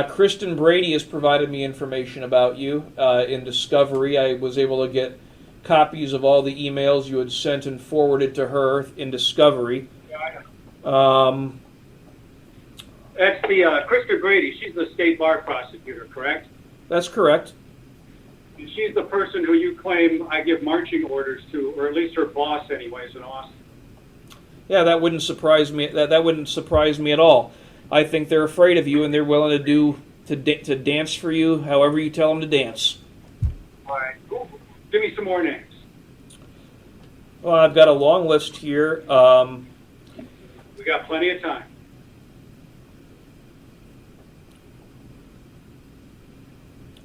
Kristen Brady has provided me information about you in Discovery. I was able to get copies of all the emails you had sent and forwarded to her in Discovery. That's the Kristen Brady. She's the state bar prosecutor, correct? That's correct. And she's the person who you claim I give marching orders to, or at least her boss anyways in Austin. Yeah, that wouldn't surprise me. That wouldn't surprise me at all. I think they're afraid of you and they're willing to do to dance for you however you tell them to dance. All right. Give me some more names. Well, I've got a long list here. We got plenty of time.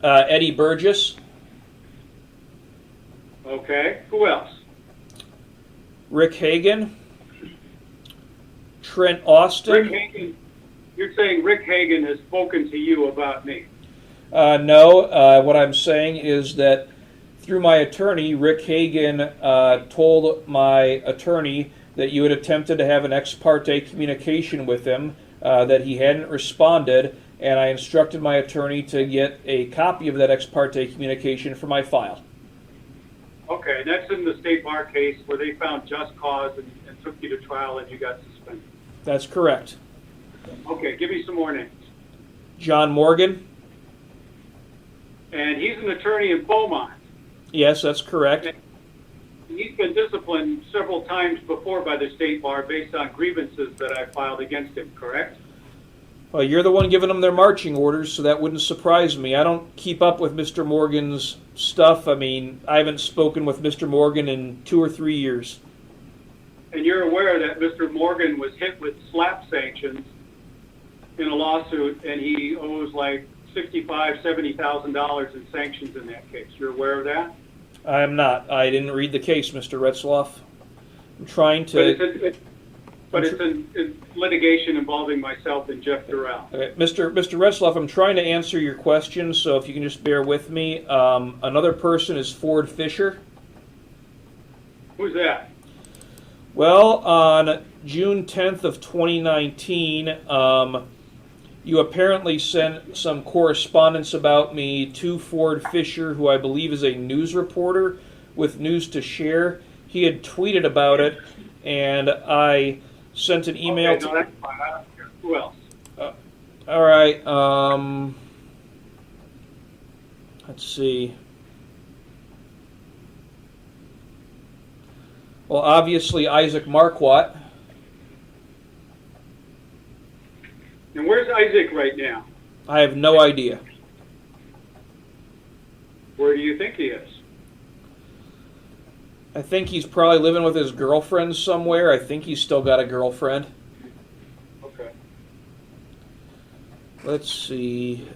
Eddie Burgess, Okay. Who else? Rick Hagan, Trent Austin. Rick Hagan. You're saying Rick Hagan has spoken to you about me. No, what I'm saying is that through my attorney, Rick Hagan told my attorney that you had attempted to have an ex parte communication with him, that he hadn't responded, and I instructed my attorney to get a copy of that ex parte communication for my file. Okay, and that's in the state bar case where they found just cause and took you to trial and you got suspended. That's correct. Okay, give me some more names. John Morgan. And he's an attorney in Beaumont. Yes, that's correct. And he's been disciplined several times before by the state bar based on grievances that I filed against him, correct? Well, you're the one giving them their marching orders, so that wouldn't surprise me. I don't keep up with Mr. Morgan's stuff. I mean, I haven't spoken with Mr. Morgan in 2 or 3 years. And you're aware that Mr. Morgan was hit with SLAPP sanctions in a lawsuit, and he owes like $65,000, $70,000 in sanctions in that case. You're aware of that? I am not. I didn't read the case, Mr. Retzlaff. I'm trying to... But it's in litigation involving myself and Jeff Durrell. Okay, Mr. Retzlaff, I'm trying to answer your question, so if you can just bear with me. Another person is Ford Fisher. Who's that? Well, on June 10th of 2019, you apparently sent some correspondence about me to Ford Fisher, who I believe is a news reporter with news to share. He had tweeted about it, and I sent an email okay, no, that's fine. I don't care. Who else? All right. Let's see. Well, obviously Isaac Marquardt. And where's Isaac right now? I have no idea. Where do you think he is? I think he's probably living with his girlfriend somewhere. I think he's still got a girlfriend. Okay. Let's see.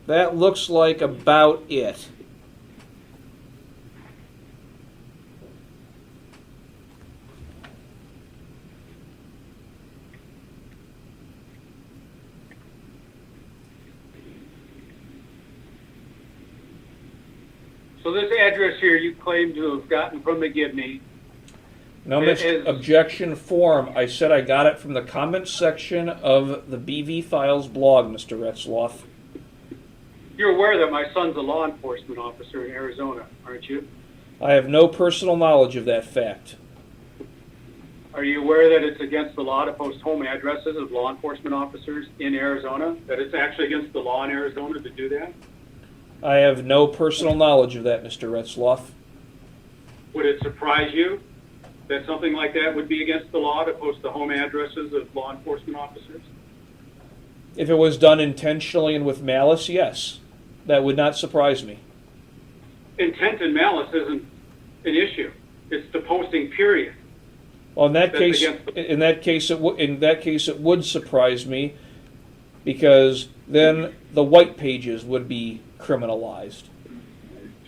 That looks like about it. So this address here you claim to have gotten from McGibney. No, It is- objection form. I said I got it from the comments section of the BV Files blog, Mr. Retzlaff. You're aware that my son's a law enforcement officer in Arizona, aren't you? I have no personal knowledge of that fact. Are you aware that it's against the law to post home addresses of law enforcement officers in Arizona? That it's actually against the law in Arizona to do that? I have no personal knowledge of that, Mr. Retzlaff. Would it surprise you that something like that would be against the law to post the home addresses of law enforcement officers? If it was done intentionally and with malice, yes. That would not surprise me. Intent and malice isn't an issue. It's the posting period. Well, in that That's case, against it would surprise me, because then the white pages would be criminalized.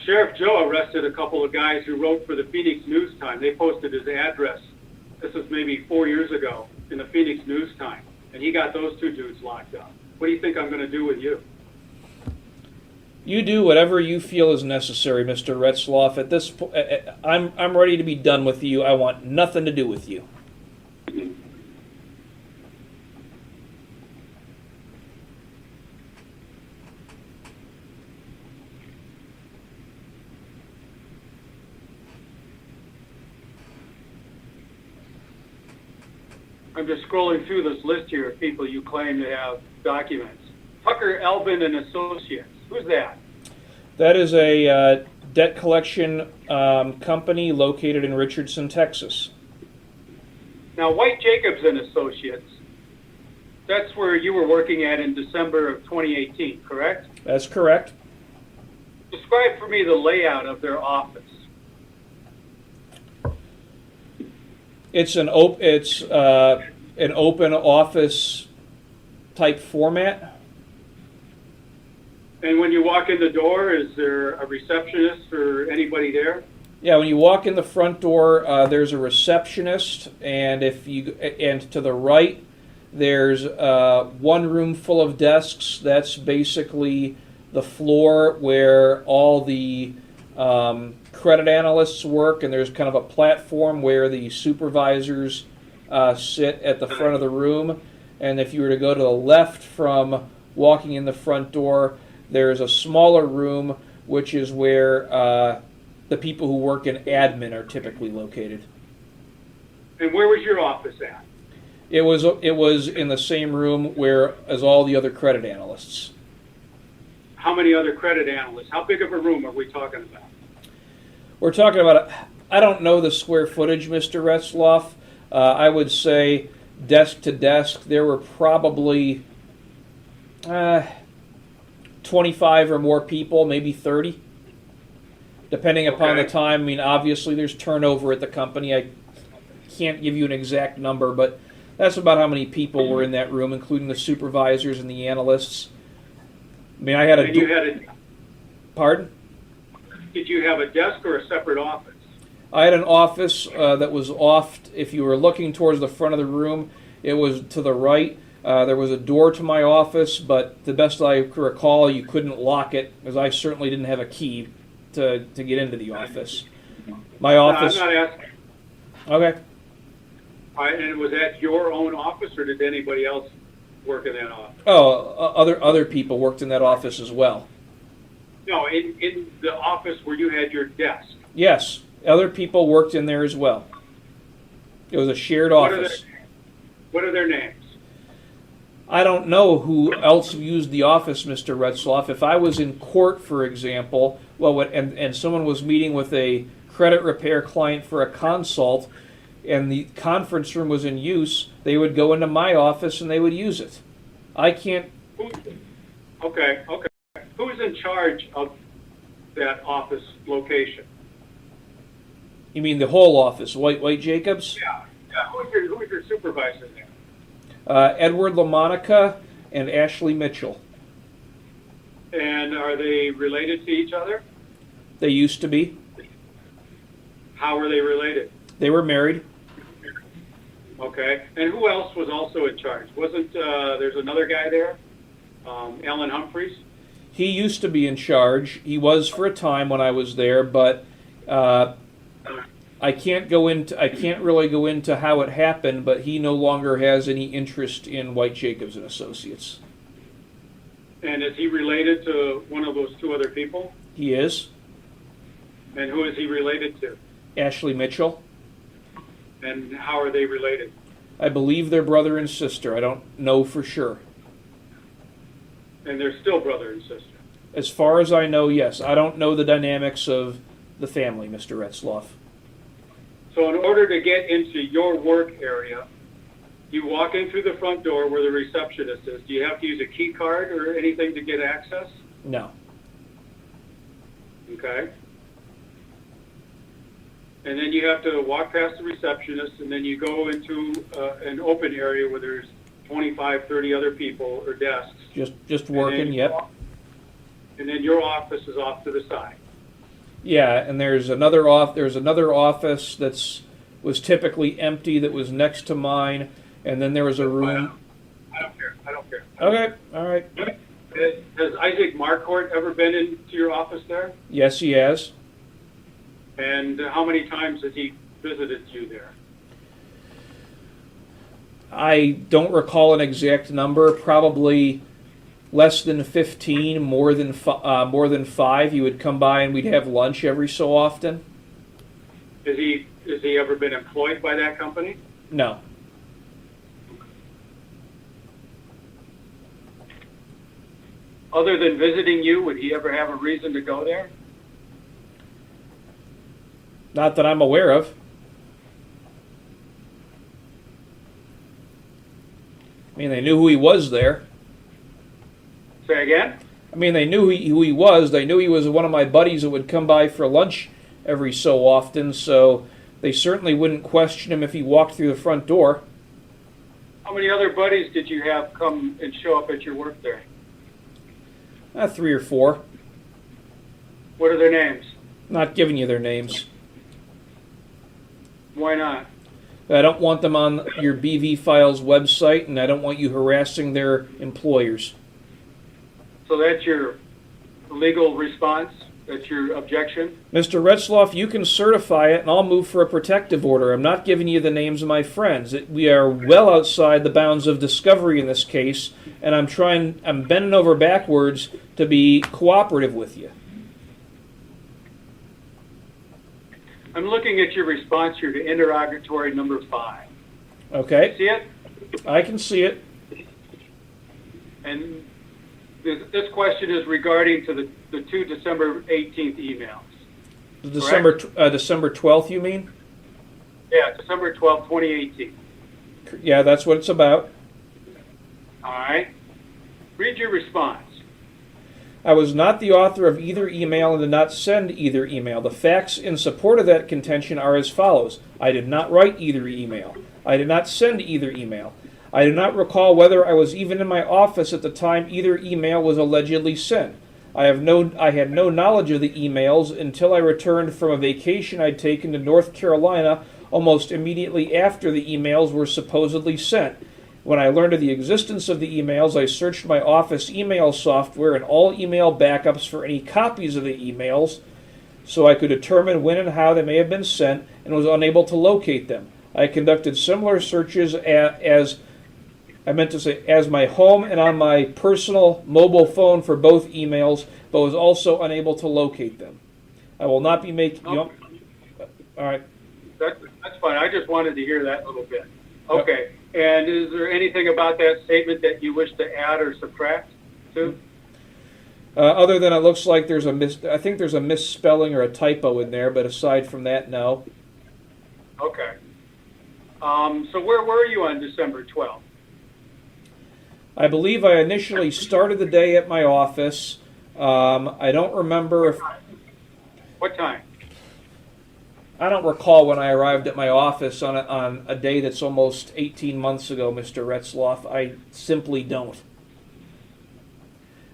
Sheriff Joe arrested a couple of guys who wrote for the Phoenix News Time. They posted his address. This was maybe 4 years ago in the Phoenix News Time, and he got those two dudes locked up. What do you think I'm going to do with you? You do whatever you feel is necessary, Mr. Retzlaff. At this point, I'm ready to be done with you. I want nothing to do with you. I'm just scrolling through this list here of people you claim to have documents. Tucker Elvin and Associates. Who's that? That is a debt collection company located in Richardson, Texas. Now, White Jacobs and Associates, that's where you were working at in December of 2018, correct? That's correct. Describe for me the layout of their office. It's an open office type format. And when you walk in the door, is there a receptionist or anybody there? Yeah, when you walk in the front door, there's a receptionist, and to the right, there's one room full of desks. That's basically the floor where all the credit analysts work, and there's kind of a platform where the supervisors sit at the front of the room. And if you were to go to the left from walking in the front door, there's a smaller room, which is where the people who work in admin are typically located. And where was your office at? It was in the same room as all the other credit analysts. How many other credit analysts? How big of a room are we talking about? We're talking about, I don't know the square footage, Mr. Retzlaff. I would say desk to desk, there were probably 25 or more people, maybe 30. Depending upon the time. I mean, obviously there's turnover at the company. I can't give you an exact number, but that's about how many people were in that room, including the supervisors and the analysts. I mean, I had Pardon? Did you have a desk or a separate office? I had an office that was off. If you were looking towards the front of the room, it was to the right. There was a door to my office, but the best I could recall, you couldn't lock it, because I certainly didn't have a key to get into the office. My office. No, I'm not asking. Okay. All right, and was that your own office, or did anybody else work in that office? Oh, other people worked in that office as well. No, in the office where you had your desk. Yes, other people worked in there as well. It was a shared office. What are their names? I don't know who else used the office, Mr. Retzlaff. If I was in court, for example, and someone was meeting with a credit repair client for a consult, and the conference room was in use, they would go into my office and they would use it. I can't. Okay. Who's in charge of that office location? You mean the whole office, White Jacobs? Yeah. Who is your supervisor there? Edward LaMonica and Ashley Mitchell. And are they related to each other? They used to be. How were they related? They were married. Okay. And who else was also in charge? Wasn't there's another guy there, Alan Humphreys? He used to be in charge. He was for a time when I was there, but I can't really go into how it happened. But he no longer has any interest in White Jacobs and Associates. And is he related to one of those two other people? He is. And who is he related to? Ashley Mitchell. And how are they related? I believe they're brother and sister. I don't know for sure. And they're still brother and sister? As far as I know, yes. I don't know the dynamics of the family, Mr. Retzlaff. So in order to get into your work area, you walk in through the front door where the receptionist is. Do you have to use a key card or anything to get access? No. Okay. And then you have to walk past the receptionist, and then you go into an open area where there's 25, 30 other people or desks. Just working, yep. And then your office is off to the side. Yeah, and there's another office was typically empty that was next to mine, and then there was a room. I don't care. Okay, all right. Has Isaac Marquardt ever been into your office there? Yes, he has. And how many times has he visited you there? I don't recall an exact number. Probably less than 15, more than 5. He would come by and we'd have lunch every so often. Has he ever been employed by that company? No. Other than visiting you, would he ever have a reason to go there? Not that I'm aware of. I mean, they knew who he was there. Say again? I mean, they knew who he was. They knew he was one of my buddies that would come by for lunch every so often, so they certainly wouldn't question him if he walked through the front door. How many other buddies did you have come and show up at your work there? 3 or 4. What are their names? Not giving you their names. Why not? I don't want them on your BV Files website, and I don't want you harassing their employers. So that's your legal response? That's your objection? Mr. Retzlaff, you can certify it, and I'll move for a protective order. I'm not giving you the names of my friends. We are well outside the bounds of discovery in this case, and I'm bending over backwards to be cooperative with you. I'm looking at your response here to interrogatory number 5. Okay? See it? I can see it. And this question is regarding to the 2 December 18th emails. December 12th, you mean? Yeah, December 12th, 2018. Yeah, that's what it's about. All right. Read your response. I was not the author of either email and did not send either email. The facts in support of that contention are as follows. I did not write either email. I did not send either email. I do not recall whether I was even in my office at the time either email was allegedly sent. I had no knowledge of the emails until I returned from a vacation I'd taken to North Carolina almost immediately after the emails were supposedly sent. When I learned of the existence of the emails, I searched my office email software and all email backups for any copies of the emails so I could determine when and how they may have been sent and was unable to locate them. I conducted similar searches as my home and on my personal mobile phone for both emails, but was also unable to locate them. I will not be making... Oh. All right. That's fine. I just wanted to hear that little bit. Okay. And is there anything about that statement that you wish to add or subtract to? Other than it looks like there's I think there's a misspelling or a typo in there, but aside from that, no. Okay. So where were you on December 12th? I believe I initially started the day at my office. I don't remember if... What time? I don't recall when I arrived at my office on a day that's almost 18 months ago, Mr. Retzlaff. I simply don't.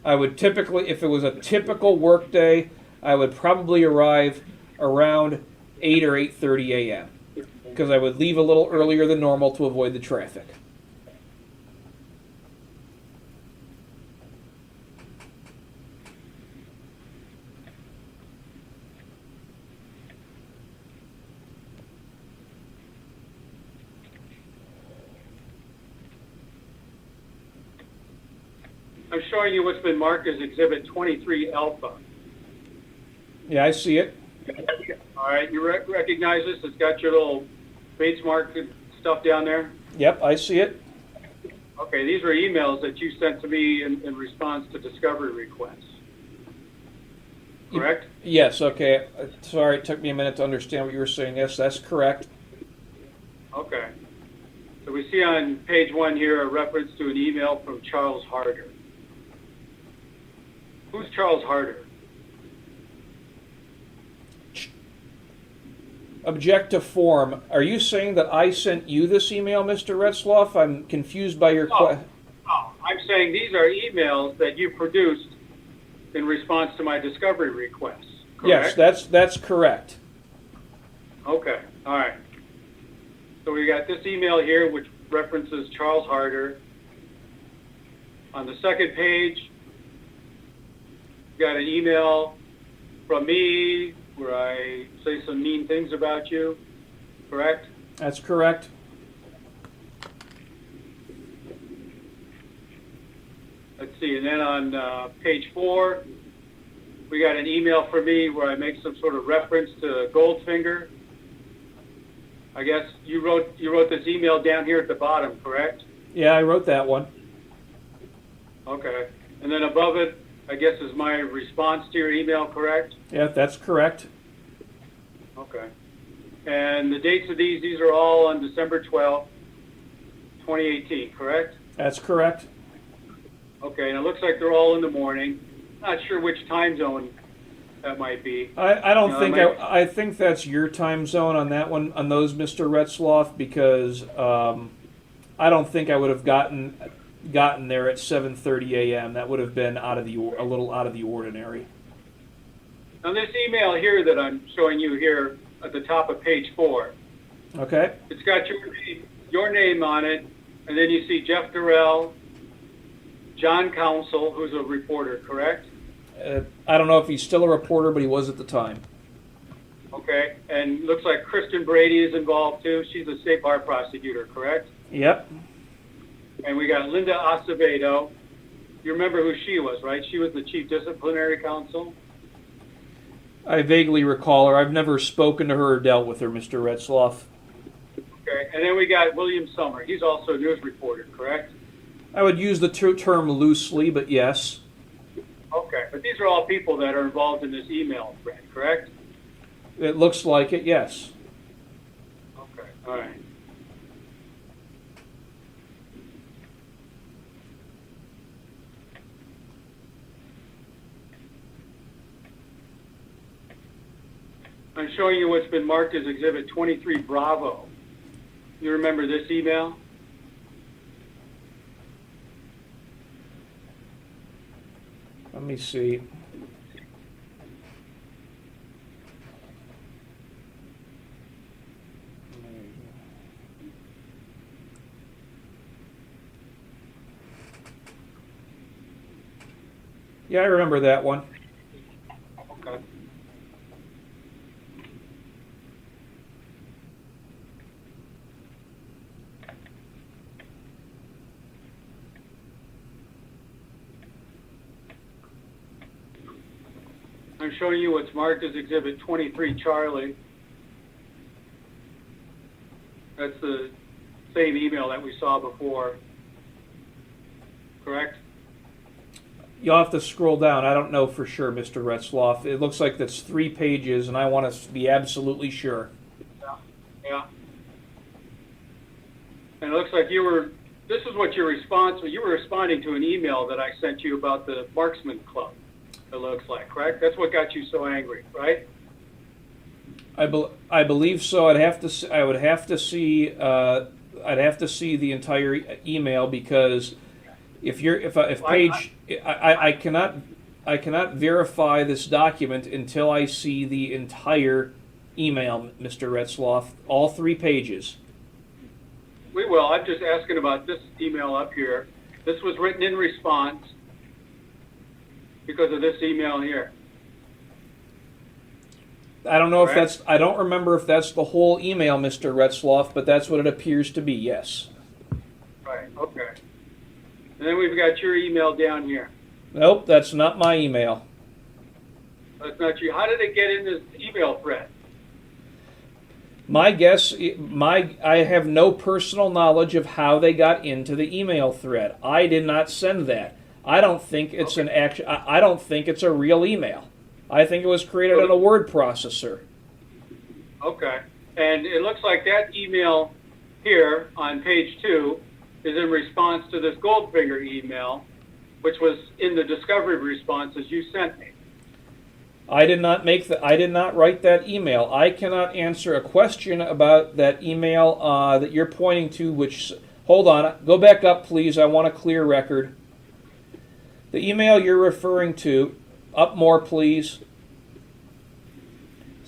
I would typically, if it was a typical work day, I would probably arrive around 8 or 8:30 a.m. because I would leave a little earlier than normal to avoid the traffic. I'm showing you what's been marked as Exhibit 23 Alpha. Yeah, I see it. All right, you recognize this? It's got your little Bates mark stuff down there? Yep, I see it. Okay, these are emails that you sent to me in response to discovery requests. Correct? Yes, okay. Sorry, it took me a minute to understand what you were saying. Yes, that's correct. Okay. So we see on page 1 here a reference to an email from Charles Harder. Who's Charles Harder? Object to form. Are you saying that I sent you this email, Mr. Retzlaff? I'm confused by your question. No, I'm saying these are emails that you produced in response to my discovery requests. Correct? Yes, that's correct. Okay, all right. So we got this email here which references Charles Harder. On the second page, we got an email from me where I say some mean things about you, correct? That's correct. Let's see, and then on page 4, we got an email from me where I make some sort of reference to Goldfinger. I guess you wrote this email down here at the bottom, correct? Yeah, I wrote that one. Okay. And then above it, I guess, is my response to your email, correct? Yeah, that's correct. Okay. And the dates of these are all on December 12th, 2018, correct? That's correct. Okay, and it looks like they're all in the morning. Not sure which time zone that might be. I don't You know, think it might- I think that's your time zone on that one, on those, Mr. Retzlaff, because I don't think I would have gotten there at 7:30 a.m. That would have been a little out of the ordinary. Now this email here that I'm showing you here at the top of page 4, Okay. it's got your name on it, and then you see Jeff Durrell, John Council, who's a reporter, correct? I don't know if he's still a reporter, but he was at the time. Okay, and looks like Kristen Brady is involved too. She's a state bar prosecutor, correct? Yep. And we got Linda Acevedo. You remember who she was, right? She was the chief disciplinary counsel. I vaguely recall her. I've never spoken to her or dealt with her, Mr. Retzlaff. Okay, and then we got William Summer. He's also a news reporter, correct? I would use the term loosely, but yes. Okay, but these are all people that are involved in this email thread, correct? It looks like it, yes. Okay, all right. I'm showing you what's been marked as Exhibit 23 Bravo. You remember this email? Let me see. Yeah, I remember that one. Okay. I'm showing you what's marked as Exhibit 23 Charlie. That's the same email that we saw before, correct? You'll have to scroll down. I don't know for sure, Mr. Retzlaff. It looks like that's 3 pages, and I want to be absolutely sure. Yeah. And it looks like this is what your response, you were responding to an email that I sent you about the Marksman Club, it looks like, correct? That's what got you so angry, right? I believe so. I'd have to see the entire email, because I cannot verify this document until I see the entire email, Mr. Retzlaff, all 3 pages. We will. I'm just asking about this email up here. This was written in response because of this email here. I don't know if Correct? I don't remember if that's the whole email, Mr. Retzlaff, but that's what it appears to be, yes. Right, okay. And then we've got your email down here. Nope, that's not my email. That's not you. How did it get in this email thread? My guess, I have no personal knowledge of how they got into the email thread. I did not send that. I don't think it's I don't think it's a real email. I think it was created on a word processor. Okay. And it looks like that email here on page 2 is in response to this Goldfinger email, which was in the discovery responses you sent me. I did not write that email. I cannot answer a question about that email that you're pointing to, which, hold on, go back up, please. I want a clear record. The email you're referring to, up more, please.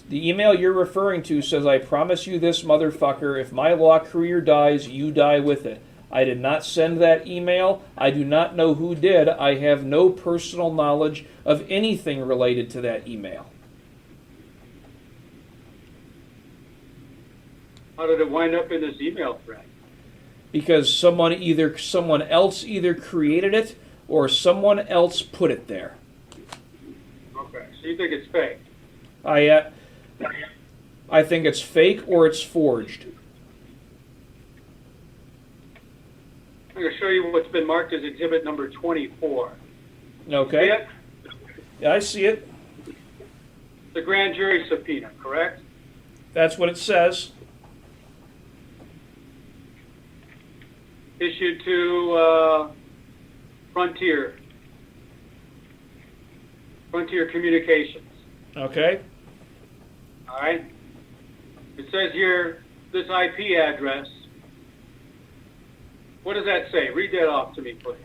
The email you're referring to says, "I promise you this, motherfucker, if my law career dies, you die with it." I did not send that email. I do not know who did. I have no personal knowledge of anything related to that email. How did it wind up in this email thread? Because someone else either created it or someone else put it there. Okay, so you think it's fake? I think it's fake or it's forged. I'm going to show you what's been marked as exhibit number 24. Okay. See it? Yeah, I see it. The grand jury subpoena, correct? That's what it says. Issued to Frontier Communications. Okay. All right. It says here, this IP address. What does that say? Read that off to me, please.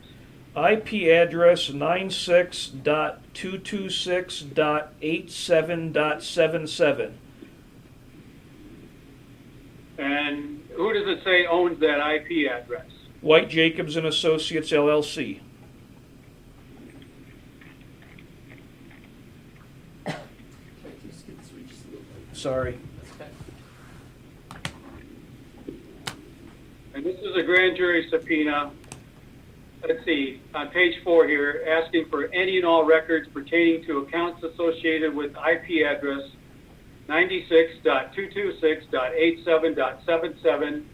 IP address 96.226.87.77. And who does it say owns that IP address? White Jacobs and Associates LLC. Sorry. And this is a grand jury subpoena. Let's see, on page 4 here, asking for any and all records pertaining to accounts associated with IP address 96.226.87.77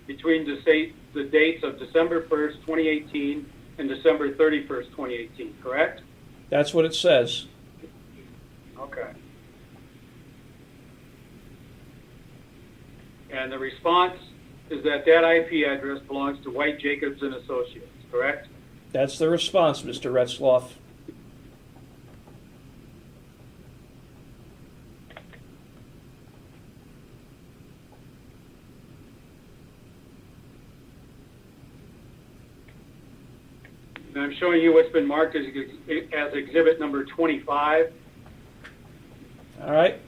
between the dates of December 1st, 2018 and December 31st, 2018, correct? That's what it says. Okay. And the response is that IP address belongs to White Jacobs and Associates, correct? That's the response, Mr. Retzlaff. And I'm showing you what's been marked as exhibit number 25. All right.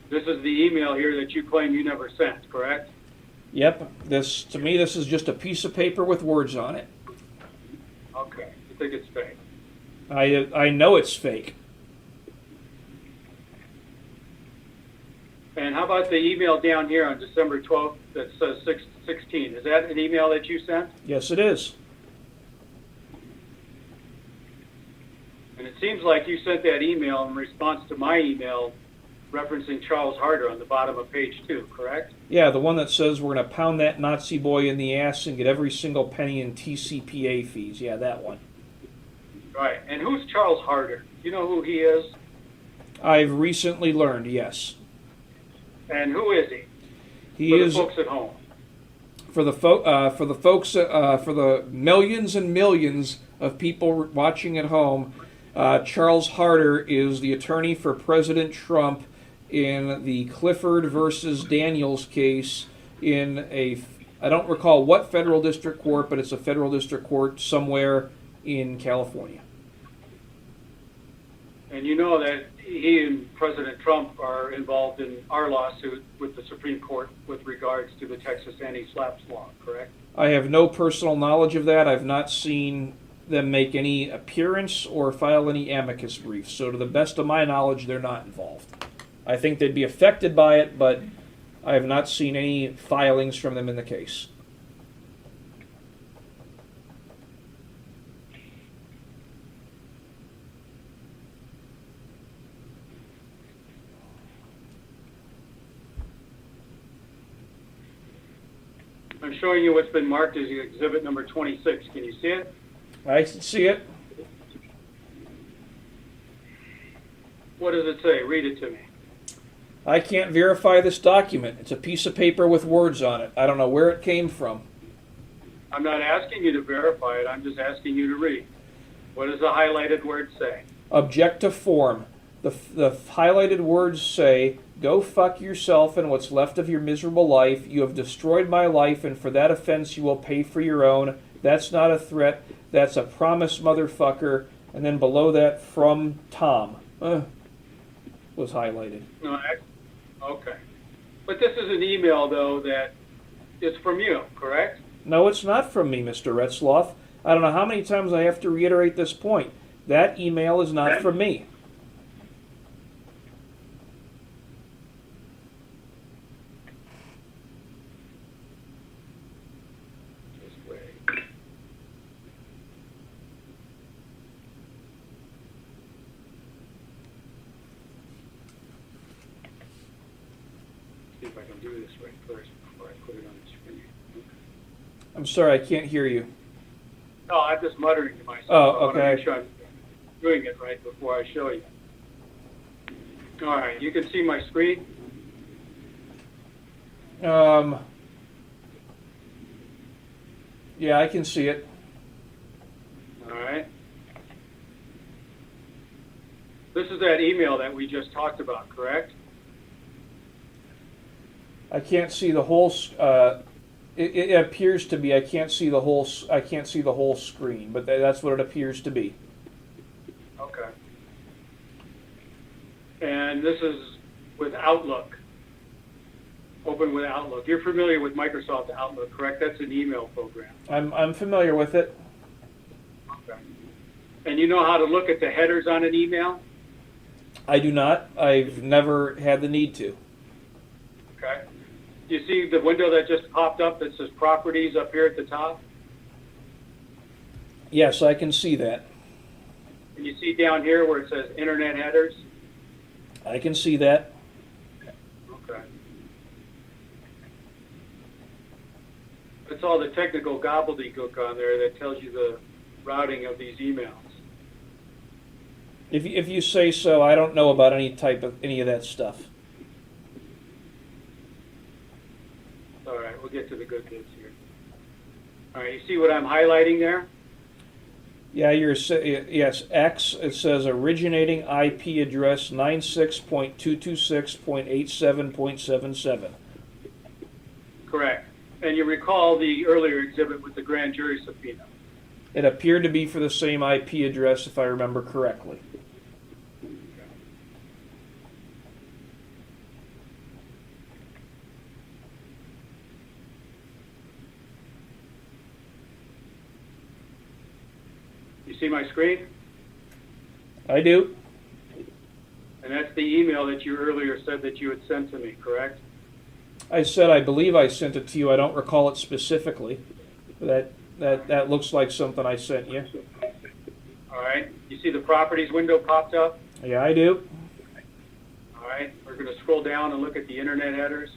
This is the email here that you claim you never sent, correct? Yep. This, to me, this is just a piece of paper with words on it. Okay, you think it's fake? I know it's fake. And how about the email down here on December 12th that says 16? Is that an email that you sent? Yes, it is. And it seems like you sent that email in response to my email referencing Charles Harder on the bottom of page 2, correct? Yeah, the one that says we're going to pound that Nazi boy in the ass and get every single penny in TCPA fees. Yeah, that one. Right. And who's Charles Harder? Do you know who he is? I've recently learned, yes. And who is he? He For is the folks at home. for the millions and millions of people watching at home. Charles Harder is the attorney for President Trump in the Clifford versus Daniels case in I don't recall what federal district court, but it's a federal district court somewhere in California. And you know that he and President Trump are involved in our lawsuit with the Supreme Court with regards to the Texas anti-SLAPP law, correct? I have no personal knowledge of that. I've not seen them make any appearance or file any amicus briefs. So to the best of my knowledge, they're not involved. I think they'd be affected by it, but I have not seen any filings from them in the case. I'm showing you what's been marked as exhibit number 26. Can you see it? I see it. What does it say? Read it to me. I can't verify this document. It's a piece of paper with words on it. I don't know where it came from. I'm not asking you to verify it. I'm just asking you to read. What does the highlighted word say? Objective form. The highlighted words say, "Go fuck yourself and what's left of your miserable life. You have destroyed my life, and for that offense you will pay for your own. That's not a threat. That's a promise, motherfucker." And then below that, from Tom. Was highlighted. No, okay. But this is an email, though, that is from you, correct? No, it's not from me, Mr. Retzlaff. I don't know how many times I have to reiterate this point. That email is not from me. This way. See if I can do this right first before I put it on the screen. I'm sorry, I can't hear you. No, I'm just muttering to myself. Oh, I want to okay. make sure I'm doing it right before I show you. All right, you can see my screen? Yeah, I can see it. All right. This is that email that we just talked about, correct? I can't see the whole. It appears to be. I can't see the whole. I can't see the whole screen, but that's what it appears to be. Okay. And this is with Outlook. Open with Outlook. You're familiar with Microsoft Outlook, correct? That's an email program. I'm familiar with it. Okay. And you know how to look at the headers on an email? I do not. I've never had the need to. Okay. You see the window that just popped up that says Properties up here at the top? Yes, I can see that. And you see down here where it says Internet Headers? I can see that. Okay. That's all the technical gobbledygook on there that tells you the routing of these emails. If you say so, I don't know about any of that stuff. All right, we'll get to the good bits here. All right, you see what I'm highlighting there? Yeah, yes, X, it says originating IP address 96.226.87.77. Correct. And you recall the earlier exhibit with the grand jury subpoena. It appeared to be for the same IP address, if I remember correctly. You see my screen? I do. And that's the email that you earlier said that you had sent to me, correct? I said I believe I sent it to you. I don't recall it specifically. That looks like something I sent you. All right. You see the Properties window popped up? Yeah, I do. All right. We're going to scroll down and look at the Internet headers.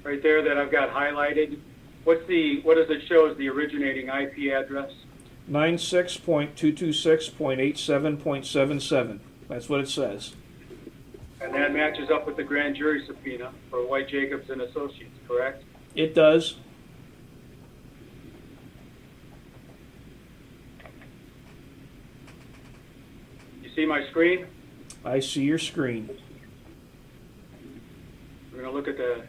Right there that I've got highlighted. What does it show as the originating IP address? 96.226.87.77. That's what it says. And that matches up with the grand jury subpoena for White Jacobs and Associates, correct? It does. You see my screen? I see your screen. We're going to look at the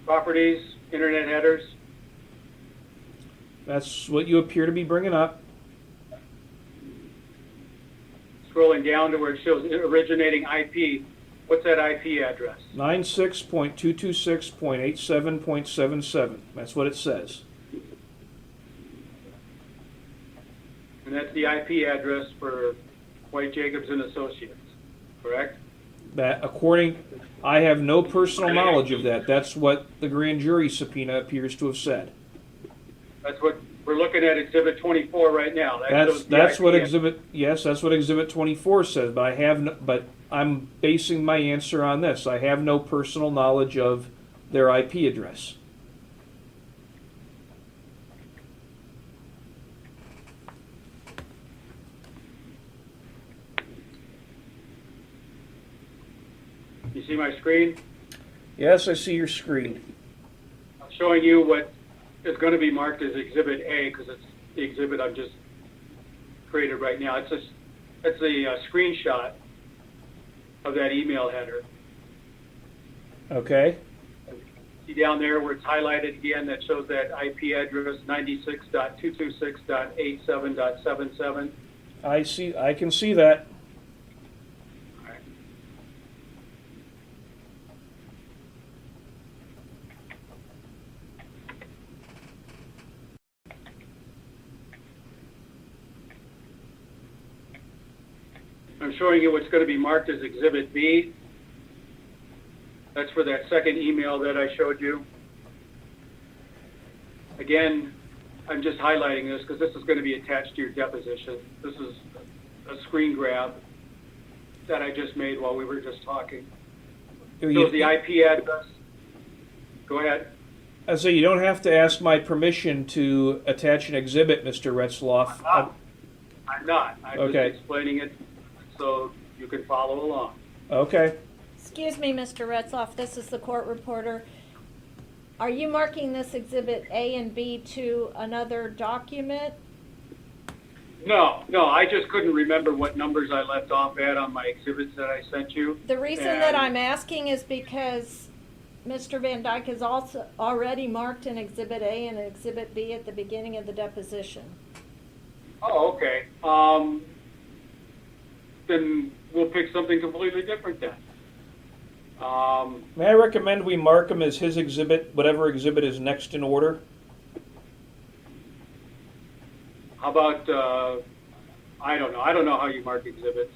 Properties, Internet headers. That's what you appear to be bringing up. Scrolling down to where it shows originating IP. What's that IP address? 96.226.87.77. That's what it says. And that's the IP address for White Jacobs and Associates, correct? I have no personal knowledge of that. That's what the grand jury subpoena appears to have said. That's what we're looking at, Exhibit 24 right now. That's what Exhibit 24 says. But I'm basing my answer on this. I have no personal knowledge of their IP address. You see my screen? Yes, I see your screen. I'm showing you what is going to be marked as Exhibit A because it's the exhibit I've just created right now. It's a screenshot of that email header. Okay. See down there where it's highlighted again that shows that IP address 96.226.87.77. I can see that. I'm showing you what's going to be marked as Exhibit B. That's for that second email that I showed you. Again, I'm just highlighting this because this is going to be attached to your deposition. This is a screen grab that I just made while we were just talking. So the IP address. Go ahead. I say you don't have to ask my permission to attach an exhibit, Mr. Retzlaff. I'm not. I'm Okay. just explaining it so you can follow along. Okay. Excuse me, Mr. Retzlaff, this is the court reporter. Are you marking this Exhibit A and B to another document? No, I just couldn't remember what numbers I left off at on my exhibits that I sent you. The reason that I'm asking is because Mr. Van Dyke has also already marked an Exhibit A and an Exhibit B at the beginning of the deposition. Oh, okay. Then we'll pick something completely different then. May I recommend we mark him as his exhibit, whatever exhibit is next in order? How about, I don't know. I don't know how you mark exhibits.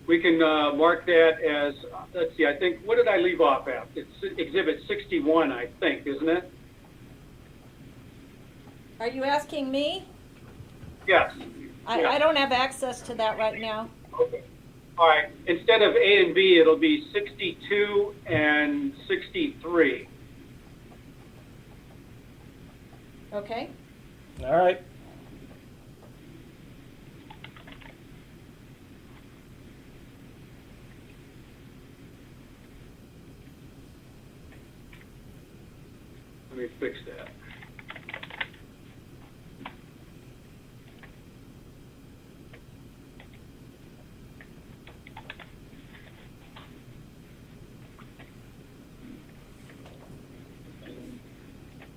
We can mark that as, let's see, I think, what did I leave off at? It's Exhibit 61, I think, isn't it? Are you asking me? Yes. I don't have access to that right now. Okay. All right. Instead of A and B, it'll be 62 and 63. Okay? All right. Let me fix that.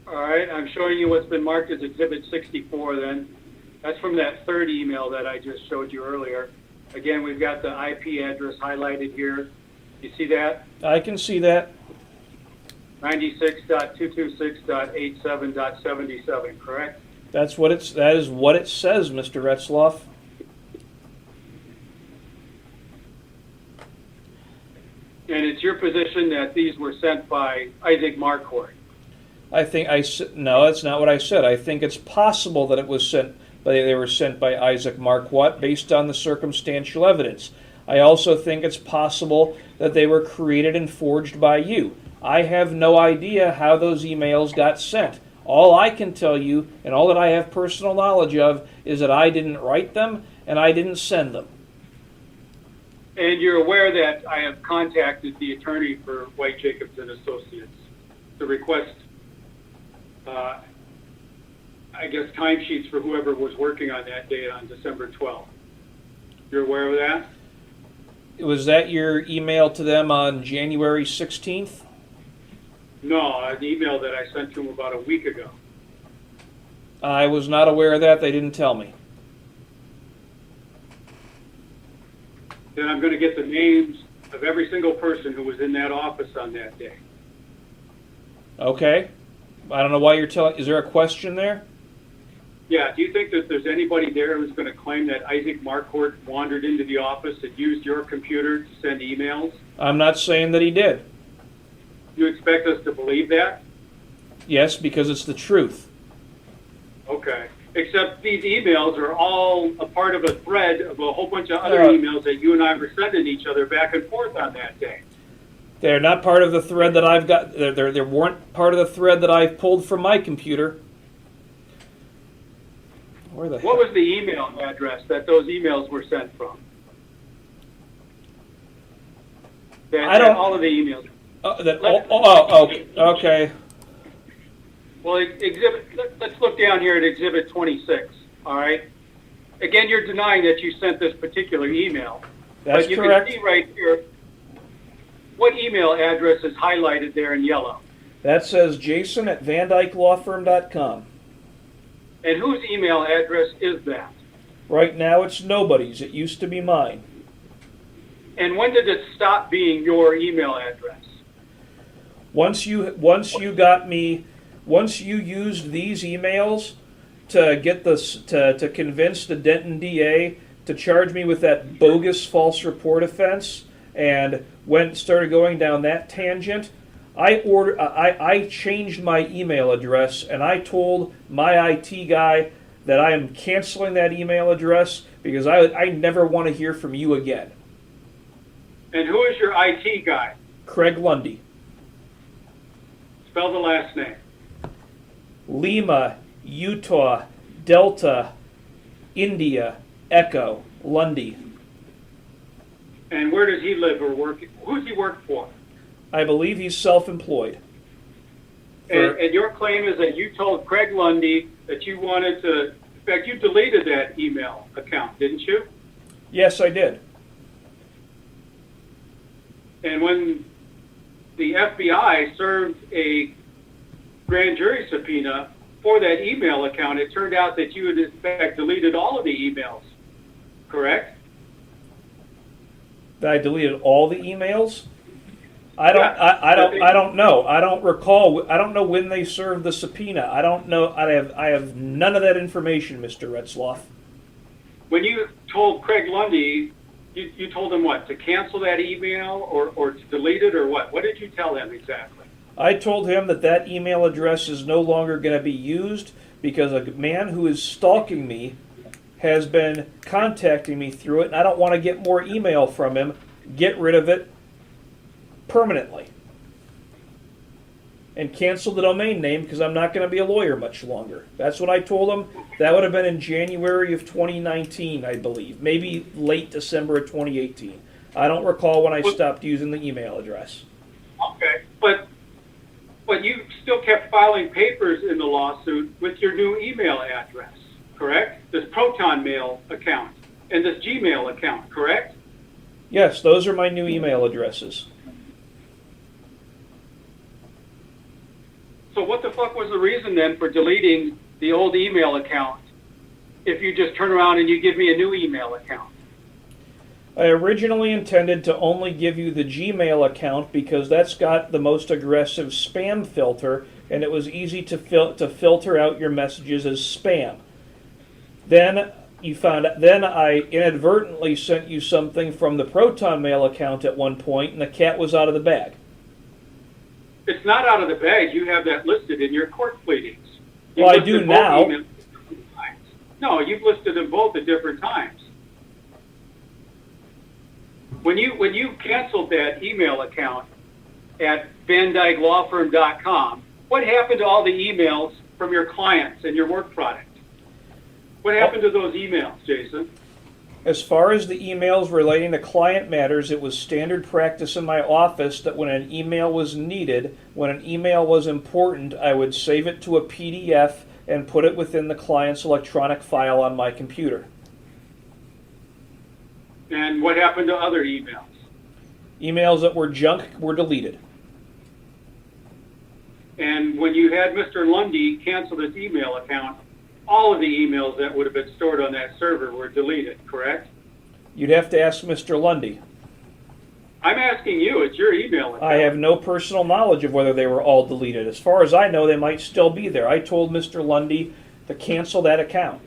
All right, I'm showing you what's been marked as Exhibit 64 then. That's from that third email that I just showed you earlier. Again, we've got the IP address highlighted here. You see that? I can see that. 96.226.87.77, correct? That is what it says, Mr. Retzlaff. And it's your position that these were sent by Isaac Marquardt. No, that's not what I said. I think it's possible that it was sent, they were sent by Isaac Marquardt based on the circumstantial evidence. I also think it's possible that they were created and forged by you. I have no idea how those emails got sent. All I can tell you, and all that I have personal knowledge of, is that I didn't write them and I didn't send them. And you're aware that I have contacted the attorney for White Jacobs and Associates to request, I guess, timesheets for whoever was working on that day on December 12th. You're aware of that? Was that your email to them on January 16th? No, an email that I sent to him about a week ago. I was not aware of that. They didn't tell me. Then I'm going to get the names of every single person who was in that office on that day. Okay. I don't know why you're telling. Is there a question there? Yeah, do you think that there's anybody there who's going to claim that Isaac Marquardt wandered into the office and used your computer to send emails? I'm not saying that he did. You expect us to believe that? Yes, because it's the truth. Okay. Except these emails are all a part of a thread of a whole bunch of other Yeah. emails that you and I were sending each other back and forth on that day. They're not part of the thread that I've got. They weren't part of the thread that I've pulled from my computer. Where the What heck? was the email address that those emails were sent from? I don't- All of the emails. Okay. Well, let's look down here at Exhibit 26, all right? Again, you're denying that you sent this particular email. That's but you correct. can see right here, what email address is highlighted there in yellow? That says Jason at VanDykeLawFirm.com. And whose email address is that? Right now it's nobody's. It used to be mine. And when did it stop being your email address? Once you used these emails to get this to convince the Denton DA to charge me with that bogus false report offense, and started going down that tangent, I changed my email address, and I told my IT guy that I am canceling that email address because I never want to hear from you again. And who is your IT guy? Craig Lundy. Spell the last name. Lima, Utah, Delta, India, Echo, Lundy. And where does he live or work? Who's he work for? I believe he's self-employed. And your claim is that you told Craig Lundy that you wanted to, in fact, you deleted that email account, didn't you? Yes, I did. And when the FBI served a grand jury subpoena for that email account, it turned out that you had in fact deleted all of the emails, correct? That I deleted all the emails? I don't. Yeah. I don't know. I don't recall. I don't know when they served the subpoena. I don't know. I have none of that information, Mr. Retzlaff. When you told Craig Lundy, you told him what, to cancel that email or to delete it or what? What did you tell him exactly? I told him that email address is no longer going to be used because a man who is stalking me has been contacting me through it, and I don't want to get more email from him. Get rid of it permanently. And cancel the domain name because I'm not going to be a lawyer much longer. That's what I told him. That would have been in January of 2019, I believe. Maybe late December of 2018. I don't recall when I stopped using the email address. Okay, but you still kept filing papers in the lawsuit with your new email address, correct? This Proton Mail account and this Gmail account, correct? Yes, those are my new email addresses. So what the fuck was the reason then for deleting the old email account if you just turn around and you give me a new email account? I originally intended to only give you the Gmail account because that's got the most aggressive spam filter, and it was easy to filter out your messages as spam. Then I inadvertently sent you something from the Proton Mail account at one point, and the cat was out of the bag. It's not out of the bag. You have that listed in your court pleadings. Well, I do now. No, you've listed them both at different times. When you canceled that email account at VanDykeLawFirm.com, what happened to all the emails from your clients and your work product? What happened to those emails, Jason? As far as the emails relating to client matters, it was standard practice in my office that when an email was needed, when an email was important, I would save it to a PDF and put it within the client's electronic file on my computer. And what happened to other emails? Emails that were junk were deleted. And when you had Mr. Lundy cancel his email account, all of the emails that would have been stored on that server were deleted, correct? You'd have to ask Mr. Lundy. I'm asking you, it's your email account. I have no personal knowledge of whether they were all deleted. As far as I know, they might still be there. I told Mr. Lundy to cancel that account.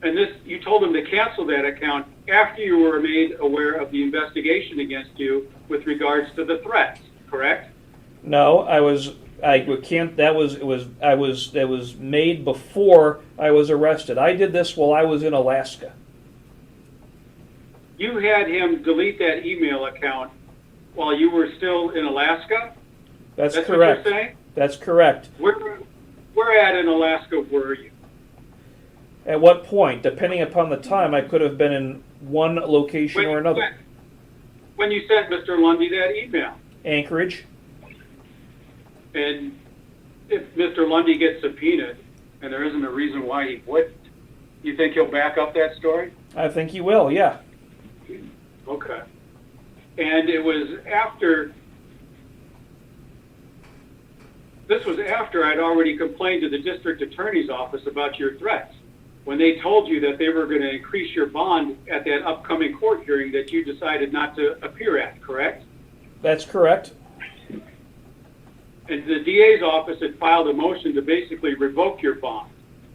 And you told him to cancel that account after you were made aware of the investigation against you with regards to the threats, correct? No, that was made before I was arrested. I did this while I was in Alaska. You had him delete that email account while you were still in Alaska? That's correct. What you're saying? That's correct. Where at in Alaska were you? At what point? Depending upon the time, I could have been in one location or another. When you sent Mr. Lundy that email? Anchorage. And if Mr. Lundy gets subpoenaed, and there isn't a reason why he wouldn't, you think he'll back up that story? I think he will, yeah. Okay. And it was after, this was after I'd already complained to the district attorney's office about your threats, when they told you that they were going to increase your bond at that upcoming court hearing that you decided not to appear at, correct? That's correct. And the DA's office had filed a motion to basically revoke your bond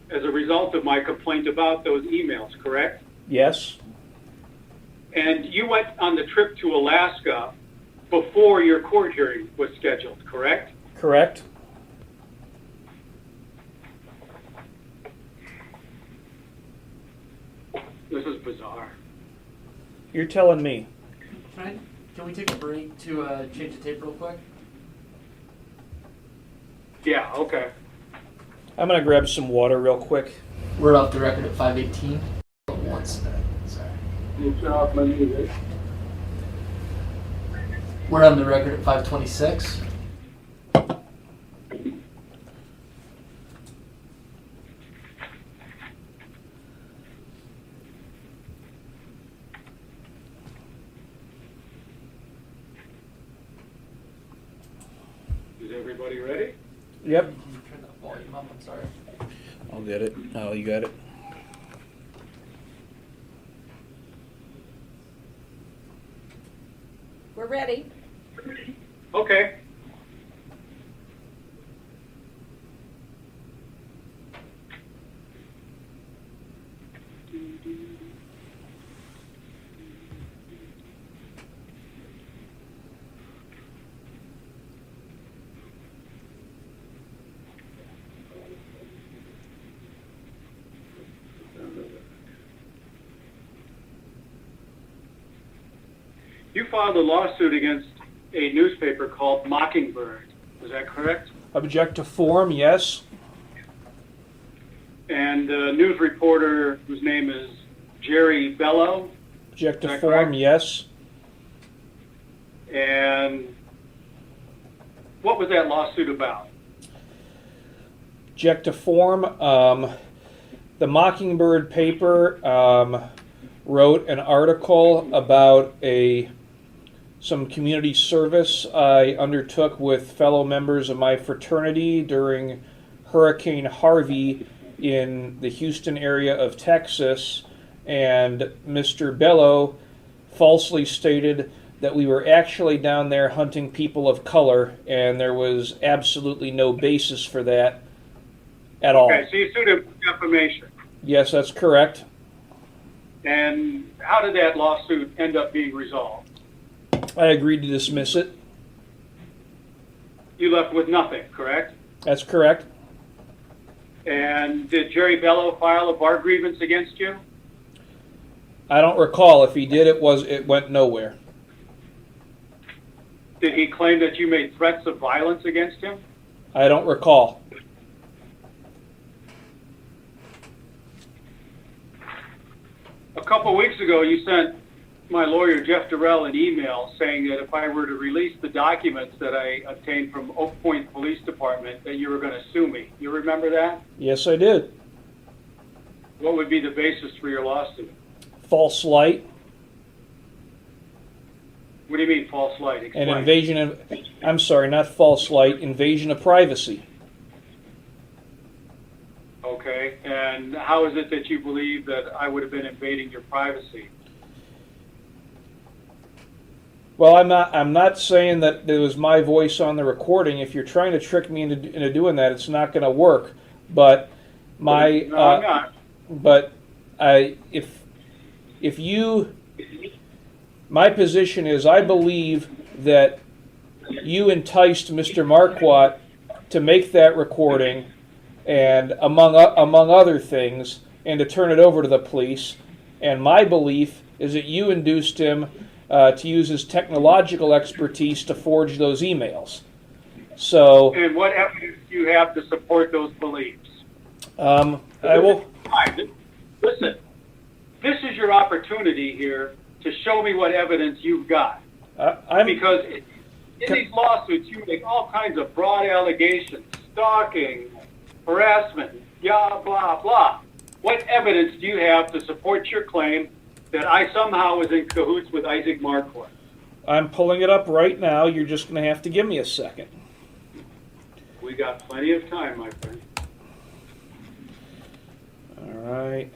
as a result of my complaint about those emails, correct? Yes. And you went on the trip to Alaska before your court hearing was scheduled, correct? Correct. This is bizarre. You're telling me. Can we take a break to change the tape real quick? Yeah, okay. I'm going to grab some water real quick. We're off the record at 5:18. One second. Sorry. turn off my music. We're on the record at 5:26. Is everybody ready? Yep. Turn the volume up, I'm sorry. I'll get it. Oh, you got it. We're ready. Okay. You filed a lawsuit against a newspaper called Mockingbird. Is that correct? Object to form, yes. And the news reporter whose name is Jerry Bello. Object to Is that form, correct? yes. And what was that lawsuit about? Object to form. The Mockingbird paper wrote an article about some community service I undertook with fellow members of my fraternity during Hurricane Harvey in the Houston area of Texas, and Mr. Bello falsely stated that we were actually down there hunting people of color, and there was absolutely no basis for that at all. Okay, so you sued him for defamation. Yes, that's correct. And how did that lawsuit end up being resolved? I agreed to dismiss it. You left with nothing, correct? That's correct. And did Jerry Bello file a bar grievance against you? I don't recall. If he did, it went nowhere. Did he claim that you made threats of violence against him? I don't recall. A couple weeks ago, you sent my lawyer, Jeff Durrell, an email saying that if I were to release the documents that I obtained from Oak Point Police Department, that you were going to sue me. You remember that? Yes, I did. What would be the basis for your lawsuit? False light What do you mean false light? Explain. and invasion of... I'm sorry, not false light, invasion of privacy. Okay, and how is it that you believe that I would have been invading your privacy? Well, I'm not saying that there was my voice on the recording. If you're trying to trick me into doing that, it's not going to work. But No, I'm not. But my position is I believe that you enticed Mr. Marquardt to make that recording, and among other things, and to turn it over to the police. And my belief is that you induced him to use his technological expertise to forge those emails. So, And what evidence do you have to support those beliefs? I will. Listen, this is your opportunity here to show me what evidence you've got. Because in these lawsuits, you make all kinds of broad allegations, stalking, harassment, blah, blah, blah. What evidence do you have to support your claim that I somehow was in cahoots with Isaac Marquardt? I'm pulling it up right now. You're just going to have to give me a second. We got plenty of time, my friend. All right.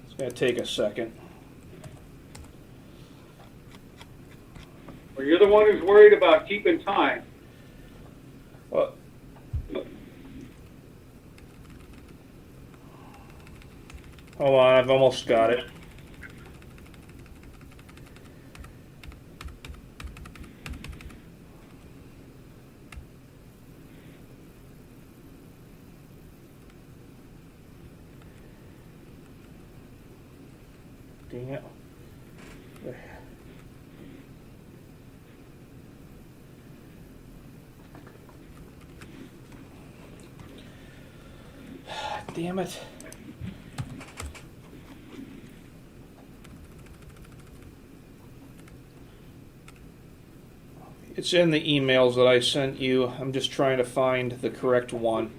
It's going to take a second. Well, you're the one who's worried about keeping time. Well, hold on, I've almost got it. Damn. damn it. It's in the emails that I sent you. I'm just trying to find the correct one.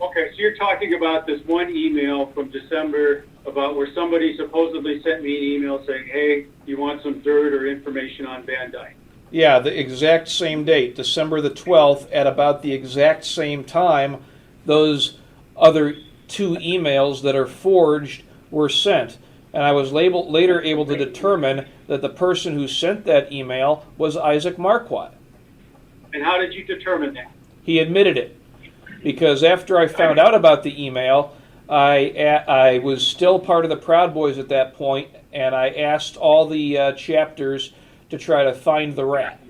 Okay, so you're talking about this one email from December about where somebody supposedly sent me an email saying, hey, you want some dirt or information on Van Dyke? Yeah, the exact same date, December the 12th, at about the exact same time, those other two emails that are forged were sent. And I was later able to determine that the person who sent that email was Isaac Marquardt. And how did you determine that? He admitted it. Because after I found out about the email, I was still part of the Proud Boys at that point, and I asked all the chapters to try to find the rat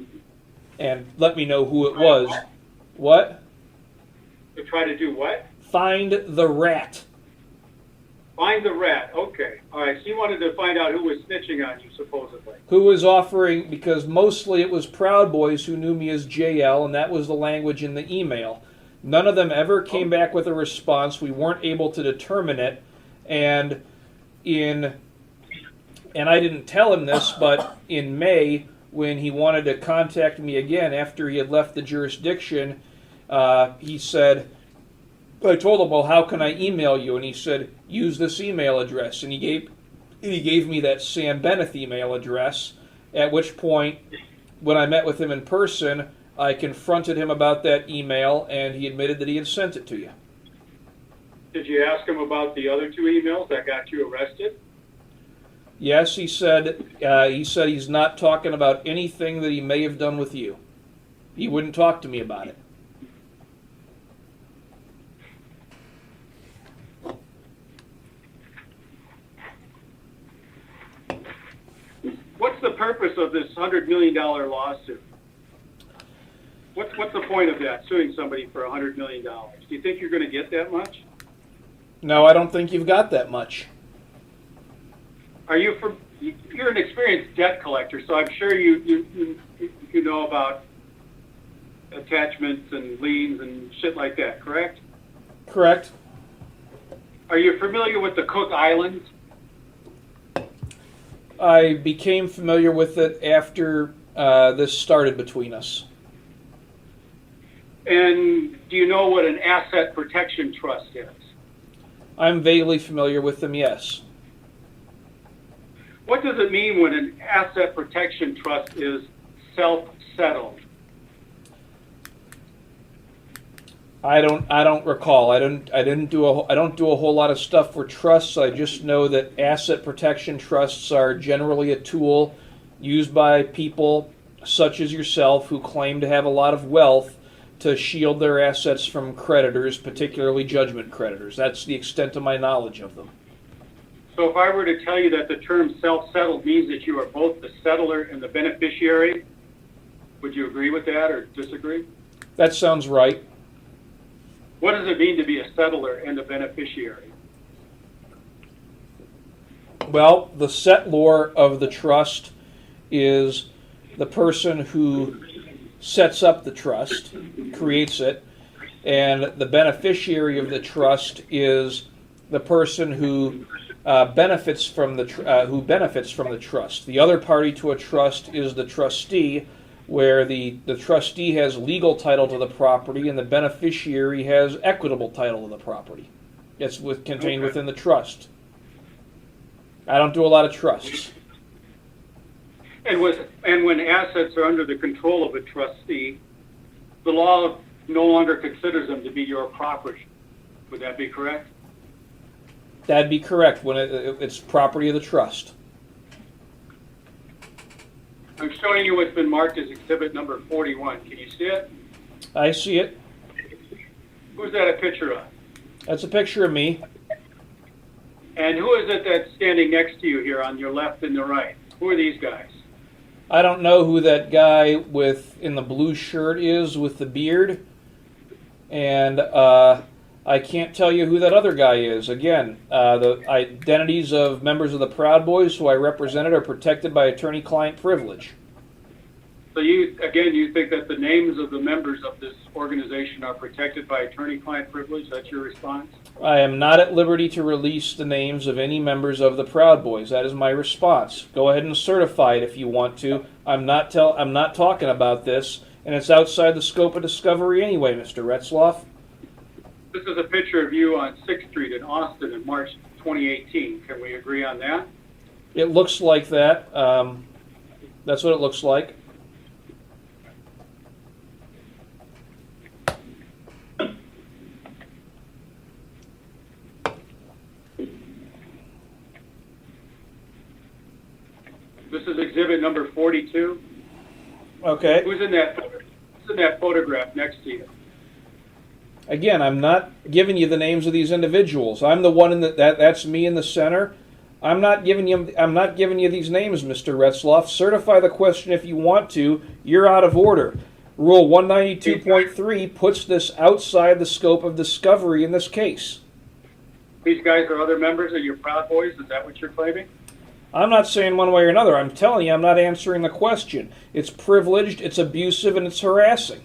and let me know who it was. What? To try to do what? Find the rat. Find the rat. Okay. All right. So you wanted to find out who was snitching on you, supposedly. Who was offering, because mostly it was Proud Boys who knew me as JL, and that was the language in the email. None of them ever came back with a response. We weren't able to determine it. And I didn't tell him this, but in May, when he wanted to contact me again after he had left the jurisdiction, he said, I told him, well, how can I email you? And he said, use this email address. And he gave me that Sam Bennett email address, at which point, when I met with him in person, I confronted him about that email, and he admitted that he had sent it to you. Did you ask him about the other two emails that got you arrested? Yes, he said he's not talking about anything that he may have done with you. He wouldn't talk to me about it. What's the purpose of this $100 million lawsuit? What's the point of that, suing somebody for $100 million? Do you think you're going to get that much? No, I don't think you've got that much. You're an experienced debt collector, so I'm sure you know about attachments and liens and shit like that, correct? Correct. Are you familiar with the Cook Islands? I became familiar with it after this started between us. And do you know what an asset protection trust is? I'm vaguely familiar with them, yes. What does it mean when an asset protection trust is self-settled? I don't recall. I don't do a whole lot of stuff for trusts. I just know that asset protection trusts are generally a tool used by people such as yourself who claim to have a lot of wealth to shield their assets from creditors, particularly judgment creditors. That's the extent of my knowledge of them. So if I were to tell you that the term self-settled means that you are both the settler and the beneficiary, would you agree with that or disagree? That sounds right. What does it mean to be a settler and a beneficiary? Well, the settlor of the trust is the person who sets up the trust, creates it, and the beneficiary of the trust is the person who benefits from the trust. The other party to a trust is the trustee, where the trustee has legal title to the property and the beneficiary has equitable title to the property. It's contained within the trust. I don't do a lot of trusts. And when assets are under the control of a trustee, the law no longer considers them to be your property. Would that be correct? That'd be correct when it's property of the trust. I'm showing you what's been marked as exhibit number 41. Can you see it? I see it. Who's that a picture of? That's a picture of me. And who is it that's standing next to you here on your left and the right? Who are these guys? I don't know who that guy in the blue shirt is with the beard, and I can't tell you who that other guy is. Again, the identities of members of the Proud Boys who I represented are protected by attorney-client privilege. So you think that the names of the members of this organization are protected by attorney-client privilege? That's your response? I am not at liberty to release the names of any members of the Proud Boys. That is my response. Go ahead and certify it if you want to. I'm not talking about this, and it's outside the scope of discovery anyway, Mr. Retzlaff. This is a picture of you on 6th Street in Austin in March 2018. Can we agree on that? It looks like that. That's what it looks like. This is exhibit number 42. Okay. Who's in that photograph next to you? Again, I'm not giving you the names of these individuals. I'm the one in that's me in the center. I'm not giving you these names, Mr. Retzlaff. Certify the question if you want to. You're out of order. Rule 192.3 puts this outside the scope of discovery in this case. These guys are other members of your Proud Boys? Is that what you're claiming? I'm not saying one way or another. I'm telling you I'm not answering the question. It's privileged, it's abusive, and it's harassing.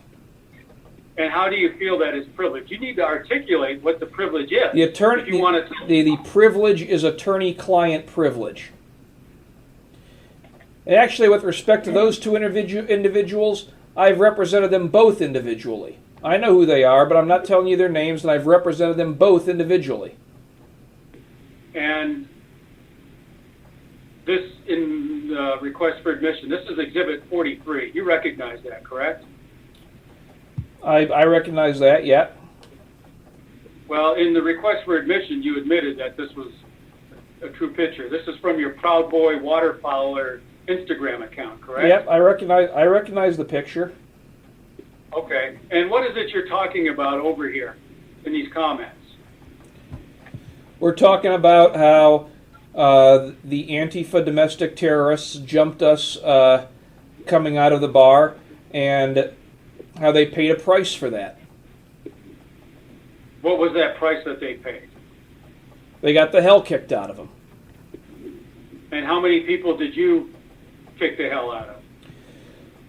And how do you feel that is privilege? You need to articulate what the privilege is. The privilege is attorney-client privilege. And actually, with respect to those two individuals, I've represented them both individually. I know who they are, but I'm not telling you their names, and I've represented them both individually. And this, in the request for admission, this is Exhibit 43. You recognize that, correct? I recognize that, yeah. Well, in the request for admission, you admitted that this was a true picture. This is from your Proud Boy Waterfowler Instagram account, correct? Yep, I recognize the picture. Okay. And what is it you're talking about over here in these comments? We're talking about how the Antifa domestic terrorists jumped us coming out of the bar, and how they paid a price for that. What was that price that they paid? They got the hell kicked out of them. And how many people did you kick the hell out of?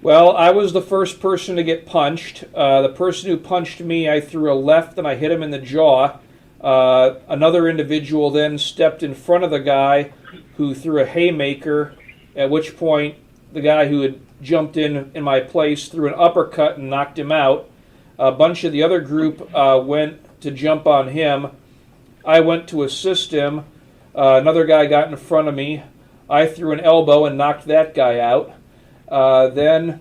Well, I was the first person to get punched. The person who punched me, I threw a left and I hit him in the jaw. Another individual then stepped in front of the guy who threw a haymaker, at which point the guy who had jumped in my place threw an uppercut and knocked him out. A bunch of the other group went to jump on him. I went to assist him. Another guy got in front of me. I threw an elbow and knocked that guy out. Then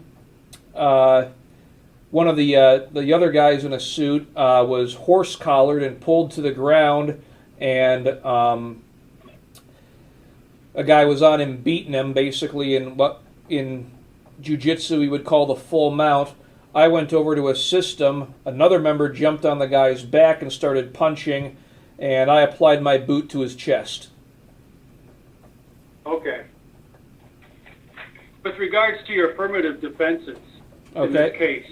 one of the other guys in a suit was horse-collared and pulled to the ground, and a guy was on him beating him, basically in jiu-jitsu we would call the full mount. I went over to assist him. Another member jumped on the guy's back and started punching, and I applied my boot to his chest. Okay. With regards to your affirmative defenses in this case,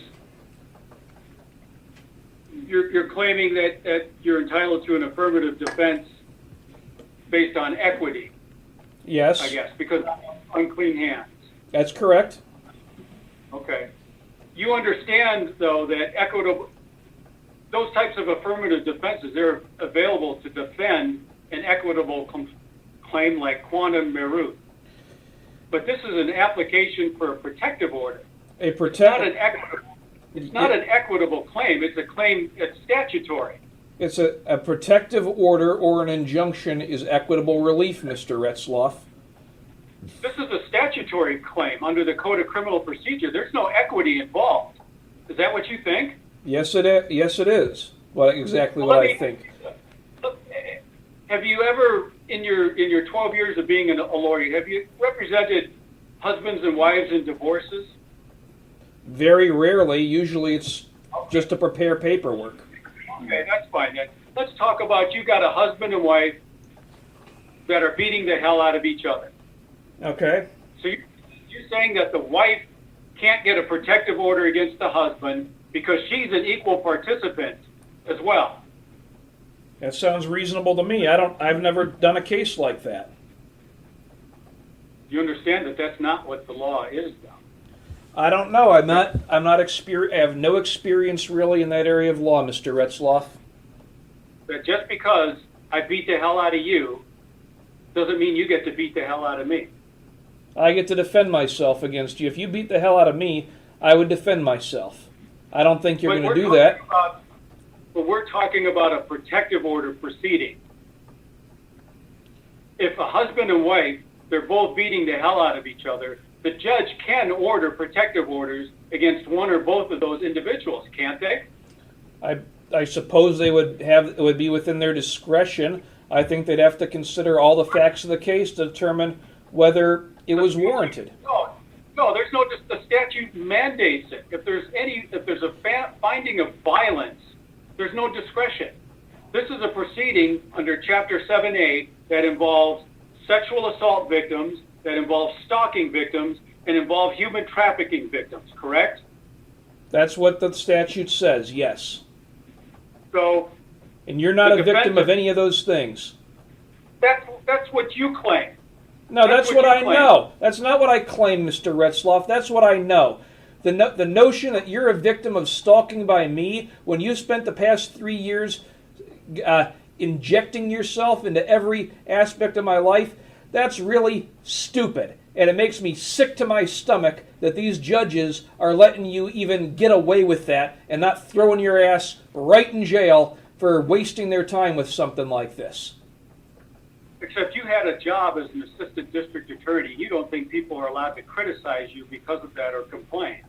you're claiming that you're entitled to an affirmative defense based on equity. Yes. I guess, because unclean hands. That's correct. Okay. You understand, though, that those types of affirmative defenses, they're available to defend an equitable claim like quantum meruth. But this is an application for a protective order. It's not an equitable claim. It's a claim, it's statutory. It's a protective order or an injunction is equitable relief, Mr. Retzlaff. This is a statutory claim under the Code of Criminal Procedure. There's no equity involved. Is that what you think? Yes, it is. Yes, it is. Exactly what I think. Have you ever, in your 12 years of being a lawyer, have you represented husbands and wives in divorces? Very rarely. Usually it's just to prepare paperwork. Okay, that's fine then. Let's talk about you got a husband and wife that are beating the hell out of each other. Okay. So you're saying that the wife can't get a protective order against the husband because she's an equal participant as well. That sounds reasonable to me. I've never done a case like that. You understand that that's not what the law is, though? I don't know. I'm not I have no experience really in that area of law, Mr. Retzlaff. But just because I beat the hell out of you doesn't mean you get to beat the hell out of me. I get to defend myself against you. If you beat the hell out of me, I would defend myself. I don't think you're going to do that. But we're talking about a protective order proceeding. If a husband and wife, they're both beating the hell out of each other, the judge can order protective orders against one or both of those individuals, can't they? I suppose it would be within their discretion. I think they'd have to consider all the facts of the case to determine whether it was warranted. No, there's no. Just the statute mandates it. If there's a finding of violence, there's no discretion. This is a proceeding under Chapter 7A that involves sexual assault victims, that involves stalking victims, and involves human trafficking victims. Correct? That's what the statute says. Yes. So. And you're not a victim of any of those things. That's what you claim. No, that's what I know. That's not what I claim, Mr. Retzlaff. That's what I know. The notion that you're a victim of stalking by me when you spent the past 3 years injecting yourself into every aspect of my life, that's really stupid. And it makes me sick to my stomach that these judges are letting you even get away with that and not throwing your ass right in jail for wasting their time with something like this. Except you had a job as an assistant district attorney. You don't think people are allowed to criticize you because of that or complain.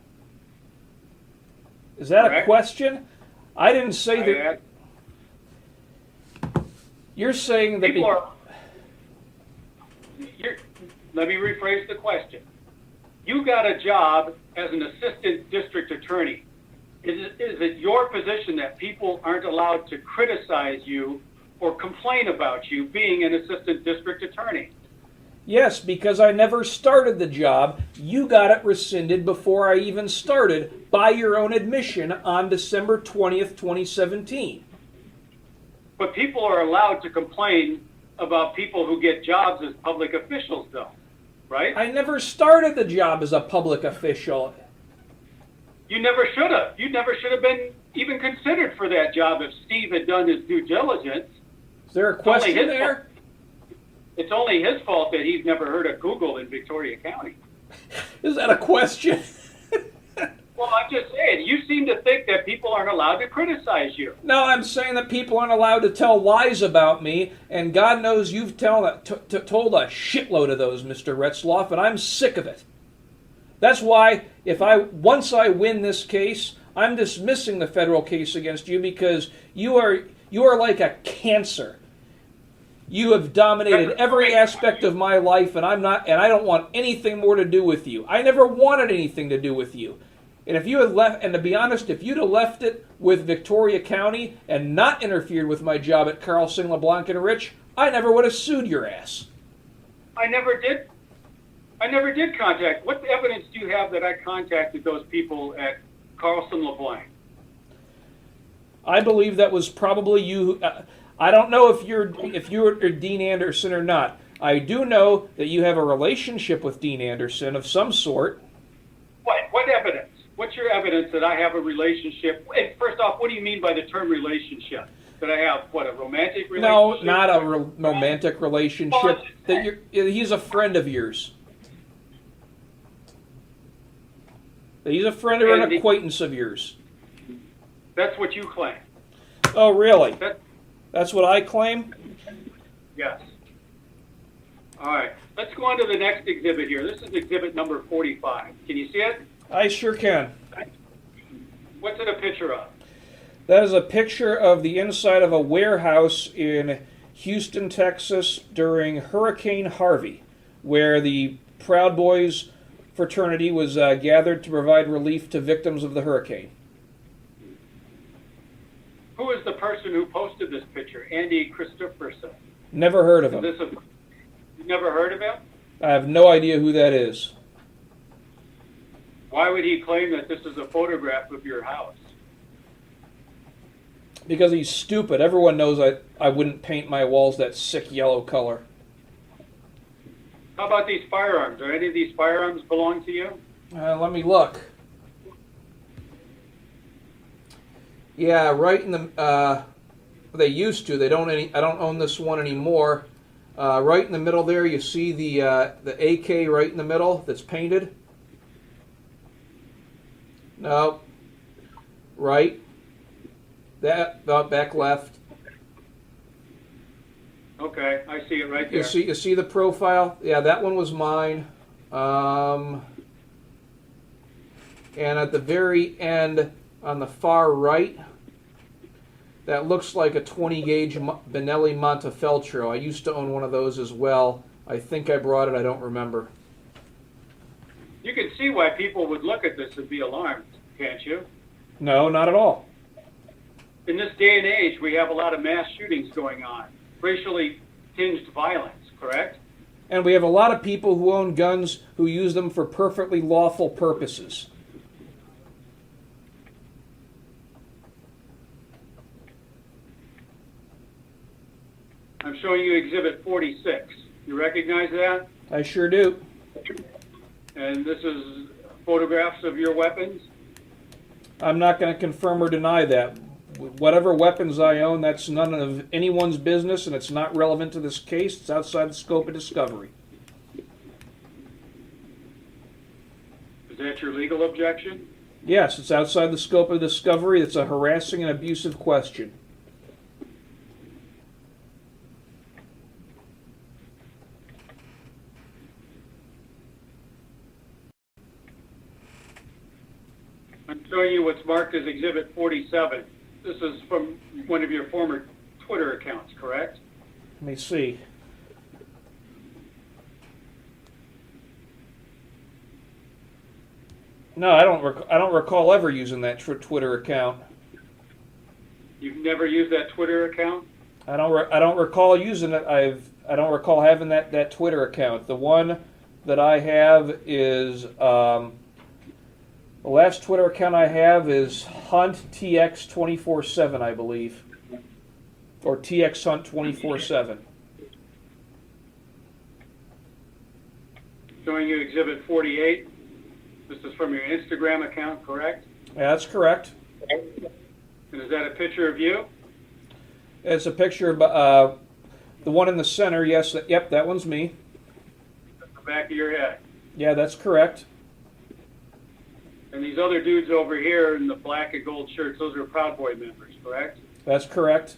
Is that correct? A question? I didn't say that. You're saying that people are. Let me rephrase the question. You got a job as an assistant district attorney. Is it your position that people aren't allowed to criticize you or complain about you being an assistant district attorney? Yes, because I never started the job. You got it rescinded before I even started by your own admission on December 20th, 2017. But people are allowed to complain about people who get jobs as public officials, though, right? I never started the job as a public official. You never should have. You never should have been even considered for that job if Steve had done his due diligence. Is there a question there? It's only his fault that he's never heard of Google in Victoria County. Is that a question? Well, I'm just saying, you seem to think that people aren't allowed to criticize you. No, I'm saying that people aren't allowed to tell lies about me, and God knows you've told a shitload of those, Mr. Retzlaff, and I'm sick of it. That's why, once I win this case, I'm dismissing the federal case against you because you are like a cancer. You have dominated every aspect of my life, and I don't want anything more to do with you. I never wanted anything to do with you. And if you had left, and to be honest, if you'd have left it with Victoria County and not interfered with my job at Carlson, LeBlanc, and Rich, I never would have sued your ass. I never did contact. What evidence do you have that I contacted those people at Carlson LeBlanc? I believe that was probably you. I don't know if you're Dean Anderson or not. I do know that you have a relationship with Dean Anderson of some sort. What evidence? What's your evidence that I have a relationship? And first off, what do you mean by the term relationship? That I have, a romantic relationship? No, not a romantic relationship. He's a friend of yours. He's a friend or an acquaintance of yours. That's what you claim. Oh, really? That's what I claim? Yes. All right. Let's go on to the next exhibit here. This is exhibit number 45. Can you see it? I sure can. What's it a picture of? That is a picture of the inside of a warehouse in Houston, Texas during Hurricane Harvey, where the Proud Boys fraternity was gathered to provide relief to victims of the hurricane. Who is the person who posted this picture? Andy Christopherson. Never heard of him. You've never heard of him? I have no idea who that is. Why would he claim that this is a photograph of your house? Because he's stupid. Everyone knows I wouldn't paint my walls that sick yellow color. How about these firearms? Do any of these firearms belong to you? Let me look. Yeah, right in the. They used to. They don't any. I don't own this one anymore. Right in the middle there, you see the AK right in the middle that's painted. No. Right. That back left. Okay, I see it right there. You see the profile? Yeah, that one was mine. And at the very end, on the far right, that looks like a 20 gauge Benelli Montefeltro. I used to own one of those as well. I think I brought it. I don't remember. You can see why people would look at this and be alarmed, can't you? No, not at all. In this day and age, we have a lot of mass shootings going on, racially tinged violence, correct? And we have a lot of people who own guns who use them for perfectly lawful purposes. I'm showing you Exhibit 46. You recognize that? I sure do. And this is photographs of your weapons? I'm not going to confirm or deny that. Whatever weapons I own, that's none of anyone's business, and it's not relevant to this case. It's outside the scope of discovery. Is that your legal objection? Yes, it's outside the scope of discovery. It's a harassing and abusive question. I'm showing you what's marked as Exhibit 47. This is from one of your former Twitter accounts, correct? Let me see. No, I don't recall ever using that Twitter account. You've never used that Twitter account? I don't recall using it. I don't recall having that Twitter account. The one that I have is the last Twitter account I have is HuntTX247, I believe, or TXHunt247. Showing you Exhibit 48. This is from your Instagram account, correct? Yeah, that's correct. And is that a picture of you? It's a picture of the one in the center. Yes, yep, that one's me. At the back of your head. Yeah, that's correct. And these other dudes over here in the black and gold shirts, those are Proud Boy members, correct? That's correct.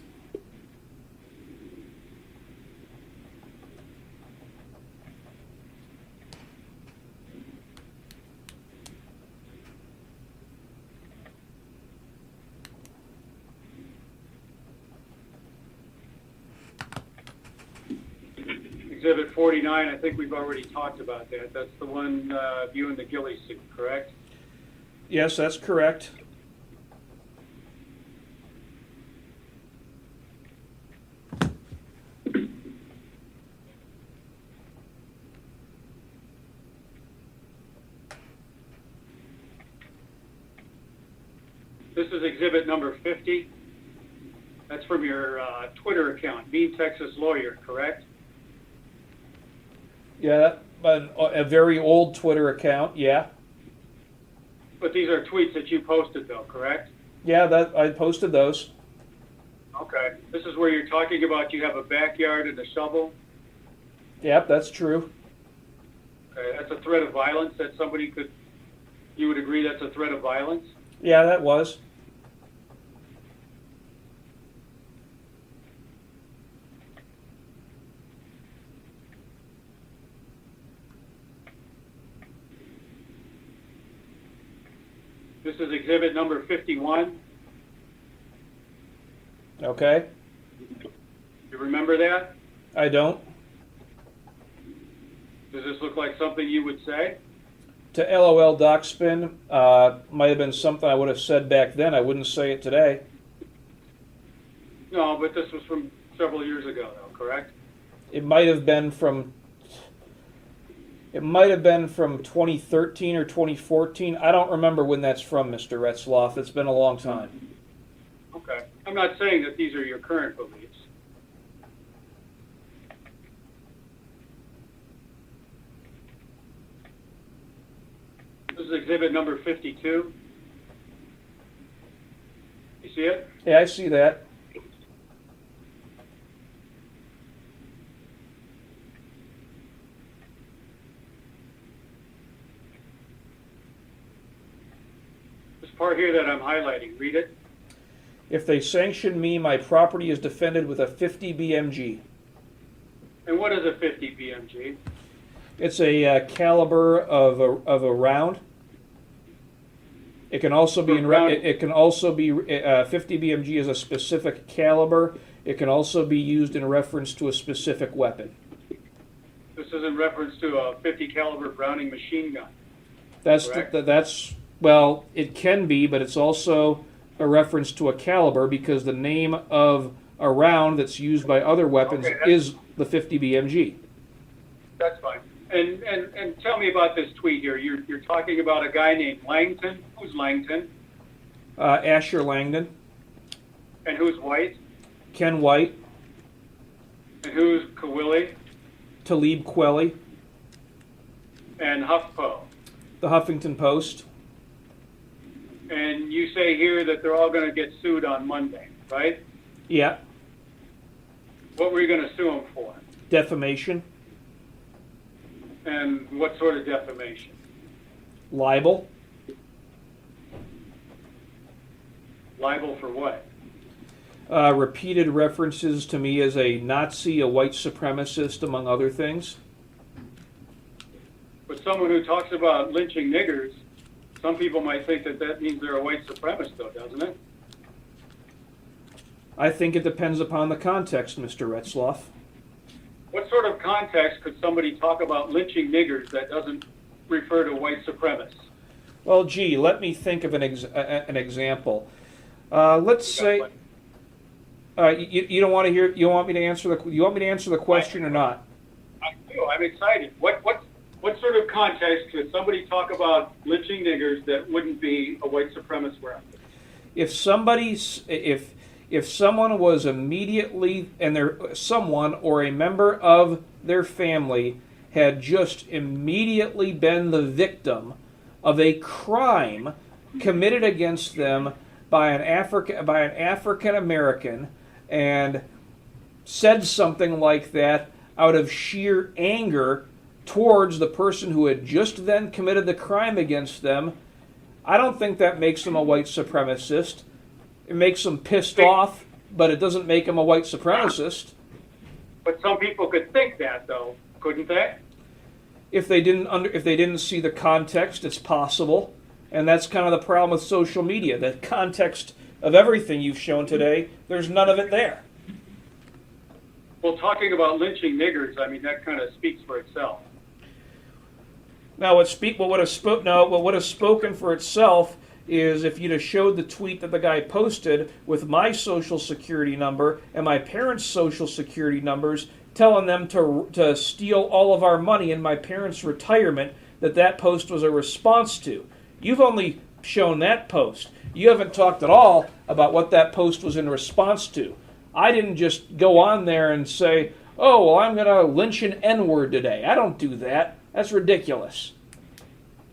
Exhibit 49, I think we've already talked about that. That's the one of you in the ghillie suit, correct? Yes, that's correct. This is exhibit number 50. That's from your Twitter account, Bean Texas Lawyer, correct? Yeah, but a very old Twitter account, yeah. But these are tweets that you posted, though, correct? Yeah, that I posted those. Okay. This is where you're talking about you have a backyard and a shovel. Yep, that's true. Okay. That's a threat of violence that somebody could, you would agree that's a threat of violence? Yeah, that was. This is exhibit number 51. Okay. You remember that? I don't. Does this look like something you would say? To LOL Docspin, might have been something I would have said back then. I wouldn't say it today. No, but this was from several years ago, though, correct? It might have been from 2013 or 2014. I don't remember when that's from, Mr. Retzlaff. It's been a long time. Okay. I'm not saying that these are your current beliefs. This This is exhibit number 52. You see it? Yeah, I see that. This part here that I'm highlighting, read it. If they sanction me, my property is defended with a 50 BMG. And what is a 50 BMG? It's a caliber of a round. It can also be it can also be 50 BMG is a specific caliber. It can also be used in reference to a specific weapon. This is in reference to a 50 caliber Browning machine gun. That's well, it can be, but it's also a reference to a caliber because the name of a round that's used by other weapons is the 50 BMG. That's fine. And tell me about this tweet here. You're talking about a guy named Langton. Who's Langton? Asher Langdon, And who's White? Ken White, And who's Kawili? Talib Kweli, And HuffPo. the Huffington Post. And you say here that they're all going to get sued on Monday, right? Yeah, What were you going to sue them for? defamation, And what sort of defamation? libel, Libel for what? repeated references to me as a Nazi, a white supremacist, among other things. But someone who talks about lynching niggers, some people might think that that means they're a white supremacist, though, doesn't it? I think it depends upon the context, Mr. Retzlaff. What sort of context could somebody talk about lynching niggers that doesn't refer to white supremacists? Well, gee, let me think of an example. Let's say you don't want to hear. You want me to answer the question or not? I do. I'm excited. What sort of context could somebody talk about lynching niggers that wouldn't be a white supremacist reference? If someone was immediately someone or a member of their family had just immediately been the victim of a crime committed against them by an African American and said something like that out of sheer anger towards the person who had just then committed the crime against them, I don't think that makes them a white supremacist. It makes them pissed off, but it doesn't make them a white supremacist. But some people could think that, though, couldn't they? If they didn't see the context, it's possible. And that's kind of the problem with social media. The context of everything you've shown today, there's none of it there. Well, talking about lynching niggers, I mean, that kind of speaks for itself. Now, what would have spoken for itself is if you'd have showed the tweet that the guy posted with my social security number and my parents' social security numbers, telling them to steal all of our money in my parents' retirement, that post was a response to. You've only shown that post. You haven't talked at all about what that post was in response to. I didn't just go on there and say, oh, well, I'm going to lynch an N-word today. I don't do that. That's ridiculous.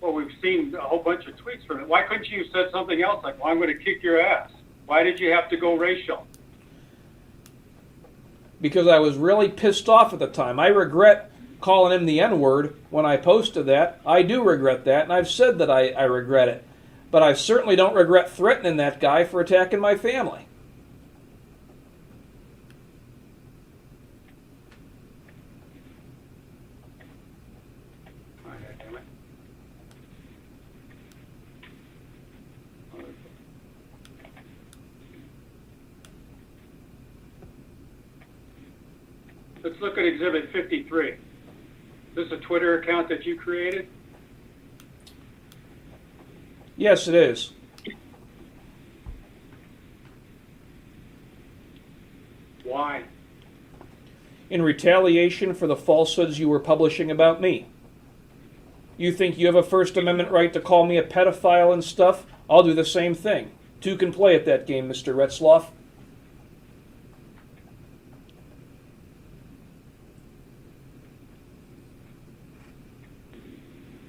Well, we've seen a whole bunch of tweets from it. Why couldn't you have said something else like, well, I'm going to kick your ass? Why did you have to go racial? Because I was really pissed off at the time. I regret calling him the N-word when I posted that. I do regret that, and I've said that I regret it. But I certainly don't regret threatening that guy for attacking my family. Let's look at Exhibit 53. Is this a Twitter account that you created? Yes, it is. Why? In retaliation for the falsehoods you were publishing about me. You think you have a First Amendment right to call me a pedophile and stuff? I'll do the same thing. Two can play at that game, Mr. Retzlaff.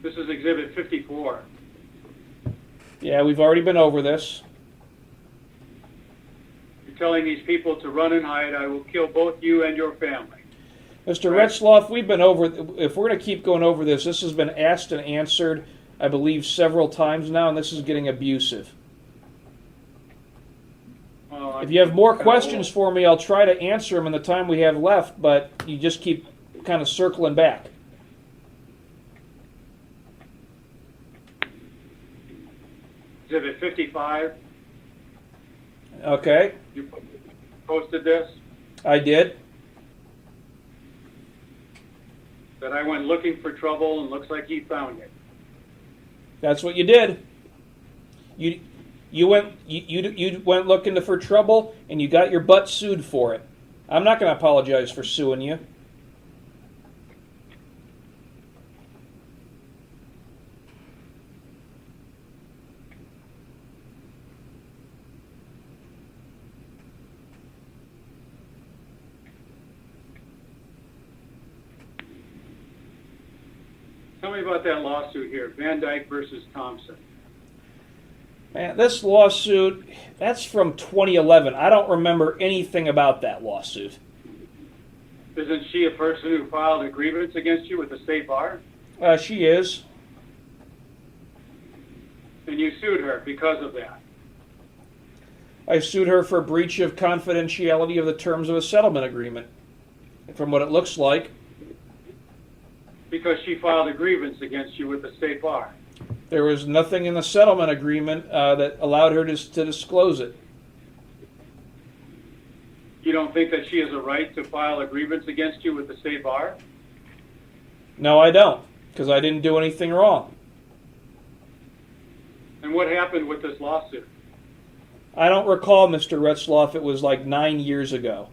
This is Exhibit 54. Yeah, we've already been over this. You're telling these people to run and hide. I will kill both you and your family. Mr. Right. Retzlaff, we've been over, if we're going to keep going over this, this has been asked and answered, I believe, several times now, and this is getting abusive. Well, If you have more questions for me, I'll try to answer them in the time we have left, but you just keep kind of circling back. Exhibit 55, Okay, you posted this, I did. that I went looking for trouble and looks like he found it. That's what you did. You went looking for trouble, and you got your butt sued for it. I'm not going to apologize for suing you. Tell me about that lawsuit here, Van Dyke versus Thompson. Man, this lawsuit, that's from 2011. I don't remember anything about that lawsuit. Isn't she a person who filed a grievance against you with the state bar? She is. And you sued her because of that. I sued her for breach of confidentiality of the terms of a settlement agreement, from what it looks like. Because she filed a grievance against you with the state bar. There was nothing in the settlement agreement that allowed her to disclose it. You don't think that she has a right to file a grievance against you with the state bar? No, I don't, because I didn't do anything wrong. And what happened with this lawsuit? I don't recall, Mr. Retzlaff. It was like 9 years ago.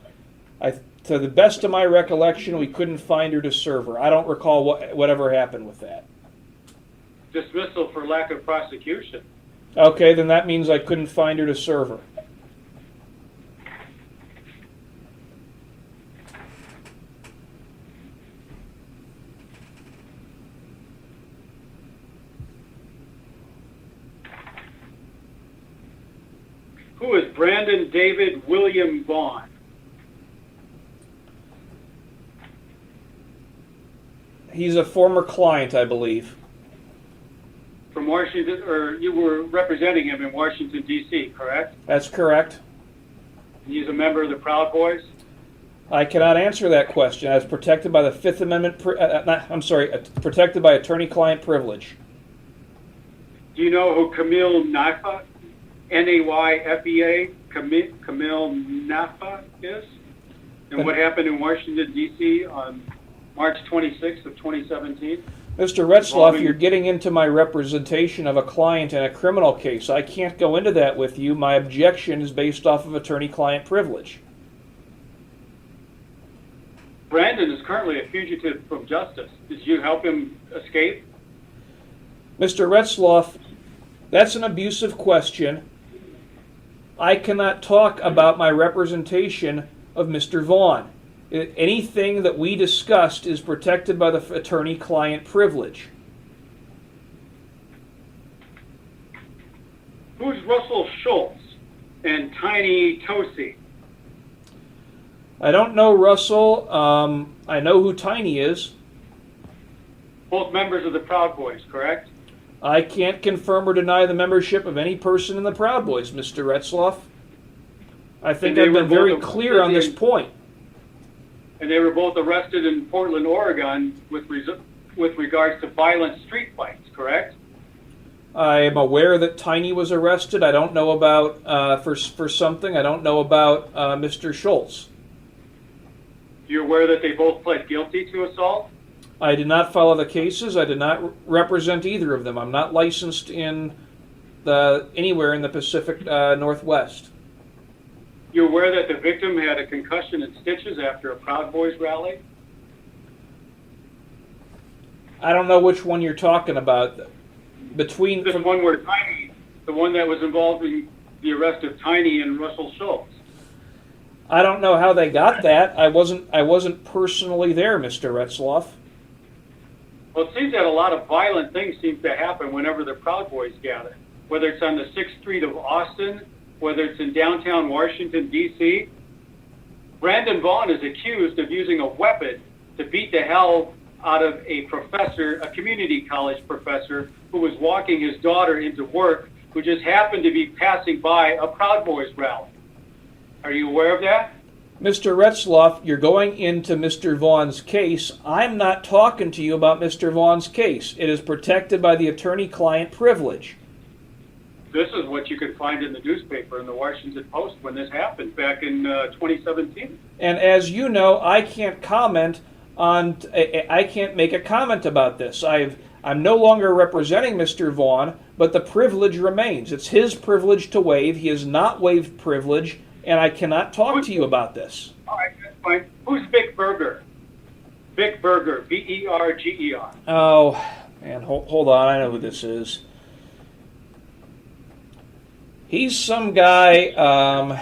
To the best of my recollection, we couldn't find her to serve her. I don't recall whatever happened with that. Dismissal for lack of prosecution. Okay, then that means I couldn't find her to serve her. Who is Brandon David William Vaughn? He's a former client, I believe. From Washington, or you were representing him in Washington, D.C., correct? That's correct. He's a member of the Proud Boys? I cannot answer that question. I was protected by the Fifth Amendment. Protected by attorney-client privilege. Do you know who Camille Naifa, N-A-Y-F-E-A, Camille Naifa is? And what happened in Washington, D.C. on March 26th of 2017? Mr. Retzlaff, you're getting into my representation of a client in a criminal case. I can't go into that with you. My objection is based off of attorney-client privilege. Brandon is currently a fugitive from justice. Did you help him escape? Mr. Retzlaff, that's an abusive question. I cannot talk about my representation of Mr. Vaughn. Anything that we discussed is protected by the attorney-client privilege. Who's Russell Schultz and Tiny Tosi? I don't know Russell. I know who Tiny is. Both members of the Proud Boys, correct? I can't confirm or deny the membership of any person in the Proud Boys, Mr. Retzlaff. I think I've been very clear on this point. And they were both arrested in Portland, Oregon with regards to violent street fights, correct? I am aware that Tiny was arrested. I don't know about, for something. I don't know about Mr. Schultz. You're aware that they both pled guilty to assault? I did not follow the cases. I did not represent either of them. I'm not licensed in anywhere in the Pacific Northwest. You're aware that the victim had a concussion and stitches after a Proud Boys rally? I don't know which one you're talking about. This one where Tiny, the one that was involved in the arrest of Tiny and Russell Schultz. I don't know how they got that. I wasn't personally there, Mr. Retzlaff. Well, it seems that a lot of violent things seem to happen whenever the Proud Boys gather. whether it's on the 6th Street of Austin, whether it's in downtown Washington, D.C. Brandon Vaughn is accused of using a weapon to beat the hell out of a professor, a community college professor, who was walking his daughter into work, who just happened to be passing by a Proud Boys rally. Are you aware of that? Mr. Retzlaff, you're going into Mr. Vaughn's case. I'm not talking to you about Mr. Vaughn's case. It is protected by the attorney-client privilege. This is what you could find in the newspaper, in the Washington Post, when this happened back in 2017. And as you know, I can't comment on. I can't make a comment about this. I'm no longer representing Mr. Vaughn, but the privilege remains. It's his privilege to waive. He has not waived privilege, and I cannot talk to you about this. All right, that's fine. Who's Vic Berger? Vic Berger, B-E-R-G-E-R. Oh, man, hold on. I know who this is. He's some guy,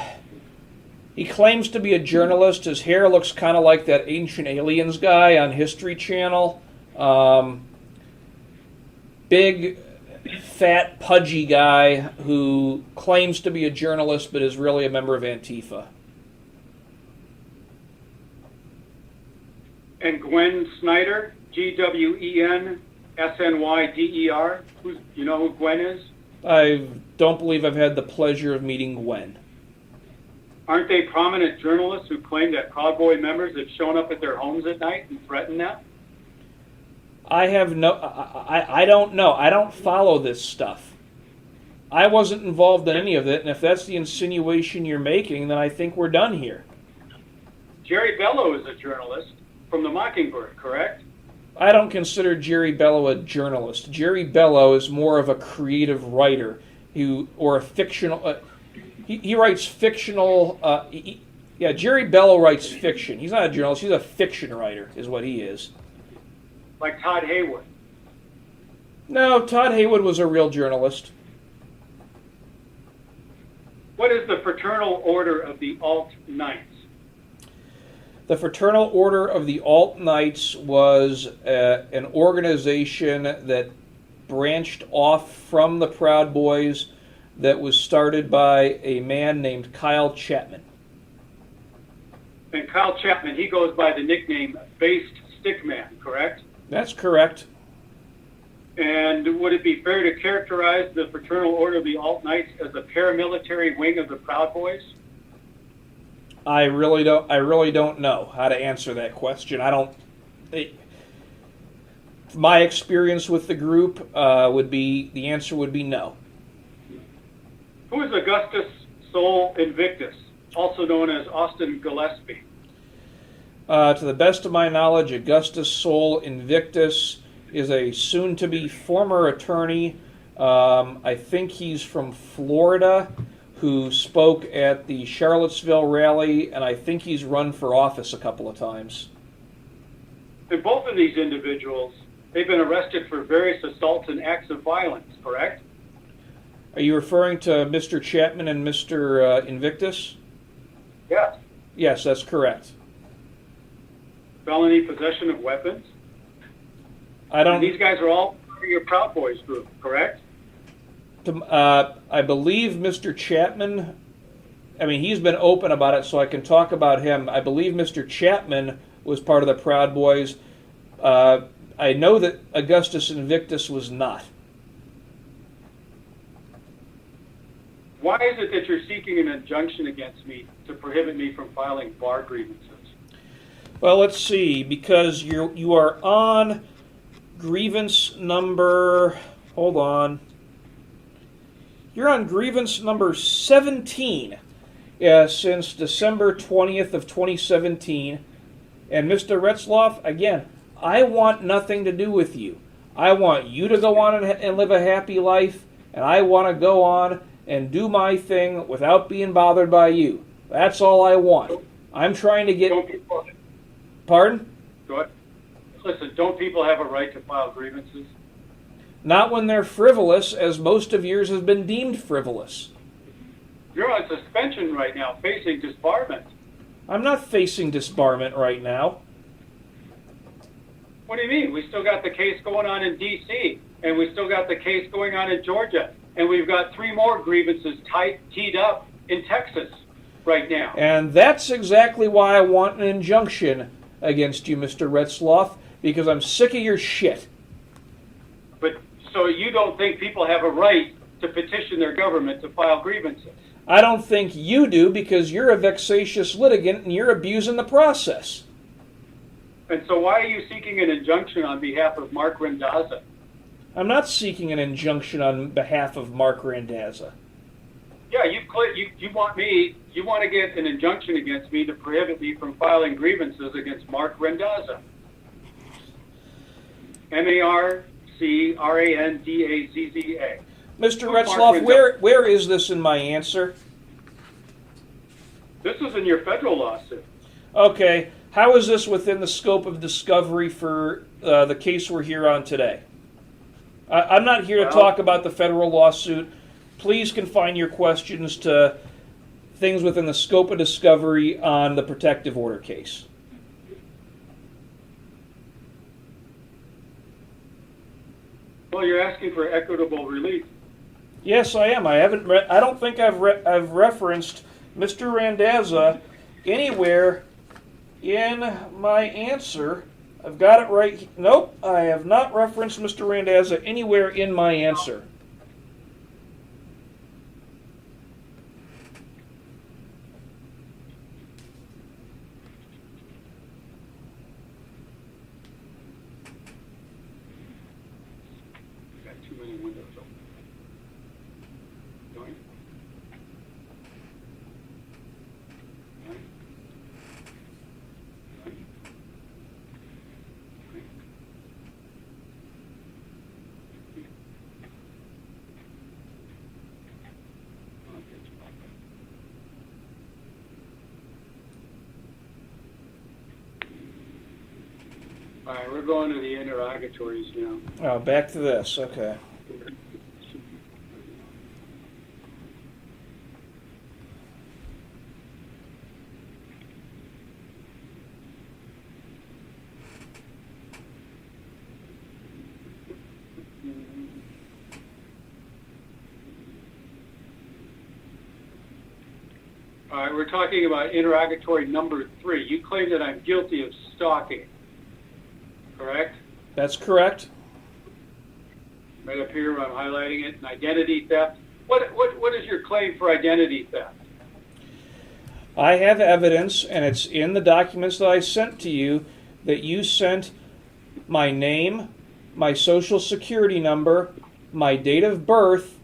he claims to be a journalist. His hair looks kind of like that Ancient Aliens guy on History Channel. Big, fat, pudgy guy who claims to be a journalist but is really a member of Antifa. And Gwen Snyder, G-W-E-N-S-N-Y-D-E-R. You know who Gwen is? I don't believe I've had the pleasure of meeting Gwen. Aren't they prominent journalists who claim that Proud Boy members have shown up at their homes at night and threatened them? I don't know. I don't follow this stuff. I wasn't involved in any of it, and if that's the insinuation you're making, then I think we're done here. Jerry Bello is a journalist from the Mockingbird, correct? I don't consider Jerry Bello a journalist. Jerry Bello is more of a creative writer or a fictional. He writes fictional. Jerry Bello writes fiction. He's not a journalist. He's a fiction writer, is what he is. Like Todd Haywood. No, Todd Haywood was a real journalist. What is the Fraternal Order of the Alt Knights? The Fraternal Order of the Alt Knights was an organization that branched off from the Proud Boys that was started by a man named Kyle Chapman. And Kyle Chapman, he goes by the nickname Based Stickman, correct? That's correct. And would it be fair to characterize the Fraternal Order of the Alt Knights as a paramilitary wing of the Proud Boys? I really don't know how to answer that question. My experience with the group the answer would be no. Who is Augustus Sol Invictus, also known as Austin Gillespie? To the best of my knowledge, Augustus Sol Invictus is a soon-to-be former attorney. I think he's from Florida, who spoke at the Charlottesville rally, and I think he's run for office a couple of times. And both of these individuals, they've been arrested for various assaults and acts of violence, correct? Are you referring to Mr. Chapman and Mr. Invictus? Yes. Yes, that's correct. Felony possession of weapons? And these guys are all part of your Proud Boys group, correct? I believe Mr. Chapman, he's been open about it, so I can talk about him. I believe Mr. Chapman was part of the Proud Boys. I know that Augustus Invictus was not. Why is it that you're seeking an injunction against me to prohibit me from filing bar grievances? Well, let's see, because you are on grievance number, hold on. You're on grievance number 17 since December 20th of 2017. And Mr. Retzlaff, again, I want nothing to do with you. I want you to go on and live a happy life, and I want to go on and do my thing without being bothered by you. That's all I want. I'm trying to get... Pardon? Go ahead. Listen, don't people have a right to file grievances? Not when they're frivolous, as most of yours has been deemed frivolous. You're on suspension right now, facing disbarment. I'm not facing disbarment right now. What do you mean? We still got the case going on in D.C., and we still got the case going on in Georgia, And we've got 3 more grievances teed up in Texas right now. And that's exactly why I want an injunction against you, Mr. Retzlaff, because I'm sick of your shit. But so you don't think people have a right to petition their government to file grievances? I don't think you do, because you're a vexatious litigant and you're abusing the process. And so why are you seeking an injunction on behalf of Mark Randazza? I'm not seeking an injunction on behalf of Mark Randazza. Yeah, you want to get an injunction against me to prohibit me from filing grievances against Mark Randazza. Marcrandazza. Mr. Retzlaff, where is this in my answer? This is in your federal lawsuit. Okay, how is this within the scope of discovery for the case we're here on today? I'm not here to talk about the federal lawsuit. Please confine your questions to things within the scope of discovery on the protective order case. Well, you're asking for equitable relief. Yes, I am. I don't think I've referenced Mr. Randazza anywhere in my answer. I've got it right. Nope, I have not referenced Mr. Randazza anywhere in my answer. Got too many windows open. Join. Join. All right, we're going to the interrogatories now. Oh, back to this. Okay. All right, we're talking about interrogatory number 3. You claim that I'm guilty of stalking, correct? That's correct. Right up here, I'm highlighting it, and identity theft. What is your claim for identity theft? I have evidence, and it's in the documents that I sent to you, that you sent my name, my social security number, my date of birth,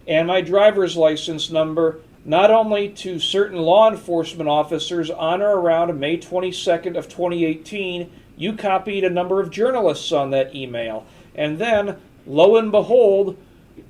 and my driver's license number, not only to certain law enforcement officers on or around May 22nd of 2018, you copied a number of journalists on that email. And then, lo and behold,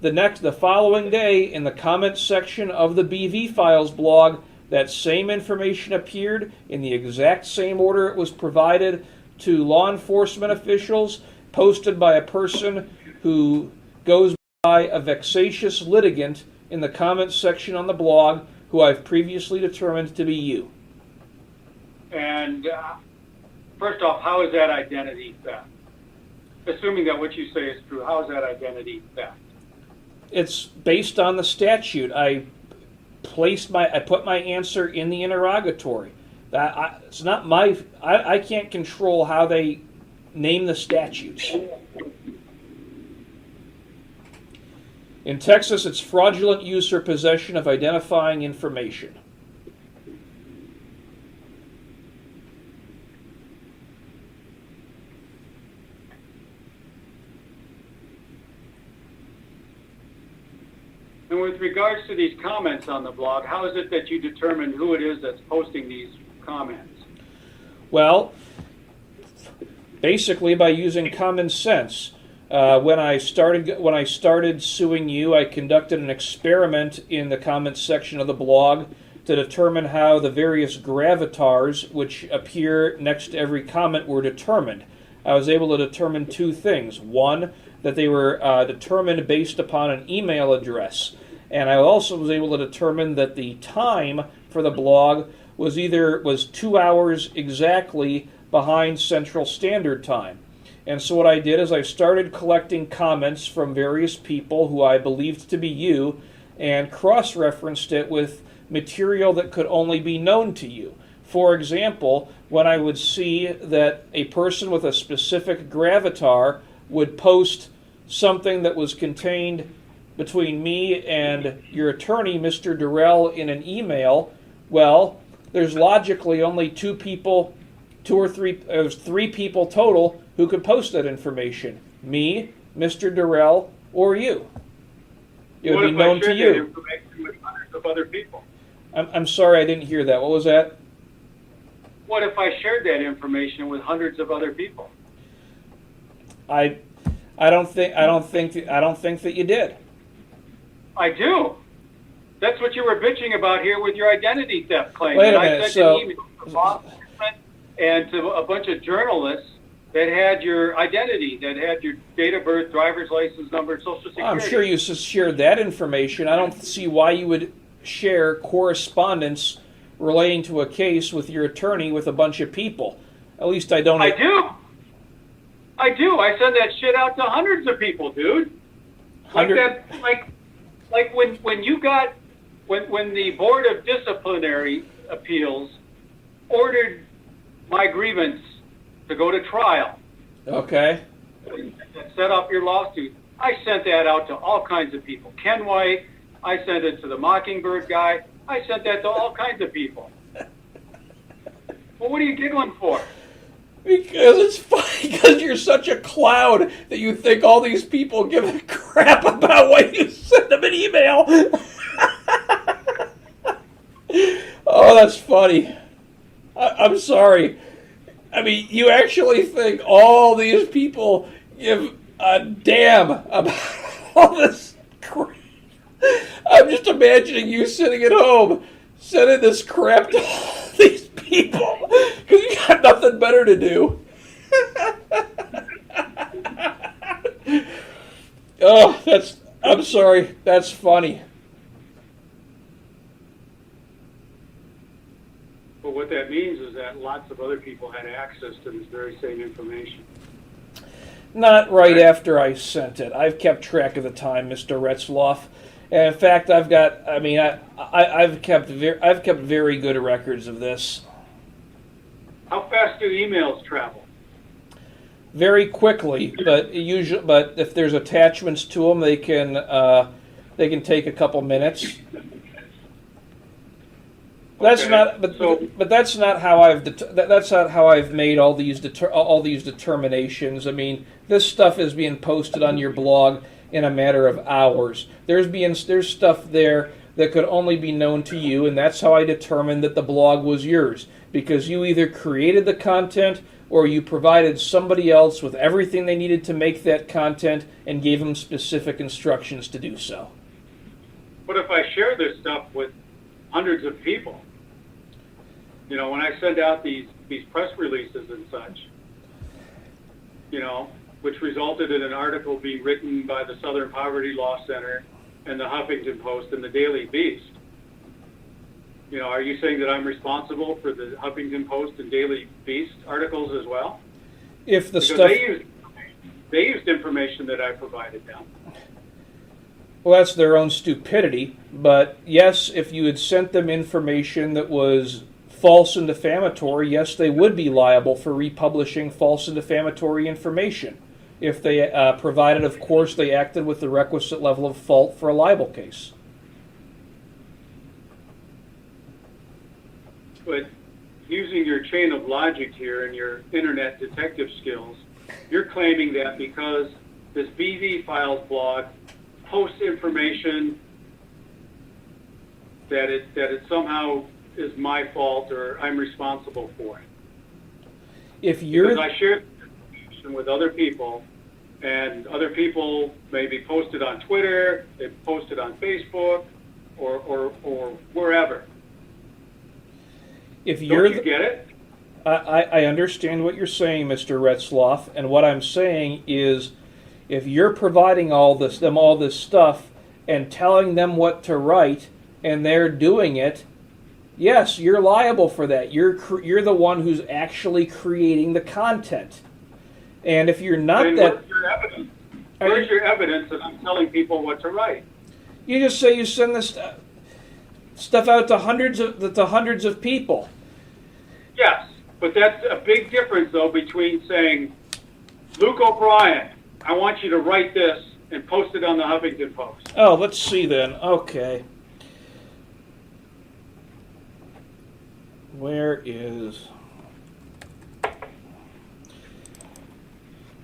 the following day, in the comments section of the BV Files blog, that same information appeared in the exact same order it was provided to law enforcement officials, posted by a person who goes by a vexatious litigant in the comments section on the blog, who I've previously determined to be you. And first off, how is that identity theft? Assuming that what you say is true, how is that identity theft? It's based on the statute. I put my answer in the interrogatory. It's not my. I can't control how they name the statutes. In Texas, it's fraudulent use or possession of identifying information. And with regards to these comments on the blog, how is it that you determine who it is that's posting these comments? Well, basically by using common sense. When I started suing you, I conducted an experiment in the comments section of the blog to determine how the various gravatars which appear next to every comment were determined. I was able to determine 2 things. One, that they were determined based upon an email address. And I also was able to determine that the time for the blog was 2 hours exactly behind Central Standard Time. And so what I did is I started collecting comments from various people who I believed to be you and cross-referenced it with material that could only be known to you. For example, when I would see that a person with a specific gravatar would post something that was contained between me and your attorney, Mr. Durrell, in an email, well, there's logically only three people total who could post that information. Me, Mr. Durrell, or you. It would be known to you. What if I shared that information with hundreds of other people? I'm sorry, I didn't hear that. What was that? What if I shared that information with hundreds of other people? I don't think that you did. I do. That's what you were bitching about here with your identity theft claim. Wait a And minute, I sent an email to law enforcement and to a bunch of journalists that had your identity, that had your date of birth, driver's license number, social security. I'm sure you shared that information. I don't see why you would share correspondence relating to a case with your attorney with a bunch of people. At least I don't. I do. I send that shit out to hundreds of people, dude. Like when the Board of Disciplinary Appeals ordered my grievance to go to trial. Okay. And set up your lawsuit. I sent that out to all kinds of people. Ken White, I sent it to the Mockingbird guy. I sent that to all kinds of people. Well, what are you giggling for? Because it's funny, because you're such a clown that you think all these people give a crap about when you send them an email. Oh, that's funny. I'm sorry. I mean, you actually think all these people give a damn about all this crap. I'm just imagining you sitting at home sending this crap to all these people because you got nothing better to do. Oh, I'm sorry. That's funny. But what that means is that lots of other people had access to this very same information. Not right after I sent it. I've kept track of the time, Mr. Retzlaff. And in fact, I've kept very good records of this. How fast do emails travel? Very quickly, but if there's attachments to them, they can take a couple minutes. That's not, but that's not how I've made all these determinations. I mean, this stuff is being posted on your blog in a matter of hours. There's stuff there that could only be known to you, and that's how I determined that the blog was yours, because you either created the content or you provided somebody else with everything they needed to make that content and gave them specific instructions to do so. What if I share this stuff with hundreds of people? You know, when I send out these press releases and such, you know, which resulted in an article being written by the Southern Poverty Law Center and the Huffington Post and the Daily Beast. You know, are you saying that I'm responsible for the Huffington Post and Daily Beast articles as well? If the because stuff they used information that I provided them. Well, that's their own stupidity. But yes, if you had sent them information that was false and defamatory, yes, they would be liable for republishing false and defamatory information. If they provided, of course, they acted with the requisite level of fault for a libel case. But using your chain of logic here and your internet detective skills, you're claiming that because this BV Files blog posts information that it somehow is my fault or I'm responsible for it. Because I shared information with other people, and other people maybe posted on Twitter, they posted on Facebook, or wherever. If you're Don't you get it? I understand what you're saying, Mr. Retzlaff, and what I'm saying is, if you're providing them all this stuff and telling them what to write, and they're doing it, yes, you're liable for that. You're the one who's actually creating the content. And if you're not Then that, where's your evidence? Where's your evidence that I'm telling people what to write? you just say you send this stuff out to hundreds of people. Yes, but that's a big difference, though, between saying, Luke O'Brien, I want you to write this and post it on the Huffington Post. Oh, let's see then. Okay. Where is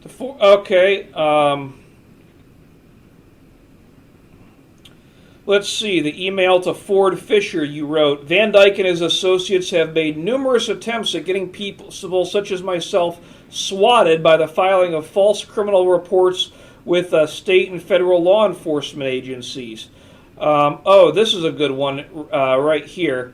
the okay? Let's see. The email to Ford Fisher you wrote. Van Dyke and his associates have made numerous attempts at getting people such as myself swatted by the filing of false criminal reports with state and federal law enforcement agencies. Oh, this is a good one right here.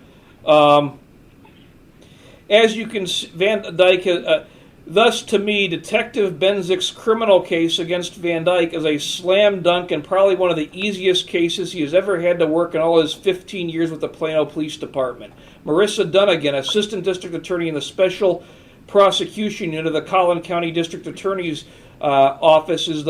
As you can see, Van Dyke, thus to me, Detective Benzick's criminal case against Van Dyke is a slam dunk and probably one of the easiest cases he has ever had to work in all his 15 years with the Plano Police Department. Marissa Dunnigan, Assistant District Attorney in the Special Prosecution Unit of the Collin County District Attorney's Office, is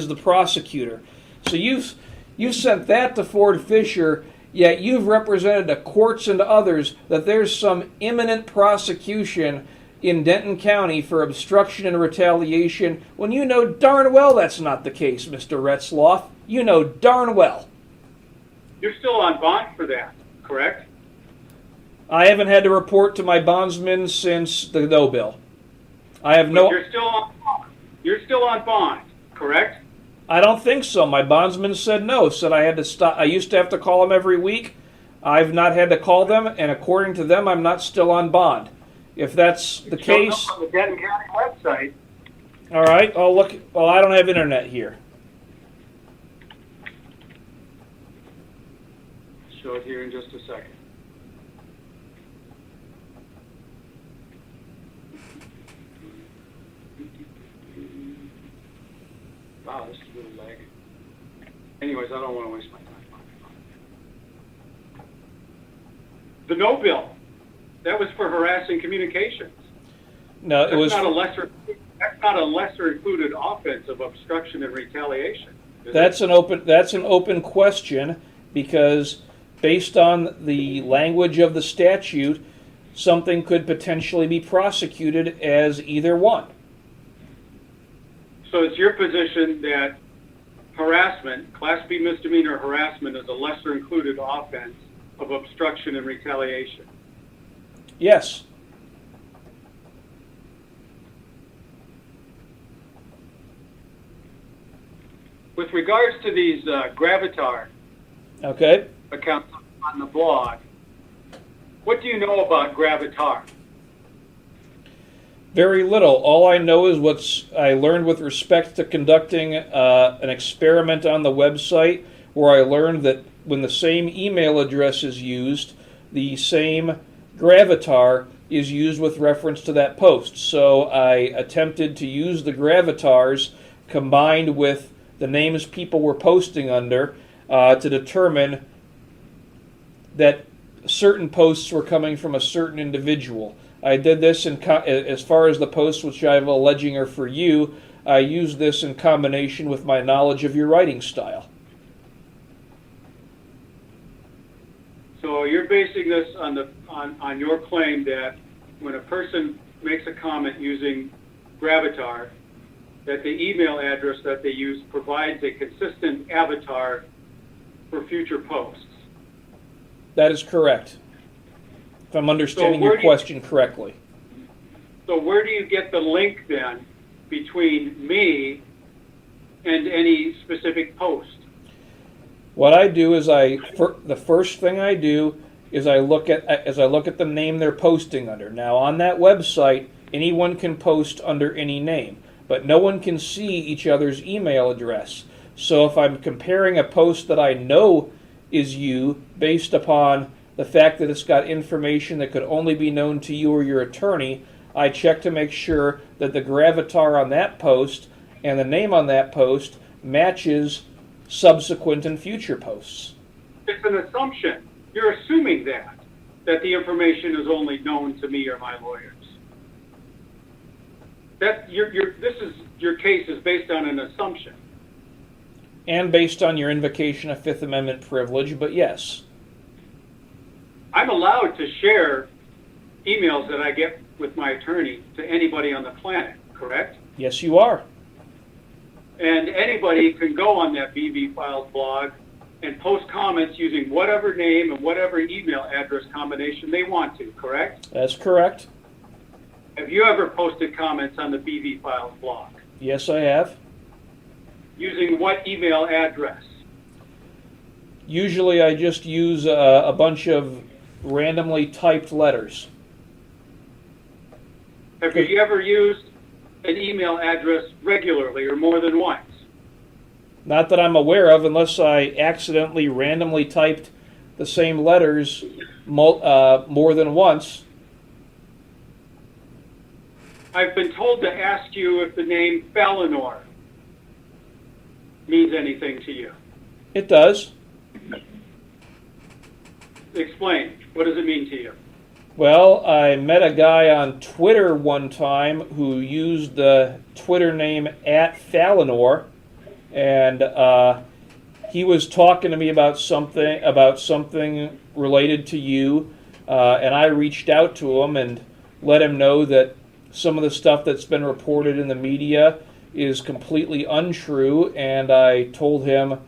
the prosecutor. So you've sent that to Ford Fisher. Yet you've represented to courts and to others that there's some imminent prosecution in Denton County for obstruction and retaliation when you know darn well that's not the case, Mr. Retzlaff. You know darn well. You're still on bond for that, correct? I haven't had to report to my bondsman since the no bill. I have no. But you're still on bond. You're still on bond, correct? I don't think so. My bondsman said no. Said I had to stop. I used to have to call them every week. I've not had to call them, and according to them, I'm not still on bond. If that's the case, on the Denton County website. All right. I'll look. Well, I don't have internet here. Show it here in just a second. Wow, this is really laggy. Anyways, I don't want to waste my time. The no bill. That was for harassing communications. No, it was. That's not a lesser included offense of obstruction and retaliation. That's an open question because based on the language of the statute, something could potentially be prosecuted as either one. So it's your position that harassment, Class B misdemeanor harassment, is a lesser included offense of obstruction and retaliation? Yes. With regards to these Gravatar Okay. accounts on the blog, what do you know about Gravatar? Very little. All I know is what I learned with respect to conducting an experiment on the website where I learned that when the same email address is used, the same gravatar is used with reference to that post. So I attempted to use the gravatars combined with the names people were posting under to determine that certain posts were coming from a certain individual. I did this as far as the posts which I'm alleging are for you. I used this in combination with my knowledge of your writing style. So you're basing this on your claim that when a person makes a comment using Gravatar, that the email address that they use provides a consistent avatar for future posts. That is correct. If I'm understanding your question correctly. So where do you get the link then between me and any specific post? What I do is the first thing I do is I look at the name they're posting under. Now on that website, anyone can post under any name, but no one can see each other's email address. So if I'm comparing a post that I know is you based upon the fact that it's got information that could only be known to you or your attorney, I check to make sure that the gravatar on that post and the name on that post matches subsequent and future posts. It's an assumption. You're assuming that the information is only known to me or my lawyers. Your case is based on an assumption. And based on your invocation of Fifth Amendment privilege, but yes. I'm allowed to share emails that I get with my attorney to anybody on the planet, correct? Yes, you are. And anybody can go on that BV Files blog and post comments using whatever name and whatever email address combination they want to, correct? That's correct. Have you ever posted comments on the BV Files blog? Yes, I have. Using what email address? Usually I just use a bunch of randomly typed letters. Have you ever used an email address regularly or more than once? Not that I'm aware of, unless I accidentally randomly typed the same letters more than once. I've been told to ask you if the name Falinor means anything to you. It does. Explain. What does it mean to you? Well, I met a guy on Twitter one time who used the Twitter name @Falinor, and he was talking to me about something related to you, and I reached out to him and let him know that some of the stuff that's been reported in the media is completely untrue, and I told him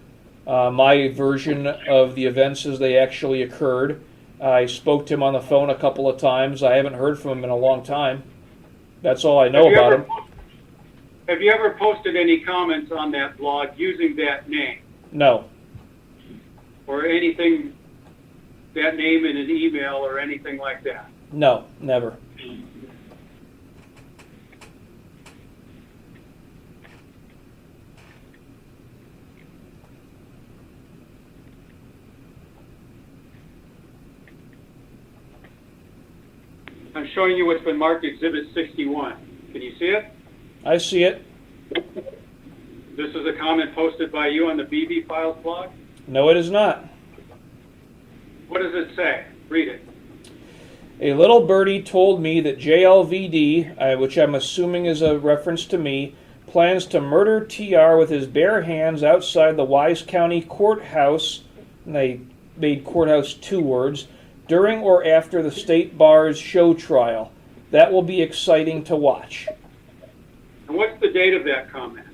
my version of the events as they actually occurred. I spoke to him on the phone a couple of times. I haven't heard from him in a long time. That's all I know about him. Have you ever posted any comments on that blog using that name? No. Or anything, that name in an email or anything like that? No, never. I'm showing you what's been marked Exhibit 61. Can you see it? I see it. This is a comment posted by you on the BV Files blog? No, it is not. What does it say? Read it. A little birdie told me that JLVD, which I'm assuming is a reference to me, plans to murder TR with his bare hands outside the Wise County Courthouse, and they made courthouse 2 words, during or after the State Bar's show trial. That will be exciting to watch. And what's the date of that comment?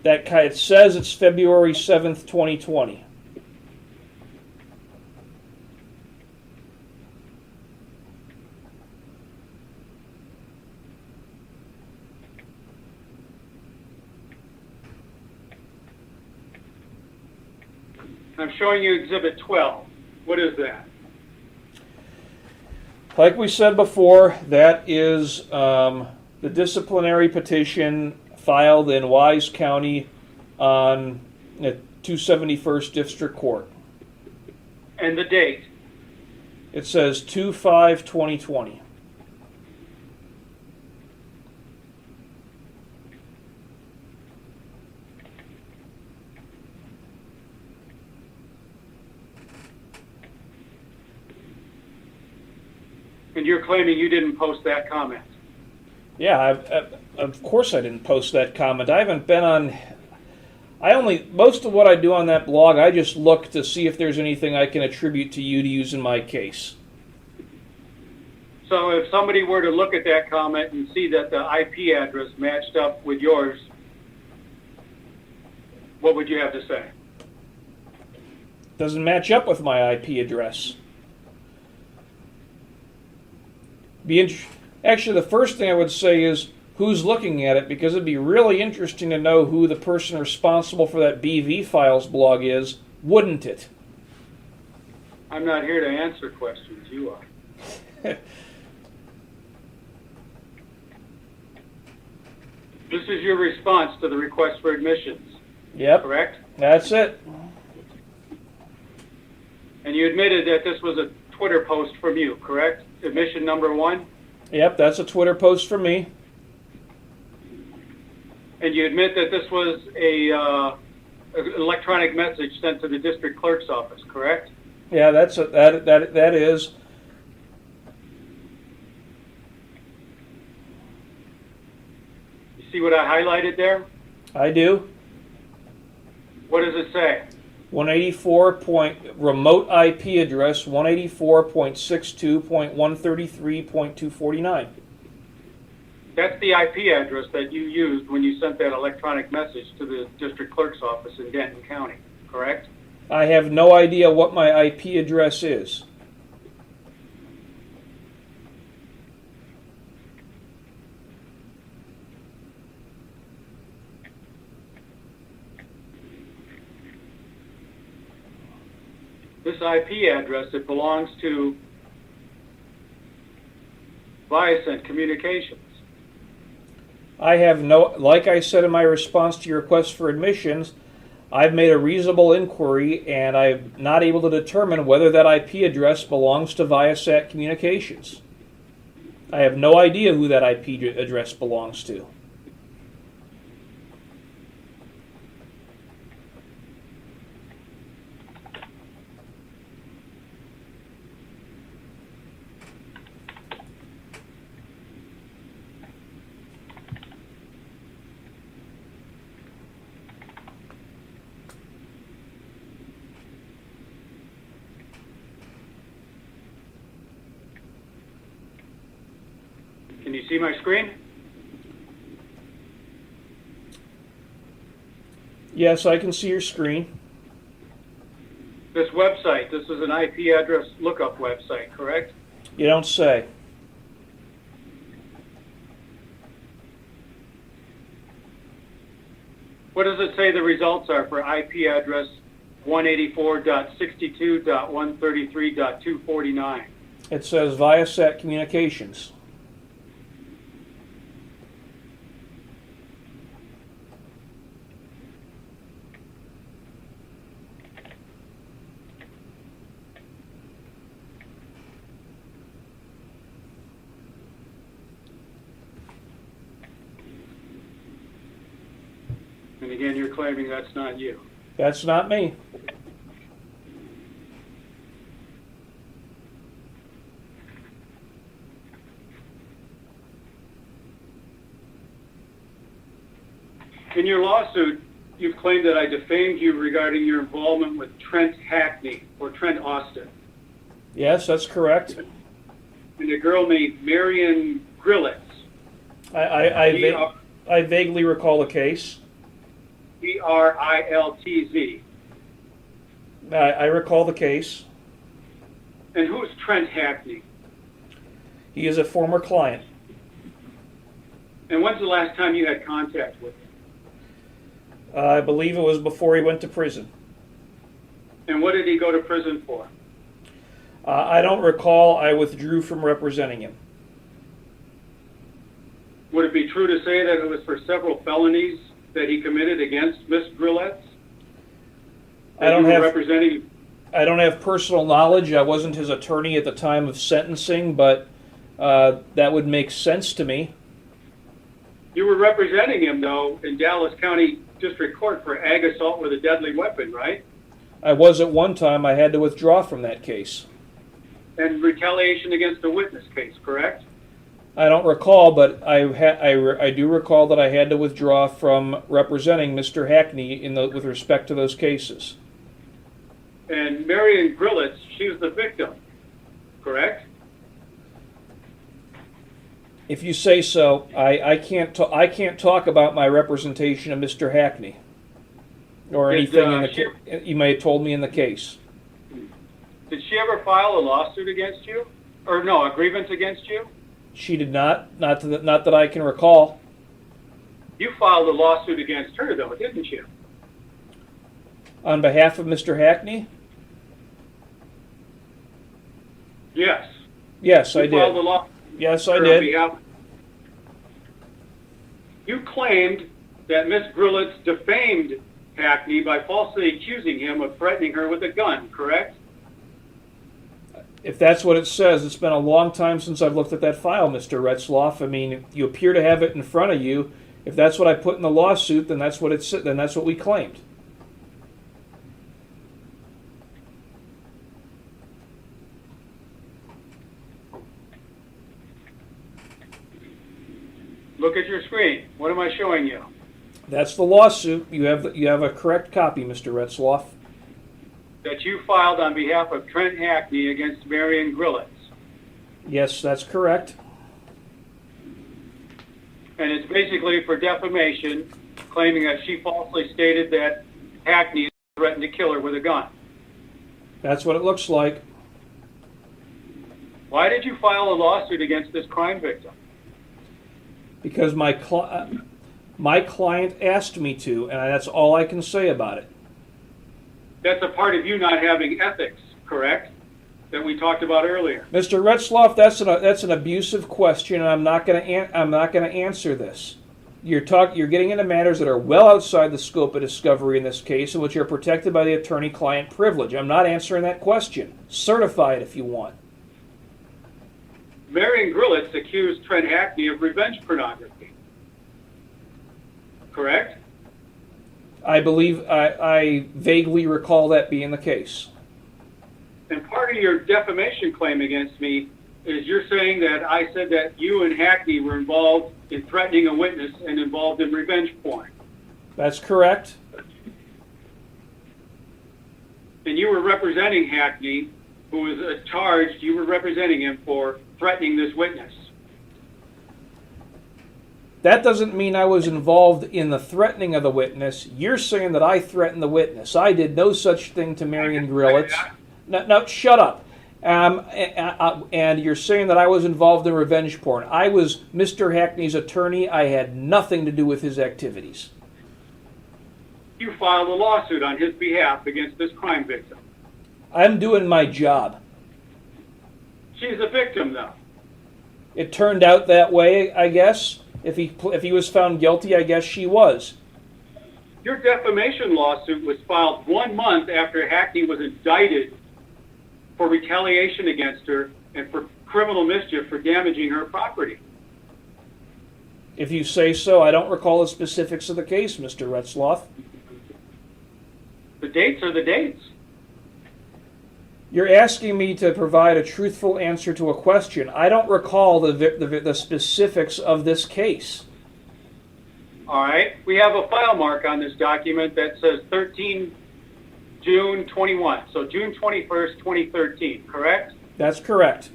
It says it's February 7th, 2020. I'm showing you Exhibit 12. What is that? Like we said before, that is the disciplinary petition filed in Wise County on 271st District Court. And the date? It says 2/5/2020. And you're claiming you didn't post that comment? Yeah, of course I didn't post that comment. I haven't been on... most of what I do on that blog, I just look to see if there's anything I can attribute to you to use in my case. So if somebody were to look at that comment and see that the IP address matched up with yours, what would you have to say? Doesn't match up with my IP address. Actually, the first thing I would say is who's looking at it, because it'd be really interesting to know who the person responsible for that BV Files blog is, wouldn't it? I'm not here to answer questions. You are. This is your response to the request for admissions. Yep. Correct? That's it. And you admitted that this was a Twitter post from you, correct? Admission number 1? Yep, that's a Twitter post from me. And you admit that this was an electronic message sent to the district clerk's office, correct? Yeah, that is. See what I highlighted there? I do. What does it say? 184. Remote IP address 184.62.133.249. That's the IP address that you used when you sent that electronic message to the district clerk's office in Denton County, correct? I have no idea what my IP address is. This IP address, it belongs to Viasat Communications. I have no, like I said in my response to your request for admissions, I've made a reasonable inquiry and I'm not able to determine whether that IP address belongs to Viasat Communications. I have no idea who that IP address belongs to. Can you see my screen? Yes, I can see your screen. This website, this is an IP address lookup website, correct? You don't say. What does it say the results are for IP address 184.62.133.249? It says Viasat Communications. And again, you're claiming that's not you. That's not me. In your lawsuit, you've claimed that I defamed you regarding your involvement with Trent Hackney or Trent Austin Yes, that's correct. and a girl named Marion Grillitz. I vaguely recall the case. Griltz. I recall the case. And who's Trent Hackney? He is a former client. And when's the last time you had contact with him? I believe it was before he went to prison. And what did he go to prison for? I don't recall. I withdrew from representing him. Would it be true to say that it was for several felonies that he committed against Miss Grillitz? I don't have representing. I don't have personal knowledge. I wasn't his attorney at the time of sentencing, but that would make sense to me. You were representing him, though, in Dallas County District Court for ag assault with a deadly weapon, right? I was at one time. I had to withdraw from that case. And retaliation against a witness case, correct? I don't recall, but I do recall that I had to withdraw from representing Mr. Hackney with respect to those cases. And Marion Grillitz, she was the victim, correct? If you say so, I can't talk about my representation of Mr. Hackney or anything in the you may have told me in the case. Did she ever file a lawsuit against you? Or no, a grievance against you? She did not that I can recall. You filed a lawsuit against her, though, didn't you? On behalf of Mr. Hackney? Yes. Yes, I You filed a did. lawsuit. Yes, I on did. behalf- You claimed that Miss Grillitz defamed Hackney by falsely accusing him of threatening her with a gun, correct? If that's what it says, it's been a long time since I've looked at that file, Mr. Retzlaff. I mean, you appear to have it in front of you. If that's what I put in the lawsuit, then that's what we claimed. Look at your screen. What am I showing you? That's the lawsuit. You have a correct copy, Mr. Retzlaff. That you filed on behalf of Trent Hackney against Marion Grillitz. Yes, that's correct. And it's basically for defamation, claiming that she falsely stated that Hackney threatened to kill her with a gun. That's what it looks like. Why did you file a lawsuit against this crime victim? Because my client asked me to, and that's all I can say about it. That's a part of you not having ethics, correct? That we talked about earlier. Mr. Retzlaff, that's an abusive question, and I'm not going to answer this. You're getting into matters that are well outside the scope of discovery in this case, and which are protected by the attorney-client privilege. I'm not answering that question. Certify it if you want. Marion Grillitz accused Trent Hackney of revenge pornography, correct? I believe I vaguely recall that being the case. And part of your defamation claim against me is you're saying that I said that you and Hackney were involved in threatening a witness and involved in revenge porn. That's correct. And you were representing Hackney, who was charged, you were representing him for threatening this witness. That doesn't mean I was involved in the threatening of the witness. You're saying that I threatened the witness. I did no such thing to Marion Grillitz. No, shut up. And you're saying that I was involved in revenge porn. I was Mr. Hackney's attorney. I had nothing to do with his activities. You filed a lawsuit on his behalf against this crime victim. I'm doing my job. She's a victim, though. It turned out that way, I guess. If he was found guilty, I guess she was. Your defamation lawsuit was filed 1 month after Hackney was indicted for retaliation against her and for criminal mischief for damaging her property. If you say so, I don't recall the specifics of the case, Mr. Retzlaff. The dates are the dates. You're asking me to provide a truthful answer to a question. I don't recall the specifics of this case. All right. We have a file mark on this document that says 13 June 21. So June 21st, 2013, correct? That's correct.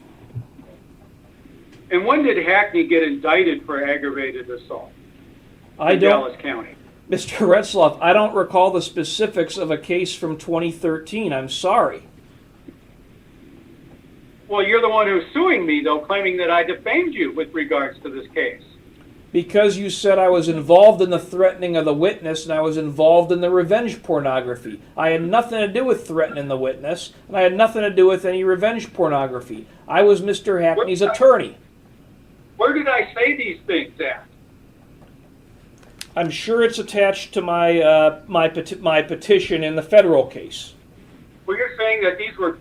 And when did Hackney get indicted for aggravated assault in Dallas County? Mr. Retzlaff, I don't recall the specifics of a case from 2013. I'm sorry. Well, you're the one who's suing me, though, claiming that I defamed you with regards to this case. Because you said I was involved in the threatening of the witness and I was involved in the revenge pornography. I had nothing to do with threatening the witness, and I had nothing to do with any revenge pornography. I was Mr. Hackney's attorney. Where did I say these things at? I'm sure it's attached to my petition in the federal case. Well, you're saying that these were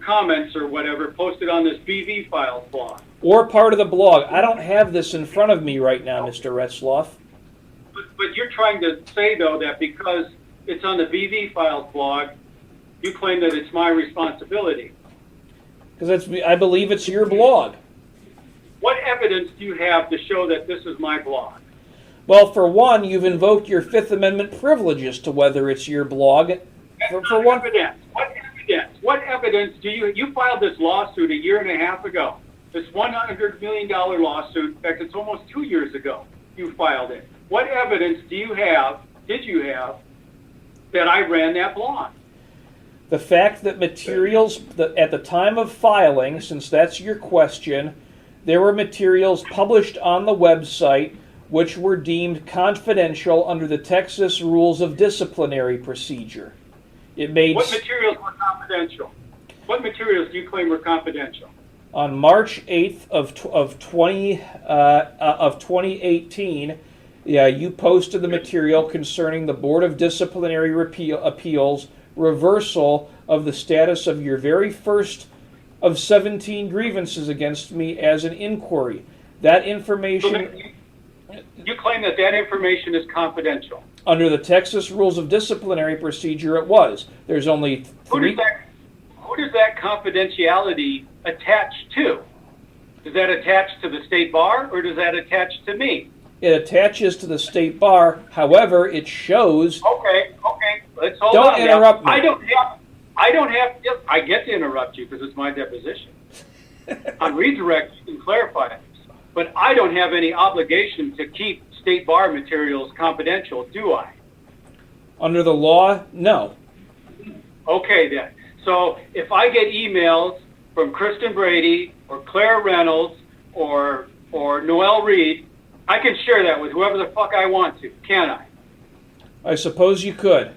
comments or whatever posted on this BV Files blog. Or part of the blog. I don't have this in front of me right now, Mr. Retzlaff. But you're trying to say, though, that because it's on the BV Files blog, you claim that it's my responsibility. Because I believe it's your blog. What evidence do you have to show that this is my blog? Well, for one, you've invoked your Fifth Amendment privilege as to whether it's your blog. For one, evidence. What evidence? What evidence do you filed this lawsuit a year and a half ago? This $100 million lawsuit. In fact, it's almost 2 years ago you filed it. What evidence did you have, that I ran that blog? The fact that materials, at the time of filing, since that's your question, there were materials published on the website which were deemed confidential under the Texas Rules of Disciplinary Procedure. It made What materials were confidential? What materials do you claim were confidential? On March 8th of 2018, you posted the material concerning the Board of Disciplinary Appeals reversal of the status of your very first of 17 grievances against me as an inquiry. That information... You claim that information is confidential. Under the Texas Rules of Disciplinary Procedure, it was. There's only three... Who does that confidentiality attach to? Does that attach to the state bar, or does that attach to me? It attaches to the state bar. However, it shows. Okay, let's hold Don't on. interrupt me. I don't have, I get to interrupt you because it's my deposition. On redirect, you can clarify it. But I don't have any obligation to keep state bar materials confidential, do I? Under the law, no. Okay then. So if I get emails from Kristen Brady or Claire Reynolds or Noelle Reed, I can share that with whoever the fuck I want to, can I? I suppose you could.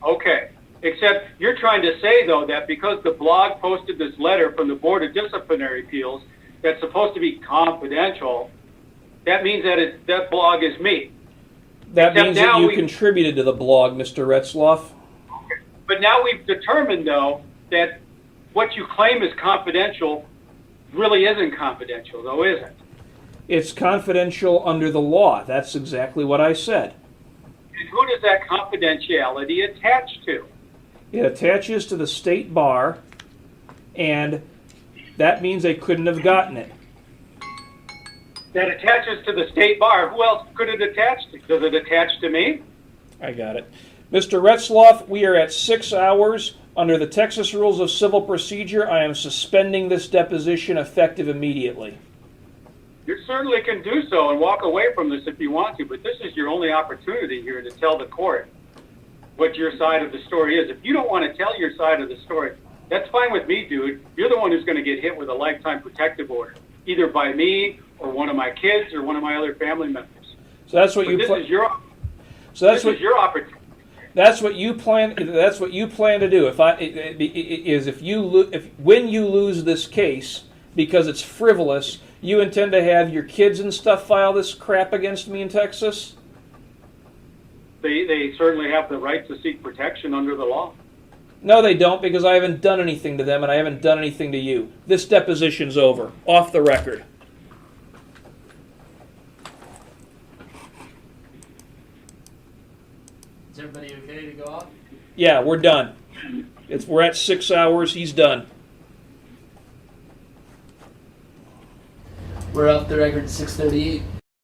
Okay. Except you're trying to say, though, that because the blog posted this letter from the Board of Disciplinary Appeals that's supposed to be confidential, that means that that blog is me. That Except means that now you we- contributed to the blog, Mr. Retzlaff. Okay. But now we've determined, though, that what you claim is confidential really isn't confidential, though, is it? It's confidential under the law. That's exactly what I said. And who does that confidentiality attach to? It attaches to the state bar, and that means they couldn't have gotten it. That attaches to the state bar. Who else could it attach to? Does it attach to me? I got it. Mr. Retzlaff, we are at 6 hours. Under the Texas Rules of Civil Procedure, I am suspending this deposition effective immediately. You certainly can do so and walk away from this if you want to, but this is your only opportunity here to tell the court what your side of the story is. If you don't want to tell your side of the story, that's fine with me, dude. You're the one who's going to get hit with a lifetime protective order, either by me or one of my kids or one of my other family members. So that's what But you this plan. is your So that's this what is your opportunity. That's what you plan. That's what you plan to do. When you lose this case because it's frivolous, you intend to have your kids and stuff file this crap against me in Texas? They certainly have the right to seek protection under the law. No, they don't, because I haven't done anything to them and I haven't done anything to you. This deposition's over. Off the record. Is everybody okay to go off? Yeah, we're done. We're at 6 hours. He's done. We're off the record at 6:38.